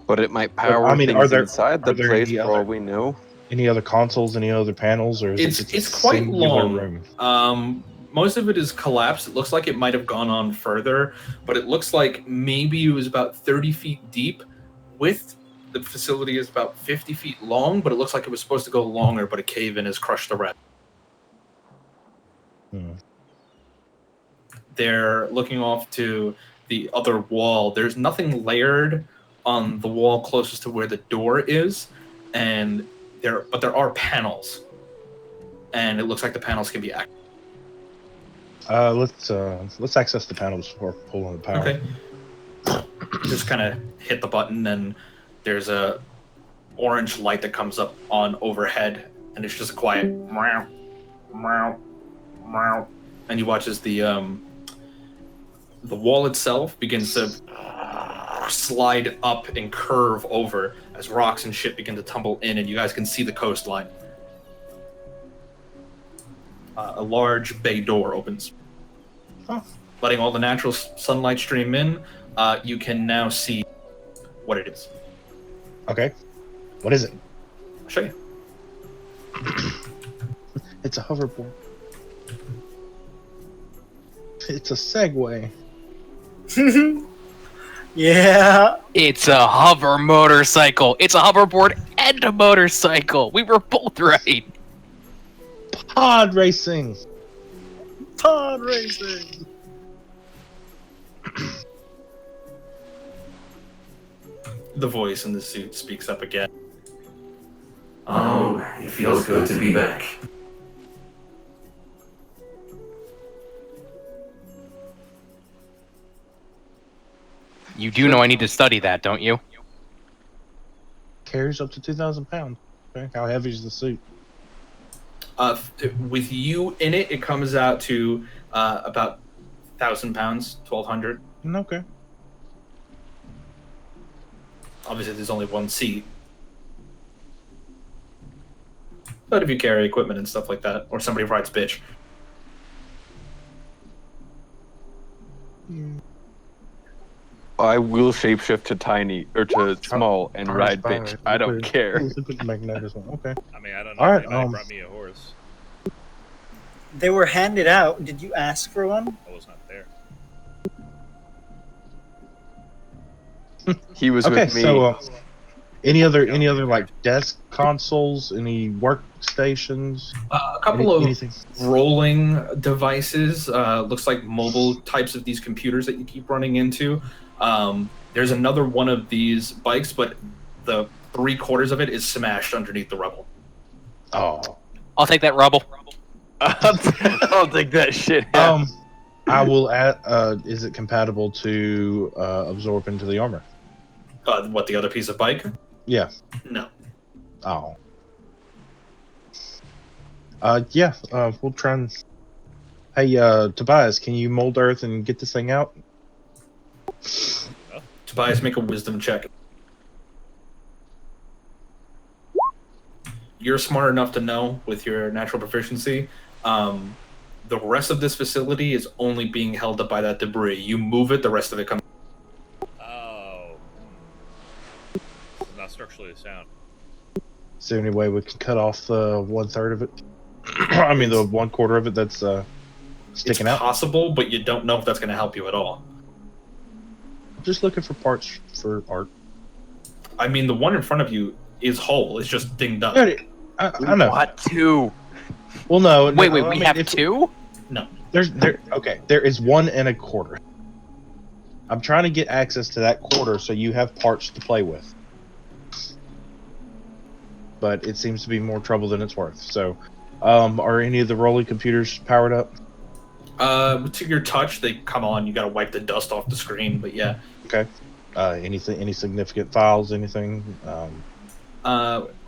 But it might power I mean, things inside the are there place any for other- all we know. Any other consoles? Any other panels? Or is it just It's a quite singular long. room? Most of it is collapsed. It looks like it might have gone on further, but it looks like maybe it was about 30 feet deep. Width, the facility is about 50 feet long, but it looks like it was supposed to go longer, but a cave-in has crushed the rest. They're looking off to the other wall. There's nothing layered on the wall closest to where the door is, and there are panels, and it looks like the panels can be activated. Let's access the panels before pulling the power. Okay. Just kind of hit the button, and there's a orange light that comes up on overhead, and it's just a quiet meow, meow, meow. And you watch as the wall itself begins to slide up and curve over as rocks and shit begin to tumble in, and you guys can see the coastline. A large bay door opens, letting all the natural sunlight stream in. You can now see what it is. Okay. What is it? I'll show you. It's a hoverboard. It's a Segway. Yeah. It's a hover motorcycle. It's a hoverboard and a motorcycle. We were both right. Pod racing. Pod racing. The voice in the suit speaks up again. Oh, it feels good to be back. You do know I need to study that, don't you? Carries up to 2,000 pounds. Okay. How heavy is the suit? With you in it, it comes out to about 1,000 pounds, 1,200. Okay. Obviously, there's only one seat. But if you carry equipment and stuff like that, or somebody rides bitch. I will shapeshift to tiny or to small and ride fine. bitch. I don't care. Magnetic one. Okay. I mean, I don't know. All If right, anybody brought me a horse. They were handed out. Did you ask for one? I was not there. He was Okay. with me. So, any other like desk consoles? Any workstations? A couple of anything? rolling devices. Looks like mobile types of these computers that you keep running into. There's another one of these bikes, but the 3/4 of it is smashed underneath the rubble. Oh. I'll take that rubble. I'll take that shit. I will add. Is it compatible to absorb into the armor? What, the other piece of bike? Yeah. No. Oh. Yeah. We'll try and. Hey, Tobias, can you mold earth and get this thing out? Tobias, make a wisdom check. You're smart enough to know, with your natural proficiency, the rest of this facility is only being held up by that debris. You move it, the rest of it comes. Oh. Not structurally sound. Is there any way we can cut off the 1/3 of it? I mean, the 1/4 of it that's sticking It's out. possible, but you don't know if that's going to help you at all. Just looking for parts for art. I mean, the one in front of you is whole. It's just dinged up. I know. What two? Well, no. Wait, no, we I mean, have if- two? No. Okay, there is 1 1/4. I'm trying to get access to that quarter so you have parts to play with. But it seems to be more trouble than it's worth. So, are any of the rolling computers powered up? To your touch, they come on. You got to wipe the dust off the screen, but yeah. Okay. Anything? Any significant files? Anything?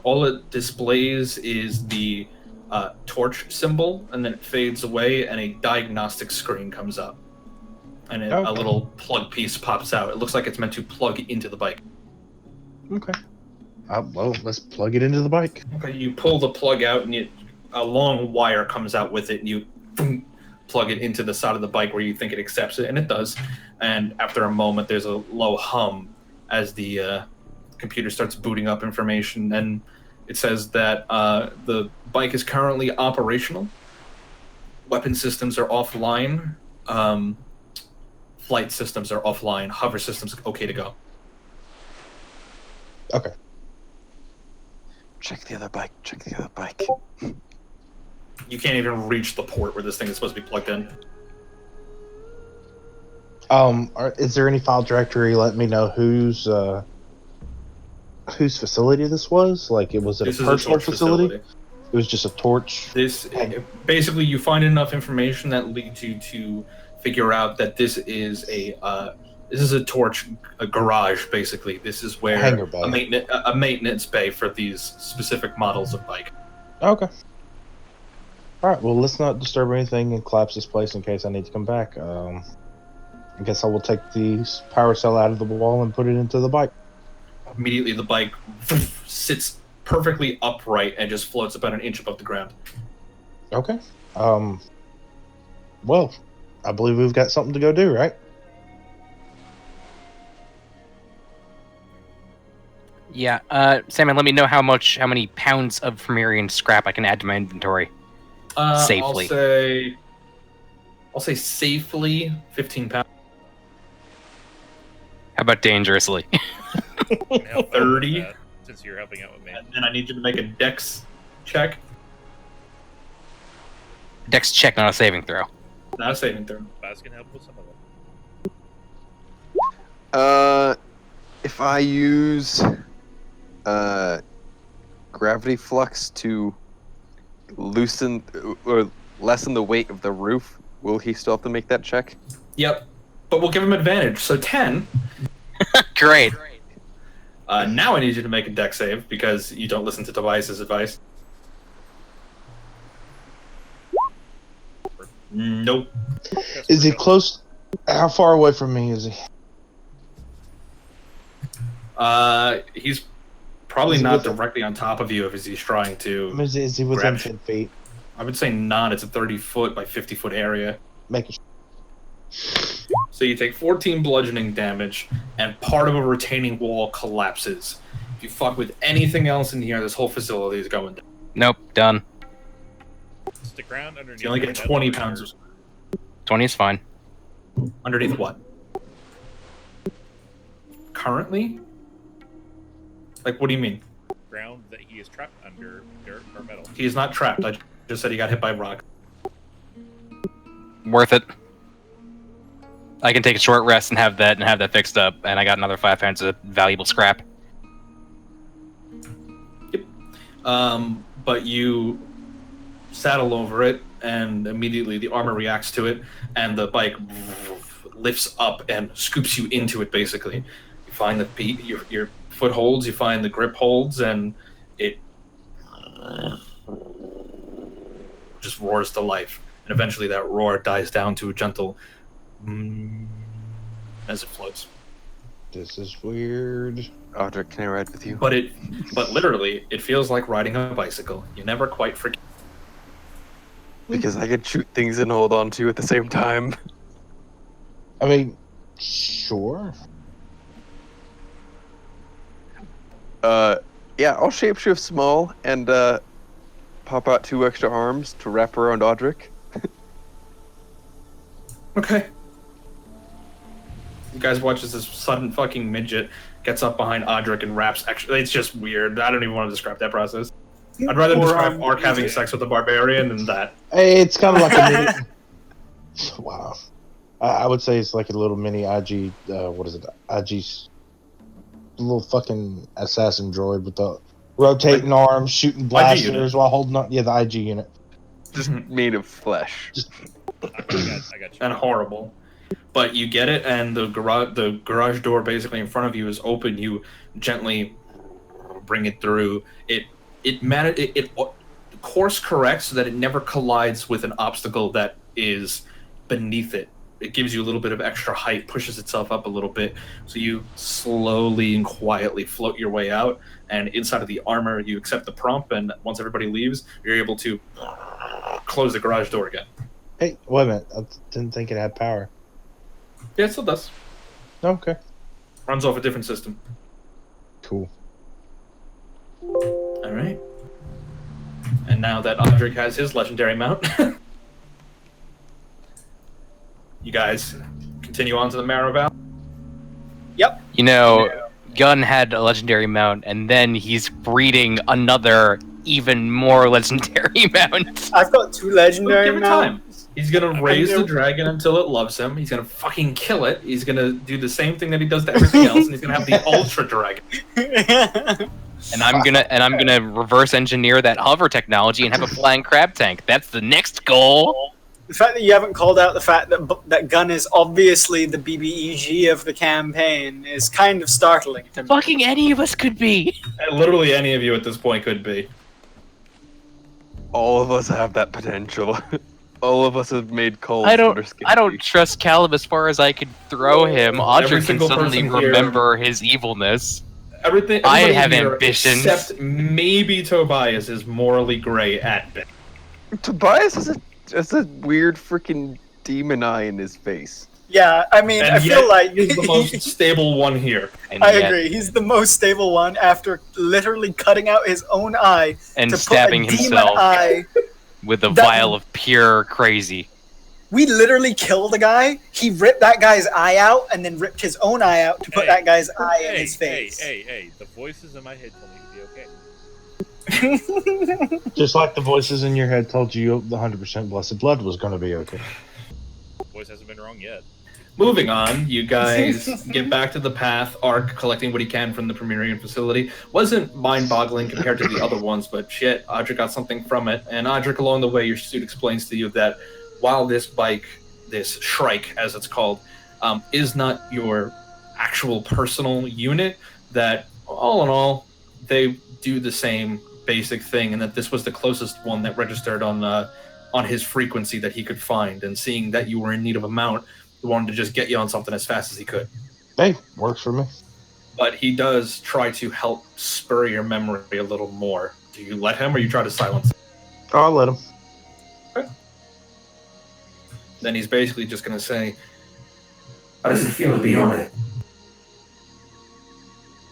All it displays is the torch symbol, and then it fades away, and a diagnostic screen comes up. And a little plug piece pops out. It looks like it's meant to plug into the bike. Okay. Well, let's plug it into the bike. Okay, you pull the plug out, and a long wire comes out with it, and you plug it into the side of the bike where you think it accepts it, and it does. And after a moment, there's a low hum as the computer starts booting up information, and it says that the bike is currently operational. Weapon systems are offline. Flight systems are offline. Hover systems okay to go. Okay. Check the other bike. Check the other bike. You can't even reach the port where this thing is supposed to be plugged in. Is there any file directory? Let me know who's whose facility this was? Like, was it This a is a personal torch facility? It was just a torch. Basically, you find enough information that leads you to figure out that this is a torch, a garage. Basically, this is where Hangar bay. a maintenance bay for these specific models of bike. Okay. All right. Well, let's not disturb anything and collapse this place in case I need to come back. I guess I will take the power cell out of the wall and put it into the bike. Immediately, the bike sits perfectly upright and just floats about an inch above the ground. Okay. Well, I believe we've got something to go do, right? Yeah, Salmon, let me know how many pounds of Fomerian scrap I can add to my inventory. Safely. I'll say safely 15 pounds. How about dangerously? 30. Since you're helping out with me. And then I need you to make a dex check. Dex check, not a saving throw. Not a saving throw. Baz can help with some of them. If I use gravity flux to loosen or lessen the weight of the roof, will he still have to make that check? Yep. But we'll give him advantage. So 10. Great. Now I need you to make a dex save because you don't listen to Tobias's advice. Nope. Is he close? How far away from me is he? He's probably not directly on top of you if he's trying to. Is he within 10 feet? I would say not. It's a 30-foot by 50-foot area. Make it. So you take 14 bludgeoning damage, and part of a retaining wall collapses. If you fuck with anything else in here, this whole facility is going down. Nope, done. It's the ground underneath. You only get 20 pounds of 20 is fine. underneath what? Currently? Like, what do you mean? Ground that he is trapped under, dirt or metal. He is not trapped. I just said he got hit by rock. Worth it. I can take a short rest and have that fixed up, and I got another 5 pounds of valuable scrap. Yep. But you saddle over it, and immediately the armor reacts to it, and the bike lifts up and scoops you into it, basically. You find the your foot holds, you find the grip holds, and it just roars to life. And eventually that roar dies down to a gentle as it floats. This is weird. Audrey, can I ride with you? But literally, it feels like riding a bicycle. You never quite forget. Because I can shoot things and hold on to at the same time. I mean, sure. Yeah, I'll shapeshift small and pop out 2 extra arms to wrap around Audric. Okay. You guys watch as this sudden fucking midget gets up behind Audric and wraps. Actually, it's just weird. I don't even want to describe that process. I'd rather describe Ark having sex with a barbarian than that. It's kind of like a mini. Wow. I would say it's like a little mini IG. What is it? IG's little fucking assassin droid with the rotating arms, shooting blasters while holding on. Yeah, the IG unit. Just made of flesh. I got you. And horrible. But you get it, and the garage door basically in front of you is open. You gently bring it through. It course corrects so that it never collides with an obstacle that is beneath it. It gives you a little bit of extra height, pushes itself up a little bit, so you slowly and quietly float your way out, and inside of the armor you accept the prompt, and once everybody leaves, you're able to close the garage door again. Hey, wait a minute. I didn't think it had power. Yeah, it still does. Okay. Runs off a different system. Cool. Alright. And now that Audric has his legendary mount, you guys continue on to the Marrow Valley? Yep. You know, Gunn had a legendary mount, and then he's breeding another, even more legendary mount. I've got 2 legendary Give it time. mounts. He's gonna raise the dragon until it loves him. He's gonna fucking kill it. He's gonna do the same thing that he does to everything else, and he's gonna have the ultra dragon. And I'm gonna reverse engineer that hover technology and have a flying crab tank. That's the next goal. The fact that you haven't called out the fact that that gun is obviously the BBEG of the campaign is kind of startling to me. Fucking any of us could be. Literally any of you at this point could be. All of us have that potential. All of us have made calls. I don't trust Callum as far as I could throw him. Audrey can single suddenly person here- remember his evilness. Everybody I have here, ambitions. except maybe Tobias is morally gray at best. Tobias has a weird freaking demon eye in his face. Yeah, I mean, And I feel yet like he's the most stable one here. And I yet- agree. He's the most stable one after literally cutting out his own eye And to stabbing put a demon himself eye. with a That- vial of pure crazy. We literally killed a guy. He ripped that guy's eye out and then ripped his own eye out to put that guy's eye in his face. Hey, the voices in my head told me to be okay. Just like the voices in your head told you the 100% blessed blood was going to be okay. Voice hasn't been wrong yet. Moving on, you guys get back to the path. Ark collecting what he can from the Premierian facility. Wasn't mind-boggling compared to the other ones, but shit, Audric got something from it. And Audric, along the way, your suit explains to you that while this bike, this Shrike, as it's called, is not your actual personal unit, that all in all, they do the same basic thing, and that this was the closest one that registered on his frequency that he could find. And seeing that you were in need of a mount, he wanted to just get you on something as fast as he could. Hey, works for me. But he does try to help spur your memory a little more. Do you let him, or you try to silence him? I'll let him. Then he's basically just going to say, How does it feel to be on it?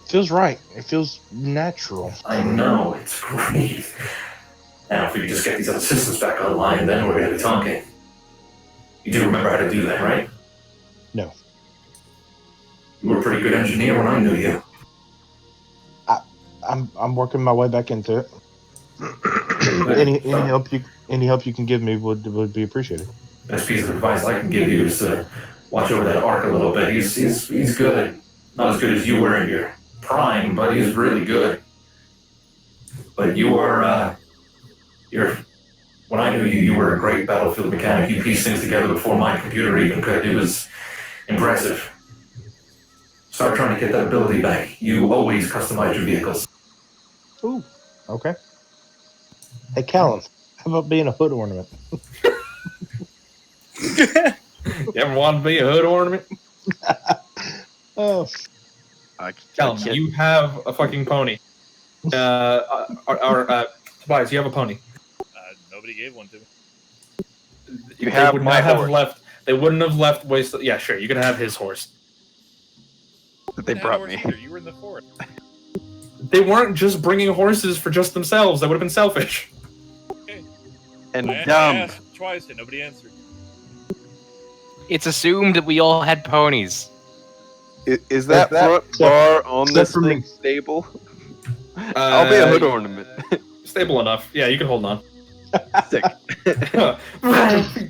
Feels right. It feels natural. I know, it's great. Now, if we could just get these other systems back online, then we're going to be talking. You do remember how to do that, right? No. You were a pretty good engineer when I knew you. I'm working my way back into it. any help you can give me would be appreciated. Best piece of advice I can give you is to watch over that Ark a little bit. He's good. Not as good as you were in your prime, but he's really good. But you were, when I knew you, you were a great battlefield mechanic. You pieced things together before my computer even could. It was impressive. Start trying to get that ability back. You always customize your vehicles. Ooh, okay. Hey, Callum, how about being a hood ornament? you ever want to be a hood ornament? Oh, Callum, you have a fucking pony. Tobias, you have a pony. Nobody gave one to me. You have would my not have horse. left. They wouldn't have left waste. Yeah, sure. You can have his horse. That they brought me. You were in the forest. They weren't just bringing horses for just themselves. That would have been selfish. Okay. And I dumb. asked twice and nobody answered. It's assumed that we all had ponies. Is that front bar on except this for me. thing stable? I'll be a hood ornament. Stable enough. Yeah, you can hold on. Sick.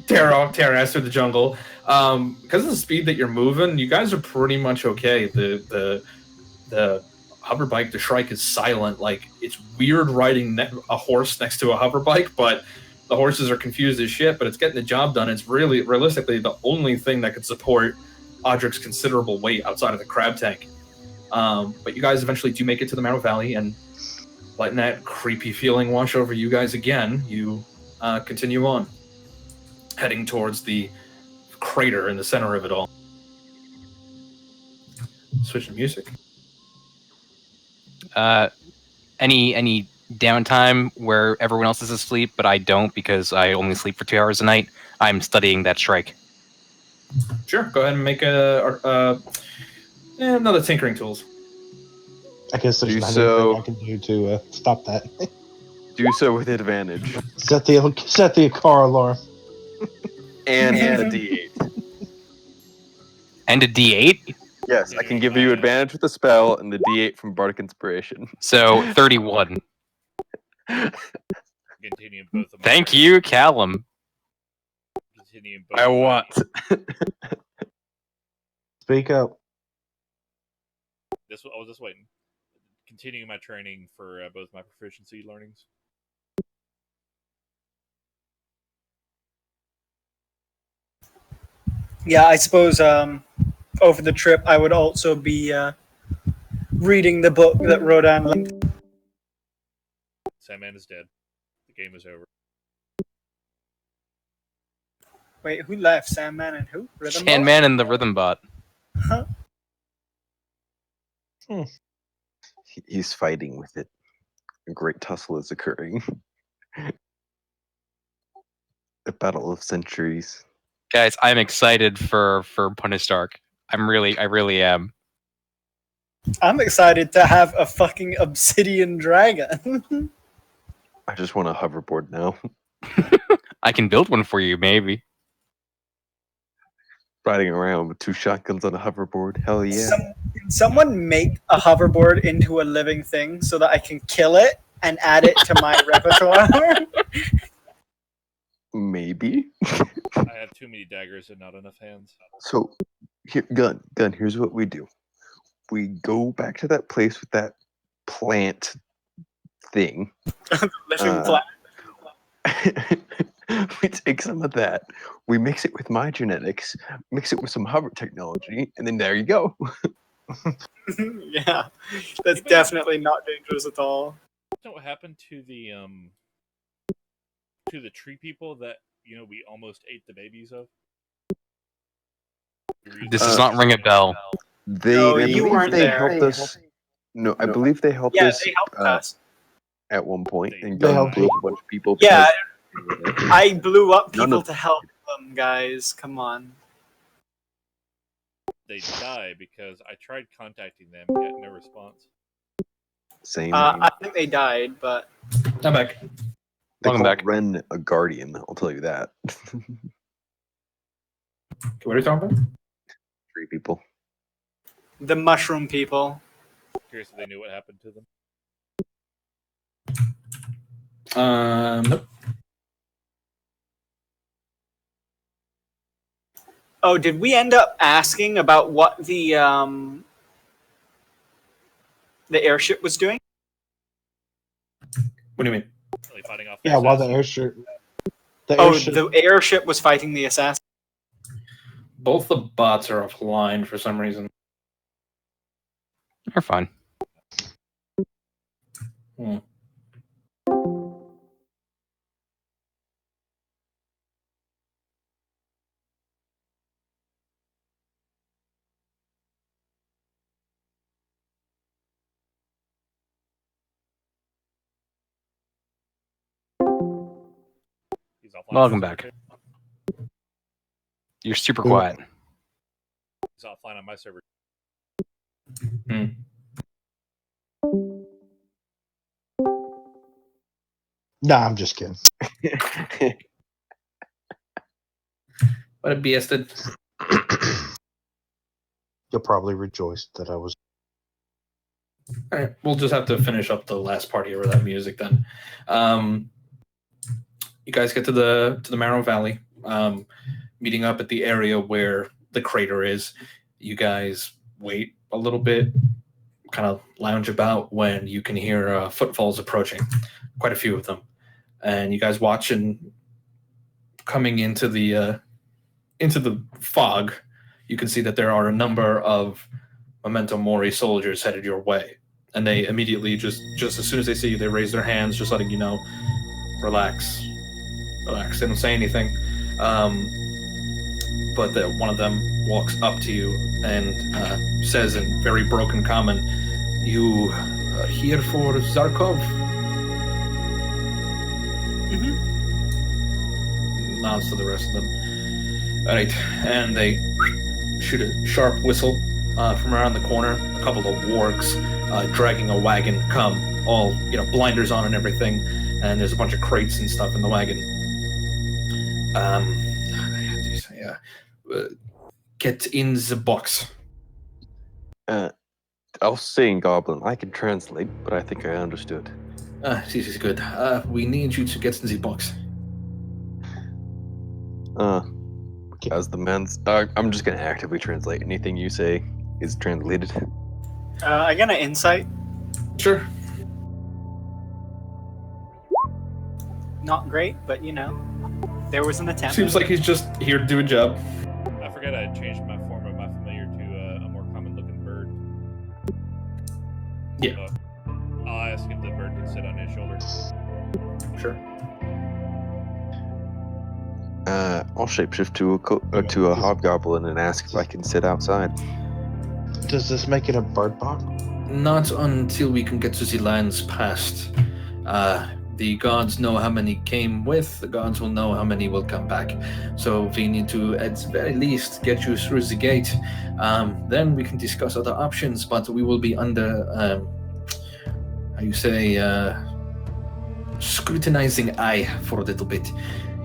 tear ass through the jungle. Because of the speed that you're moving, you guys are pretty much okay. The hover bike, the Shrike, is silent. Like, it's weird riding a horse next to a hover bike, but the horses are confused as shit, but it's getting the job done. It's really, realistically, the only thing that could support Audric's considerable weight outside of the crab tank. But you guys eventually do make it to the Marrow Valley, and letting that creepy feeling wash over you guys again, you continue on, heading towards the crater in the center of it all. Switch to music. Any downtime where everyone else is asleep, but I don't because I only sleep for 2 hours a night? I'm studying that Shrike. Sure, go ahead and make another tinkering tools. I guess there's Do nothing so. I can do to stop that. Do so with advantage. Set the car alarm. And a D8. And a D8? Yes, I can give you advantage with the spell and the D8 from Bardic Inspiration. So 31. Continue both of my Thank you, Callum. continuing. I want. Speak up. I was just waiting. Continuing my training for both my proficiency learnings. Yeah, I suppose over the trip I would also be reading the book that Rodan linked. Sandman is dead. The game is over. Wait, who left? Sandman and who? Rhythm Sandman and the Rhythm Bot. Huh? He's fighting with it. A great tussle is occurring. A battle of centuries. Guys, I'm excited for Punish Dark. I really am. I'm excited to have a fucking obsidian dragon. I just want a hoverboard now. I can build one for you, maybe. Riding around with 2 shotguns on a hoverboard. Hell yeah. Can someone make a hoverboard into a living thing so that I can kill it and add it to my repertoire? Maybe. I have too many daggers and not enough hands. So, here, gun. Here's what we do. We go back to that place with that plant thing. Living plant. We take some of that. We mix it with my genetics. Mix it with some hover technology, and then there you go. Yeah, that's definitely not dangerous at all. You know what happened to the tree people that we almost ate the babies of? This does not ring a bell. No, you weren't they there. helped us. No, I believe they helped Yeah, us. they helped us. At one point, and They gun helped blew up a bunch of people. Yeah, because- I blew up None people of- to help them, guys. Come on. They die because I tried contacting them and got no response. Same. I think they died, but I'm back. They Welcome called back. Ren a guardian. I'll tell you that. What are you talking about? 3 people. the mushroom people. Curious if they knew what happened to them. Nope. Oh, did we end up asking about what the airship was doing? What do you mean? Really fighting off. Yeah, while the assassins. airship. The airship was fighting the assassin. Both the bots are offline for some reason. They're fine. Hmm. He's offline Welcome on my back. server too. You're super quiet. He's offline on my server. Nah, I'm just kidding. What a bastard. You'll probably rejoice that I was. All right, we'll just have to finish up the last part here with that music then. You guys get to the Marrow Valley, meeting up at the area where the crater is. You guys wait a little bit, kind of lounge about when you can hear footfalls approaching, quite a few of them, and you guys watch and coming into the fog. You can see that there are a number of Memento Mori soldiers headed your way. And they immediately, just as soon as they see you, they raise their hands, just letting you know, relax. They don't say anything. But one of them walks up to you and says in very broken common, "You are here for Zarkov?" Nods to the rest of them. All right, and they shoot a sharp whistle from around the corner. A couple of wargs dragging a wagon come, all blinders on and everything, and there's a bunch of crates and stuff in the wagon. Get in the box. I'll say in Goblin. I can translate, but I think I understood. This is good. We need you to get in the box. As the man's, I'm just gonna actively translate. Anything you say is translated. I got an insight. Sure. Not great, but there was an attempt. Seems like he's just here to do a job. I forgot I had changed my form of my familiar to a more common-looking bird. Yeah. So I'll ask if the bird can sit on his shoulder. Sure. I'll shapeshift to a hobgoblin and ask if I can sit outside. Does this make it a bird box? Not until we can get to the lands past. The gods know how many came with, the gods will know how many will come back. So we need to, at the very least, get you through the gate. Then we can discuss other options, but we will be under, scrutinizing eye for a little bit.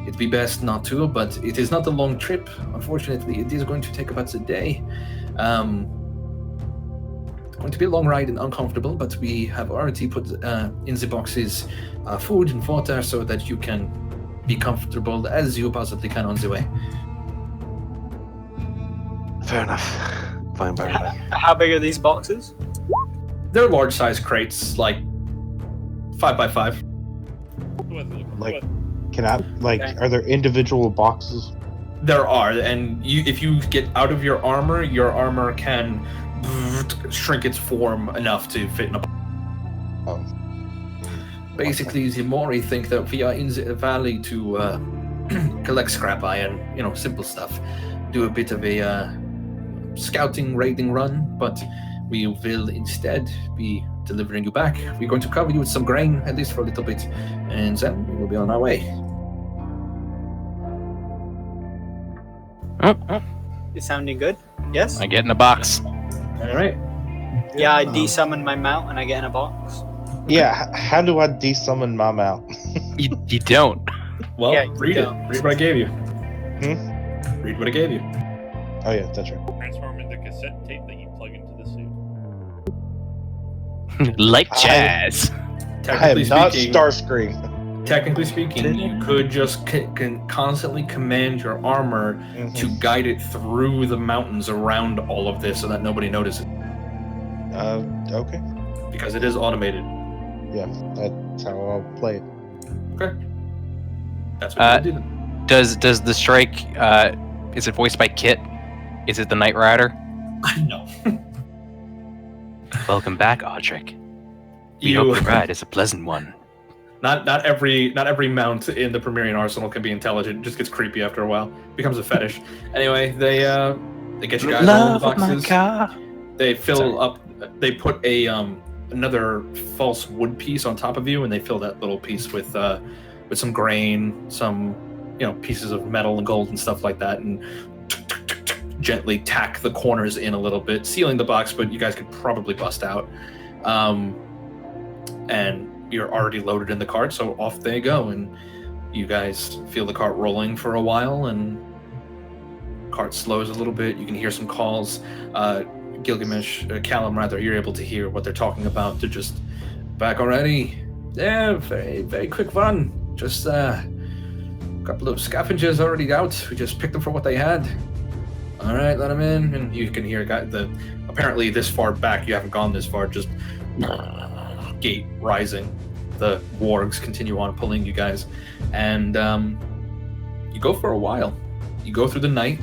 It'd be best not to, but it is not a long trip. Unfortunately, it is going to take about a day. It's going to be a long ride and uncomfortable, but we have already put in the boxes food and water so that you can be comfortable as you possibly can on the way. Fair enough. Fine by me. How big are these boxes? They're large-sized crates, like 5x5. Like, are there individual boxes? There are, and if you get out of your armor can shrink its form enough to fit in a box. Oh. Basically, the Mori think that we are in the valley to collect scrap iron, simple stuff. Do a bit of a scouting, raiding run, but we will instead be delivering you back. We're going to cover you with some grain, at least for a little bit, and then we will be on our way. It's sounding good? Yes? I get in a box. All right. Yeah, I desummon my mount and I get in a box. Yeah, how do I desummon my mount? You don't. Well, Yeah, you read it. don't. Read what I gave you. Read what I gave you. Oh yeah, that's right. Transform into cassette tape that you plug into the suit. Like jazz. I am not Starscream. Technically speaking, you could just can constantly command your armor to guide it through the mountains around all of this so that nobody notices. Okay. Because it is automated. Yeah, that's how I'll play it. Okay. That's what you do. Does the strike? Is it voiced by Kit? Is it the Knight Rider? No. Welcome back, Audric. We hope your ride is a pleasant one. Not every mount in the Premierian arsenal can be intelligent. It just gets creepy after a while. Becomes a fetish. Anyway, they get you guys all in the boxes. They fill up. They put a another false wood piece on top of you, and they fill that little piece with some grain, some pieces of metal and gold and stuff like that, and gently tack the corners in a little bit, sealing the box. But you guys could probably bust out. And you're already loaded in the cart, so off they go, and you guys feel the cart rolling for a while, and cart slows a little bit. You can hear some calls. Callum, you're able to hear what they're talking about. They're just back already. Yeah, very, very quick run. Just a couple of scavengers already out. We just picked them for what they had. All right, let them in, and you can hear apparently this far back. You haven't gone this far. Just gate rising. The wargs continue on pulling you guys, and you go for a while. You go through the night.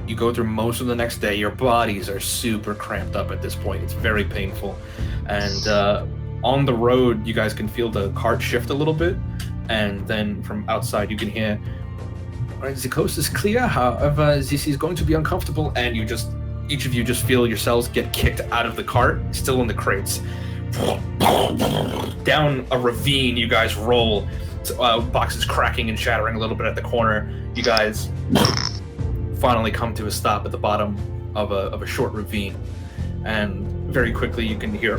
You go through most of the next day. Your bodies are super cramped up at this point. It's very painful, and on the road, you guys can feel the cart shift a little bit, and then from outside, you can hear, "All right, the coast is clear. However, this is going to be uncomfortable," and each of you just feel yourselves get kicked out of the cart, still in the crates. Down a ravine, you guys roll. Boxes cracking and shattering a little bit at the corner. You guys finally come to a stop at the bottom of a short ravine, and very quickly you can hear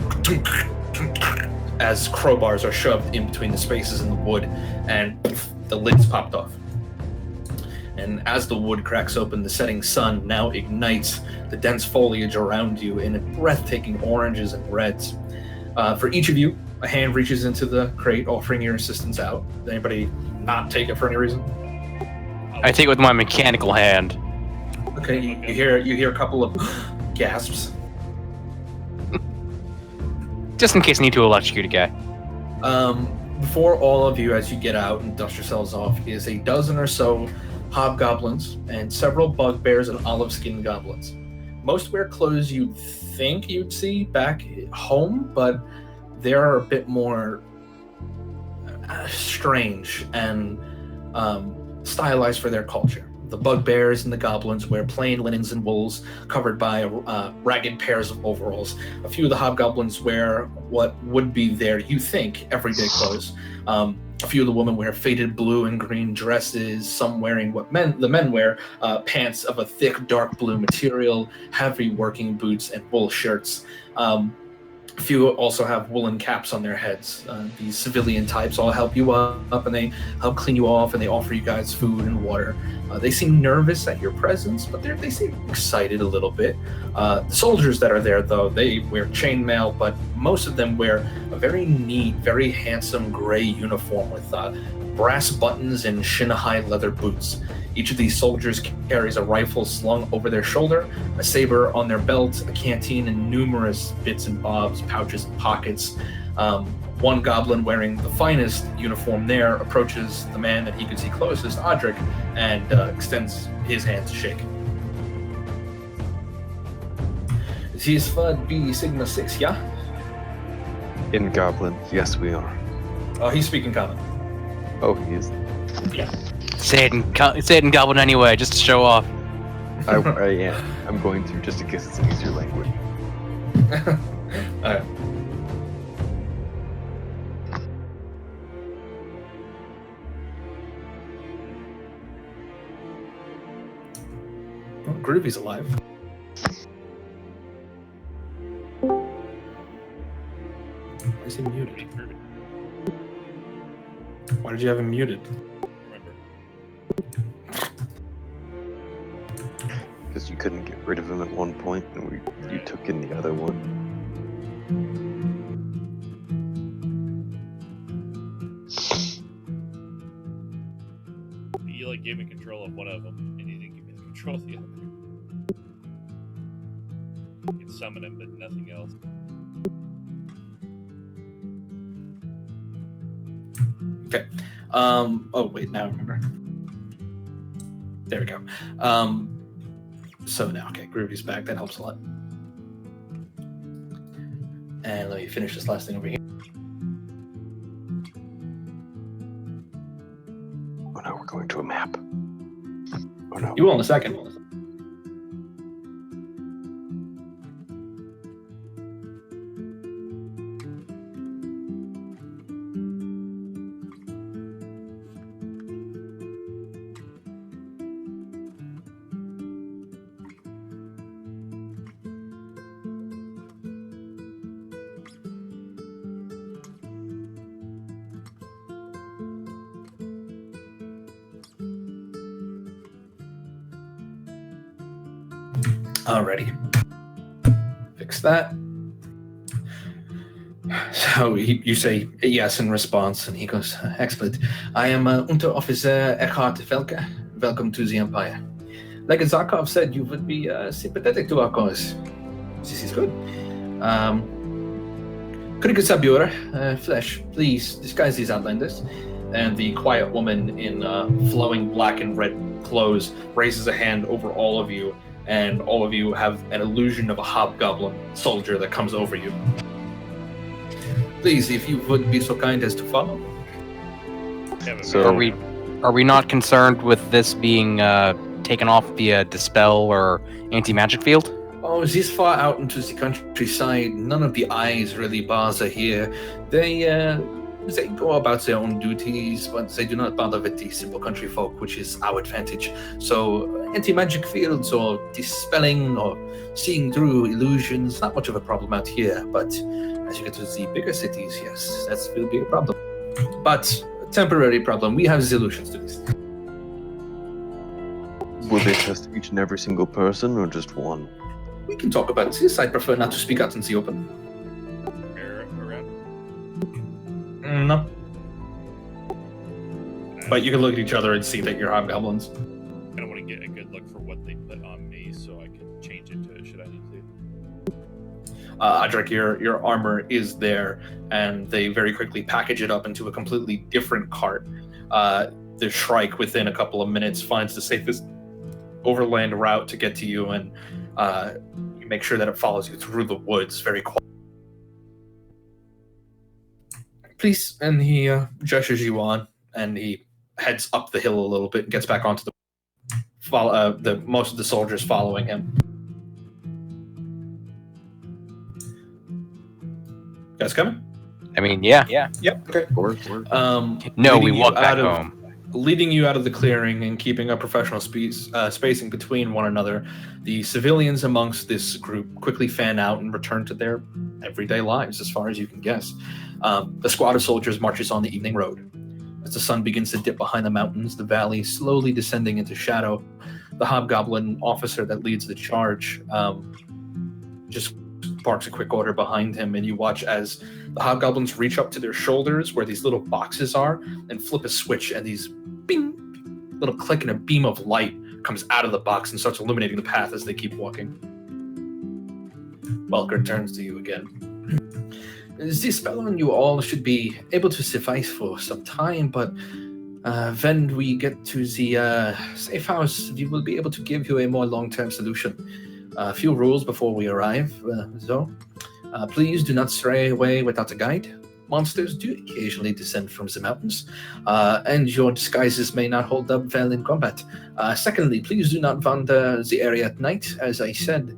as crowbars are shoved in between the spaces in the wood, and the lids popped off. And as the wood cracks open, the setting sun now ignites the dense foliage around you in breathtaking oranges and reds. For each of you, a hand reaches into the crate, offering your assistance out. Does anybody not take it for any reason? I take it with my mechanical hand. Okay, you hear a couple of gasps. Just in case I need to electrocute a guy. Before all of you, as you get out and dust yourselves off, is a dozen or so hobgoblins and several bugbears and olive-skinned goblins. Most wear clothes you'd think you'd see back home, but they're a bit more strange and stylized for their culture. The bugbears and the goblins wear plain linens and wools covered by ragged pairs of overalls. A few of the hobgoblins wear what would be their, you think, everyday clothes. A few of the women wear faded blue and green dresses, some wearing what the men wear, pants of a thick dark blue material, heavy working boots, and wool shirts. A few also have woolen caps on their heads. These civilian types all help you up and they help clean you off and they offer you guys food and water. They seem nervous at your presence, but they seem excited a little bit. The soldiers that are there, though, they wear chainmail, but most of them wear a very neat, very handsome gray uniform with brass buttons and shin-high leather boots. Each of these soldiers carries a rifle slung over their shoulder, a saber on their belt, a canteen, and numerous bits and bobs, pouches, and pockets. One goblin wearing the finest uniform there approaches the man that he could see closest, Audric, and extends his hand to shake. This would be Sigma 6, yeah? In Goblin, yes we are. Oh, he's speaking common. Oh, he is. Yeah. Say it in Goblin anyway, just to show off. I am. I'm going to, just in case it's an easier language. Alright. Oh, Groovy's alive. Why is he muted? Why did you have him muted? Because you couldn't get rid of him at one point, and you took in the other one. You gave me control of one of them, and you didn't give me the control of the other. You can summon him, but nothing else. Okay. Oh wait, now I remember. There we go. So now, okay, Groovy's back. That helps a lot. And let me finish this last thing over here. Oh no, we're going to a map. Oh no. You will in a second. Alrighty. Fix that. So you say yes in response, and he goes, excellent. I am Unteroffizier Eckhart Velke. Welcome to the Empire. Like Zarkov said, you would be sympathetic to our cause. This is good. Cricket Sabure, Flesh, please disguise these outlanders. And the quiet woman in flowing black and red clothes raises a hand over all of you, and all of you have an illusion of a hobgoblin soldier that comes over you. Please, if you would be so kind as to follow. So, Are we not concerned with this being taken off the dispel or anti-magic field? Oh, this far out into the countryside, none of the eyes really bother here. They go about their own duties, but they do not bother with the simple country folk, which is our advantage. So, anti-magic fields or dispelling or seeing through illusions, not much of a problem out here. But as you get to the bigger cities, yes, that will be a problem. But a temporary problem. We have solutions to this. will they test each and every single person, or just one? We can talk about this. I prefer not to speak out in the open. No. But you can look at each other and see that you're hobgoblins. Adric, your armor is there, and they very quickly package it up into a completely different cart. The Shrike, within a couple of minutes, finds the safest overland route to get to you, and you make sure that it follows you through the woods very quietly. Please, and he gestures you on, and he heads up the hill a little bit and gets back onto the most of the soldiers following him. You guys coming? I mean, yeah. Yep. Okay. No, we leading you walk back out of- home. Leading you out of the clearing and keeping a professional spacing between one another, the civilians amongst this group quickly fan out and return to their everyday lives, as far as you can guess. The squad of soldiers marches on the evening road. As the sun begins to dip behind the mountains, the valley slowly descending into shadow, the hobgoblin officer that leads the charge just barks a quick order behind him, and you watch as the hobgoblins reach up to their shoulders where these little boxes are and flip a switch, and these bing, little click and a beam of light comes out of the box and starts illuminating the path as they keep walking. Welker turns to you again. The spell on you all should be able to suffice for some time, but when we get to the safe house, we will be able to give you a more long-term solution. A few rules before we arrive, though. Please do not stray away without a guide. Monsters do occasionally descend from the mountains, and your disguises may not hold up well in combat. Secondly, please do not wander the area at night. As I said,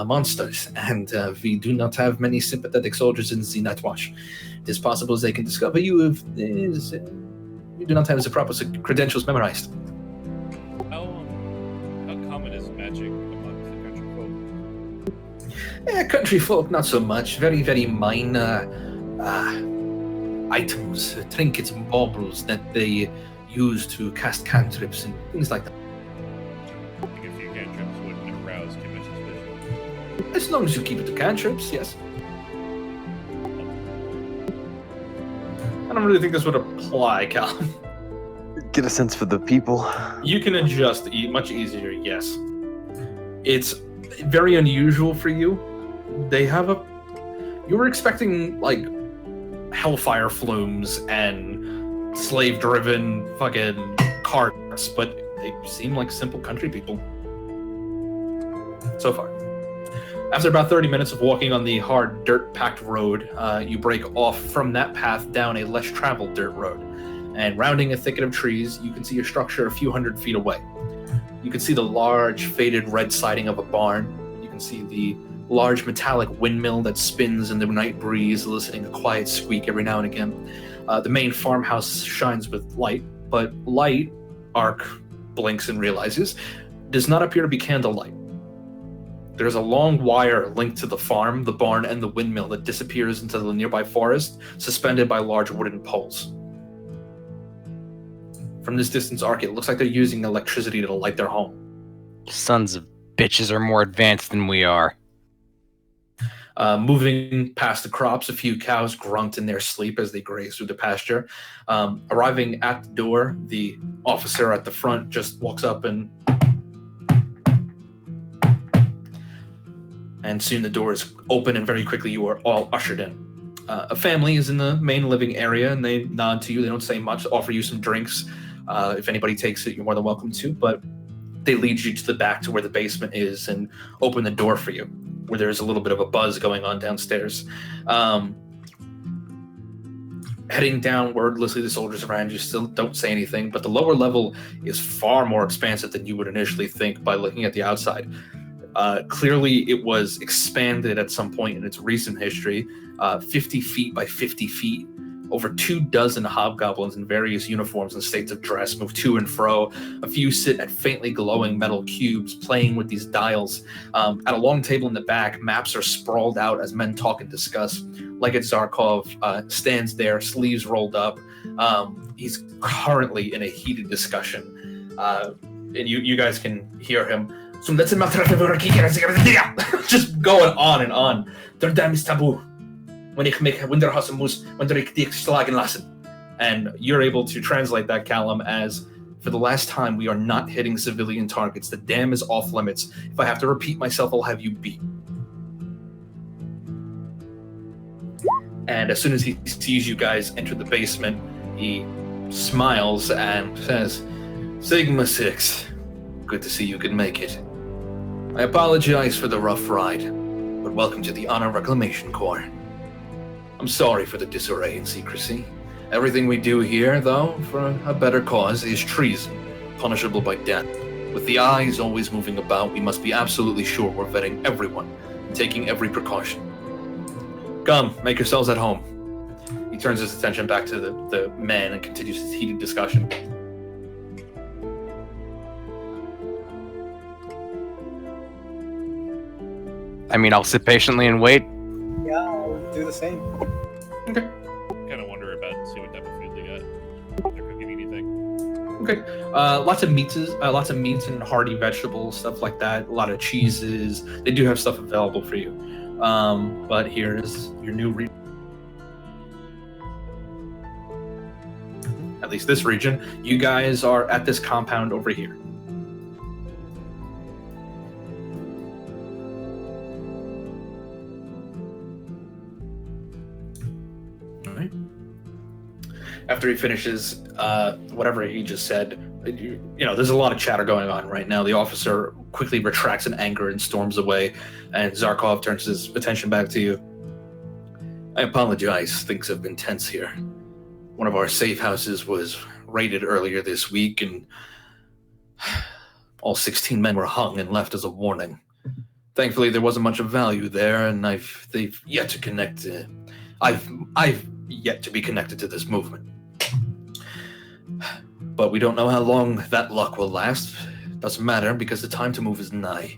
monsters, and we do not have many sympathetic soldiers in the Night Watch. It is possible they can discover you if you do not have the proper credentials memorized. How common is magic amongst the country folk? Country folk, not so much. Very, very minor items, trinkets and baubles that they use to cast cantrips and things like that. I think a few cantrips wouldn't arouse too much suspicion. As long as you keep it to cantrips, yes. I don't really think this would apply, Cal. Get a sense for the people. You can adjust much easier, yes. It's very unusual for you. They have you were expecting, like, hellfire flumes and slave-driven fucking carts, but they seem like simple country people. So far. After about 30 minutes of walking on the hard, dirt-packed road, you break off from that path down a less-traveled dirt road. And rounding a thicket of trees, you can see a structure a few hundred feet away. You can see the large, faded red siding of a barn. You can see the large metallic windmill that spins in the night breeze, eliciting a quiet squeak every now and again. The main farmhouse shines with light, but light, Ark blinks and realizes, does not appear to be candlelight. There's a long wire linked to the farm, the barn, and the windmill that disappears into the nearby forest, suspended by large wooden poles. From this distance, Ark, it looks like they're using electricity to light their home. Sons of bitches are more advanced than we are. Moving past the crops, a few cows grunt in their sleep as they graze through the pasture. Arriving at the door, the officer at the front just walks up and soon the door is open, and very quickly you are all ushered in. A family is in the main living area, and they nod to you. They don't say much, offer you some drinks. If anybody takes it, you're more than welcome to, but they lead you to the back to where the basement is and open the door for you, where there's a little bit of a buzz going on downstairs. Heading down wordlessly, the soldiers around you still don't say anything, but the lower level is far more expansive than you would initially think by looking at the outside. Clearly, it was expanded at some point in its recent history, 50 feet by 50 feet. Over 24 hobgoblins in various uniforms and states of dress move to and fro. A few sit at faintly glowing metal cubes, playing with these dials. At a long table in the back, maps are sprawled out as men talk and discuss. Legate Zarkov stands there, sleeves rolled up. He's currently in a heated discussion. And you guys can hear him. Just going on and on. Der dam is taboo. And you're able to translate that, Callum, as, for the last time, we are not hitting civilian targets. The dam is off limits. If I have to repeat myself, I'll have you beat. And as soon as he sees you guys enter the basement, he smiles and says, Sigma 6, good to see you can make it. I apologize for the rough ride, but welcome to the Honor Reclamation Corps. I'm sorry for the disarray and secrecy. Everything we do here, though, for a better cause, is treason, punishable by death. With the eyes always moving about, we must be absolutely sure we're vetting everyone, taking every precaution. Come, make yourselves at home. He turns his attention back to the men and continues his heated discussion. I mean, I'll sit patiently and wait. Yeah, I'll do the same. Okay. Kind of wonder about see what type of food they got. If they're cooking anything. Okay. Lots of meats and hearty vegetables, stuff like that. A lot of cheeses. They do have stuff available for you. But here's your new region. At least this region. You guys are at this compound over here. Alright. After he finishes whatever he just said, you know, there's a lot of chatter going on right now. The officer quickly retracts in anger and storms away, and Zarkov turns his attention back to you. I apologize. Things have been tense here. One of our safe houses was raided earlier this week, and all 16 men were hung and left as a warning. Thankfully, there wasn't much of value there, and they've yet to connect. I've yet to be connected to this movement. But we don't know how long that luck will last. Doesn't matter, because the time to move is nigh.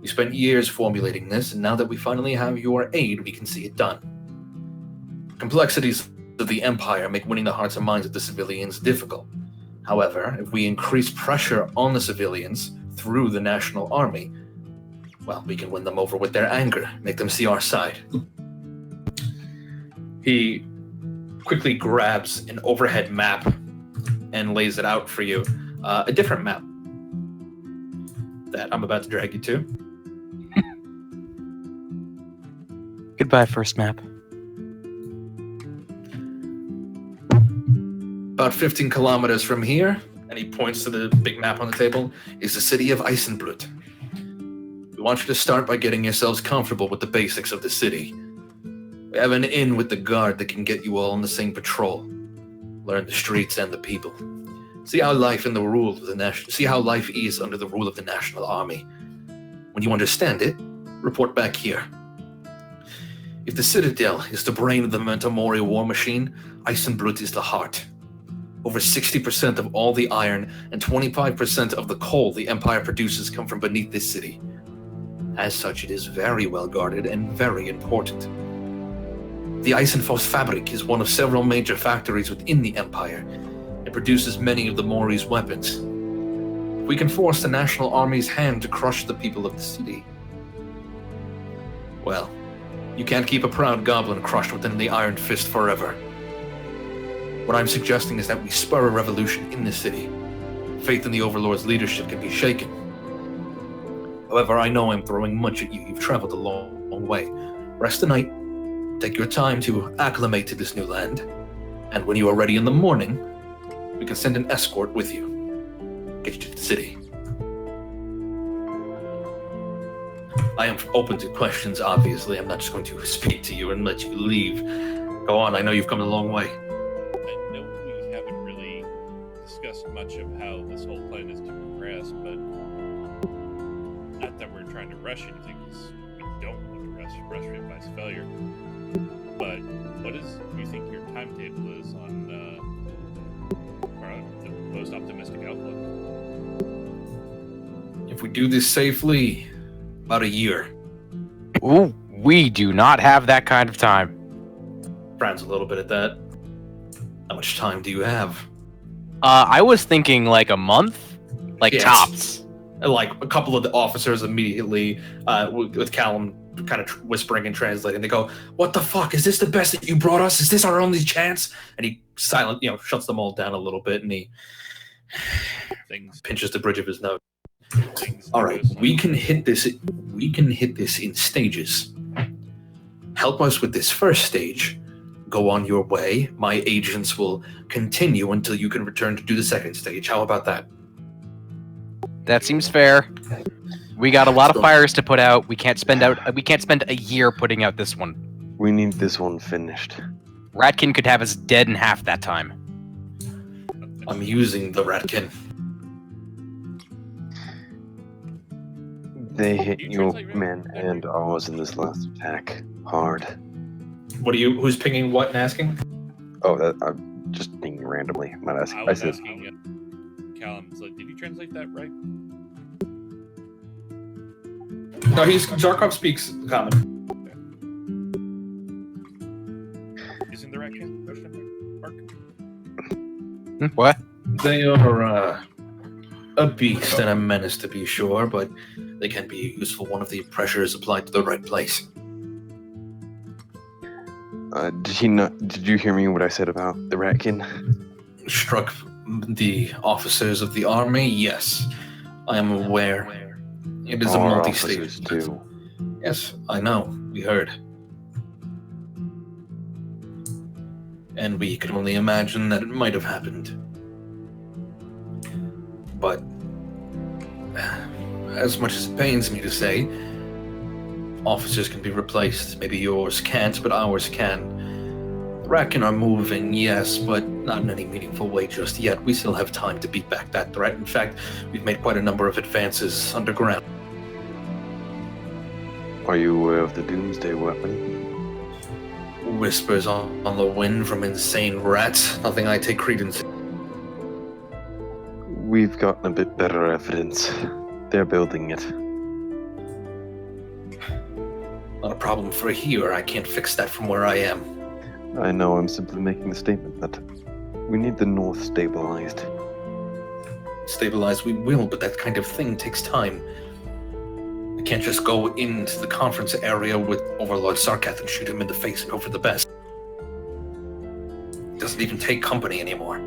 We spent years formulating this, and now that we finally have your aid, we can see it done. Complexities of the Empire make winning the hearts and minds of the civilians difficult. However, if we increase pressure on the civilians through the National Army, well, we can win them over with their anger, make them see our side. He quickly grabs an overhead map and lays it out for you. A different map that I'm about to drag you to. Goodbye, first map. About 15 kilometers from here, and he points to the big map on the table, is the city of Eisenbrut. We want you to start by getting yourselves comfortable with the basics of the city. We have an inn with the guard that can get you all on the same patrol. Learn the streets and the people. See how life in the rule of the see how life is under the rule of the National Army. When you understand it, report back here. If the Citadel is the brain of the Memento Mori war machine, Eisenbrut is the heart. Over 60% of all the iron and 25% of the coal the Empire produces come from beneath this city. As such, it is very well guarded and very important. The Eisenfoss fabric is one of several major factories within the Empire. It produces many of the Mori's weapons. If we can force the National Army's hand to crush the people of the city, well, you can't keep a proud goblin crushed within the Iron Fist forever. What I'm suggesting is that we spur a revolution in the city. Faith in the Overlord's leadership can be shaken. However, I know I'm throwing much at you. You've traveled a long way. Rest the night, take your time to acclimate to this new land, and when you are ready in the morning, we can send an escort with you. Get you to the city. I am open to questions, obviously. I'm not just going to speak to you and let you leave. Go on, I know you've come a long way. I know we haven't really discussed much of how this whole plan is to progress, but not that we're trying to rush anything, because we don't want to rush Revice failure. But what do you think your timetable is on the most optimistic outlook? If we do this safely, about a year. Ooh, we do not have that kind of time. Frowns a little bit at that. How much time do you have? I was thinking like a month, like Yes. tops. Like a couple of the officers immediately, with Callum kind of whispering and translating, they go, "What the fuck? Is this the best that you brought us? Is this our only chance?" And he shuts them all down a little bit, and he pinches the bridge of his nose. All right, we can hit this. We can hit this in stages. help us with this first stage. Go on your way. My agents will continue until you can return to do the second stage. How about that? That seems fair. We got a lot of fires to put out. We can't spend a year putting out this one. We need this one finished. Ratkin could have us dead in half that time. I'm using the Ratkin. They hit You your translate right? men and ours in this last attack hard. Who's pinging what and asking? Oh, I'm just being randomly. I'm not asking. I I was said, asking Callum, so did you translate that right? No, Zarkov speaks common. Isn't the Ratkin question mark? What? They are a beast and a menace to be sure, but they can be a useful one if the pressure is applied to the right place. Did you hear me what I said about the Ratkin? Struck the officers of the army? Yes, I am aware. It is a Our multi-stage. officers too. Yes, I know. We heard. And we can only imagine that it might have happened. But, as much as it pains me to say, officers can be replaced. Maybe yours can't, but ours can. The Ratkin are moving, yes, but not in any meaningful way just yet. We still have time to beat back that threat. In fact, we've made quite a number of advances underground. Are you aware of the Doomsday weapon? Whispers on the wind from insane rats. Nothing I take credence in. We've gotten a bit better evidence. They're building it. Not a problem for here. I can't fix that from where I am. I know, I'm simply making the statement that we need the North stabilized. Stabilize we will, but that kind of thing takes time. I can't just go into the conference area with Overlord Sarkath and shoot him in the face and hope for the best. It doesn't even take company anymore.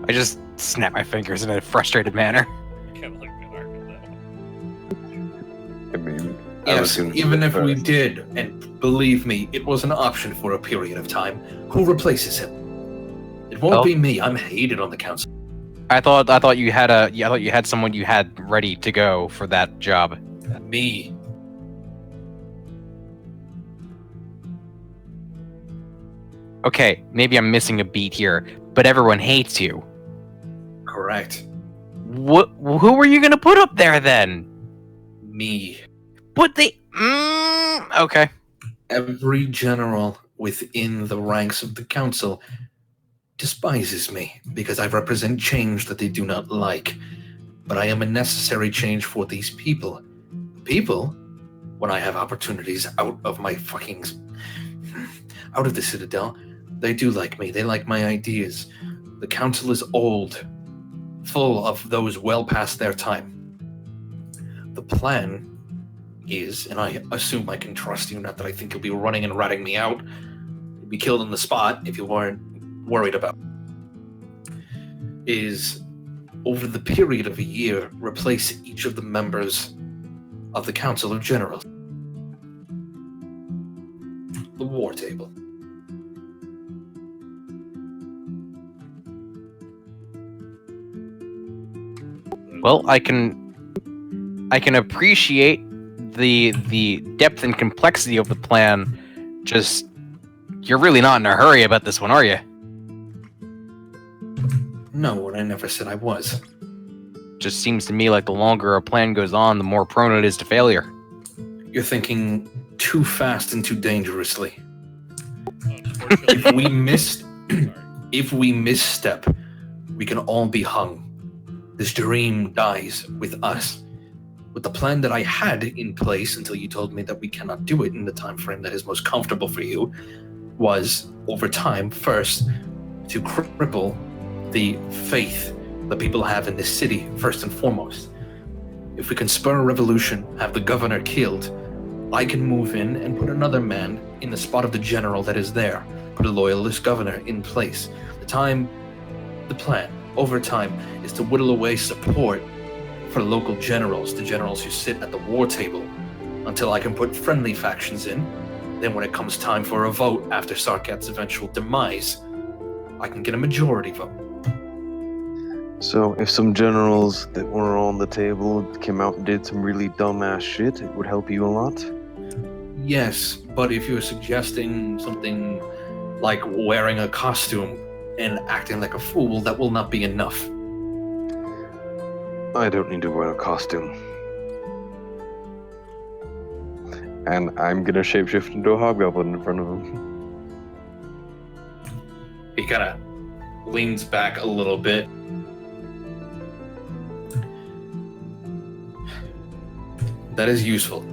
I just snap my fingers in a frustrated manner. Kind of like an arc of that one. I mean, I was Yes, gonna do even it if we first. did, and believe me, it was an option for a period of time. Who replaces him? It won't Well- be me. I'm hated on the council. I thought you had someone you had ready to go for that job. Me. Okay, maybe I'm missing a beat here, but everyone hates you. Correct. Who were you gonna put up there then? Me. But they. Okay. Every general within the ranks of the council despises me because I represent change that they do not like. But I am a necessary change for these people. People, when I have opportunities out of the Citadel, they do like me. They like my ideas. The council is old, full of those well past their time. The plan is, and I assume I can trust you, not that I think you'll be running and ratting me out. You'd be killed on the spot if you weren't worried about it. Is, over the period of a year, replace each of the members of the Council of Generals. The war table. Well, I can appreciate the depth and complexity of the plan. Just, you're really not in a hurry about this one, are you? No, and I never said I was. Just seems to me like the longer a plan goes on, the more prone it is to failure. You're thinking too fast and too dangerously. Unfortunately, If we missed, sorry. if we misstep, we can all be hung. This dream dies with us. With the plan that I had in place until you told me that we cannot do it in the time frame that is most comfortable for you, was over time first to cripple the faith that people have in this city first and foremost. If we can spur a revolution, have the governor killed, I can move in and put another man in the spot of the general that is there. Put a loyalist governor in place. The plan, over time, is to whittle away support for local generals, the generals who sit at the war table, until I can put friendly factions in, Then when it comes time for a vote after Sarkat's eventual demise, I can get a majority vote. So if some generals that were on the table came out and did some really dumbass shit, it would help you a lot? Yes, but if you're suggesting something like wearing a costume and acting like a fool, that will not be enough. I don't need to wear a costume. And I'm gonna shapeshift into a hobgoblin in front of him. He kind of leans back a little bit. That is useful.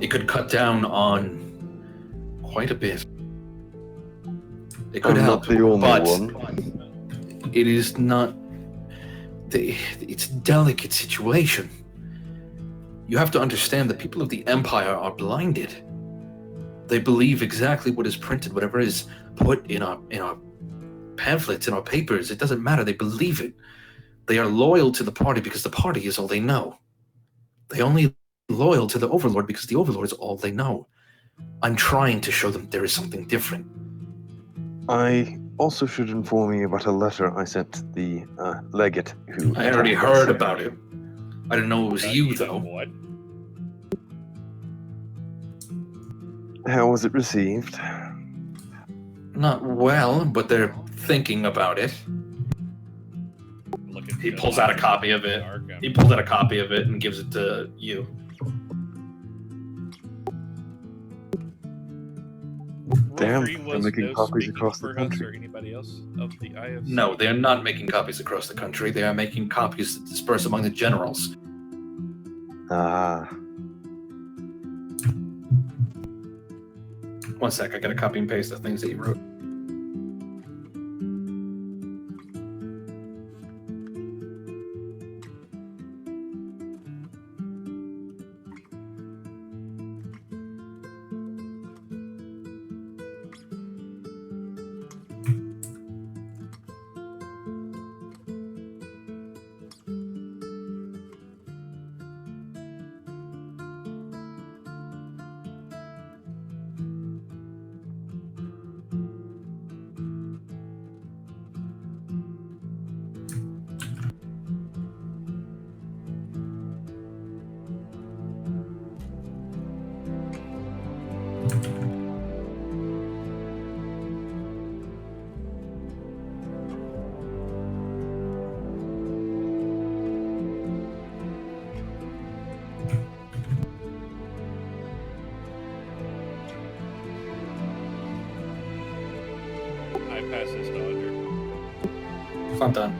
It could cut down on quite a bit. It could I'm help, not the only but one. it is not. It's a delicate situation. You have to understand that people of the Empire are blinded. They believe exactly what is printed, whatever is put in our pamphlets, in our papers. It doesn't matter. They believe it. They are loyal to the party because the party is all they know. They only loyal to the Overlord because the Overlord is all they know. I'm trying to show them there is something different. I also should inform you about a letter I sent the legate who... I already attacked us. heard about it. I didn't know it was you, though. What? How was it received? Not well, but they're thinking about it. He pulls out a copy of it. He pulls out a copy of it and gives it to you. Damn, Rotary they're was making no copies speaking across the for us country. or anybody else of the IFC. No, they are not making copies across the country. They are making copies to disperse among the generals. Ah. One sec, I gotta copy and paste the things that you wrote. I pass this to Audrey. I'm done.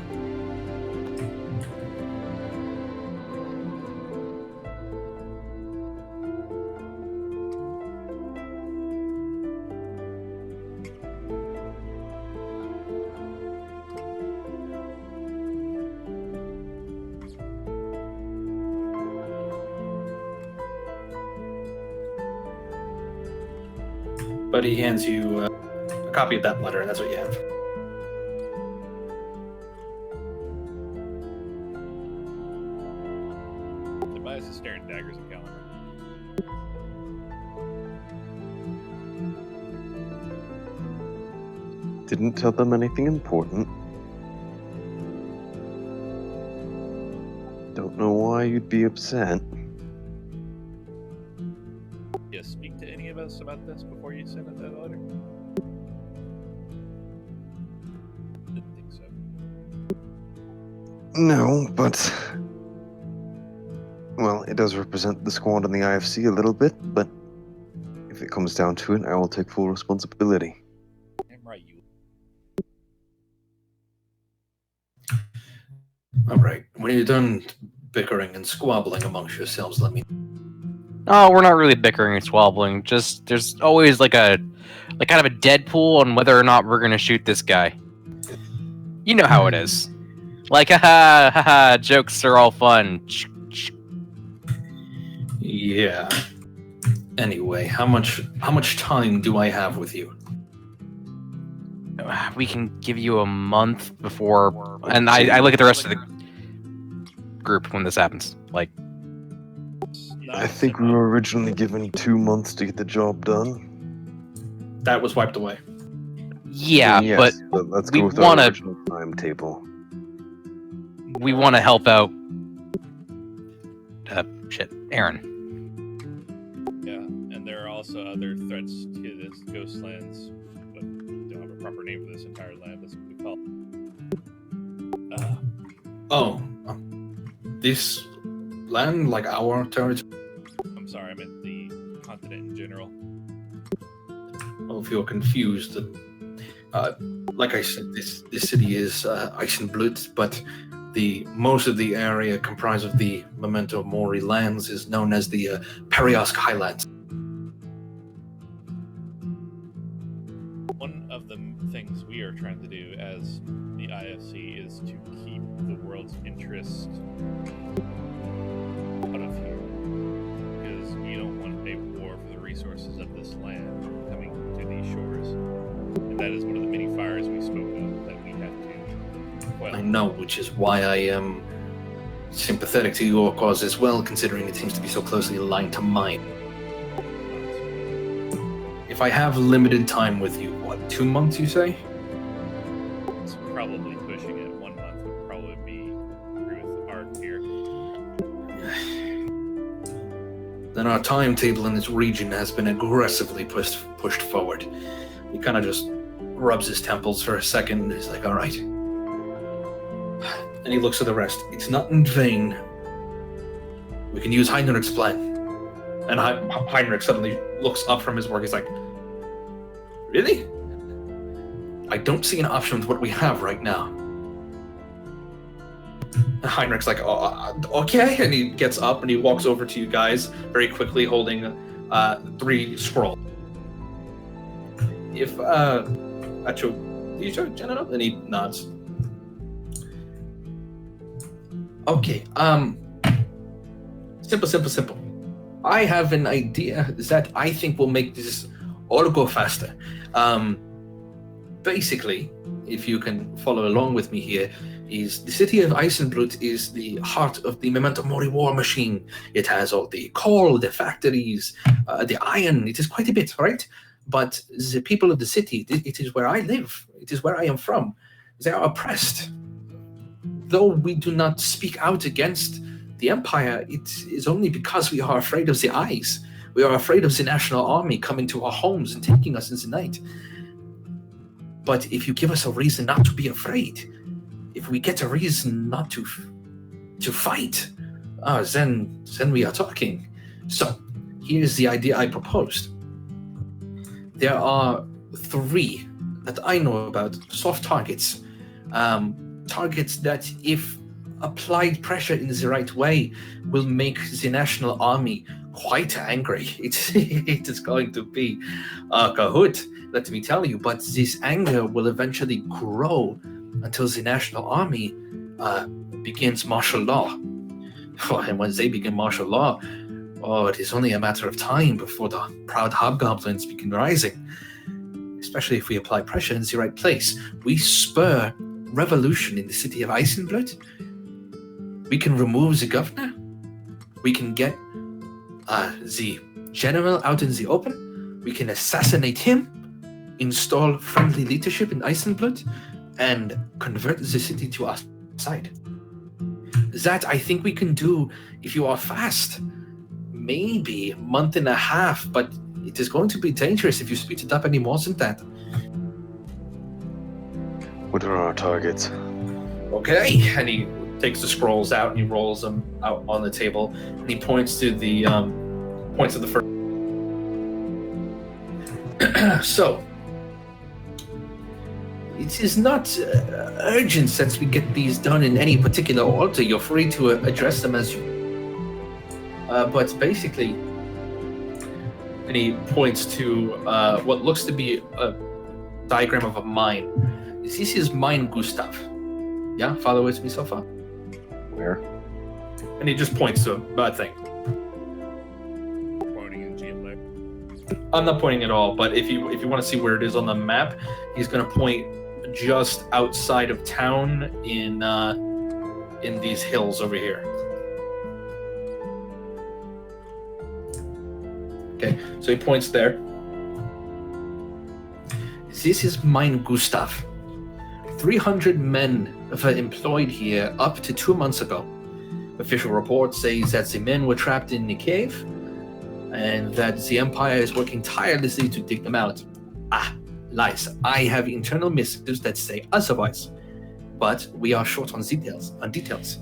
But he hands you a copy of that letter, and that's what you have. Tobias is staring daggers at Caliber. Didn't tell them anything important. Don't know why you'd be upset. Yeah, speak to any of us about this before you send it that letter? Didn't think so. No, but... Well, it does represent the squad and the IFC a little bit, but if it comes down to it, I will take full responsibility. Damn right you. All right. When you're done bickering and squabbling amongst yourselves, let me. No, we're not really bickering and squabbling. Just there's always like kind of a Deadpool on whether or not we're gonna shoot this guy. You know how it is. Like, haha, jokes are all fun. Yeah. Anyway, how much time do I have with you? We can give you a month before, and I look at the rest of the group when this happens. Like, I think we were originally given 2 months to get the job done. That was wiped away. Yeah, Yes, but let's we go with wanna- our original timetable. we want to help out. Aaron. Yeah, and there are also other threats to this Ghostlands, but we don't have a proper name for this entire land. That's what we call it. This land, like our territory. I'm sorry, I meant the continent in general. Well, if you're confused, like I said, this city is Eisenblut, but most of the area comprised of the Memento Mori lands is known as the Periosk Highlands. One of the things we are trying to do as the IFC is to keep the world's interest out of here, because you don't want a war for the resources of this land coming to these shores, and that is one of the many fires we spoke of that we have to quell. I know, which is why I am sympathetic to your cause as well, considering it seems to be so closely aligned to mine. If I have limited time with you, what, 2 months you say? It's probably pushing it. 1 month would probably be agree with Art here. Then our timetable in this region has been aggressively pushed forward. He kind of just rubs his temples for a second and is like, all right. And he looks at the rest. It's not in vain. We can use Heinrich's plan. And Heinrich suddenly looks up from his work. He's like, really? I don't see an option with what we have right now. And Heinrich's like, oh, okay. And he gets up and he walks over to you guys very quickly, holding 3 scrolls. If, Acho, do you show Jenna? And he nods. Okay, simple. I have an idea that I think will make this all go faster. Basically, if you can follow along with me here, is the city of Eisenblut is the heart of the Memento Mori war machine. It has all the coal, the factories, the iron. It is quite a bit, right? But the people of the city, it is where I live. It is where I am from. They are oppressed. Though we do not speak out against the Empire, it is only because we are afraid of the eyes. We are afraid of the National Army coming to our homes and taking us in the night. But if you give us a reason not to be afraid, if we get a reason not to fight, then we are talking. So, here's the idea I proposed. There are 3 that I know about, soft targets. Targets that, if applied pressure in the right way, will make the National Army quite angry. It is going to be a Kahoot, let me tell you, but this anger will eventually grow until the National Army begins martial law. And once they begin martial law, it is only a matter of time before the proud hobgoblins begin rising. Especially if we apply pressure in the right place. We spur revolution in the city of Eisenblut. We can remove the governor. We can get the general out in the open. We can assassinate him, install friendly leadership in Eisenblut, and convert the city to our side. That I think we can do if you are fast. Maybe a month and a half, but it is going to be dangerous if you speed it up any more than that. What are our targets? Okay, and he takes the scrolls out and he rolls them out on the table, and he points to the first. So, it is not urgent since we get these done in any particular order. You're free to address them as you. But basically, and he points to what looks to be a diagram of a mine. This is mine Gustav. Yeah, follow with me so far? Where? And he just points to a thing. Pointing in GMA. I'm not pointing at all, but if you want to see where it is on the map, he's going to point just outside of town in these hills over here. Okay, so he points there. This is mine Gustav. 300 men were employed here up to 2 months ago. Official reports say that the men were trapped in the cave, and that the Empire is working tirelessly to dig them out. Lies. I have internal messages that say otherwise, but we are short on details.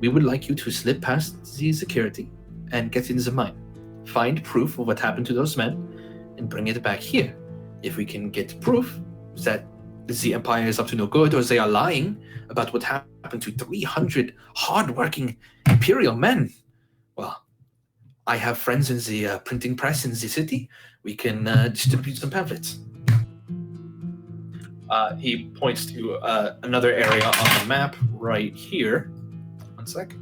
We would like you to slip past the security and get in the mine. Find proof of what happened to those men and bring it back here. If we can get proof that the Empire is up to no good or they are lying about what happened to 300 hard-working Imperial men, well, I have friends in the printing press in the city. We can distribute some pamphlets. He points to another area on the map right here. One sec.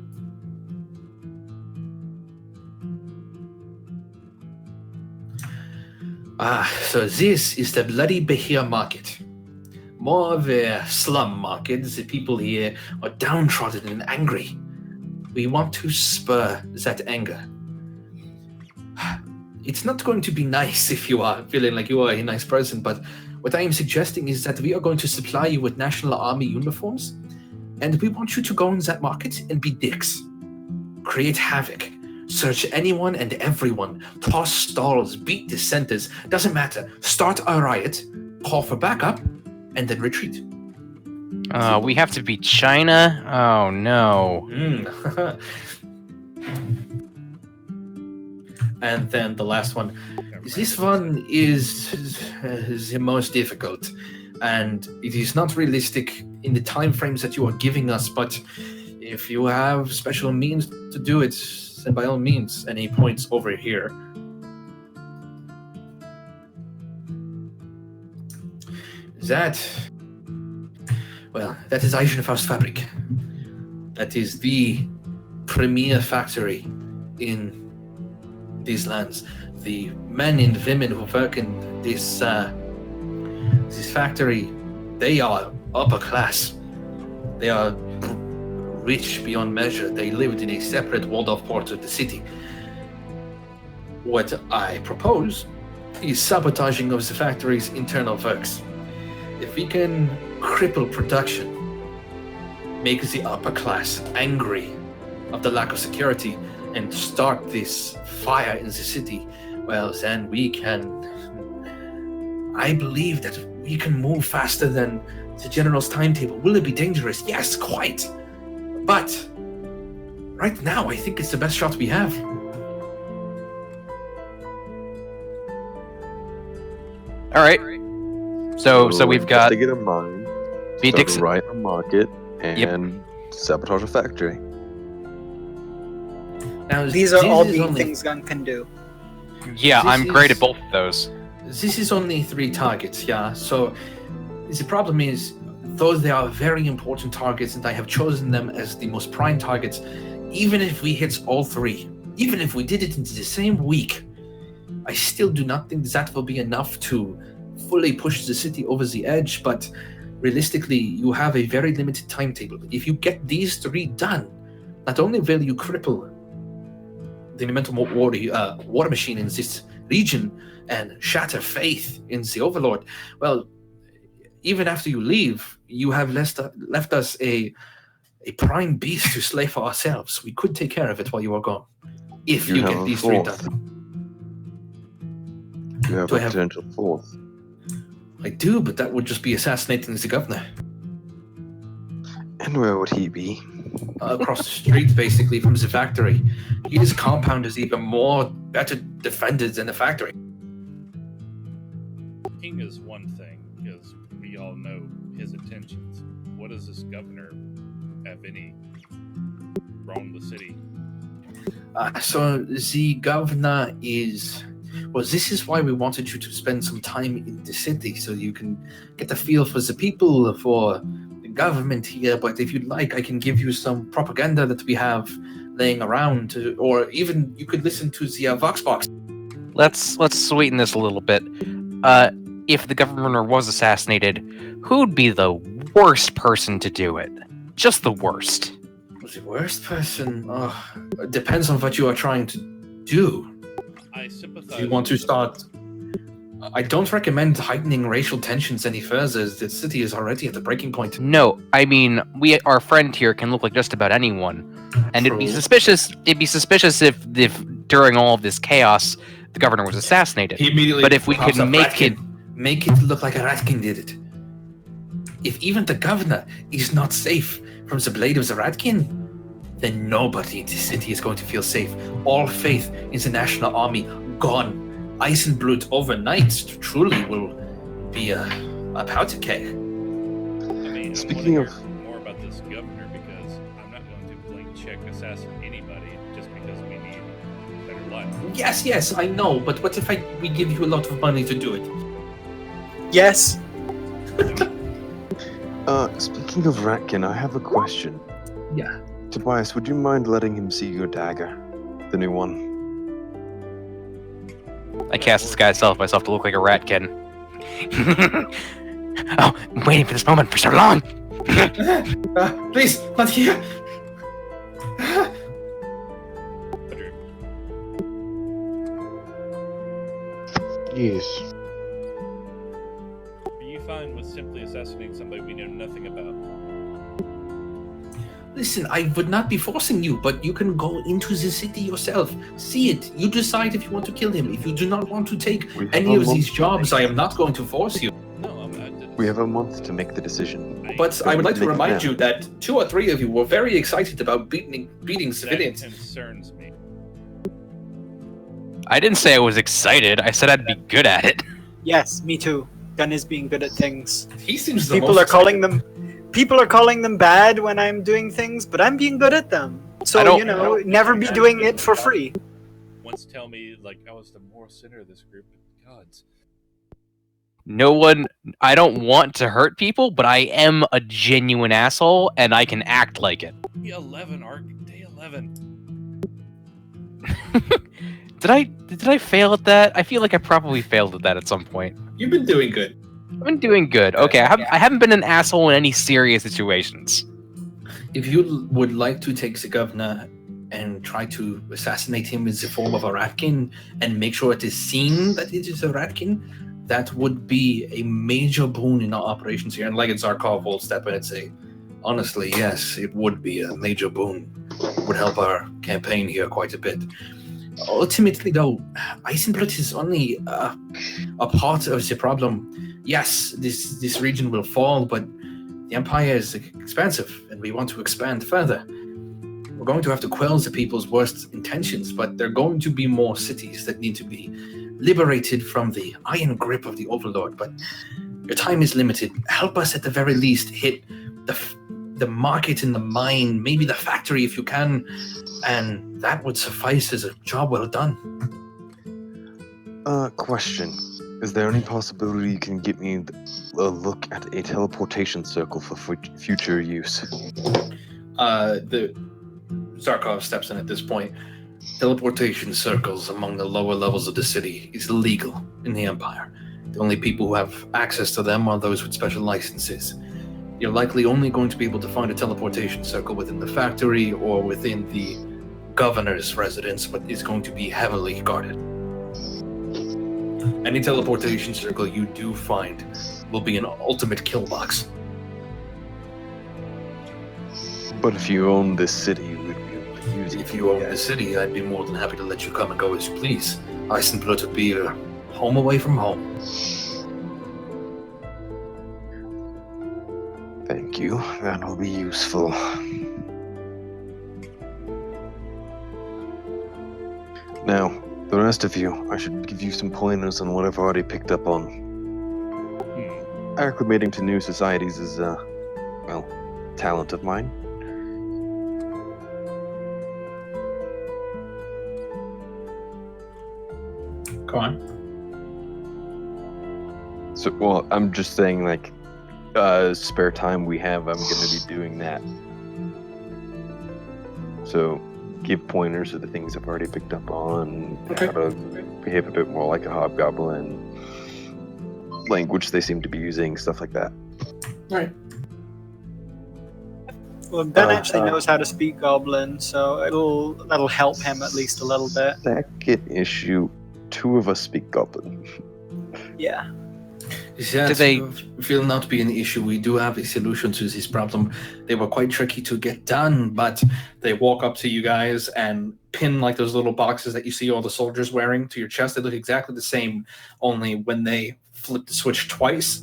So this is the Bloody Behir Market. More of a slum market. The people here are downtrodden and angry. We want to spur that anger. It's not going to be nice if you are feeling like you are a nice person, but what I am suggesting is that we are going to supply you with National Army uniforms, and we want you to go in that market and be dicks. Create havoc. Search anyone and everyone. Toss stalls, beat dissenters. Doesn't matter. Start a riot, call for backup, and then retreat. We have to beat China? Oh, no. And then the last one. This one is the most difficult, and it is not realistic in the time frames that you are giving us, but if you have special means to do it, then by all means. And he points over here. That is Eichenfaust Fabric. That is the premier factory in these lands. The men and women who work in this factory, they are upper class. They are rich beyond measure. They lived in a separate walled-off part of the city. What I propose is sabotaging of the factory's internal works. If we can cripple production, make the upper class angry of the lack of security, and start this fire in the city, well, then we can... I believe that we can move faster than the General's timetable. Will it be dangerous? Yes, quite. But right now, I think it's the best shot we have. All right. So we've got to get a mine, B. start Dixon. a riot a market, and sabotage a factory. Now, These are all the things Gun can do. Yeah, This I'm great is- at both of those. This is only 3 targets, yeah. So the problem is, though they are very important targets, and I have chosen them as the most prime targets, even if we hit all 3, even if we did it in the same week, I still do not think that will be enough to fully push the city over the edge. But realistically, you have a very limited timetable. If you get these 3 done, not only will you cripple the momentum war machine in this region and shatter faith in the Overlord, well, even after you leave, you have left us a prime beast to slay for ourselves. We could take care of it while you are gone, if you have get a these 3 fourth. done. You have Do a I have- potential 4th. I do, but that would just be assassinating the governor. And where would he be? Across the street, basically, from the factory. His compound is even better defended than the factory. King is one thing, because we all know his intentions. What does this governor have any wrong with the city? So the governor is... Well, this is why we wanted you to spend some time in the city, so you can get a feel for the people, for the government here. But if you'd like, I can give you some propaganda that we have laying around, or even you could listen to the Vox Box. Let's sweeten this a little bit. If the governor was assassinated, who'd be the worst person to do it? Just the worst. The worst person? It depends on what you are trying to do. I sympathize. If you want to with the- start, I don't recommend heightening racial tensions any further, as the city is already at the breaking point. No, I mean, our friend here can look like just about anyone, and it'd be True. suspicious. It'd be suspicious if during all of this chaos, the governor was assassinated. He immediately But if we pops could up, make Ratkin. it, Make it look like a Ratkin did it. If even the governor is not safe from the blade of the Ratkin, then nobody in the city is going to feel safe. All faith in the National Army gone. Eisenblut overnight truly will be a powder keg. I mean, I Speaking want of- to hear more about this governor because I'm not going to blank check assassinate anybody just because we need a better life. Yes, I know, but what if we give you a lot of money to do it? Yes. Speaking of Ratkin, I have a question. Yeah. Tobias, would you mind letting him see your dagger? The new one. I cast disguise myself to look like a ratkin. Oh, I'm waiting for this moment for so long. Please, not here. Frederick, Yes. are you fine with simply assassinating somebody we know nothing about? Listen, I would not be forcing you, but you can go into the city yourself. See it. You decide if you want to kill him. If you do not want to take We have any a of these month. jobs, I am not going to force you. No, We have a month to make the decision. But I would like to Make it remind now. you that 2 or 3 of you were very excited about beating that civilians. concerns me. I didn't say I was excited. I said I'd be good at it. Yes, me too. Gun is being good at things. He seems the People most are calling them bad when I'm doing things, but I'm being good at them. So, I don't- you know, never be doing it for free. Once tell me, like, I was the moral center of this group. Gods. I don't want to hurt people, but I am a genuine asshole, and I can act like it. Day 11, Ark. Day 11. Did I fail at that? I feel like I probably failed at that at some point. You've been doing good. I've been doing good. Okay, I haven't been an asshole in any serious situations. If you would like to take the governor and try to assassinate him in the form of a Ratkin and make sure it is seen that it is a Ratkin, that would be a major boon in our operations here. And Legate Zarkov will step in and say, honestly, yes, it would be a major boon. It would help our campaign here quite a bit. Ultimately, though, Eisenblut is only a part of the problem. Yes, this region will fall, but the Empire is expansive, and we want to expand further. We're going to have to quell the people's worst intentions, but there are going to be more cities that need to be liberated from the iron grip of the Overlord. But your time is limited. Help us at the very least hit the market and the mine, maybe the factory if you can, and that would suffice as a job well done. Question. Is there any possibility you can get me a look at a teleportation circle for future use? The Zarkov steps in at this point. Teleportation circles among the lower levels of the city is illegal in the Empire. The only people who have access to them are those with special licenses. You're likely only going to be able to find a teleportation circle within the factory or within the governor's residence, but is going to be heavily guarded. Any teleportation circle you do find will be an ultimate kill box. But if you own this city, you would be able to use it. If you own the city, I'd be more than happy to let you come and go as you please. Eisenblut would be your home away from home. Thank you. That will be useful. Now, the rest of you, I should give you some pointers on what I've already picked up on. Acclimating to new societies is, well, talent of mine. Go on. So, well, I'm just saying, like, spare time we have, I'm gonna be doing that. So, give pointers to the things I've already picked up on, Okay. how to behave a bit more like a hobgoblin, language they seem to be using, stuff like that. Alright. Well, Ben actually knows how to speak Goblin, so that'll help him at least a little bit. Second issue, 2 of us speak Goblin. Yeah. That they- will not be an issue. We do have a solution to this problem. They were quite tricky to get done, but they walk up to you guys and pin like those little boxes that you see all the soldiers wearing to your chest. They look exactly the same, only when they flip the switch twice,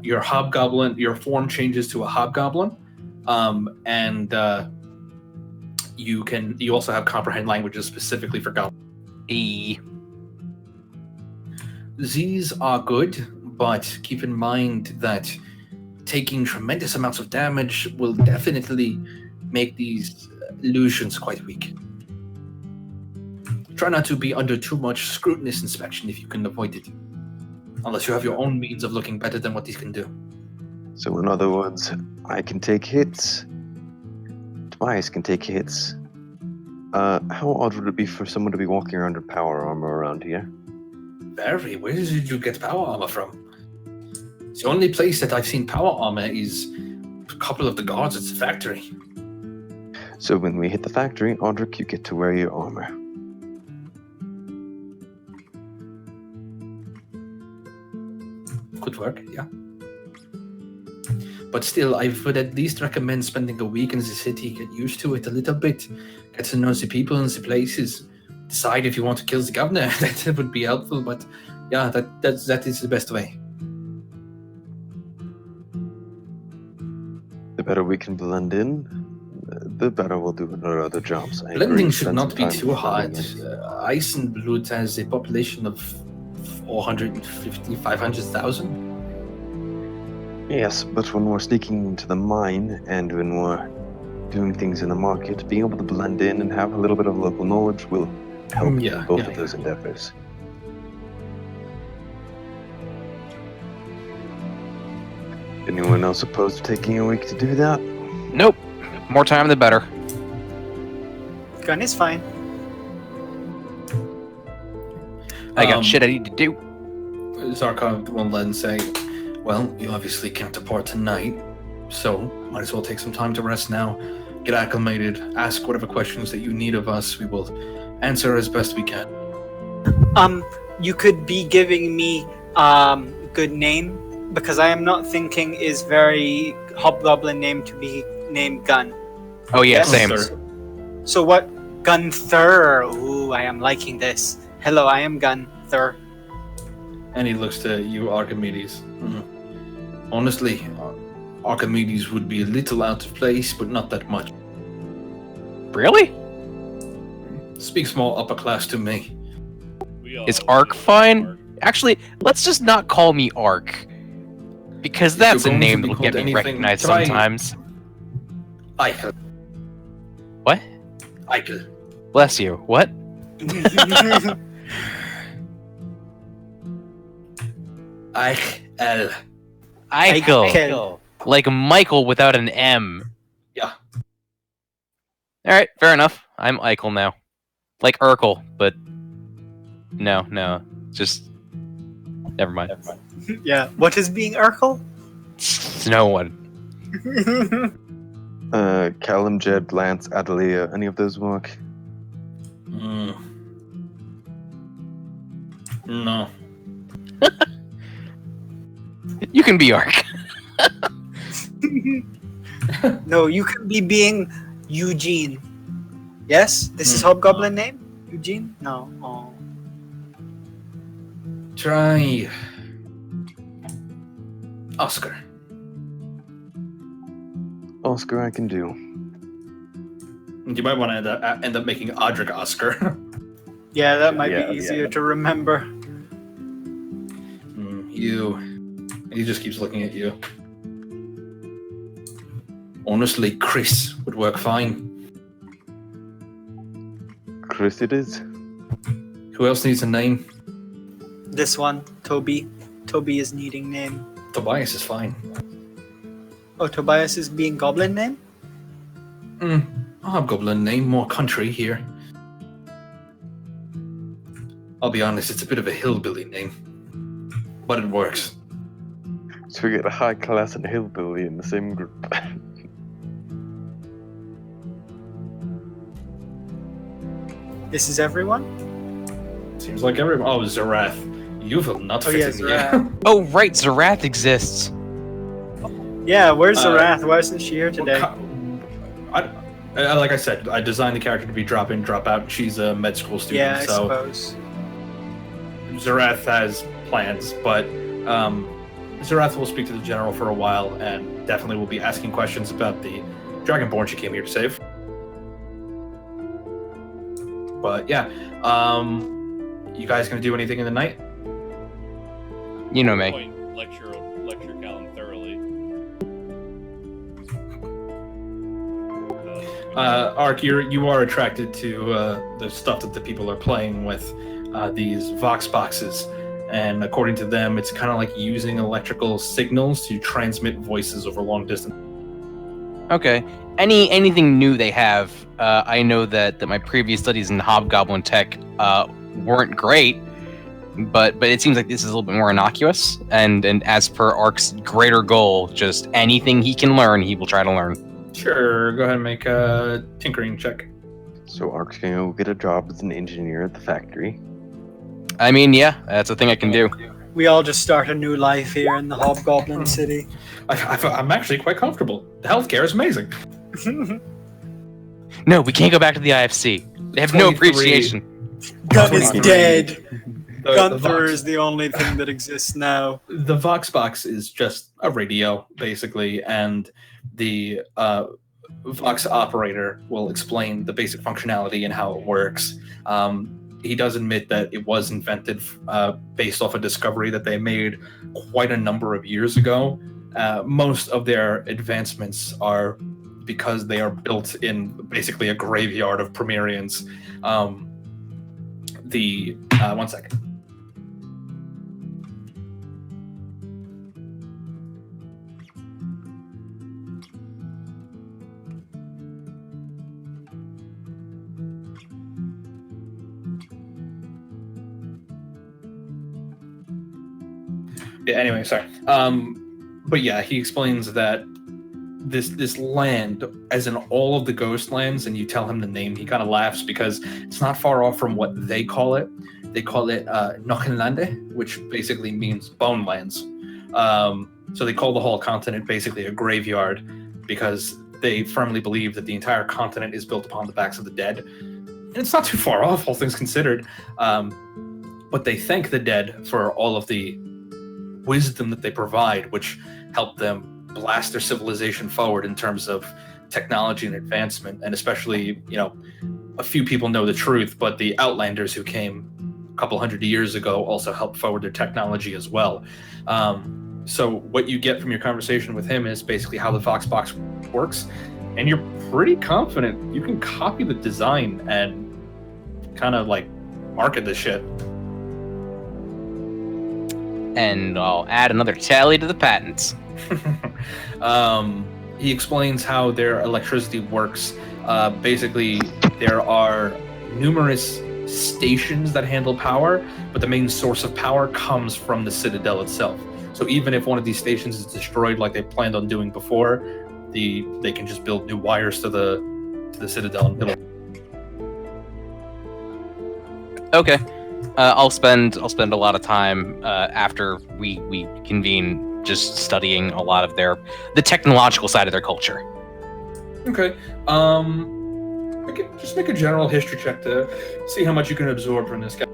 your hobgoblin, your form changes to a hobgoblin, and you also have comprehend languages specifically for goblins. These are good, but keep in mind that taking tremendous amounts of damage will definitely make these illusions quite weak. Try not to be under too much scrutinous inspection if you can avoid it. Unless you have your own means of looking better than what these can do. So in other words, I can take hits. Tobias can take hits. How odd would it be for someone to be walking around in power armor around here? Barry, where did you get power armor from? The only place that I've seen power armor is a couple of the guards at the factory. So when we hit the factory, Audric, you get to wear your armor. Could work, yeah. But still, I would at least recommend spending a week in the city, get used to it a little bit, get to know the people and the places, decide if you want to kill the governor. That would be helpful, but yeah, that is the best way. The better we can blend in, the better we'll do in our other jobs. I Blending agree. should Spend not some be time too hard. blending in. Eisenblut has a population of 450, 500,000. Yes, but when we're sneaking into the mine and when we're doing things in the market, being able to blend in and have a little bit of local knowledge will help Yeah, in both yeah, of those endeavors. Anyone else opposed to taking a week to do that? Nope. More time the better. Gun is fine. I got shit I need to do. Zarkov will then say, well, you obviously can't depart tonight, so might as well take some time to rest now, get acclimated, ask whatever questions that you need of us. We will answer as best we can. You could be giving me good name, because I am not thinking is very hobgoblin name to be named Gun. Oh yeah, Yes. same. So what? Gunther. Ooh, I am liking this. Hello, I am Gunther. And he looks to you, Archimedes. Honestly, Archimedes would be a little out of place, but not that much. Really? Speaks more upper class to me. Is Ark fine? Actually, let's just not call me Ark. Because that's a going to name be that'll called get me anything, recognized try- sometimes. Eichel. What? Eichel. Bless you. What? Eichel. Eichel. Like Michael without an M. Yeah. Alright, fair enough. I'm Eichel now. Like Urkel, but... No. Just... Never mind. Yeah. What is being Urkel? It's no one. Callum, Jed, Lance, Adelia, any of those work? No. You can be Ark. No, you could be being Eugene. Yes? This is hobgoblin name? Eugene? No. Oh. Try Oscar. Oscar, I can do. You might want to end up making Audric Oscar. Yeah, that might Yeah, be easier yeah. to remember. You. He just keeps looking at you. Honestly, Chris would work fine. Chris it is. Who else needs a name? This one, Toby. Toby is needing name. Tobias is fine. Oh, Tobias is being goblin name? Hobgoblin name, more country here. I'll be honest, it's a bit of a hillbilly name. But it works. So we get a high class and a hillbilly in the same group. This is everyone? Seems like everyone. Oh, Zarath. You will not Oh fit yeah, in here. Zarath. Oh, right, Zarath exists. Yeah, where's Uh, Zarath? Why isn't she here today? Like I said, I designed the character to be drop in, drop out. She's a med school student, Yeah, I so suppose. Zarath has plans, but Zarath will speak to the general for a while and definitely will be asking questions about the Dragonborn she came here to save. But yeah, you guys gonna do anything in the night? You know me. Point, lecture Callum thoroughly. Ark, you are attracted to the stuff that the people are playing with, these Vox boxes, and according to them, it's kind of like using electrical signals to transmit voices over long distance. Okay. Anything new they have? I know that my previous studies in Hobgoblin tech weren't great, but it seems like this is a little bit more innocuous. And as per Ark's greater goal, just anything he can learn, he will try to learn. Sure, go ahead and make a tinkering check. So Ark's gonna go get a job as an engineer at the factory. I mean, yeah, that's a thing I can do. We all just start a new life here in the Hobgoblin City. I'm actually quite comfortable. The healthcare is amazing. No, we can't go back to the IFC. They have no 23. appreciation. Gun is 23. dead. The Gunther Vox- is the only thing that exists now. The Vox box is just a radio, basically, and the Vox operator will explain the basic functionality and how it works. He does admit that it was invented based off a discovery that they made quite a number of years ago. Most of their advancements are because they are built in basically a graveyard of Primerians. One second. Yeah, anyway, sorry. But yeah, he explains that this land, as in all of the ghost lands, and you tell him the name, he kind of laughs because it's not far off from what they call it. They call it Nochenlande, which basically means bone lands. So they call the whole continent basically a graveyard because they firmly believe that the entire continent is built upon the backs of the dead. And it's not too far off, all things considered. But they thank the dead for all of the wisdom that they provide, which helped them blast their civilization forward in terms of technology and advancement. And especially, a few people know the truth, but the Outlanders who came a couple hundred years ago also helped forward their technology as well. So what you get from your conversation with him is basically how the Vox box works, and you're pretty confident you can copy the design and kind of like market this shit. And I'll add another tally to the patents. He explains how their electricity works. Basically, there are numerous stations that handle power, but the main source of power comes from the Citadel itself. So even if one of these stations is destroyed like they planned on doing before, they can just build new wires to the Citadel and build. Okay. I'll spend a lot of time after we convene just studying a lot of the technological side of their culture. Okay. Just make a general history check to see how much you can absorb from this guy.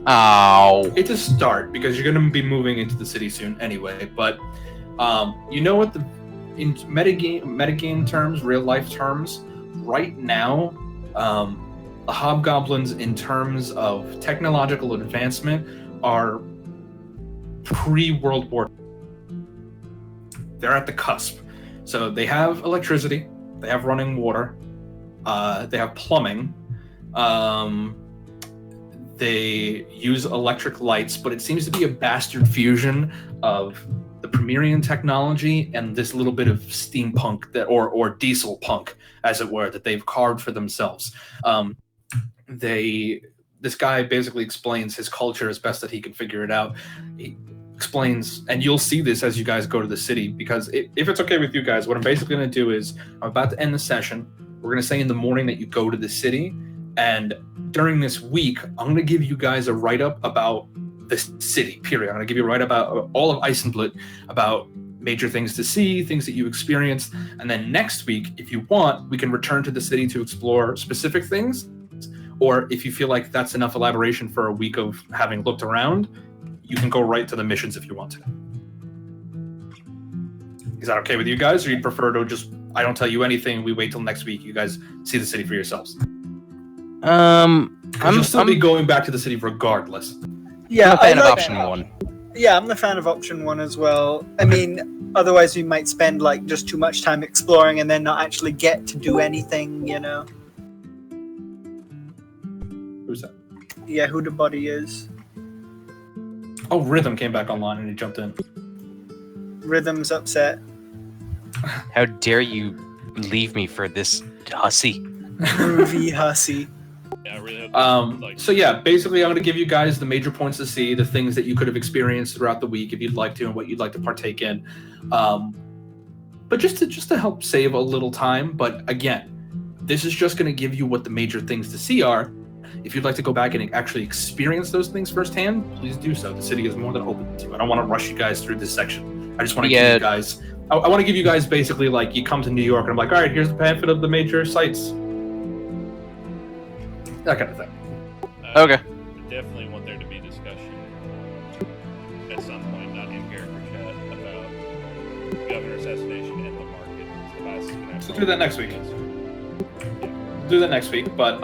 Oh. It's a start because you're going to be moving into the city soon anyway. But what in metagame terms, real life terms, right now, the hobgoblins in terms of technological advancement are pre-World War. They're at the cusp. So they have electricity, they have running water, they have plumbing, they use electric lights, but it seems to be a bastard fusion of the Primerian technology and this little bit of steampunk or diesel punk, as it were, that they've carved for themselves. This guy basically explains his culture as best that he can figure it out. He explains, and you'll see this as you guys go to the city, because if it's okay with you guys, what I'm basically going to do is I'm about to end the session. We're going to say in the morning that you go to the city, And during this week, I'm going to give you guys a write-up about the city, period. I'm going to give you a write-up about all of Eisenblut, about major things to see, things that you experienced. And then next week, if you want, we can return to the city to explore specific things. Or if you feel like that's enough elaboration for a week of having looked around, you can go right to the missions if you want to. Is that okay with you guys? Or you'd prefer to just, I don't tell you anything, we wait till next week, you guys see the city for yourselves? You'll still be going back to the city regardless. Yeah, I'm a fan of option 1. Yeah, I'm the fan of option 1 as well. I mean, otherwise we might spend like just too much time exploring and then not actually get to do anything, you know? Who's that? Yeah, who the body is. Oh, Rhythm came back online and he jumped in. Rhythm's upset. How dare you leave me for this hussy? Groovy hussy. Yeah, I really hope So yeah, basically I'm going to give you guys the major points to see, the things that you could have experienced throughout the week if you'd like to, and what you'd like to partake in. But just to help save a little time. But again, this is just going to give you what the major things to see are. If you'd like to go back and actually experience those things firsthand, please do so. The city is more than open to you. I don't want to rush you guys through this section. I just want to give you guys... I want to give you guys basically like, you come to New York and I'm like, all right, here's the pamphlet of the major sites. That kind of thing. Okay. Definitely want there to be discussion at some point, not in character chat, about governor assassination and the market. So do that next week. Do that next week, but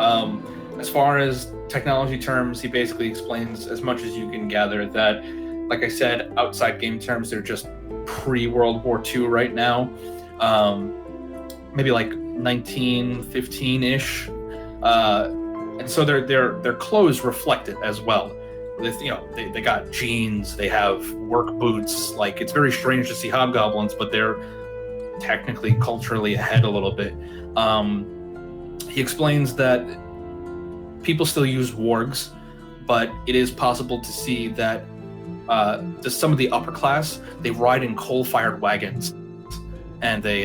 as far as technology terms, he basically explains as much as you can gather that, like I said, outside game terms, they're just pre-World War II right now. Maybe like 1915-ish. And so their clothes reflect it as well. They got jeans, they have work boots. Like, it's very strange to see hobgoblins, but they're technically culturally ahead a little bit. He explains that people still use wargs, but it is possible to see that some of the upper class, they ride in coal-fired wagons, and they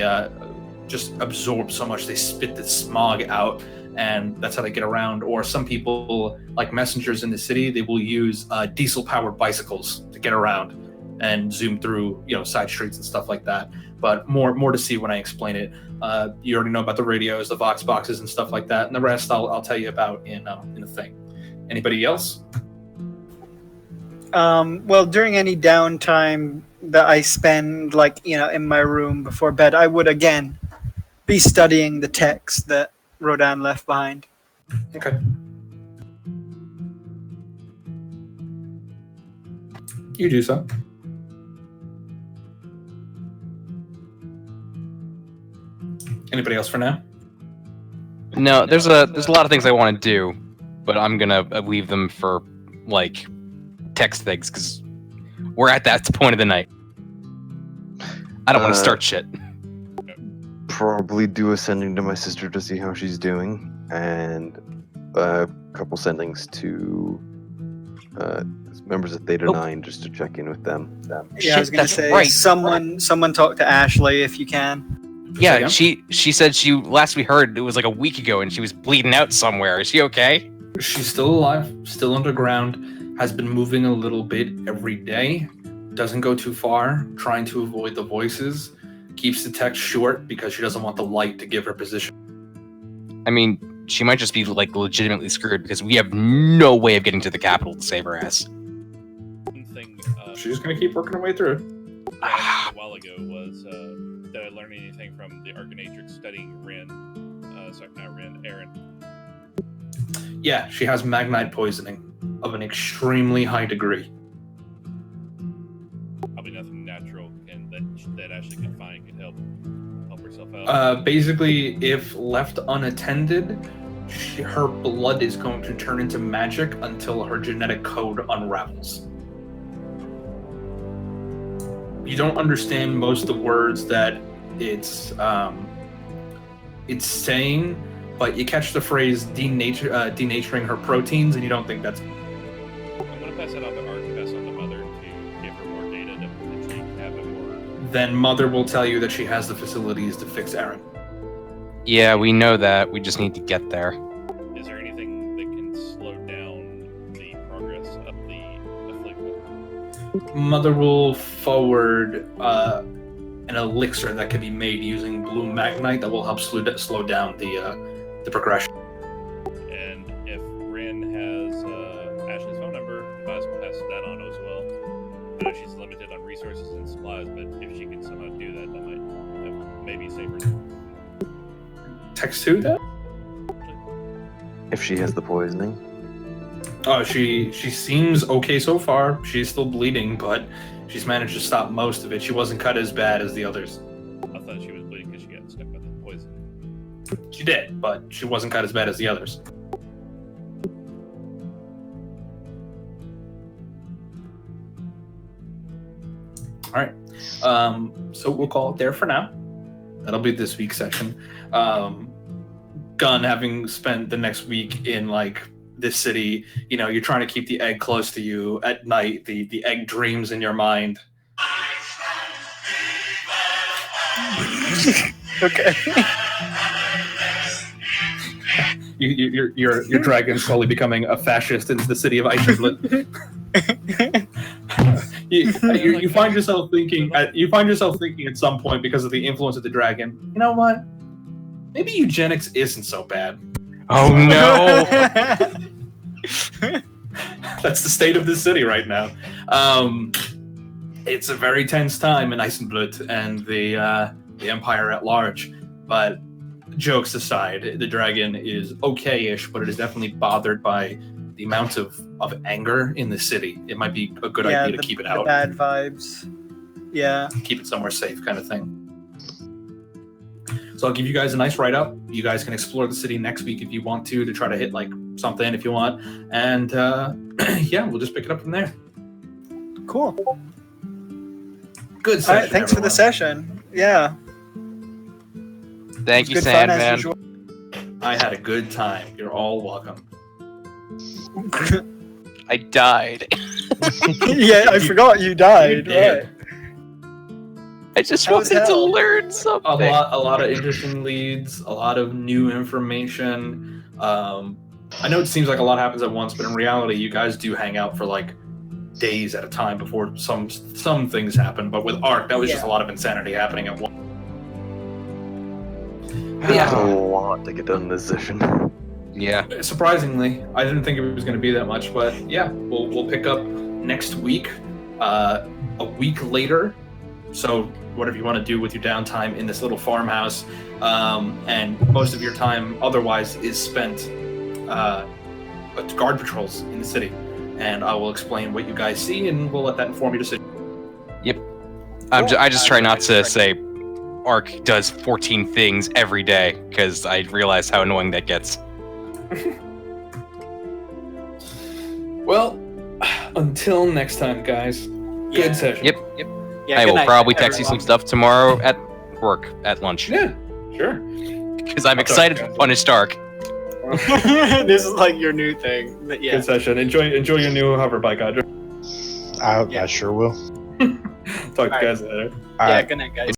just absorb so much. They spit the smog out, and that's how they get around. Or some people, like messengers in the city, they will use diesel-powered bicycles to get around and zoom through, side streets and stuff like that. But more to see when I explain it. You already know about the radios, the Vox boxes, and stuff like that, and the rest I'll tell you about in the thing. Anybody else? Well, during any downtime that I spend, in my room before bed, I would again be studying the text that Rodan left behind. Okay. You do so. Anybody else for now? No, there's a lot of things I want to do, but I'm gonna leave them for text things because we're at that point of the night. I don't want to start shit. Probably do a sending to my sister to see how she's doing, and a couple sendings to members of Theta 9 just to check in with them. Yeah, I was gonna say, right. Someone talk to Ashley if you can. Yeah, she said last we heard it was like a week ago, and she was bleeding out somewhere. Is she okay? She's still alive, still underground, has been moving a little bit every day, doesn't go too far, trying to avoid the voices, keeps the text short because she doesn't want the light to give her position. I mean, she might just be legitimately screwed because we have no way of getting to the capital to save her ass. One thing, she's just gonna keep working her way through. A while ago was did I learn anything from the Archanatrix studying Aaron? Yeah, she has magnite poisoning of an extremely high degree. Probably nothing natural, and that Ashley could find could help herself out. Basically, if left unattended, her blood is going to turn into magic until her genetic code unravels. You don't understand most of the words that it's saying, but you catch the phrase denaturing her proteins, and you don't think that's... I'm going to pass that on to Arch, pass on to Mother to give her more data to potentially have it more... Then Mother will tell you that she has the facilities to fix Aaron. Yeah, we know that. We just need to get there. Is there anything up the fleet. Mother will forward an elixir that can be made using blue magnite that will help slow down the progression. And if Rin has Ashley's phone number, advise will pass that on as well. I know she's limited on resources and supplies, but if she can somehow do that, that might maybe save her. Text who that? If she has the poisoning. Oh, she seems okay so far. She's still bleeding, but she's managed to stop most of it. She wasn't cut as bad as the others. I thought she was bleeding because she got stuck by the poison. She did, but she wasn't cut as bad as the others. All right. So we'll call it there for now. That'll be this week's session. Gunn, having spent the next week in like this city, you know, you're trying to keep the egg close to you at night. The egg dreams in your mind. Okay. Your dragon slowly becoming a fascist into the city of Eisenblut. You find yourself thinking. You find yourself thinking at some point because of the influence of the dragon. You know what? Maybe eugenics isn't so bad. Oh no! That's the state of the city right now. It's a very tense time in Eisenblut and the Empire at large. But jokes aside, the dragon is okay-ish, but it is definitely bothered by the amount of anger in the city. It might be a good idea to keep it out. The bad vibes. Yeah. Keep it somewhere safe, kind of thing. So I'll give you guys a nice write-up. You guys can explore the city next week if you want to try to hit like something if you want. And yeah, we'll just pick it up from there. Cool. Good session. All right, thanks for the session. Yeah. Thank you, Good fun as Sandman. usual. I had a good time. You're all welcome. I died. Yeah, I forgot you died. You did. Right. I just How was wanted to hell? learn something. A lot of interesting leads, a lot of new information. I know it seems like a lot happens at once, but in reality, you guys do hang out for like days at a time before some things happen. But with Ark, that was just a lot of insanity happening at once. That's a lot to get done in this session. Yeah. Surprisingly, I didn't think it was going to be that much, but yeah, we'll pick up next week, a week later. So whatever you want to do with your downtime in this little farmhouse, and most of your time otherwise is spent guard patrols in the city. And I will explain what you guys see, and we'll let that inform your decision. Yep. I just try not to say Ark does 14 things every day, because I realize how annoying that gets. Well, until next time, guys. Good session. Yep. Yeah, I good will night, probably text you some everyone. stuff tomorrow at work at lunch. Yeah, sure. Because I'm excited to punish Dark. This is like your new thing. But yeah. Good session. Enjoy your new hover bike, Audrey. I sure will. Talk to you guys later. Yeah, good night, guys.